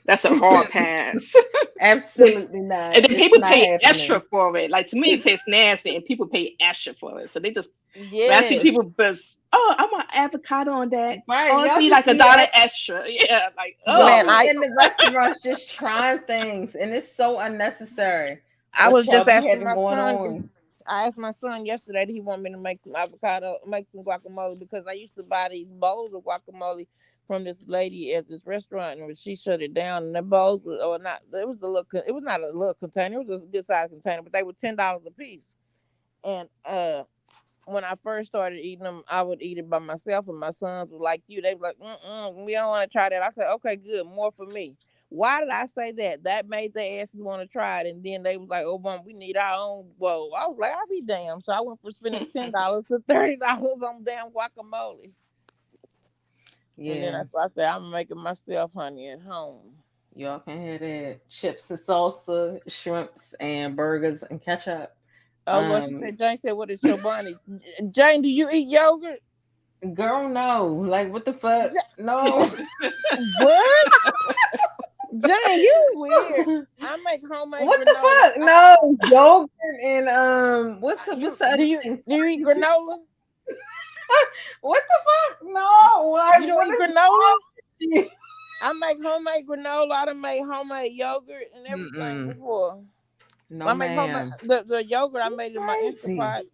That's a hard pass. Absolutely not. And then people pay extra for it. Like, to me, it tastes nasty, and people pay extra for it. So they just, when I see people just, I want avocado on that. Right. Oh, it'd be like $1 extra. Yeah. Like, man, in the restaurants just trying things, and it's so unnecessary. I was just asking my son. I asked my son yesterday that he wanted me to make some guacamole, because I used to buy these bowls of guacamole from this lady at this restaurant, and she shut it down. And the bowls was not. It was not a little container. It was a good sized container, but they were $10 a piece. And when I first started eating them, I would eat it by myself, and my sons were like you. They were like, we don't want to try that. I said, okay, good, more for me. Why did I say that? That made their asses want to try it, and then they was like, "Oh, Mom, we need our own." Well, I was like, "I'll be damned." So I went from spending $10 to $30 on damn guacamole. Yeah, and then that's why I said I'm making myself, honey, at home. Y'all can have that chips and salsa, shrimps and burgers and ketchup. What she said? Jane said, "What is your bunny?" Jane, do you eat yogurt? Girl, no. Like, what the fuck? No. What? Jane, you weird. I make homemade. What the fuck? No, yogurt and what's do you eat granola? What the fuck? No, like, you don't eat granola? make homemade granola. I done made homemade yogurt and everything before. No, I make homemade the yogurt I made in my Instant Pot.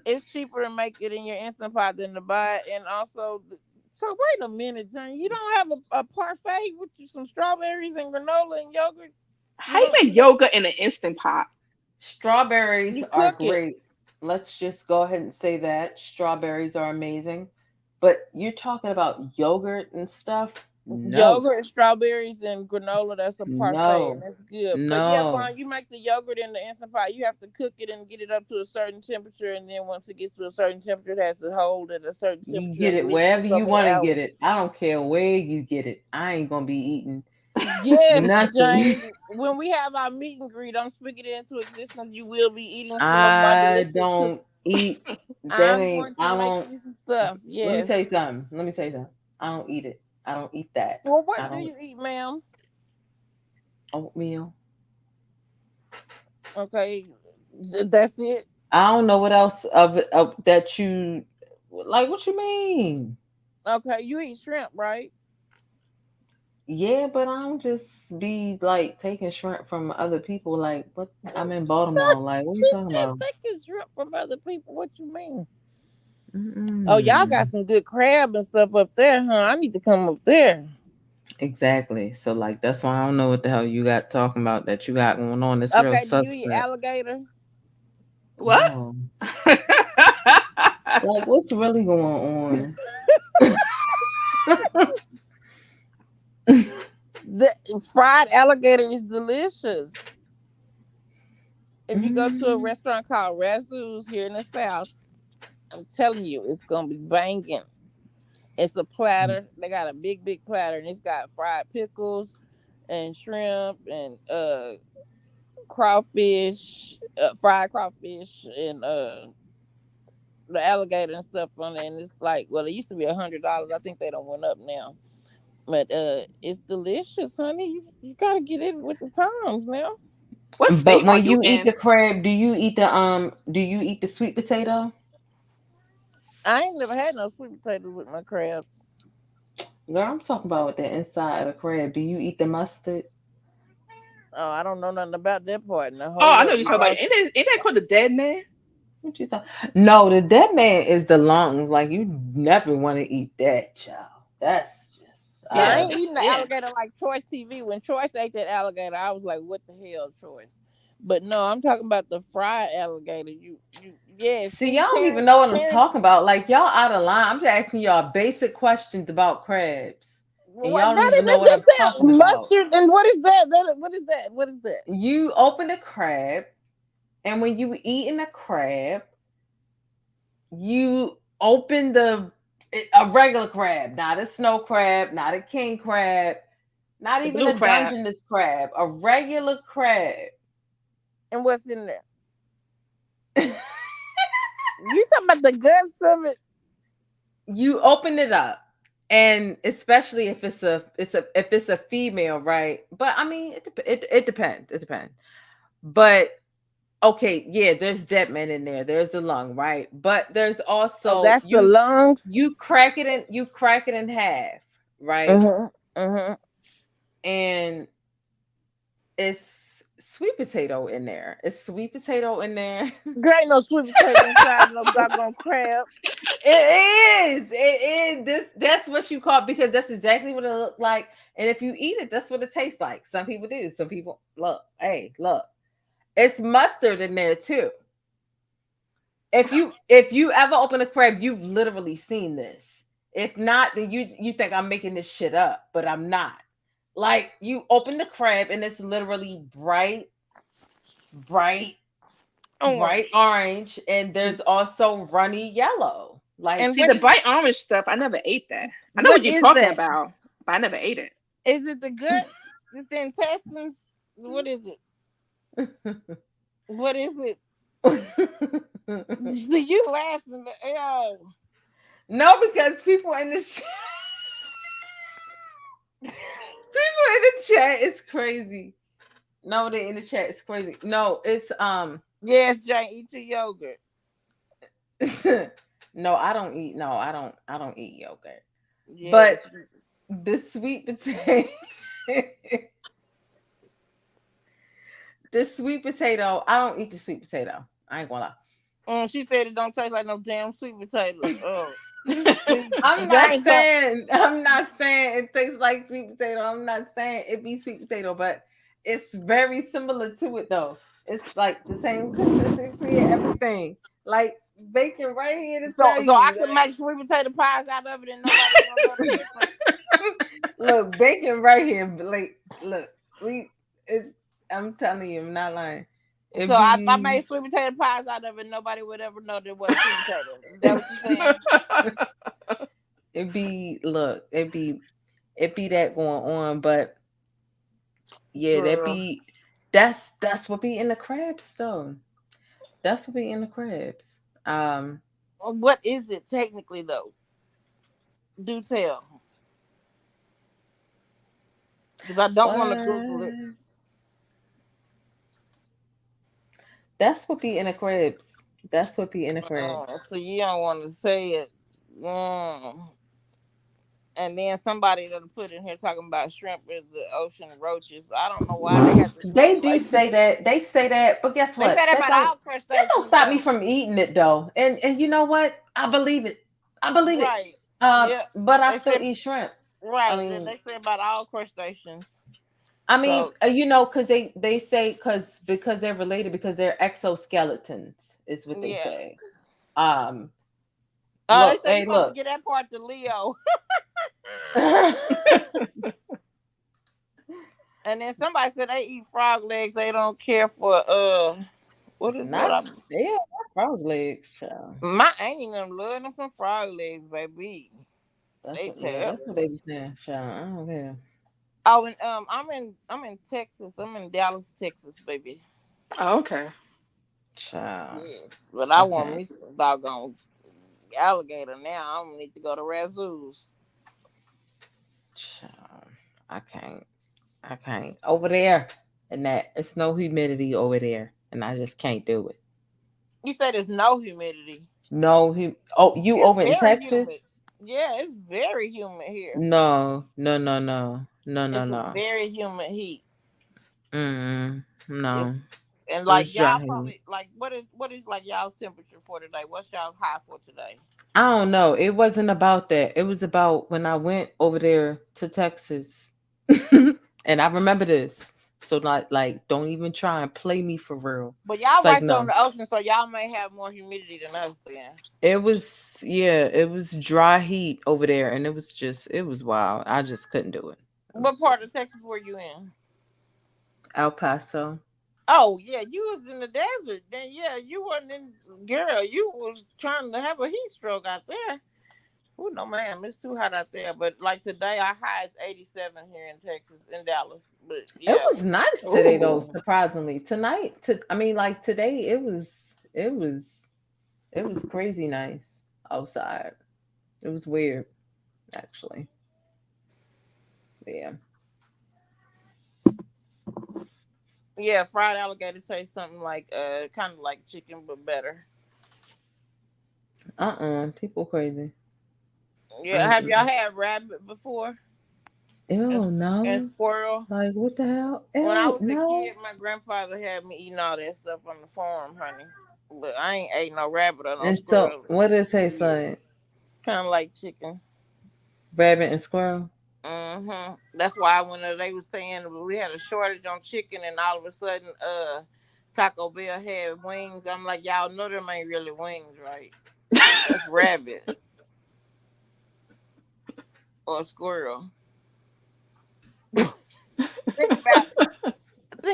It's cheaper to make it in your Instant Pot than to buy it. And also, so wait a minute, John. You don't have a parfait with some strawberries and granola and yogurt? How you make yogurt in an Instant Pot? Strawberries are great. Let's just go ahead and say that. Strawberries are amazing. But you're talking about yogurt and stuff? No. Yogurt, strawberries, and granola, that's a parfait, and that's good. But yeah, when you make the yogurt in the Instant Pot, you have to cook it and get it up to a certain temperature, and then once it gets to a certain temperature, it has to hold at a certain temperature. You get it wherever you want to get it. I don't care where you get it. I ain't going to be eating yes, Jane. When we have our meet and greet, I'm speaking it into existence. You will be eating some I don't eat. I'm going to make you some stuff. Yes. Let me tell you something. I don't eat it. I don't eat that. Well, what do you eat, ma'am? Oatmeal. Okay, that's it. I don't know what else of that you like. What you mean? Okay, you eat shrimp, right? Yeah, but I don't just be like taking shrimp from other people. Like, what? I'm in Baltimore. Like, what are you talking about? Taking shrimp from other people? What you mean? Oh, y'all got some good crab and stuff up there, huh? I need to come up there. Exactly. So, like, that's why I don't know what the hell you got talking about that you got going on. It's real suspect. Do you eat alligator? What? Oh. Like, what's really going on? The fried alligator is delicious. If you go to a restaurant called Razoo's here in the South, I'm telling you, it's gonna be banging. It's a platter. They got a big platter, and it's got fried pickles and shrimp and crawfish, fried crawfish, and the alligator and stuff on it. And it's like, well, it used to be $100. I think they don't went up now. But it's delicious, honey. You gotta get in with the times now. But when you eat the crab, do you eat the sweet potato? I ain't never had no sweet potatoes with my crab. Girl, I'm talking about the inside of the crab. Do you eat the mustard? Oh, I don't know nothing about that part. I know what you're talking about. Ain't that called the dead man? What you talking? No, the dead man is the lungs. Like, you never want to eat that, child. That's just. I ain't eating the alligator like Choice TV. When Choice ate that alligator, I was like, "What the hell, Choice?" But no, I'm talking about the fried alligator. Yes. See, y'all don't even know what I'm talking about. Like, y'all out of line. I'm just asking y'all basic questions about crabs. And y'all don't even know what I'm talking about. Mustard, and what is that? What is that? You open the crab, and when you eating the crab, you open a regular crab, not a snow crab, not a king crab, not even a Dungeness crab, a regular crab. And what's in there? You talking about the guts of it? You open it up, and especially if it's a female, right? But I mean, it depends. It depends. But okay, yeah, there's dead man in there. There's the lung, right? But there's also that's the lungs. You crack it in half, right? And it's sweet potato in there. It's sweet potato in there. There ain't no sweet potato inside no doggone crab. It is. That's what you call it, because that's exactly what it looks like. And if you eat it, that's what it tastes like. Some people do. Some people look. It's mustard in there too. If you ever open a crab, you've literally seen this. If not, then you think I'm making this shit up, but I'm not. Like, you open the crab and it's literally bright orange, and there's also runny yellow. Like, and see, the bright orange stuff, I never ate that. I know what you're talking about, but I never ate it. Is it the guts? Is the intestines? What is it? What is it? So you laughing? No, because people in the chat, it's crazy. No, they in the chat, it's crazy. No, it's yes, Jane, eat your yogurt. No, I don't eat. No, I don't eat yogurt. Yes. But the sweet potato. The sweet potato. I don't eat the sweet potato. I ain't gonna lie. She said it don't taste like no damn sweet potatoes. Oh. I'm not saying it tastes like sweet potato. I'm not saying it be sweet potato, but it's very similar to it though. It's like the same consistency and everything. Like bacon right here to tell you. So I can make sweet potato pies out of it and nobody gonna know the difference. Look, bacon right here. Like, look, I'm telling you, I'm not lying. So I made sweet potato pies out of it. Nobody would ever know there was sweet potatoes. Is that what you're saying? It be that going on, but yeah, that's what be in the crabs though. That's what be in the crabs. What is it technically though? Do tell. Because I don't want to Google it. That's what be in the crabs. That's what be in the crabs. So you don't want to say it. And then somebody done put in here talking about shrimp is the ocean roaches. I don't know why they have to. They do say that. They say that, but guess what? They say that about all crustaceans. That don't stop me from eating it though. And you know what? I believe it. I believe it. But I still eat shrimp. Right. I mean, they say about all crustaceans. I mean, you know, because they say because they're related, because they're exoskeletons is what they say. They say you want to get that part to Leo. And then somebody said they eat frog legs. They don't care for what is that? Yeah, frog legs. My auntie them love them from frog legs, baby. That's what they be saying. I don't care. Oh, and I'm in Texas. I'm in Dallas, Texas, baby. Oh, okay. Child. Yes, but I want me some doggone alligator now. I don't need to go to Razoo's. Child, I can't. Over there, and that it's no humidity over there, and I just can't do it. You said there's no humidity. No, you over in Texas? Humid. Yeah, it's very humid here. No. It's a very humid heat. No. And like y'all probably like what is like y'all's temperature for today? What's y'all's high for today? I don't know. It wasn't about that. It was about when I went over there to Texas. And I remember this. So not like don't even try and play me for real. But y'all right there on the ocean, so y'all may have more humidity than us then. It was dry heat over there, and it was wild. I just couldn't do it. What part of Texas were you in? El Paso. Oh yeah, you was in the desert. Then yeah, you wasn't in. Girl, you was trying to have a heat stroke out there. Oh no, ma'am, it's too hot out there. But like today, our high is 87 here in Texas, in Dallas. But yeah. It was nice today though, surprisingly. Today it was crazy nice outside. It was weird, actually. Yeah. Yeah, fried alligator tastes something like kind of like chicken but better. People crazy. Yeah, have y'all had rabbit before? Ew, no. And squirrel. Like what the hell? When I was a kid, my grandfather had me eating all that stuff on the farm, honey. But I ain't ate no rabbit or no squirrel. So what does it taste like? Kind of like chicken. Rabbit and squirrel? Mm-hmm. That's why when they was saying we had a shortage on chicken and all of a sudden Taco Bell had wings, I'm like, y'all know them ain't really wings, right? That's rabbit. Or squirrel. Think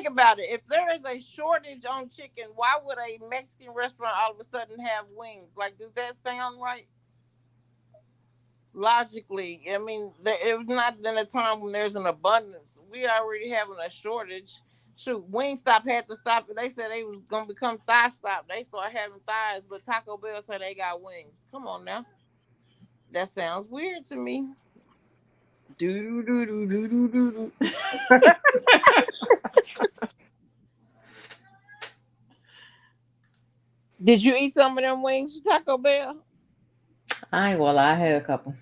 about it. If there is a shortage on chicken, why would a Mexican restaurant all of a sudden have wings? Like, does that sound right? Logically, I mean, it was not in a time when there's an abundance. We already having a shortage. Shoot, Wingstop had to stop it. They said they was gonna become Thigh Stop. They started having thighs, but Taco Bell said they got wings. Come on now, that sounds weird to me. Do do do do do do do. Did you eat some of them wings, Taco Bell? I ain't gonna lie, I had a couple.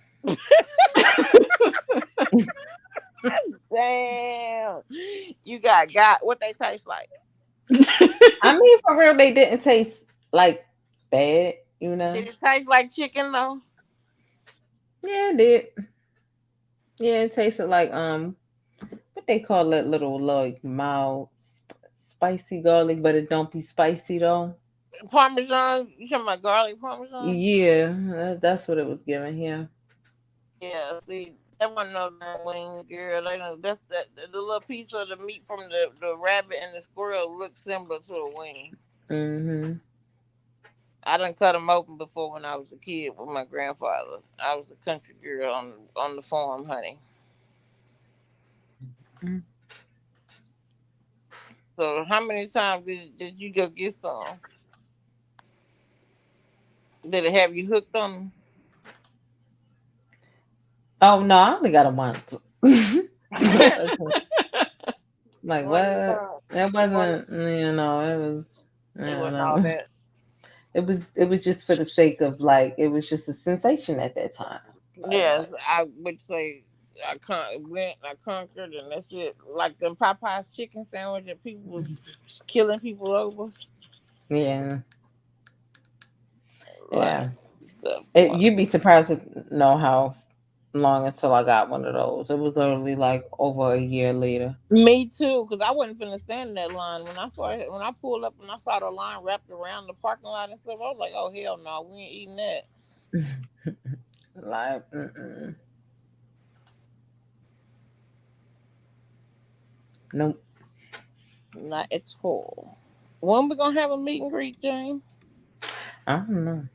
Damn. You got what they taste like. I mean, for real, they didn't taste like bad, you know. Did it taste like chicken though? Yeah, it did. Yeah, it tasted like what they call that little like mild spicy garlic, but it don't be spicy though. Parmesan. You talking about garlic parmesan? Yeah, that's what it was giving here. Yeah. See, that wasn't no damn wing, girl. They know that's the little piece of the meat from the rabbit and the squirrel looks similar to a wing. Mm-hmm. I done cut them open before when I was a kid with my grandfather. I was a country girl on the farm, honey. Mm-hmm. So how many times did you go get some? Did it have you hooked on them? Oh no, I only got them once. Like what? It wasn't. You know, it was. It wasn't all that. It was just for the sake of like it was just a sensation at that time. Like, yes, I would say I conquered, and that's it. Like them Popeyes chicken sandwich that people was killing people over. Yeah. Like, yeah. You'd be surprised to know how long until I got one of those. It was literally like over a year later. Me too, because I wasn't finna stand in that line. When I pulled up and I saw the line wrapped around the parking lot and stuff, I was like, oh hell no, we ain't eating that. Like, nope. Not at all. When we gonna have a meet and greet, Jane? I don't know.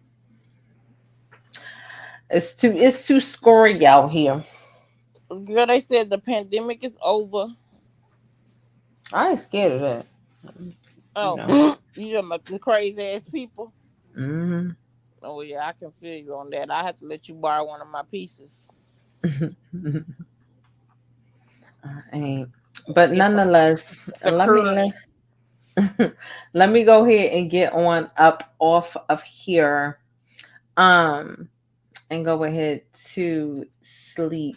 It's too scary out here. Girl, they said the pandemic is over. I ain't scared of that. Oh, you talking about the crazy ass people? Mm-hmm. Oh yeah, I can feel you on that. I have to let you borrow one of my pieces. I ain't. But nonetheless, let me go ahead and get on up off of here. And go ahead to sleep.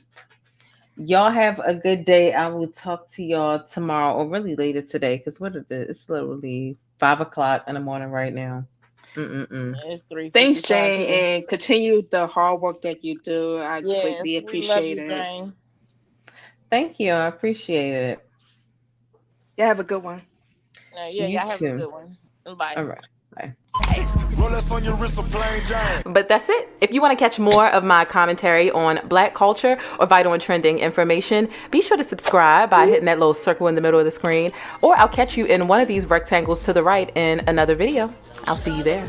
Y'all have a good day. I will talk to y'all tomorrow or really later today. Because what is it? It's literally 5:00 in the morning right now. It's 3:55. Thanks, Jane, and continue the hard work that you do. I greatly appreciate it. Jane. Thank you. I appreciate it. Yeah, have a good one. Y'all have a good one. Bye. All right. Bye. But that's it. If you want to catch more of my commentary on Black culture or vital and trending information, be sure to subscribe by hitting that little circle in the middle of the screen, or I'll catch you in one of these rectangles to the right in another video. I'll see you there.